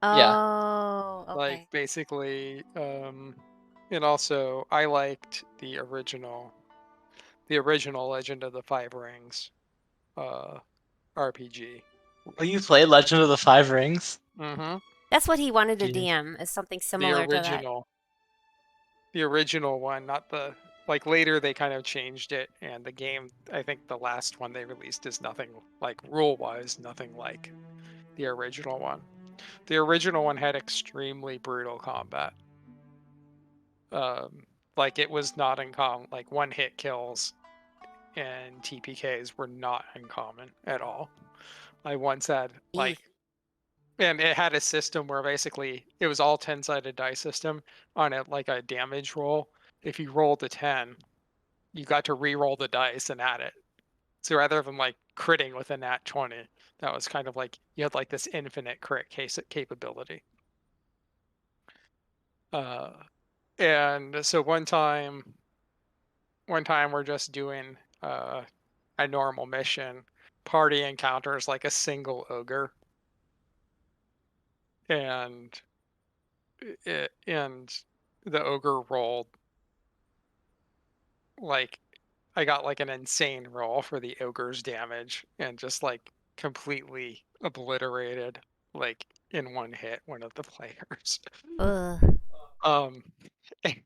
Yeah. Oh, Like okay. basically, and also I liked the original Legend of the Five Rings, RPG. Oh, you played Legend of the Five Rings? Mm-hmm. That's what he wanted to Jeez. DM, is something The similar to that. original one, not the like later they kind of changed it, and the game, I think the last one they released is nothing like rule-wise, nothing like the original one. The original one had extremely brutal combat. Like it was not uncommon. Like one hit kills and TPKs were not uncommon at all. I once had like, and it had a system where basically it was all 10-sided dice system on it, like a damage roll. If you rolled a 10, you got to re-roll the dice and add it. So rather than like critting with a nat 20, that was kind of like you had like this infinite crit case capability. And so one time we're just doing a normal mission, party encounters like a single ogre, and the ogre rolled like I got like an insane roll for the ogre's damage and just like completely obliterated like in one hit one of the players. Ugh. He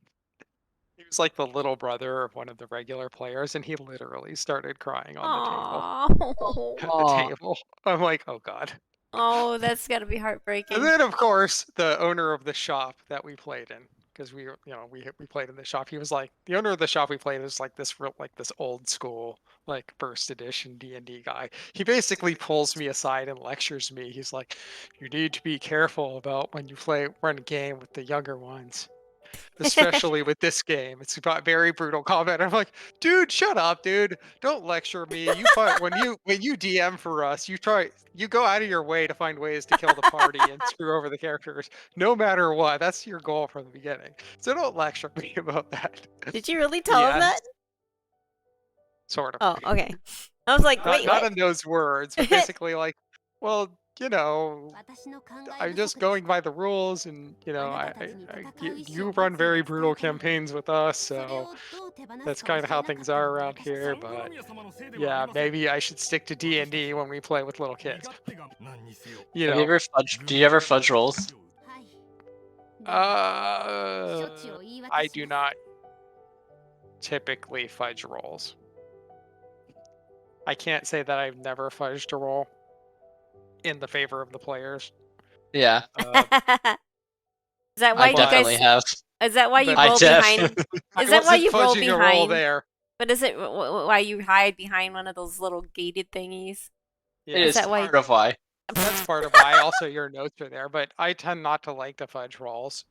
was like the little brother of one of the regular players, and he literally started crying on the table. Oh. At the table. I'm like, oh god. Oh, that's gotta be And heartbreaking. then, of course, the owner of the shop that we played in, because we played in the shop. He was like, the owner of the shop we played was like this old school like first edition D&D guy. He basically pulls me aside and lectures me. He's like, you need to be careful about when you run a game with the younger ones. Especially with this game, it's got very brutal combat. I'm like, dude, shut up, dude. Don't lecture me. When you DM for us, you go out of your way to find ways to kill the party and screw over the characters, no matter what. That's your goal from the beginning. So don't lecture me about that. Did you really tell him that? Sort of. Oh, okay. I was like, wait, not what? in those words, but basically like, well, I'm just going by the rules, and you run very brutal campaigns with us, so that's kind of how things are around here. But yeah, maybe I should stick to D&D when we play with little kids. Have you ever fudged? Do you ever fudge rolls? I do not typically fudge rolls. I can't say that I've never fudged a roll in the favor of the players. Yeah. Is that why I definitely have. Is that why you I roll def- behind? Is that why you roll fudging a roll behind? there. But is it why you hide behind one of those little gated thingies? It is that why- part of why. That's part of why. Also, your notes are there, but I tend not to like to fudge rolls,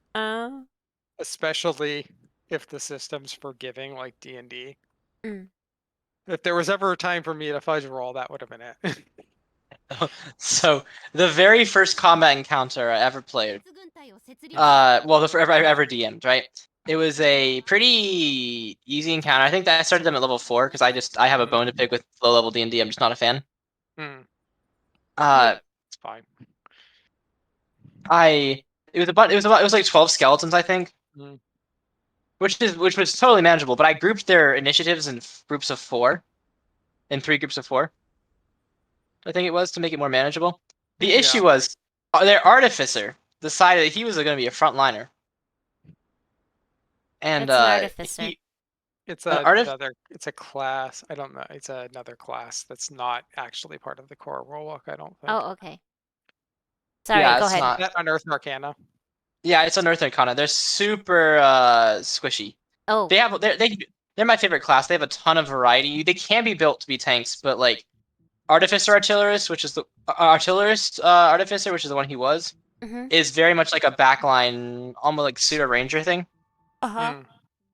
especially if the system's forgiving, like D&D. Mm. If there was ever a time for me to fudge a roll, that would have been it. So the very first combat encounter I ever played, well, the forever I ever DM'd, right? It was a pretty easy encounter. I think that I started them at level 4 because I have a bone to pick with low level D&D. I'm just not a fan. It's fine. It was like 12 skeletons, I think, which was totally manageable. But I grouped their initiatives in groups of 4, in 3 groups of 4. I think it was to make it more manageable. The issue was their artificer decided that he was going to be a frontliner. And What's an artificer? It's a class. I don't know. It's another class that's not actually part of the core rulebook, I don't think. Oh, okay. Sorry, go ahead. Is that Unearthed Arcana? Yeah, it's Unearthed Arcana. They're super squishy. Oh. They're my favorite class. They have a ton of variety. They can be built to be tanks, but like Artificer Artillerist, which is the Artillerist Artificer, which is the one he was, is very much like a backline, almost like pseudo ranger thing.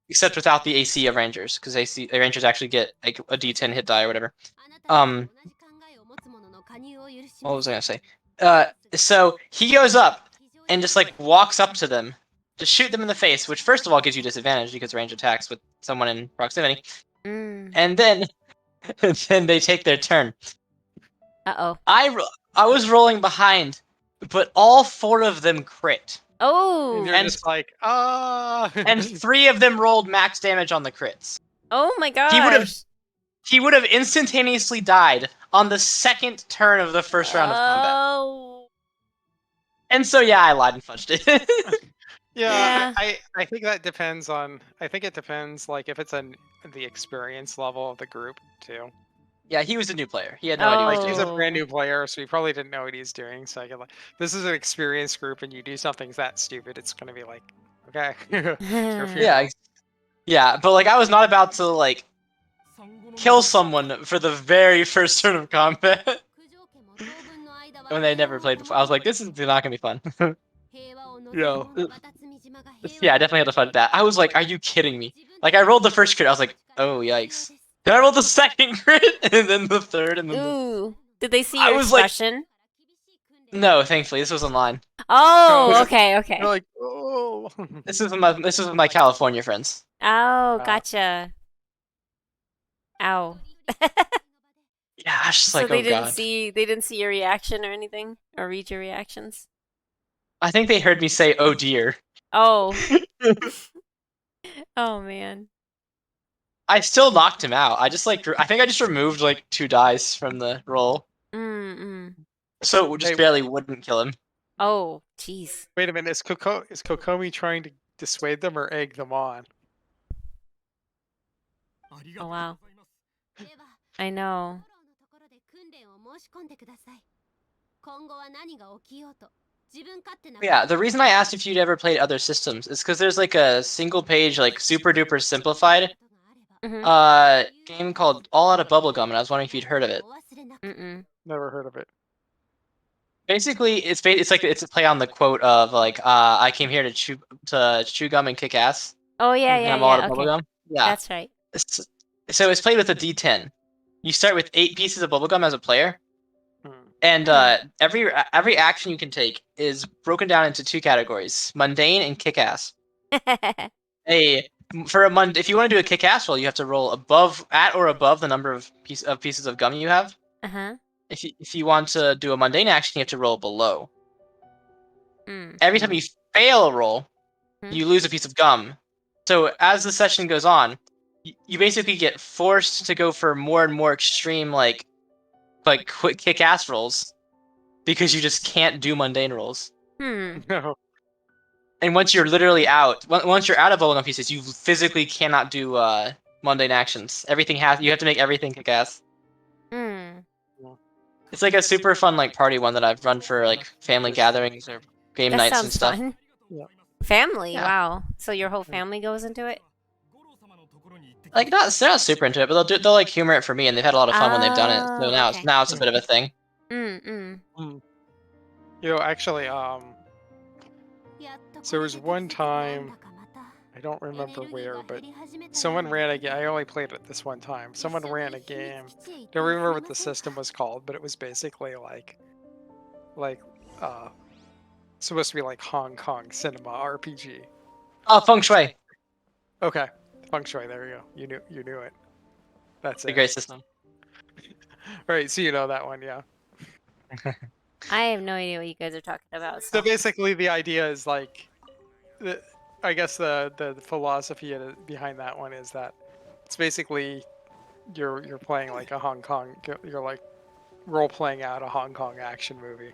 Except without the AC of rangers, because rangers actually get like a D10 hit die or whatever. What was I gonna say? So he goes up and just like walks up to them to shoot them in the face, which first of all gives you disadvantage because range attacks with someone in proximity, and then they take their turn. I was rolling behind, but all 4 of them crit. Oh, and you're just like, and 3 of them rolled max damage on the crits. Oh my gosh! He would have instantaneously died on the second turn of the first round of combat. And so yeah, I lied and fudged it. I think that depends on. I think it depends, like if it's the experience level of the group too. Yeah, he was a new player. He had no idea. Like he's a brand new player, so he probably didn't know what he's doing. So I could this is an experienced group, and you do something that stupid, it's gonna be like, okay. Yeah, but like I was not about to like kill someone for the very first turn of combat when they never played before. I was like, this is not gonna be fun. Yeah, I definitely had to fudge that. I was like, are you kidding me? Like I rolled the first crit, I was like, oh yikes. Then I rolled the second crit, and then the third, and then Ooh. Did they see your expression? Like, no, thankfully, this was online. Oh, okay. You're like, oh. This is with my California friends. Oh, gotcha. Ow. Yeah, I was just So like, they oh didn't god. see your reaction or anything, or read your reactions. I think they heard me say, oh dear. Oh. Oh man. I still knocked him out. I think I just removed like 2 dice from the roll, Mm. so it Hey, just barely wouldn't kill him. Oh, jeez. wait a minute. Is Kokomi trying to dissuade them or egg them on? Oh wow. I know. フォローのところで訓練を申し込んでください。今後は何が起きようと自分勝手な。 Yeah, the reason I asked if you'd ever played other systems is because there's like a single page, like super duper simplified game called All Out of Bubblegum, and I was wondering if you'd heard of it. Mm. Never heard of it. Basically, it's like it's a play on the quote of like I came here to chew gum and kick ass, Oh yeah, and yeah, I'm all out yeah. of Okay. bubblegum. Yeah. That's right. So it's played with a D10. You start with 8 pieces of bubblegum as a player, and every action you can take is broken down into 2 categories: mundane and kick ass. If you want to do a kick ass roll, you have to roll at or above the number of pieces of gum you have. Uh-huh. If you want to do a mundane action, you have to roll below. Mm. Every time you fail a roll, you lose a piece of gum. So as the session goes on, you basically get forced to go for more and more extreme like quick kick ass rolls because you just can't do mundane rolls. No. And once you're literally out, once you're out of bubblegum pieces, you physically cannot do mundane actions. You have to make everything kick ass. It's like a super fun like party one that I've run for like family gatherings or game That nights sounds and stuff. fun. Yeah. Family, Yeah. wow. So your whole family goes into it? Like they're not super into it, but they'll like humor it for me, and they've had a lot of fun when they've done it. So Oh, okay. now it's a bit of a thing. You know, actually, so there was one time, I don't remember where, but someone ran a game. I only played it this one time. Someone ran a game. Don't remember what the system was called, but it was basically like supposed to be like Hong Kong cinema RPG. Oh, Feng Shui. Okay, Feng Shui. There you go. You knew it. That's It's a it. great system. Right. So you know that one, yeah. I have no idea what you guys are talking about. So basically, the idea is like, I guess the philosophy behind that one is that it's basically you're playing like a Hong Kong, you're like role playing out a Hong Kong action movie.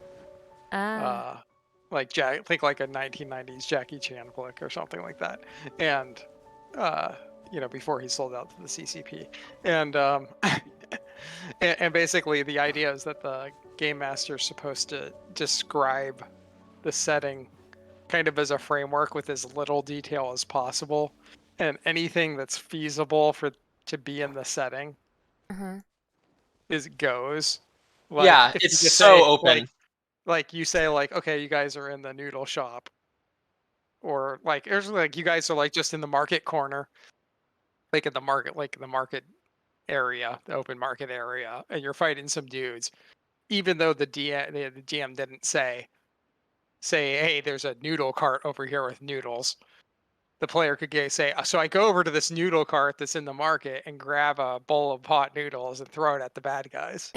Like think like a 1990s Jackie Chan flick or something like that, and you know, before he sold out to the CCP, and and basically the idea is that the game master is supposed to describe the setting kind of as a framework with as little detail as possible, and anything that's feasible to be in the setting goes. Like, yeah, if it's you just so say, open. like you say like, okay, you guys are in the noodle shop, or like there's like you guys are like just in the market corner, like in the market area, the open market area, and you're fighting some dudes, even though the GM didn't say, hey, there's a noodle cart over here with noodles. The player could say, so I go over to this noodle cart that's in the market and grab a bowl of pot noodles and throw it at the bad guys.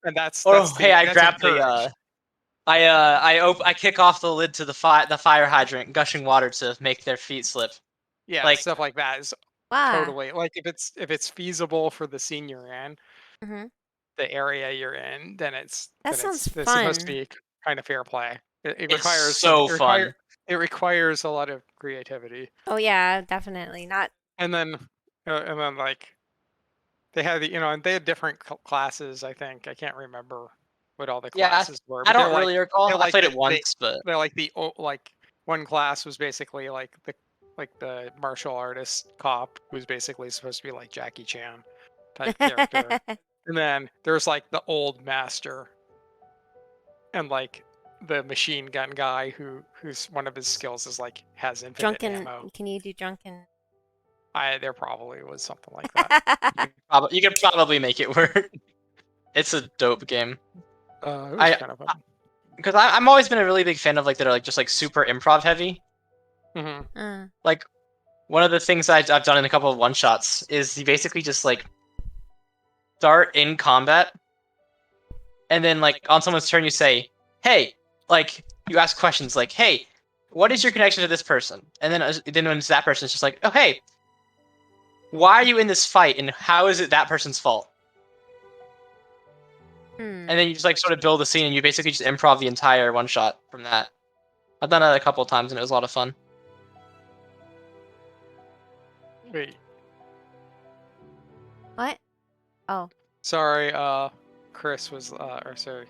And that's I that's grabbed encouraged. I kick off the lid to the fire hydrant, gushing water to make their feet slip. Yeah, like stuff like that is totally like if it's feasible for the scene you're in, the area you're in, then it's sounds it's supposed to fun. be kind of fair play. It It's requires so fun. It requires a lot of creativity. Oh yeah, definitely. Not And then like they had and they had different classes. I think I can't remember what all the classes were. I But don't really recall. I played it once, but they're like like one class was basically like the martial artist cop, who's basically supposed to be like Jackie Chan type character. And then there's like the old master, and like the machine gun guy who's one of his skills is like has infinite ammo. Can you do drunken? There probably was something like that. you could probably make it work. It's a dope game. It was kind of fun. Because I'm always been a really big fan of like that are like just like super improv heavy. Like one of the things I've done in a couple of one shots is you basically just like start in combat, and then like on someone's turn you say, "Hey," like you ask questions like, "Hey, what is your connection to this person?" And then when it's that person, it's just like, "Oh hey, why are you in this fight, and how is it that person's fault?" And then you just like sort of build a scene, and you basically just improv the entire one shot from that. I've done that a couple of times, and it was a lot of fun. Wait. What? Oh. Sorry, Chris was, or sorry.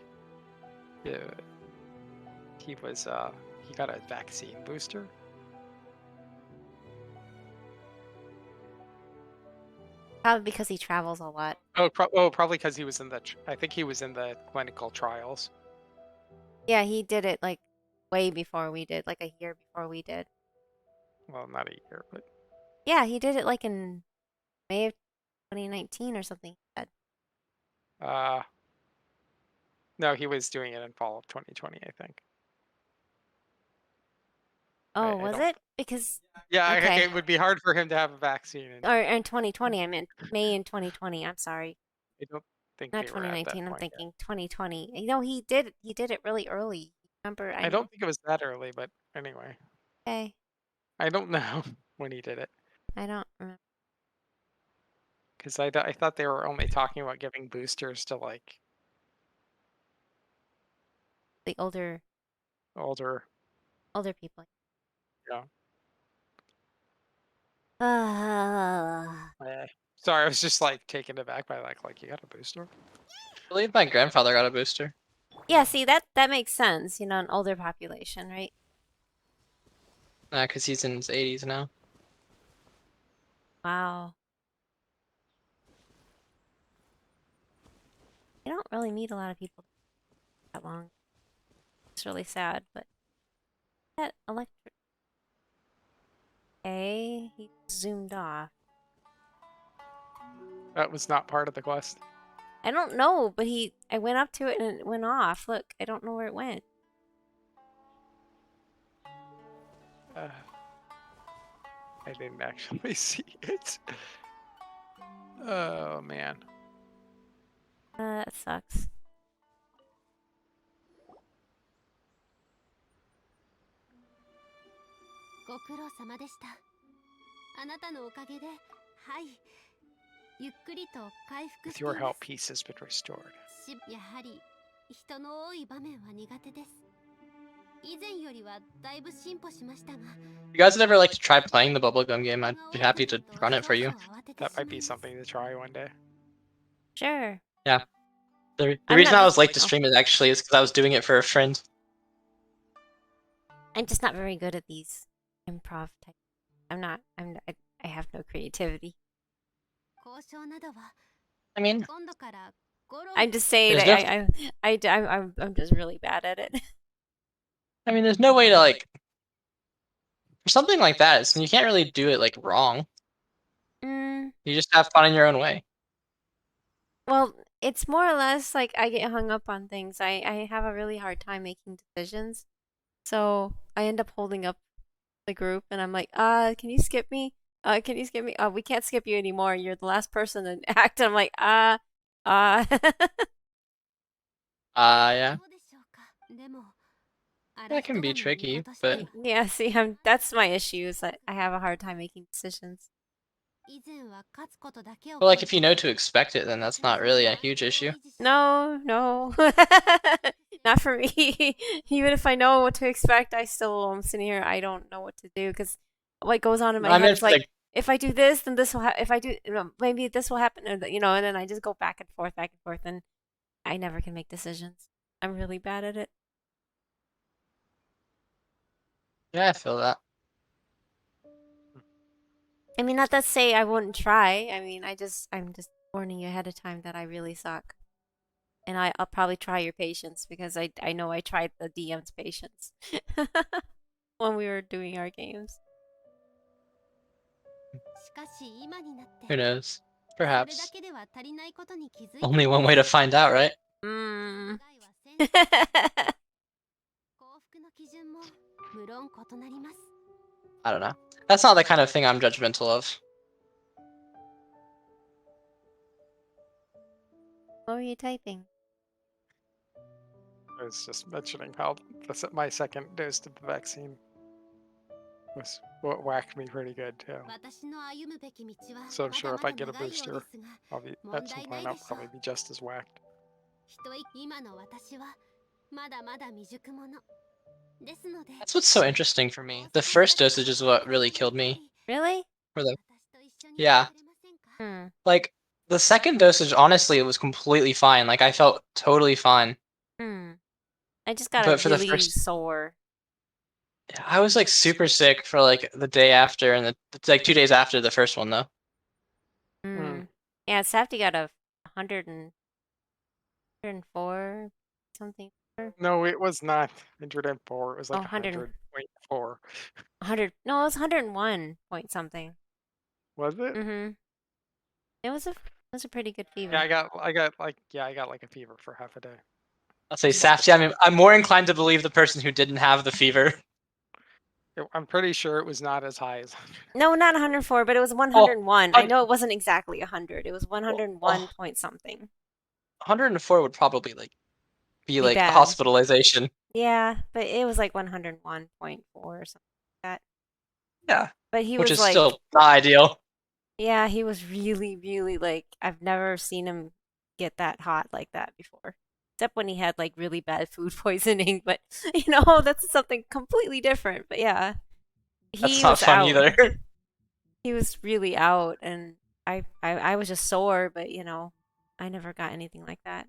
Yeah. He was, he got a vaccine booster. Probably because he travels a lot. Oh, probably because he was in the, I think he was in the clinical trials. Yeah, he did it like way before we did, like a year before we did. Well, not a year, but. Yeah, he did it like in May of 2019 or something. He said. No, he was doing it in fall of 2020, I think. Oh, I was don't- it? Because Yeah, okay. it would be hard for him to have a vaccine. Or in 2020, I meant May in 2020. I'm sorry. I don't think Not they were at that 2019. I'm point yet. thinking 2020. You know, he did it really early. Remember? I don't think it was that early, but anyway. Okay. I don't know when he did it. I don't remember. Because I thought they were only talking about giving boosters to like The older people. Yeah. Uh, Sorry, I was just like taken aback by like you got a booster. I believe my grandfather got a booster. yeah, see that makes sense. You know, an older population, right? Nah, because he's in his 80s now. Wow. I don't really meet a lot of people that long. It's really sad, but that electric. Okay, he zoomed off. That was not part of the quest. I don't know, but I went up to it and it went off. Look, I don't know where it went. I didn't actually see it. Oh man. That sucks. With your help, peace has been restored. You guys would ever like to try playing the bubblegum game, I'd be happy to run it for you. That might be something to try one day. Sure. Yeah. The reason I was late to stream it actually is because I was doing it for a friend. I'm just not very good at these improv type. I have no creativity. I mean, I'm just saying I'm just really bad at it. I mean, there's no way to like for something like that. You can't really do it like wrong. You just have fun in your own way. Well, it's more or less like I get hung up on things. I have a really hard time making decisions. So I end up holding up the group and I'm like, can you skip me? Can you skip me? Oh, we can't skip you anymore. You're the last person to act. And I'm like, Yeah. That can be tricky, but yeah, see, that's my issue is that I have a hard time making decisions. Well, like if you know to expect it, then that's not really a huge issue. No, not for me. Even if I know what to expect, I still am sitting here. I don't know what to do because what goes on in my head is like, if I do this, then this will happen. If I do, maybe this will happen, or and then I just go back and forth, and I never can make decisions. I'm really bad at it. Yeah, I feel that. I mean, not to say I wouldn't try. I mean, I'm just warning you ahead of time that I really suck. And I'll probably try your patience because I know I tried the DM's patience when we were doing our games. Who knows? Perhaps. Only one way to find out, right? I don't know. That's not the kind of thing I'm judgmental of. What were you typing? I was just mentioning how my second dose of the vaccine was what whacked me pretty good too. 私の歩むべき道は So I'm ま sure だ if ま I だ get a 長いよう booster, ですが I'll be at 問 some 題 point ない I'll でしょう probably be just as whacked. 今の私はまだまだ未熟者ですので That's what's so interesting for me. The first dosage is what really killed me. Really? For the 私と一緒に Yeah. してくれませんか Hmm. Like the second dosage, honestly, it was completely fine. Like I felt totally fine. Hmm. I just got But for the really first, sore. I was like super sick for like the day after and like 2 days after the first one though. Hmm. Yeah, Safety got a 104 something. No, it was not 104. It was Oh, like 100.4. 100. No, it was 101 point something. Was it? Mm-hmm. It was a pretty good fever. Yeah, I got like a fever for half a day. I'll say Safety. I mean, I'm more inclined to believe the person who didn't have the fever. I'm pretty sure it was not as high as 100. No, not 104, but it was 101. I Oh, know it wasn't exactly 100. It was 101 point something. 104 would probably like be like bad. hospitalization. Yeah, but it was like 101.4 or something like that. Yeah. But he Which was is like, still not ideal. yeah, he was really, really like, I've never seen him get that hot like that before. Except when he had like really bad food poisoning, but that's something completely different. But yeah, That's he not was fun out. either. He was really out, and I was just sore, but I never got anything like that.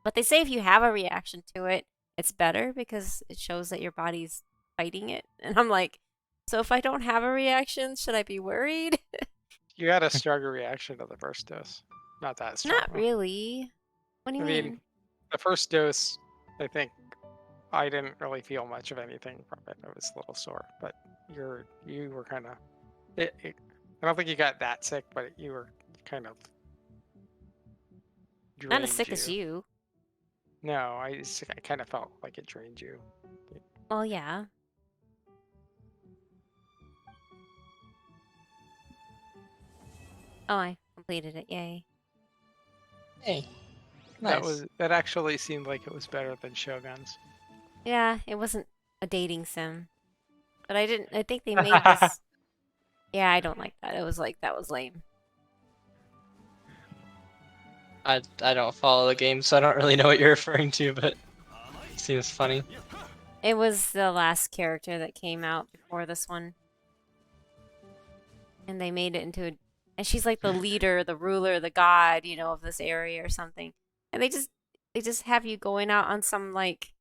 But they say if you have a reaction to it, it's better because it shows that your body's fighting it. And I'm like, so if I don't have a reaction, should I be worried? You had a stronger reaction to the first dose. Not that strong. Not really. What do you I mean? mean, the first dose, I think I didn't really feel much of anything from it. I was a little sore, but you were kind of. I don't think you got that sick, but you were kind of. Not as sick as you. No, I kind of felt like it drained you. Well, yeah. Oh, I completed it. Yay. Hey. Nice. That actually seemed like it was better than Shogun's. Yeah, it wasn't a dating sim. But I think they made this. Yeah, I don't like that. It was like, that was lame. I don't follow the game, so I don't really know what you're referring to, but it seems funny. It was the last character that came out before this one. And they made it into and she's like the leader, the ruler, the god, of this area or something. And they just have you going out on some like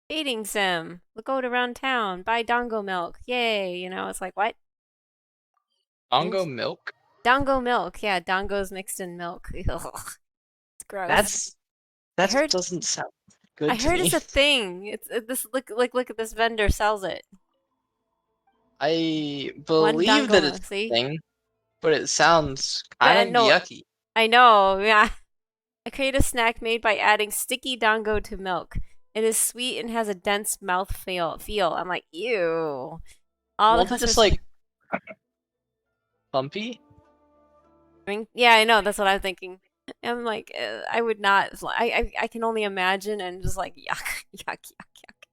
dating sim. Look out around town, buy dongo milk. Yay, it's like what? Dongo milk? Dongo milk, yeah, dongos mixed in milk. It's gross. That doesn't sound good. I heard it's a thing. It's this look at this vendor sells it. I believe that it's a thing, but it sounds kind of yucky. I know, yeah. I create a snack made by adding sticky dongo to milk. It is sweet and has a dense mouth feel. I'm like, ew. Won't it just like bumpy? Yeah, I know. That's what I'm thinking. I'm like, I would not. I can only imagine and just like yuck, yuck, yuck, yuck.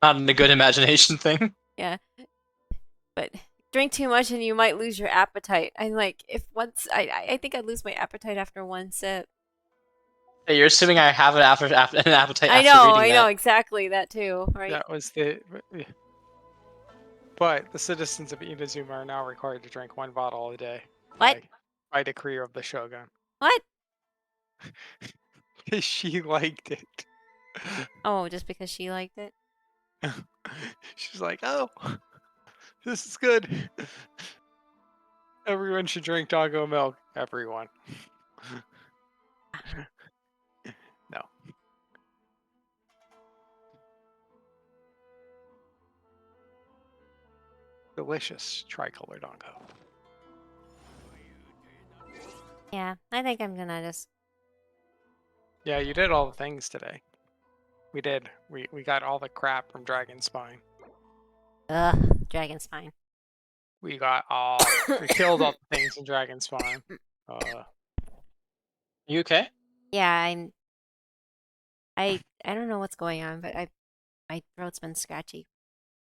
Not a good imagination thing. Yeah, but drink too much and you might lose your appetite. I'm like, I think I'd lose my appetite after one sip. Hey, you're assuming I have an appetite after reading that. I know exactly that too. Right? That was the. But the citizens of Inazuma are now required to drink 1 bottle a day. What? By decree of the Shogun. What? She liked it. Oh, just because she liked it? She's like, oh, this is good. Everyone should drink doggo milk. Everyone. No. Delicious tricolor dongo. Yeah, I think I'm gonna just. Yeah, you did all the things today. We did. We got all the crap from Dragonspine. Ugh, Dragonspine. We got all. We killed all the things in Dragonspine. You okay? Yeah, I don't know what's going on, but my throat's been scratchy.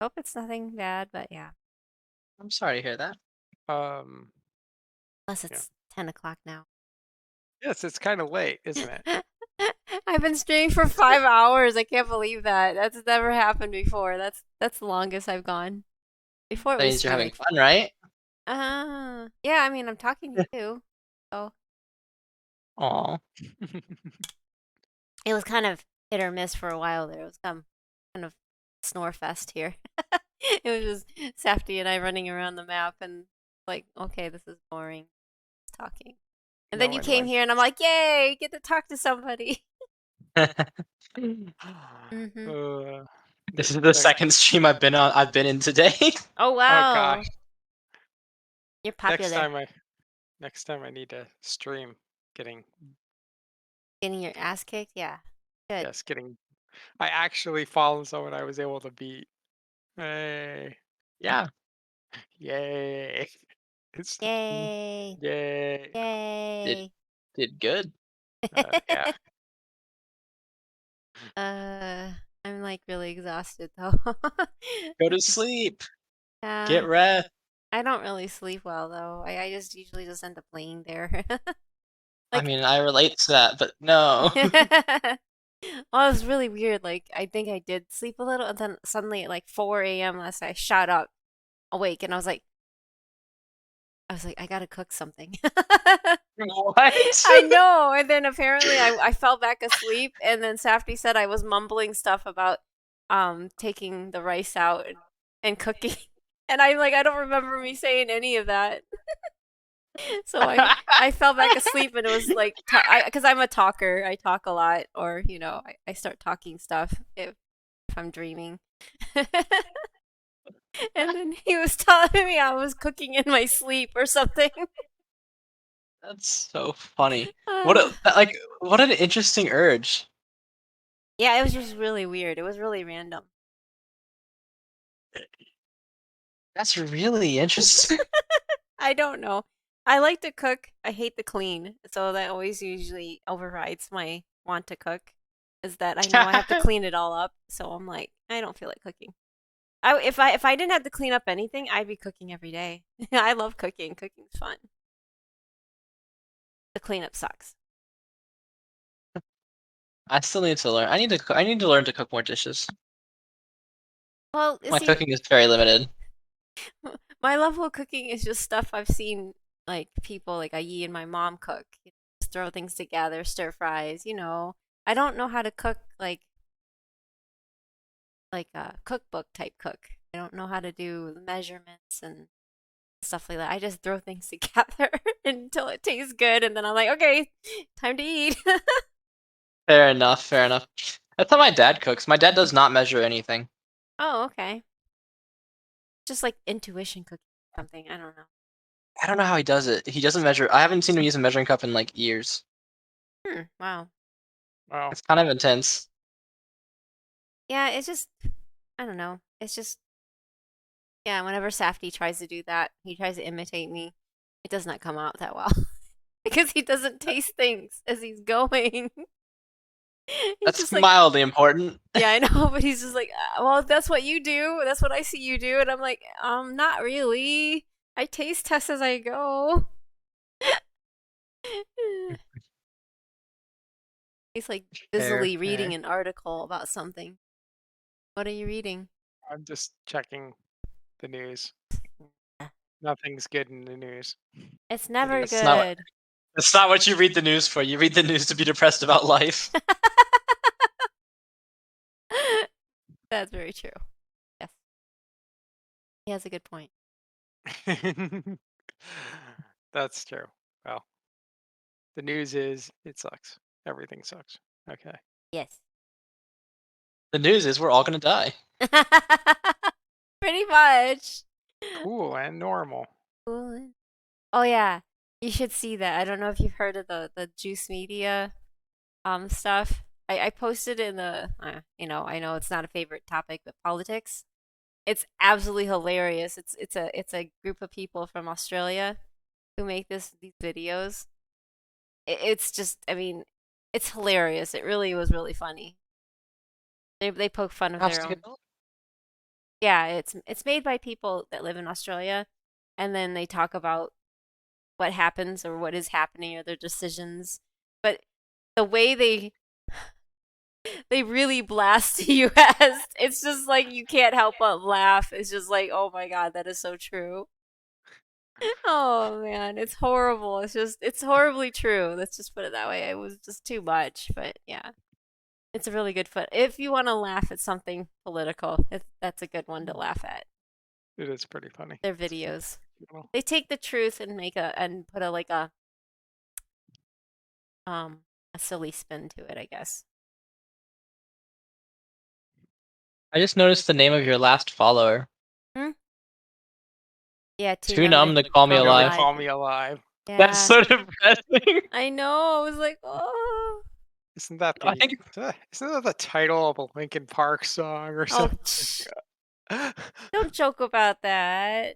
Hope it's nothing bad, but yeah. I'm sorry to hear that. Plus Yeah. it's 10 o'clock now. Yes, it's kind of late, isn't it? I've been streaming for 5 hours. I can't believe that. That's never happened before. That's the longest I've gone. Before it That was means you're stream having like fun, right? yeah, I mean I'm talking to you. So Aw. it was kind of hit or miss for a while there. It was kind of snore fest here. It was just Safety and I running around the map and like, okay, this is boring. Talking. And No then you one came likes. here and I'm like, yay, get to talk to somebody. Mm-hmm. Uh, This is the next, second stream I've been in today. Oh oh wow. gosh. You're Next popular. time I next time I need to stream getting Getting your ass kicked? Yeah. Good. yes, getting I actually fallen someone I was able to beat. Hey. Yeah. Yay. It's Yay. yay. Did Yay. did good. Yeah. uh I'm like really exhausted though. Go to sleep. Yeah. Get rest. I don't really sleep well though. I just usually just end up laying there. I Like mean, I relate to that, but no. well, it was really weird. Like I think I did sleep a little and then suddenly at like 4 a.m. last night I shot up awake and I was like, I gotta cook something. What? I know. And then apparently I fell back asleep and then Safety said I was mumbling stuff about taking the rice out and cooking. And I'm like, I don't remember me saying any of that. So I fell back asleep and it was like because I'm a talker. I talk a lot or I start talking stuff if I'm dreaming. And then he was telling me I was cooking in my sleep or something. That's so funny. Uh, What an interesting urge. yeah, it was just really weird. It was really random. That's really interesting. I don't know. I like to cook. I hate to clean. So that always usually overrides my want to cook. Is that I know I have to clean it all up. So I'm like, I don't feel like cooking. If I didn't have to clean up anything, I'd be cooking every day. I love cooking. Cooking's fun. The cleanup sucks. I still need to learn. I need to learn to cook more dishes. Well, My see, cooking is very limited. my level of cooking is just stuff I've seen like people like Ayi and my mom cook. Just throw things together, stir fries. I don't know how to cook like a cookbook type cook. I don't know how to do the measurements and stuff like that. I just throw things together until it tastes good, and then I'm like, okay, time to eat. Fair enough, fair enough. That's how my dad cooks. My dad does not measure anything. Oh, okay. Just like intuition cooking or something. I don't know. I don't know how he does it. He doesn't measure. I haven't seen him use a measuring cup in like years. Wow. Wow. It's kind of intense. Yeah, it's just I don't know. It's just yeah. Whenever Safety tries to do that, he tries to imitate me. It does not come out that well because he doesn't taste things as he's going. He's That's just like, mildly important. yeah, I know, but he's just like, well, that's what you do. That's what I see you do, and I'm like, not really. I taste test as I go. He's like Fair, busily reading fair. an article about something. What are you reading? I'm just checking the news. Yeah. Nothing's good in the news. It's never That's not good. That's not what you read the news for. You read the news to be depressed about life. That's very true. Yes, he has a good point. That's true. Well, the news is it sucks. Everything sucks. Okay. Yes. The news is we're all gonna die. Pretty much. Cool and normal. Cool. Oh yeah, you should see that. I don't know if you've heard of the Juice Media stuff. I posted in the I know it's not a favorite topic, but politics. It's absolutely hilarious. It's a group of people from Australia who make these videos. It's just I mean, It's hilarious. It really was really funny. They poke fun of their own. Yeah, it's made by people that live in Australia, and then they talk about what happens or what is happening or their decisions. But the way they really blast the US, it's just like you can't help but laugh. It's just like, oh my god, that is so true. Oh man, it's horrible. It's horribly true. Let's just put it that way. It was just too much, but yeah. It's a really good foot. If you want to laugh at something political, that's a good one to laugh at. It is pretty funny. Their videos. They take the truth and put a silly spin to it, I guess. I just noticed the name of your last follower. Yeah, Too numb to call me alive. Call me alive. Yeah. That's so depressing. I know. I was like, oh. Isn't that the title of a Linkin Park song or something? Don't joke about that.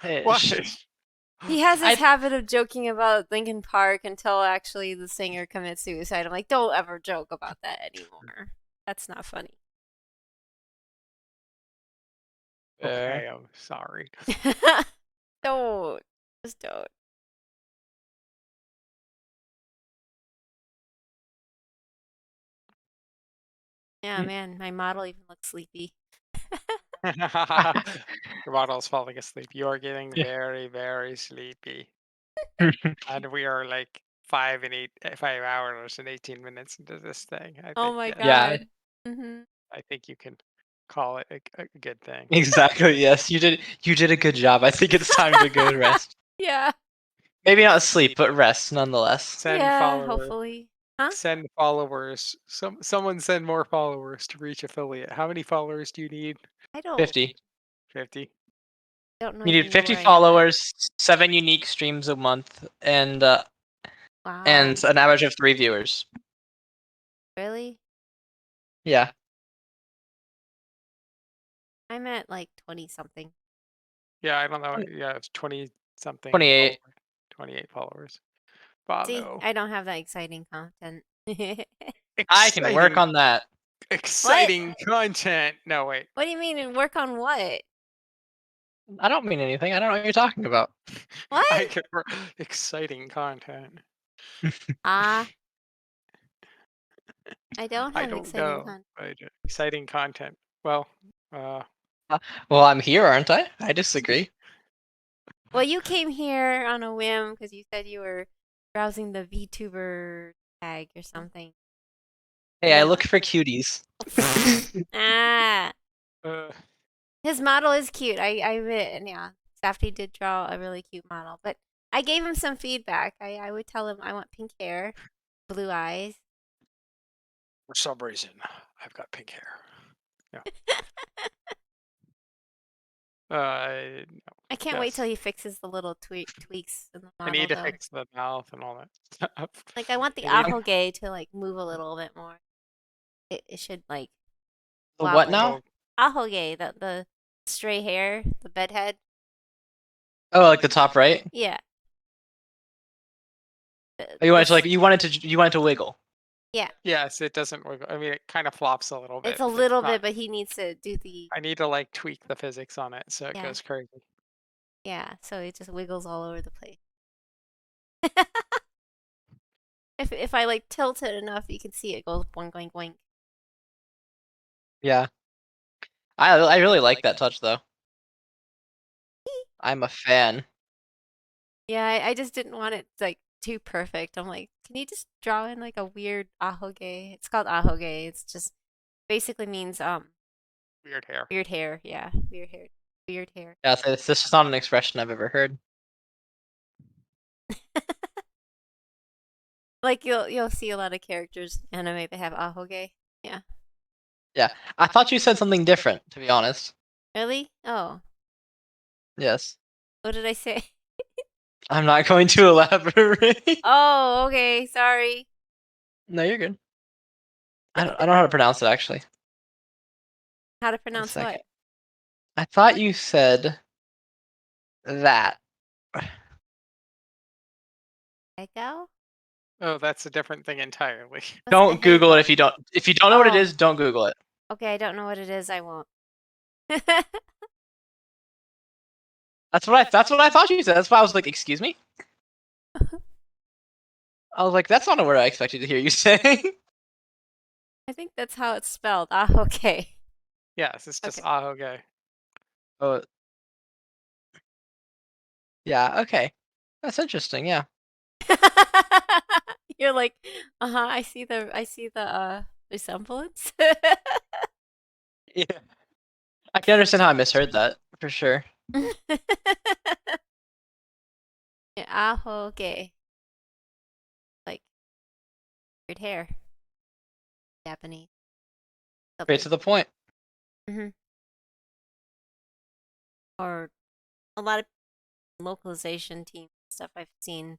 What? He has this habit of joking about Linkin Park until actually the singer commits suicide. I'm like, don't ever joke about that anymore. That's not funny. Okay, I'm sorry. Don't. Just don't. Yeah, man, my model even looks sleepy. Your model's falling asleep. You are getting very, very sleepy. And we are like 5 hours and 18 minutes into this thing. Oh my god. Yeah. I think you can call it a good thing. Exactly. Yes, you did a good job. I think it's time to go rest. Yeah. Maybe not sleep, but rest nonetheless. Send Yeah, followers. hopefully. Huh? Send followers. Someone send more followers to reach affiliate. How many followers do you need? I don't 50. 50. Don't know. You need 50 where I am. followers, 7 unique streams a month, and Wow. an average of 3 viewers. Really? Yeah. I'm at like 20 something. Yeah, I don't know. Yeah, it's 20 something. 28. 28 followers. See, Follow. I don't have that exciting content. I can work on that. Exciting content. No, wait. What do you mean and work on what? I don't mean anything. I don't know what you're talking about. What? Exciting content. I don't have I don't exciting know. content. Exciting content. Well, Well, I'm here, aren't I? I disagree. Well, you came here on a whim because you said you were browsing the VTuber tag or something. Hey, I look for cuties. Ah. His model is cute. I admit, and yeah, Safety did draw a really cute model. But I gave him some feedback. I would tell him I want pink hair, blue eyes. For some reason, I've got pink hair. Yeah. No. I can't wait till he fixes the little tweaks in the model. I need to though. fix the mouth and all that stuff. Like I want the ahoge to like move a little bit more. It should like. The what now? Ahoge, the stray hair, the bed head. Oh, like the top right? Yeah. You wanted to wiggle. Yeah. Yes, it doesn't wiggle. I mean, it kind of flops a little bit. It's a little bit, but he needs to do the. I need to like tweak the physics on it so it goes crazy. Yeah, so it just wiggles all over the place. if I like tilt it enough, you can see it goes boing boing boing. Yeah. I really like that touch though. I'm a fan. Yeah, I just didn't want it like too perfect. I'm like, can you just draw in like a weird ahoge? It's called ahoge. It's just basically means weird hair. Weird hair, yeah. Weird hair. Weird hair. Yeah, this is not an expression I've ever heard. Like you'll see a lot of characters in anime that have ahoge. Yeah. Yeah. I thought you said something different, to be honest. Really? Oh. Yes. What did I say? I'm not going to elaborate. Oh, okay. Sorry. No, you're good. I don't know how to pronounce it actually. How to pronounce what? I thought you said that. Echo? Oh, that's a different thing entirely. What's Don't Google it hendon? if you don't. If you don't know what it Oh. is, don't Google it. Okay, I don't know what it is. I won't. That's what I thought you said. That's why I was like, excuse me. I was like, that's not a word I expected to hear you say. I think that's how it's spelled. Ah, okay. Yes, it's just Okay. ahoge. Oh. Yeah. Okay. That's interesting. Yeah. You're like, I see the resemblance. Yeah. I can understand how I misheard that for sure. Yeah, ahoge. Like weird hair. Japanese. Straight to the point. Mm-hmm. Or a lot of localization team stuff I've seen,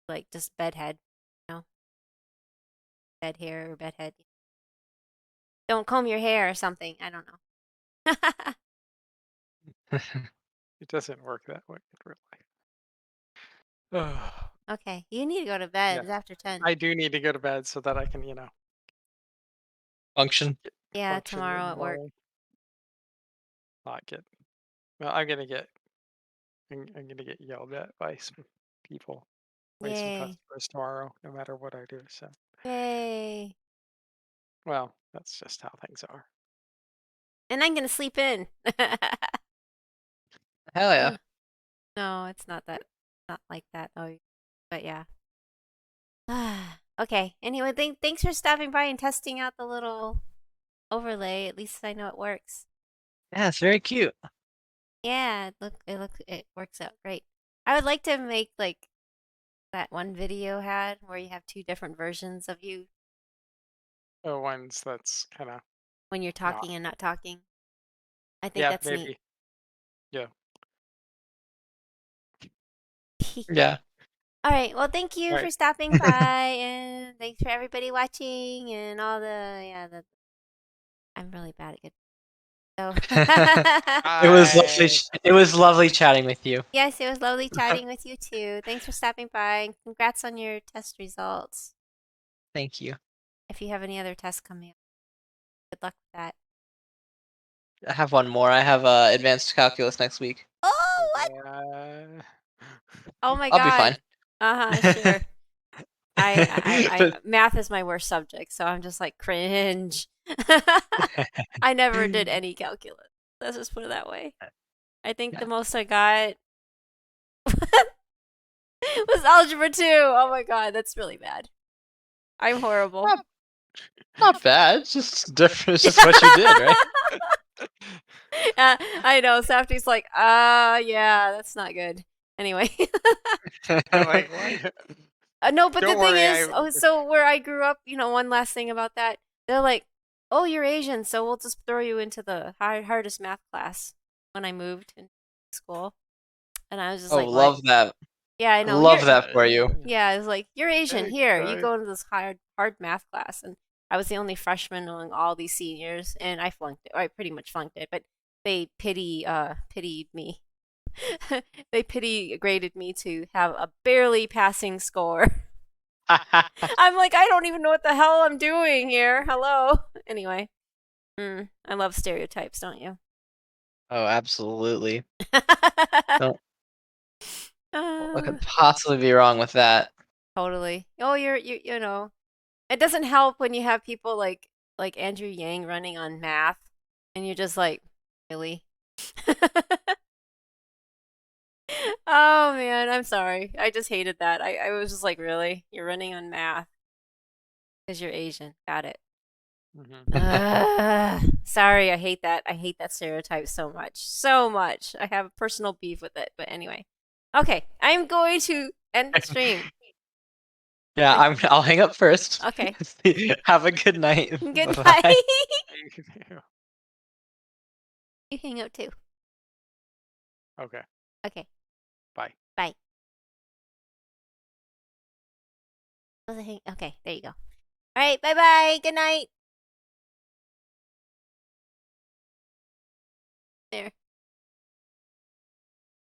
like just bedhead, bed hair or bedhead. Don't comb your hair or something. I don't know. It doesn't work that way in real life. Okay, you need to go to bed. Yeah. It's after 10. I do need to go to bed so that I can, Function. Yeah, function tomorrow at work. normally. Not get. Well, I'm gonna get yelled at by some people, by some Yay. customers tomorrow, no matter what I do. So, Yay. well, that's just how things are. And I'm gonna sleep in. Hell yeah. No, it's not that. Not like that. Oh, but yeah. Okay. Anyway, thanks for stopping by and testing out the little overlay. At least I know it works. Yeah, it's very cute. Yeah, it works out great. I would like to make like that one video had where you have two different versions of you The ones that's kind of when you're talking and not talking. I think yeah, that's neat. maybe yeah. Yeah. All right. Well, thank you All for right. stopping by, and thanks for everybody watching and all the. I'm really bad at good. So. It was lovely. Bye. It was lovely chatting with you. Yes, it was lovely chatting with you too. Thanks for stopping by, and congrats on your test results. Thank you. If you have any other tests coming up, good luck with that. I have one more. I have advanced calculus next week. Oh, what? Yeah. Oh my I'll be God. fine. Sure. I But- math is my worst subject, so I'm just like cringe. I never did any calculus. Let's just put it that way. I think Yeah. the most I got was algebra 2. Oh my God, that's really bad. I'm horrible. Not bad. It's just different. It's just what you did, right? I know. Safty's like, yeah, that's not good. Anyway. Like, what? No, but Don't the thing worry, is, so where I grew up, one last thing about that, they're like, oh, you're Asian, so we'll just throw you into the hardest math class when I moved in school. And I was just Oh, like, what? love that. Yeah, I know. Love that for you. Yeah, it's like, you're Asian. Here, you Right. go into this hard math class. And I was the only freshman among all these seniors, and I flunked it. Or I pretty much flunked it, but they pitied me. They graded me to have a barely passing score. I'm like, I don't even know what the hell I'm doing here. Hello. Anyway, I love stereotypes, don't you? Oh, absolutely. What could possibly be wrong with that? Totally. Oh, you know, it doesn't help when you have people like Andrew Yang running on math, and you're just like, really? Oh man, I'm sorry. I just hated that. I was just like, really? You're running on math because you're Asian. Got it. Sorry, I hate that. I hate that stereotype so much. So much. I have a personal beef with it. But anyway. Okay, I'm going to end the stream. Yeah, I'll hang up first. Okay. Have a good night. Good Bye. night. You hang out too. Okay. Okay. Bye. Bye. Okay, there you go. All right, bye-bye. Good night. There.